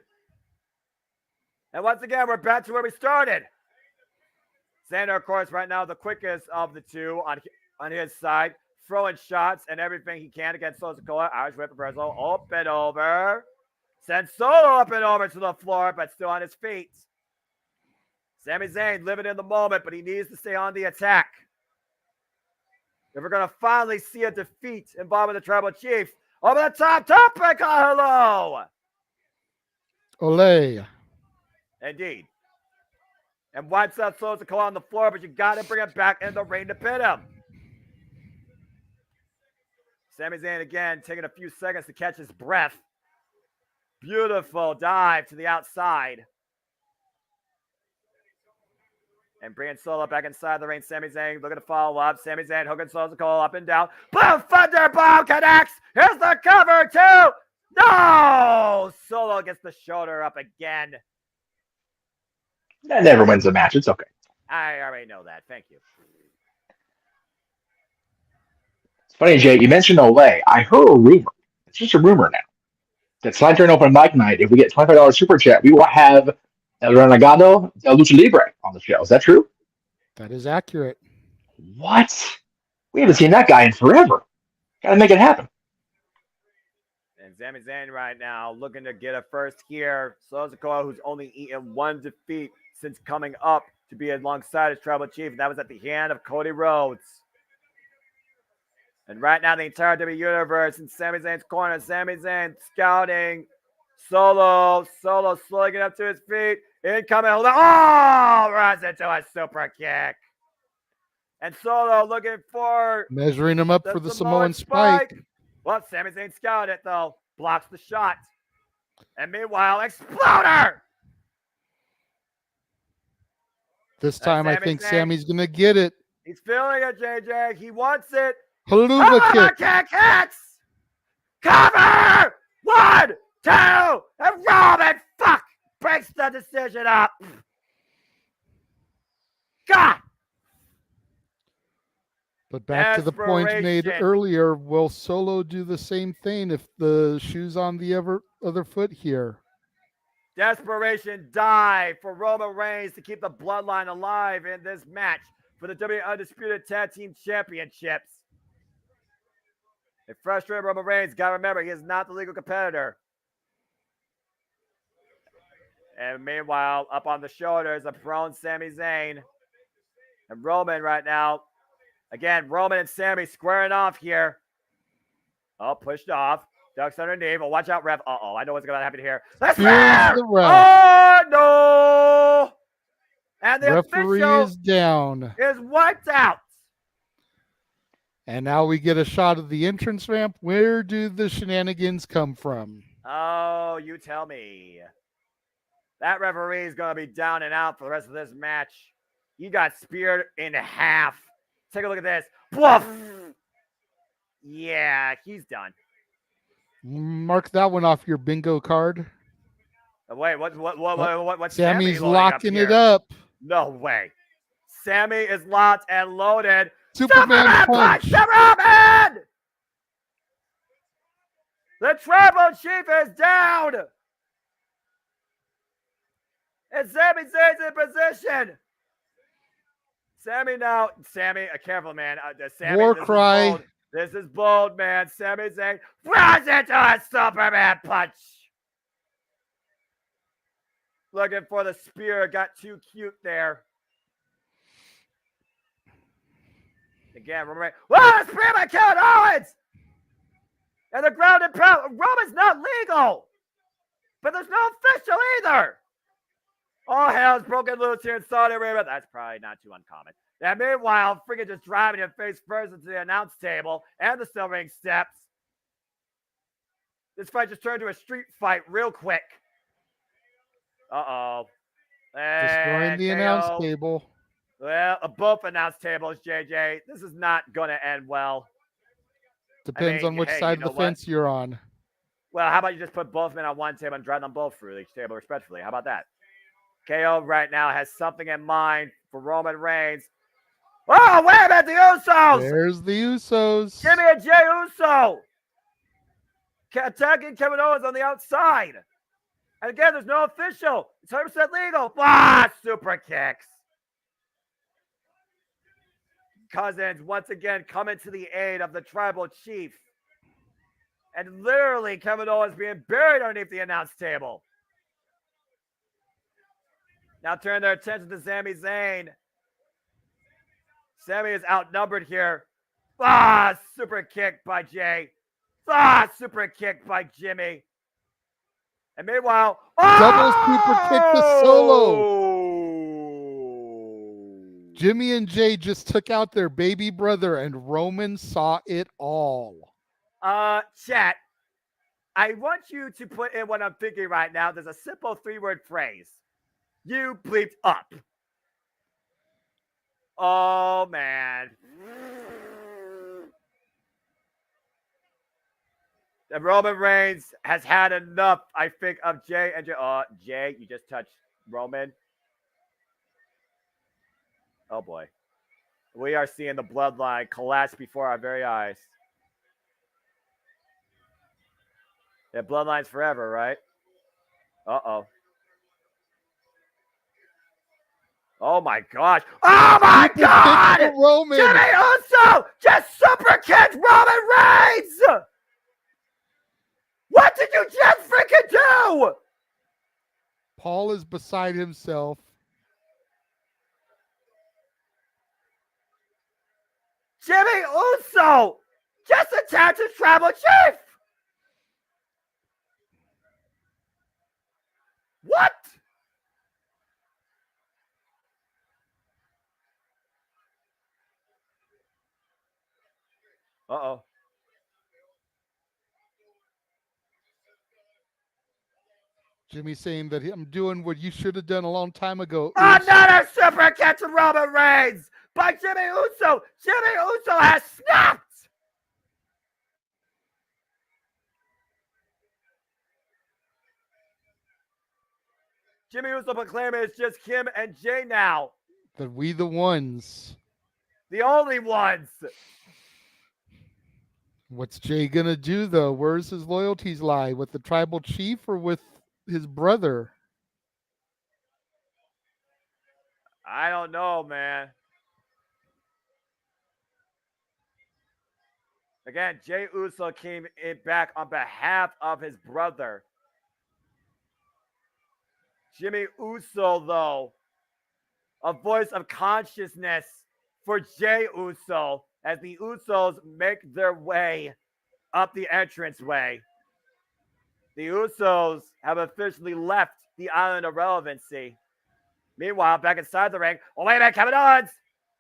And once again, we're back to where we started. Xander, of course, right now the quickest of the two on his side, throwing shots and everything he can against Solo Sikoa. Irish whip reversal, up and over. Sends Solo up and over to the floor, but still on his feet. Sami Zayn living in the moment, but he needs to stay on the attack. If we're going to finally see a defeat involving the Tribal Chief, over the top pick on hello. Ole. Indeed. And wipes out Solo Sikoa on the floor, but you got to bring it back in the ring to pin him. Sami Zayn again taking a few seconds to catch his breath. Beautiful dive to the outside. And bringing Solo back inside the ring. Sami Zayn looking to follow up. Sami Zayn hooking Solo Sikoa up and down. Boom! Thunderbomb connects. Here's the cover too. No! Solo gets the shoulder up again. That never wins a match. It's okay. I already know that. Thank you. It's funny, Jay, you mentioned Olay. I heard a rumor. It's just a rumor now. That slide during open mic night, if we get $25 super chat, we will have El Renegado del Lucha Libre on the show. Is that true? That is accurate. What? We haven't seen that guy in forever. Got to make it happen. Sami Zayn right now looking to get a first here. Solo Sikoa, who's only eaten one defeat since coming up to be alongside his tribal chief, and that was at the hand of Cody Rhodes. And right now, the entire W Universe in Sami Zayn's corner. Sami Zayn scouting. Solo slowly getting up to his feet. Incoming. Oh, runs into a super kick. And Solo looking for Measuring him up for the Samoan spike. Well, Sami Zayn scouted it, though. Blocks the shot. And meanwhile, Exploder! This time, I Sami think Zayn. Sammy's going to get it. He's feeling it, JJ. He wants it. Haluva kick. Kick hits! Cover! 1, 2, and Roman breaks the decision up. God! But back to the point made Desperation. earlier, will Solo do the same thing if the shoe's on the other foot here? Desperation dive for Roman Reigns to keep the bloodline alive in this match for the WWE Undisputed Tag Team Championships. A frustrated Roman Reigns, gotta remember, he is not the legal competitor. And meanwhile, up on the shoulders of prone Sami Zayn. And Roman right now. Again, Roman and Sami squaring off here. Oh, pushed off. Ducks underneath. Oh, watch out, ref. Uh-oh, I know what's going to happen here. Let's Here's the ref. Oh, no! And the Referee official is down. is wiped out. And now we get a shot of the entrance ramp. Where do the shenanigans come from? Oh, you tell me. That referee is going to be down and out for the rest of this match. He got speared in half. Take a look at this. Bluff. Yeah, he's done. Mark that one off your bingo card. Wait, what's Sammy's Sammy locking it here? up. No way. Sammy is locked and loaded. Superman punch. To Robin! The Tribal Chief is down. And Sami Zayn's in position. Sammy, careful, man. Sammy, War cry. This is bold, man. Sami Zayn runs into a Superman punch. Looking for the spear. Got too cute there. Again, Roman Reigns. Whoa, the spear by Kevin Owens! And the ground and pound. Roman's not legal. But there's no official either. All hell's broken loose here in Saudi Arabia. That's probably not too uncommon. And meanwhile, freaking just driving him face first into the announce table and the steel ring steps. This fight just turned to a street fight real quick. Uh-oh. Destroying the announce table. Well, both announce tables, JJ. This is not going to end well. Depends on which side of the fence you're on. Well, how about you just put both men on one table and drive them both through each table respectfully? How about that? KO right now has something in mind for Roman Reigns. Oh, wait a minute, the Usos! There's the Usos. Give me a Jey Uso! Attacking Kevin Owens on the outside. And again, there's no official. It's 100% legal. Super kicks. Cousins once again coming to the aid of the Tribal Chief. And literally, Kevin Owens being buried underneath the announce table. Now turn their attention to Sami Zayn. Sami is outnumbered here. Super kick by Jay. Super kick by Jimmy. And meanwhile, double super kick to Solo. Jimmy and Jay just took out their baby brother, and Roman saw it all. Chat, I want you to put in what I'm thinking right now. There's a simple 3-word phrase. You bleeped up. Oh, man. And Roman Reigns has had enough, I think, of Jay and Jay. Jay, you just touched Roman. Oh, boy. We are seeing the bloodline collapse before our very eyes. Yeah, bloodline's forever, right? Uh-oh. Oh, my gosh. Oh, my God! Roman. Jimmy Uso just super kicked Roman Reigns! What Paul is beside himself. Jimmy Uso just attacked his tribal chief. What? Uh-oh. Jimmy saying that I'm doing what you should have done a long time ago. Another super kick to Roman Reigns by Jimmy Uso. Jimmy Uso has snapped. Jimmy Uso proclaiming it's just him and Jay now. That we the ones. The only ones. What's Jay gonna do though? Where's his loyalties lie? With the tribal chief or with his brother? I don't know, man. Again, Jay Uso came in back on behalf of his brother. Jimmy Uso, though, a voice of consciousness for Jay Uso as the Usos make their way up the entranceway. The Usos have officially left the island of relevancy. Meanwhile, back inside the ring, oh, wait a minute, Kevin Owens!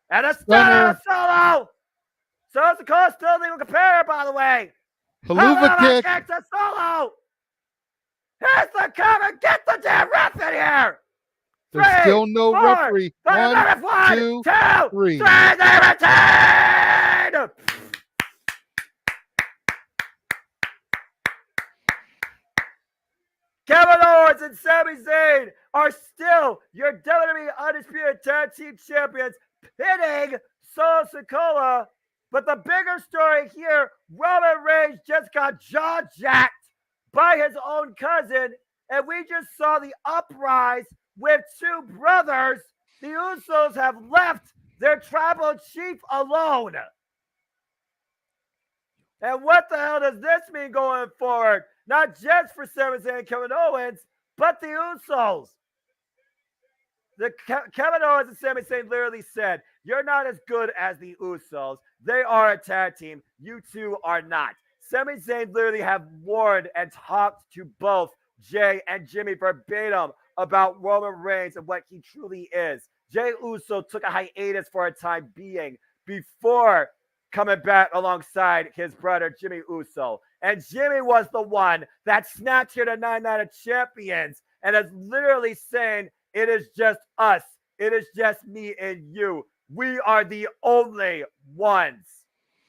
And a stunner Solo! Solo's the call still legal compare, by the way. Haluva kick. To Solo! Here's the cover! Get the damn ref in here! There's still no referee. One, two, three. They retain! Kevin Owens and Sami Zayn are still your WWE Undisputed Tag Team Champions, pinning Solo Sikoa. But the bigger story here, Roman Reigns just got jaw-jacked by his own cousin, and we just saw the uprise with two brothers. The Usos have left their tribal chief alone. And what the hell does this mean going forward? Not just for Sami Zayn and Kevin Owens, but the Usos. Kevin Owens and Sami Zayn literally said, you're not as good as the Usos. They are a tag team. You two are not. Sami Zayn literally have warned and talked to both Jay and Jimmy verbatim about Roman Reigns and what he truly is. Jay Uso took a hiatus for a time being before coming back alongside his brother Jimmy Uso. And Jimmy was the one that snapped here to 9 Night of Champions and is literally saying, it is just us. It is just me and you. We are the only ones.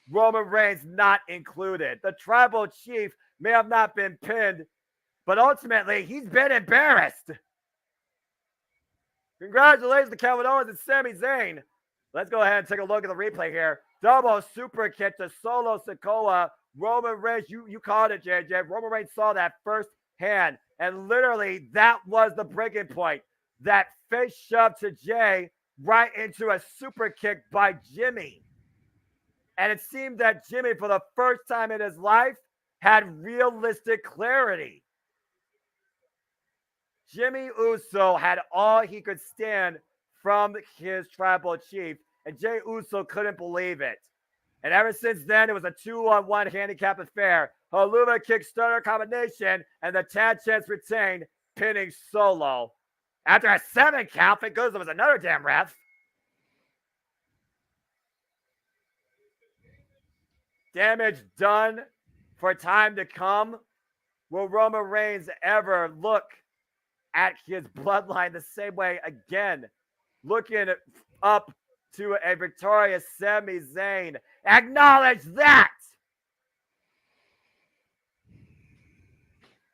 Roman Reigns not included. The tribal chief may have not been pinned, but ultimately he's been embarrassed. Congratulations to Kevin Owens and Sami Zayn. Let's go ahead and take a look at the replay here. Double super kick to Solo Sikoa. Roman Reigns, you called it, JJ. Roman Reigns saw that firsthand, and literally that was the breaking point. That face shove to Jay right into a super kick by Jimmy. And it seemed that Jimmy, for the first time in his life, had realistic clarity. Jimmy Uso had all he could stand from his tribal chief, and Jay Uso couldn't believe it. And ever since then, it was a 2-on-1 handicap affair. Haluva kick stunner combination, and the tag champs retained, pinning Solo. After a 7 count, it goes, there was another damn ref. Damage done for time to come. Will Roman Reigns ever look at his bloodline the same way again? Looking up to a victorious Sami Zayn. Acknowledge that!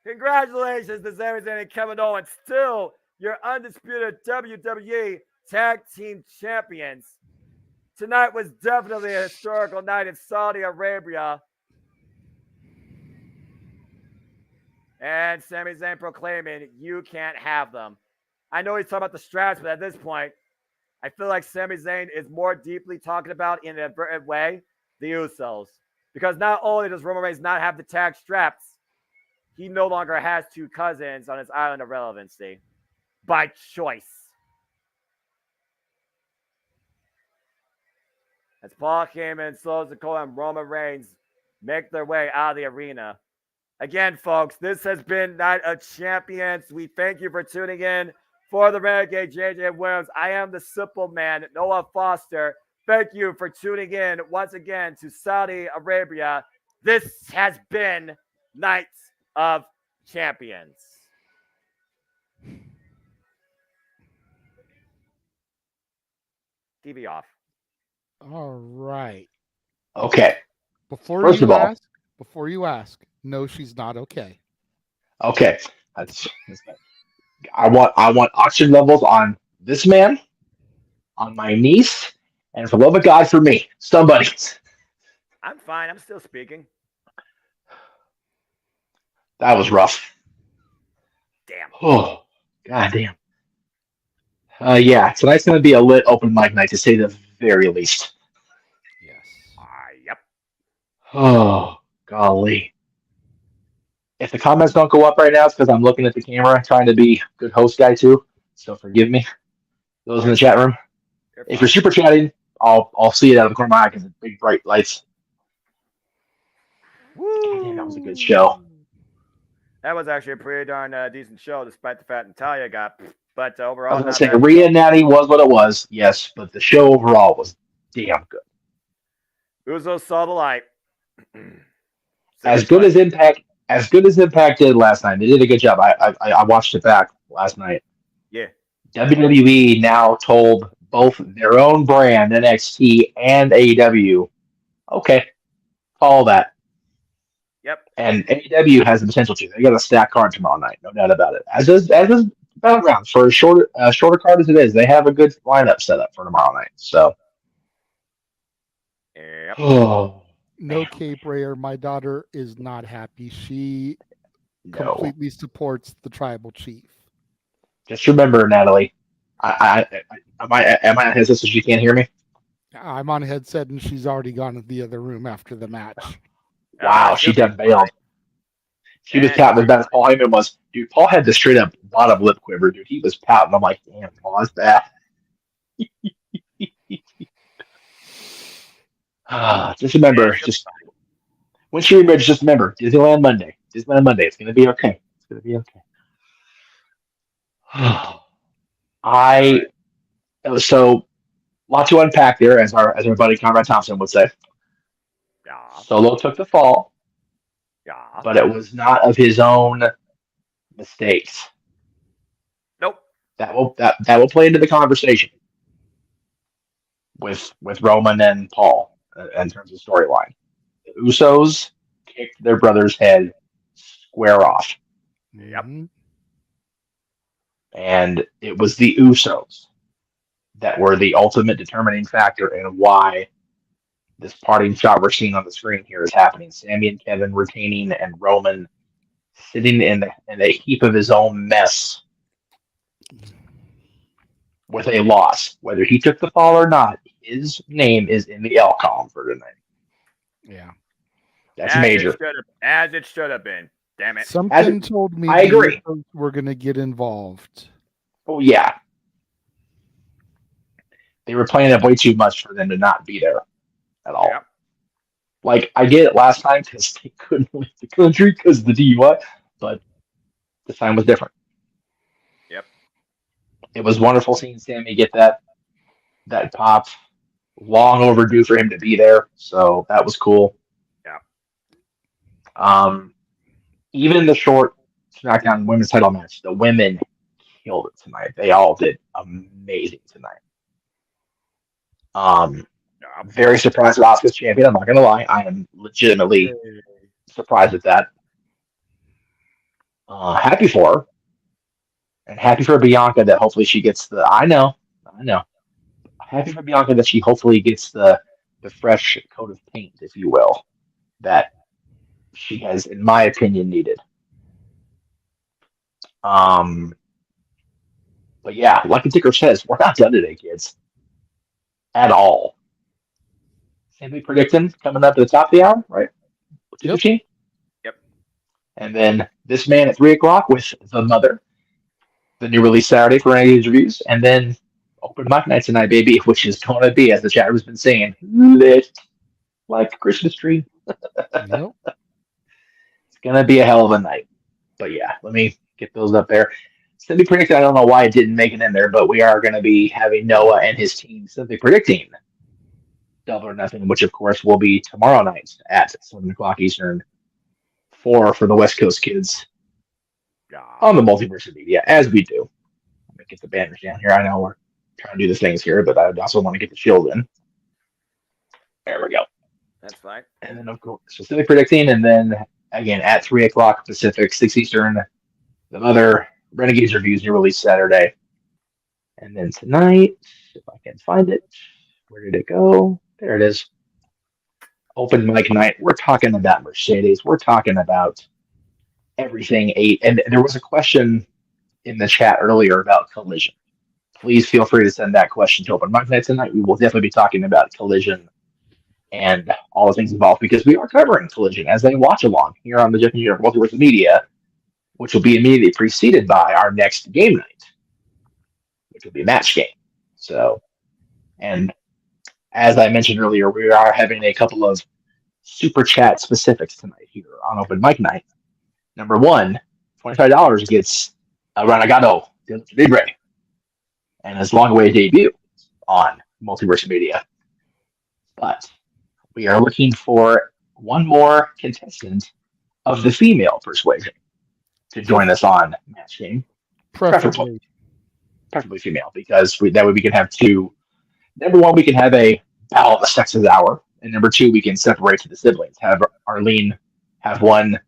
Congratulations to Sami Zayn and Kevin Owens, still your undisputed WWE Tag Team Champions. Tonight was definitely a historical night in Saudi Arabia. And Sami Zayn proclaiming, you can't have them. I know he's talking about the straps, but at this point, I feel like Sami Zayn is more deeply talking about, in an inadvertent way, the Usos. Because not only does Roman Reigns not have the tag straps, he no longer has two cousins on his island of relevancy. by choice. As Paul Heyman, Solo Sikoa, and Roman Reigns make their way out of the arena. Again, folks, this has been Night of Champions. We thank you for tuning in. For the Renegade JJ Williams, I am the simple man, Noah Foster. Thank you for tuning in once again to Saudi Arabia. This has been Night of Champions. TV off. All right. Okay. Before First you of all- ask, no, she's not okay. Okay. I want oxygen levels on this man, on my niece, and for the love of God, for me. Somebody. I'm fine. I'm still speaking. That was rough. Damn. Oh, goddamn. Yeah, tonight's going to be a lit open mic night, to say the very least. Yes. Yep. Oh, golly. If the comments don't go up right now, it's because I'm looking at the camera, trying to be a good host guy, too. So forgive me. Those in the chat room. If you're super chatting, I'll see it out of the corner of my eye because it's big, bright lights. Woo! Damn, that was a good show. That was actually a pretty darn decent show, despite the fact Natalia got. But I overall, was going not to say, bad. Rhea and Natty was what it was, yes, but the show overall was damn good. Uzo saw the light. As good as Impact did last night, they did a good job. I watched it back last night. Yeah. WWE now told both their own brand, NXT and AEW, okay, follow that. Yep. And AEW has the potential to. They got a stack card tomorrow night, no doubt about it. As is Battlegrounds, for as shorter card as it is, they have a good lineup set up for tomorrow night. So, Yep. oh, No Cape Rayer. My daughter is not happy. She no. completely supports the tribal chief. Just remember, Natalie, am I on headset so she can't hear me? I'm on headset and she's already gone to the other room after the match. Wow, she done bailed. She was pouting as bad as Paul Heyman was. Dude, Paul had the straight up bottom lip quiver, dude. He was pouting. I'm like, damn, Paul, that's bad. Just remember, when she remembers, just remember, Disneyland Monday. It's going to be okay. It's going to be okay. So, lot to unpack there, as our buddy Conrad Thompson would say. Yeah. Solo took the fall, Yeah. but it was not of his own mistakes. Nope. That will play into the conversation with Roman and Paul in terms of storyline. The Usos kicked their brother's head square off. Yep. And it was the Usos that were the ultimate determining factor in why this parting shot we're seeing on the screen here is happening. Sami and Kevin retaining, and Roman sitting in a heap of his own mess with a loss. Whether he took the fall or not, his name is in the L column for tonight. Yeah. That's major. As it should have been. Damn it. Something told me I agree. we're going to get involved. Oh, yeah. They were playing up way too much for them to not be there at all. Yep. Like, I get it last time because they couldn't leave the country because of the DUI, but this time was different. Yep. It was wonderful seeing Sami get that pop. Long overdue for him to be there, so that was cool. Yeah. Even the short SmackDown women's title match, the women killed it tonight. They all did amazing tonight. I'm very surprised that Asuka's champion. I'm not gonna lie, I am legitimately surprised at that. Happy for her, and happy for Bianca that hopefully she gets the. I know. Happy for Bianca that she hopefully gets the fresh coat of paint, if you will, that she has, in my opinion, needed. But yeah, like the ticker says, we're not done today, kids. At all. Same predicting coming up to the top of the hour, right? 2:15? Yep. And then this man at 3 o'clock with the mother. the new release Saturday for any of these reviews, and then open mic night tonight, baby, which is going to be, as the chat has been saying, lit like a Christmas tree. Yep. It's going to be a hell of a night. But yeah, let me get those up there. Simply predicted, I don't know why it didn't make it in there, but we are going to be having Noah and his team simply predicting Double or Nothing, which of course will be tomorrow night at 7 o'clock Eastern, 4 for the West Coast kids on the Multiverse of Media, as we do. Let me get the banners down here. I know we're trying to do the things here, but I also want to get the shield in. There we go. That's fine. And then, of course, specific predicting, and then again at 3 o'clock Pacific, 6 Eastern, the other Renegades reviews new release Saturday. And then tonight, if I can find it, where did it go? There it is. Open mic night. We're talking about Mercedes. We're talking about everything 8. And there was a question in the chat earlier about Collision. Please feel free to send that question to Open Mic Night tonight. We will definitely be talking about Collision and all the things involved, because we are covering Collision as a watch along here on the JMN Multiverse of Media, which will be immediately preceded by our next game night, which will be a match game. So, and as I mentioned earlier, we are having a couple of super chat specifics tonight here on Open Mic Night. Number one, $25 gets a Renegado Libre and his long-awaited debut on Multiverse Media. But we are looking for one more contestant of the female persuasion to join us on match game. Preferably. Preferably female, because that way we can have two. Number one, we can have a battle of the sexes hour, and number two, we can separate to the siblings. Have Arlene have one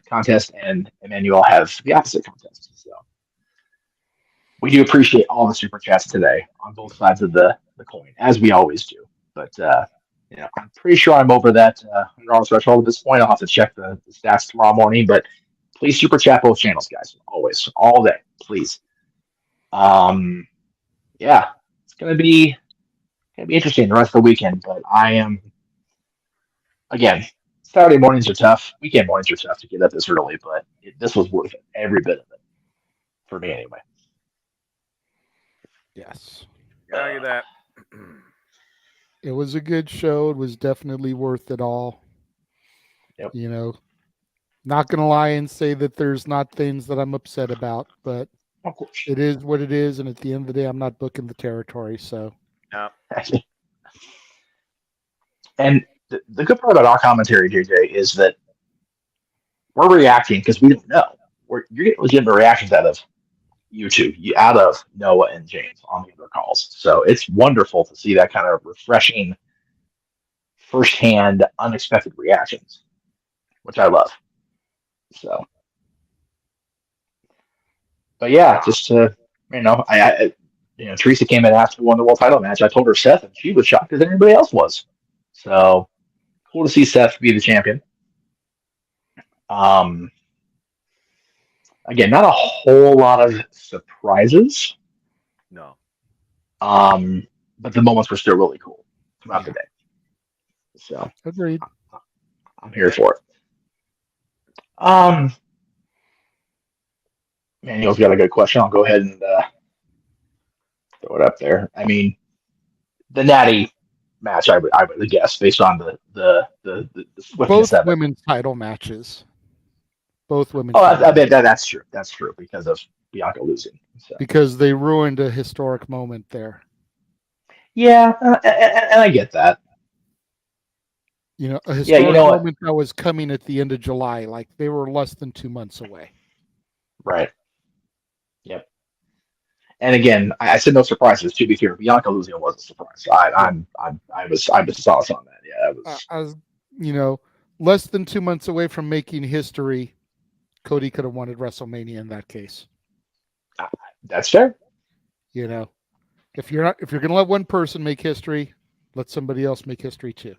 contest, and Emmanuel have the opposite contest. So we do appreciate all the super chats today on both sides of the coin, as we always do. But I'm pretty sure I'm over that $100 threshold at this point. I'll have to check the stats tomorrow morning, but please super chat both channels, guys. Always, all day, please. Yeah, it's gonna be interesting the rest of the weekend. But I am, again, Saturday mornings are tough. Weekend mornings are tough to get up this early, but this was worth it, every bit of it, for me anyway. Yes. Look at that. It was a good show. It was definitely worth it all. Yep. Not going to lie and say that there's not things that I'm upset about, but Of course. it is what it is. And at the end of the day, I'm not booking the territory. So, And the good part about our commentary, JJ, is that we're reacting because we don't know. You're getting legitimate reactions out of YouTube, out of Noah and James on the other calls. So it's wonderful to see that kind of refreshing, firsthand, unexpected reactions, which I love. So, but yeah, just to, Teresa came in after won the world title match. I told her Seth, and she was shocked as anybody else was. So cool to see Seth be the champion. Again, not a whole lot of surprises. No. But the moments were still really cool throughout the day. So agreed. I'm here for it. Manuel's got a good question. I'll go ahead and throw it up there. I mean, the Natty match, I would guess, based on the swiftness Both of it. women's title matches. Both women. Oh, I bet that's true. That's true because of Bianca losing. So. Because they ruined a historic moment there. Yeah, and I get that. A historic moment that was coming at the end of July. Like they were less than 2 months away. Right. Yep. And again, I said no surprises. To be fair, Bianca losing was a surprise. I was sauce on that. Yeah, I was, less than 2 months away from making history. Cody could have won at WrestleMania in that case. That's fair. If you're going to let one person make history, let somebody else make history too.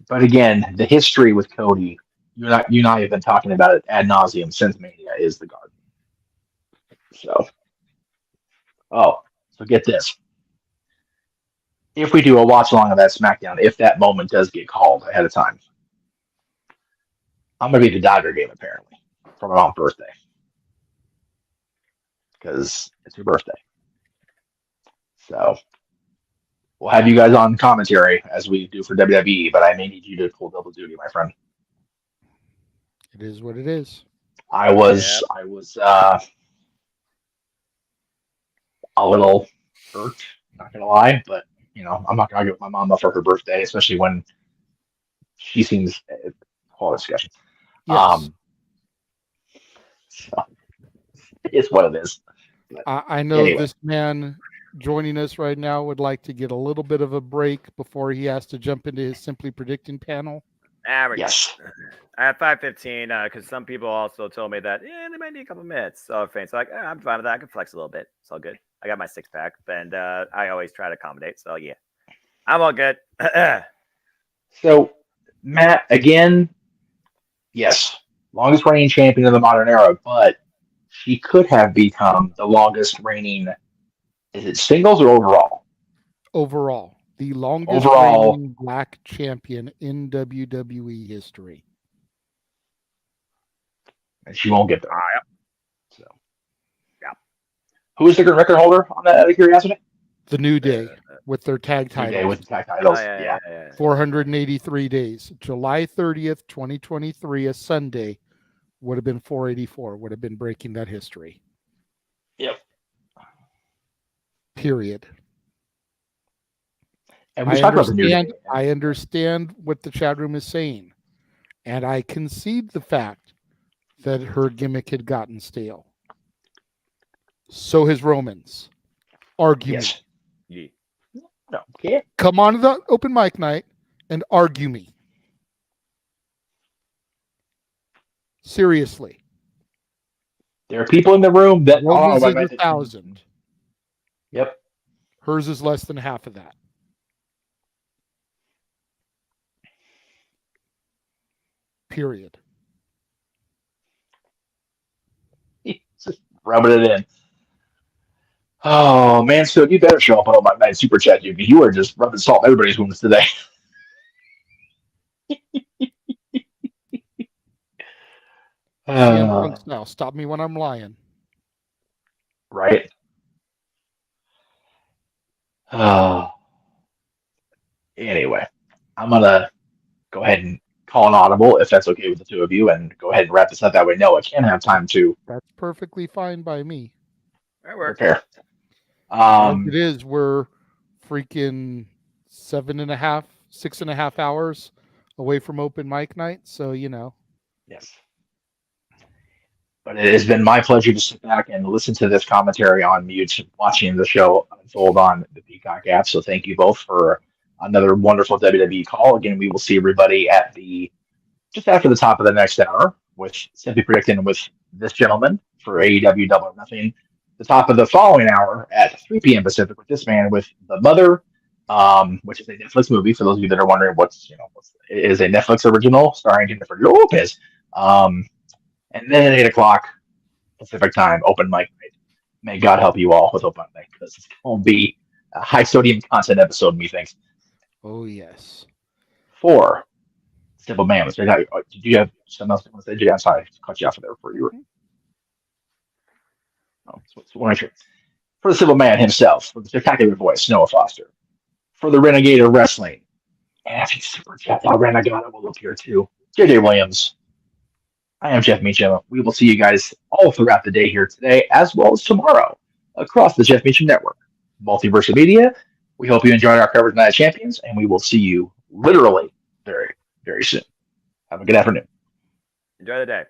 But again, the history with Cody, you and I have been talking about it ad nauseum since Mania, is the Garden. So get this. If we do a watch along of that SmackDown, if that moment does get called ahead of time, I'm going to be the Dodger game, apparently, for my mom's birthday. because it's your birthday. So we'll have you guys on commentary as we do for WWE, but I may need you to pull double duty, my friend. It is what it is. I was a little hurt, not gonna lie, but I'm not gonna argue with my mama for her birthday, especially when she seems whole discussion. Yes. So it's what it is. I know Anyway. this man joining us right now would like to get a little bit of a break before he has to jump into his Simply Predicting panel. Yes. At 5:15, because some people also told me that they might need a couple minutes. So I'm fine with that. I can flex a little bit. It's all good. I got my 6-pack, and I always try to accommodate. So yeah, I'm all good. So Matt, again, yes, longest reigning champion of the modern era, but she could have become the longest reigning. Is it singles or overall? Overall, the longest Overall. reigning black champion in WWE history. And she won't get there. Yep. So, yeah. Who is the current record holder on that, out of curiosity? The New Day with their tag New titles. Day with the tag titles. Oh, yeah. 483 days. July 30th, 2023, a Sunday, would have been 484, would have been breaking that history. Yep. Period. And we talked about the New Day. I understand what the chat room is saying. And I concede the fact that her gimmick had gotten stale. So has Roman's. Argue me. Yeah. No, okay. Come on to the open mic night and argue me. Seriously. There are people in the room that Roman's are is 1,000. Yep. Hers is less than half of that. Period. Just rubbing it in. Oh, man, so you better show up on my night super chat, you. You are just rubbing salt in everybody's wounds today. CM Punk's now. Stop me when I'm lying. Right. Anyway, I'm going to go ahead and call an audible, if that's okay with the two of you, and go ahead and wrap this up that way. No, I can't have time to That's perfectly fine by me. That works. prepare. As it is, we're freaking 6.5 hours away from open mic night. So, Yes. But it has been my pleasure to sit back and listen to this commentary on mute, watching the show unfold on the Peacock app. So thank you both for another wonderful WWE call. Again, we will see everybody at just after the top of the next hour with Simply Predicting with this gentleman for AEW Double or Nothing. The top of the following hour at 3 p.m. Pacific with this man with The Mother, which is a Netflix movie. For those of you that are wondering, it is a Netflix original starring Jennifer Lopez. And then at 8 o'clock Pacific time, open mic night. May God help you all with open mic, because it's going to be a high sodium content episode, methinks. Oh, yes. For Simple Man. Did you have something else to say? I'm sorry, I cut you off there for you. For the Simple Man himself, for the spectacular voice, Noah Foster. For the Renegade of Wrestling, and if you super chat, Renegade will appear too. JJ Williams. I am Jeff Meacham. We will see you guys all throughout the day here today, as well as tomorrow, across the Jeff Meacham Network. Multiverse of Media. We hope you enjoyed our coverage of Night of Champions, and we will see you literally very, very soon. Have a good afternoon. Enjoy the day.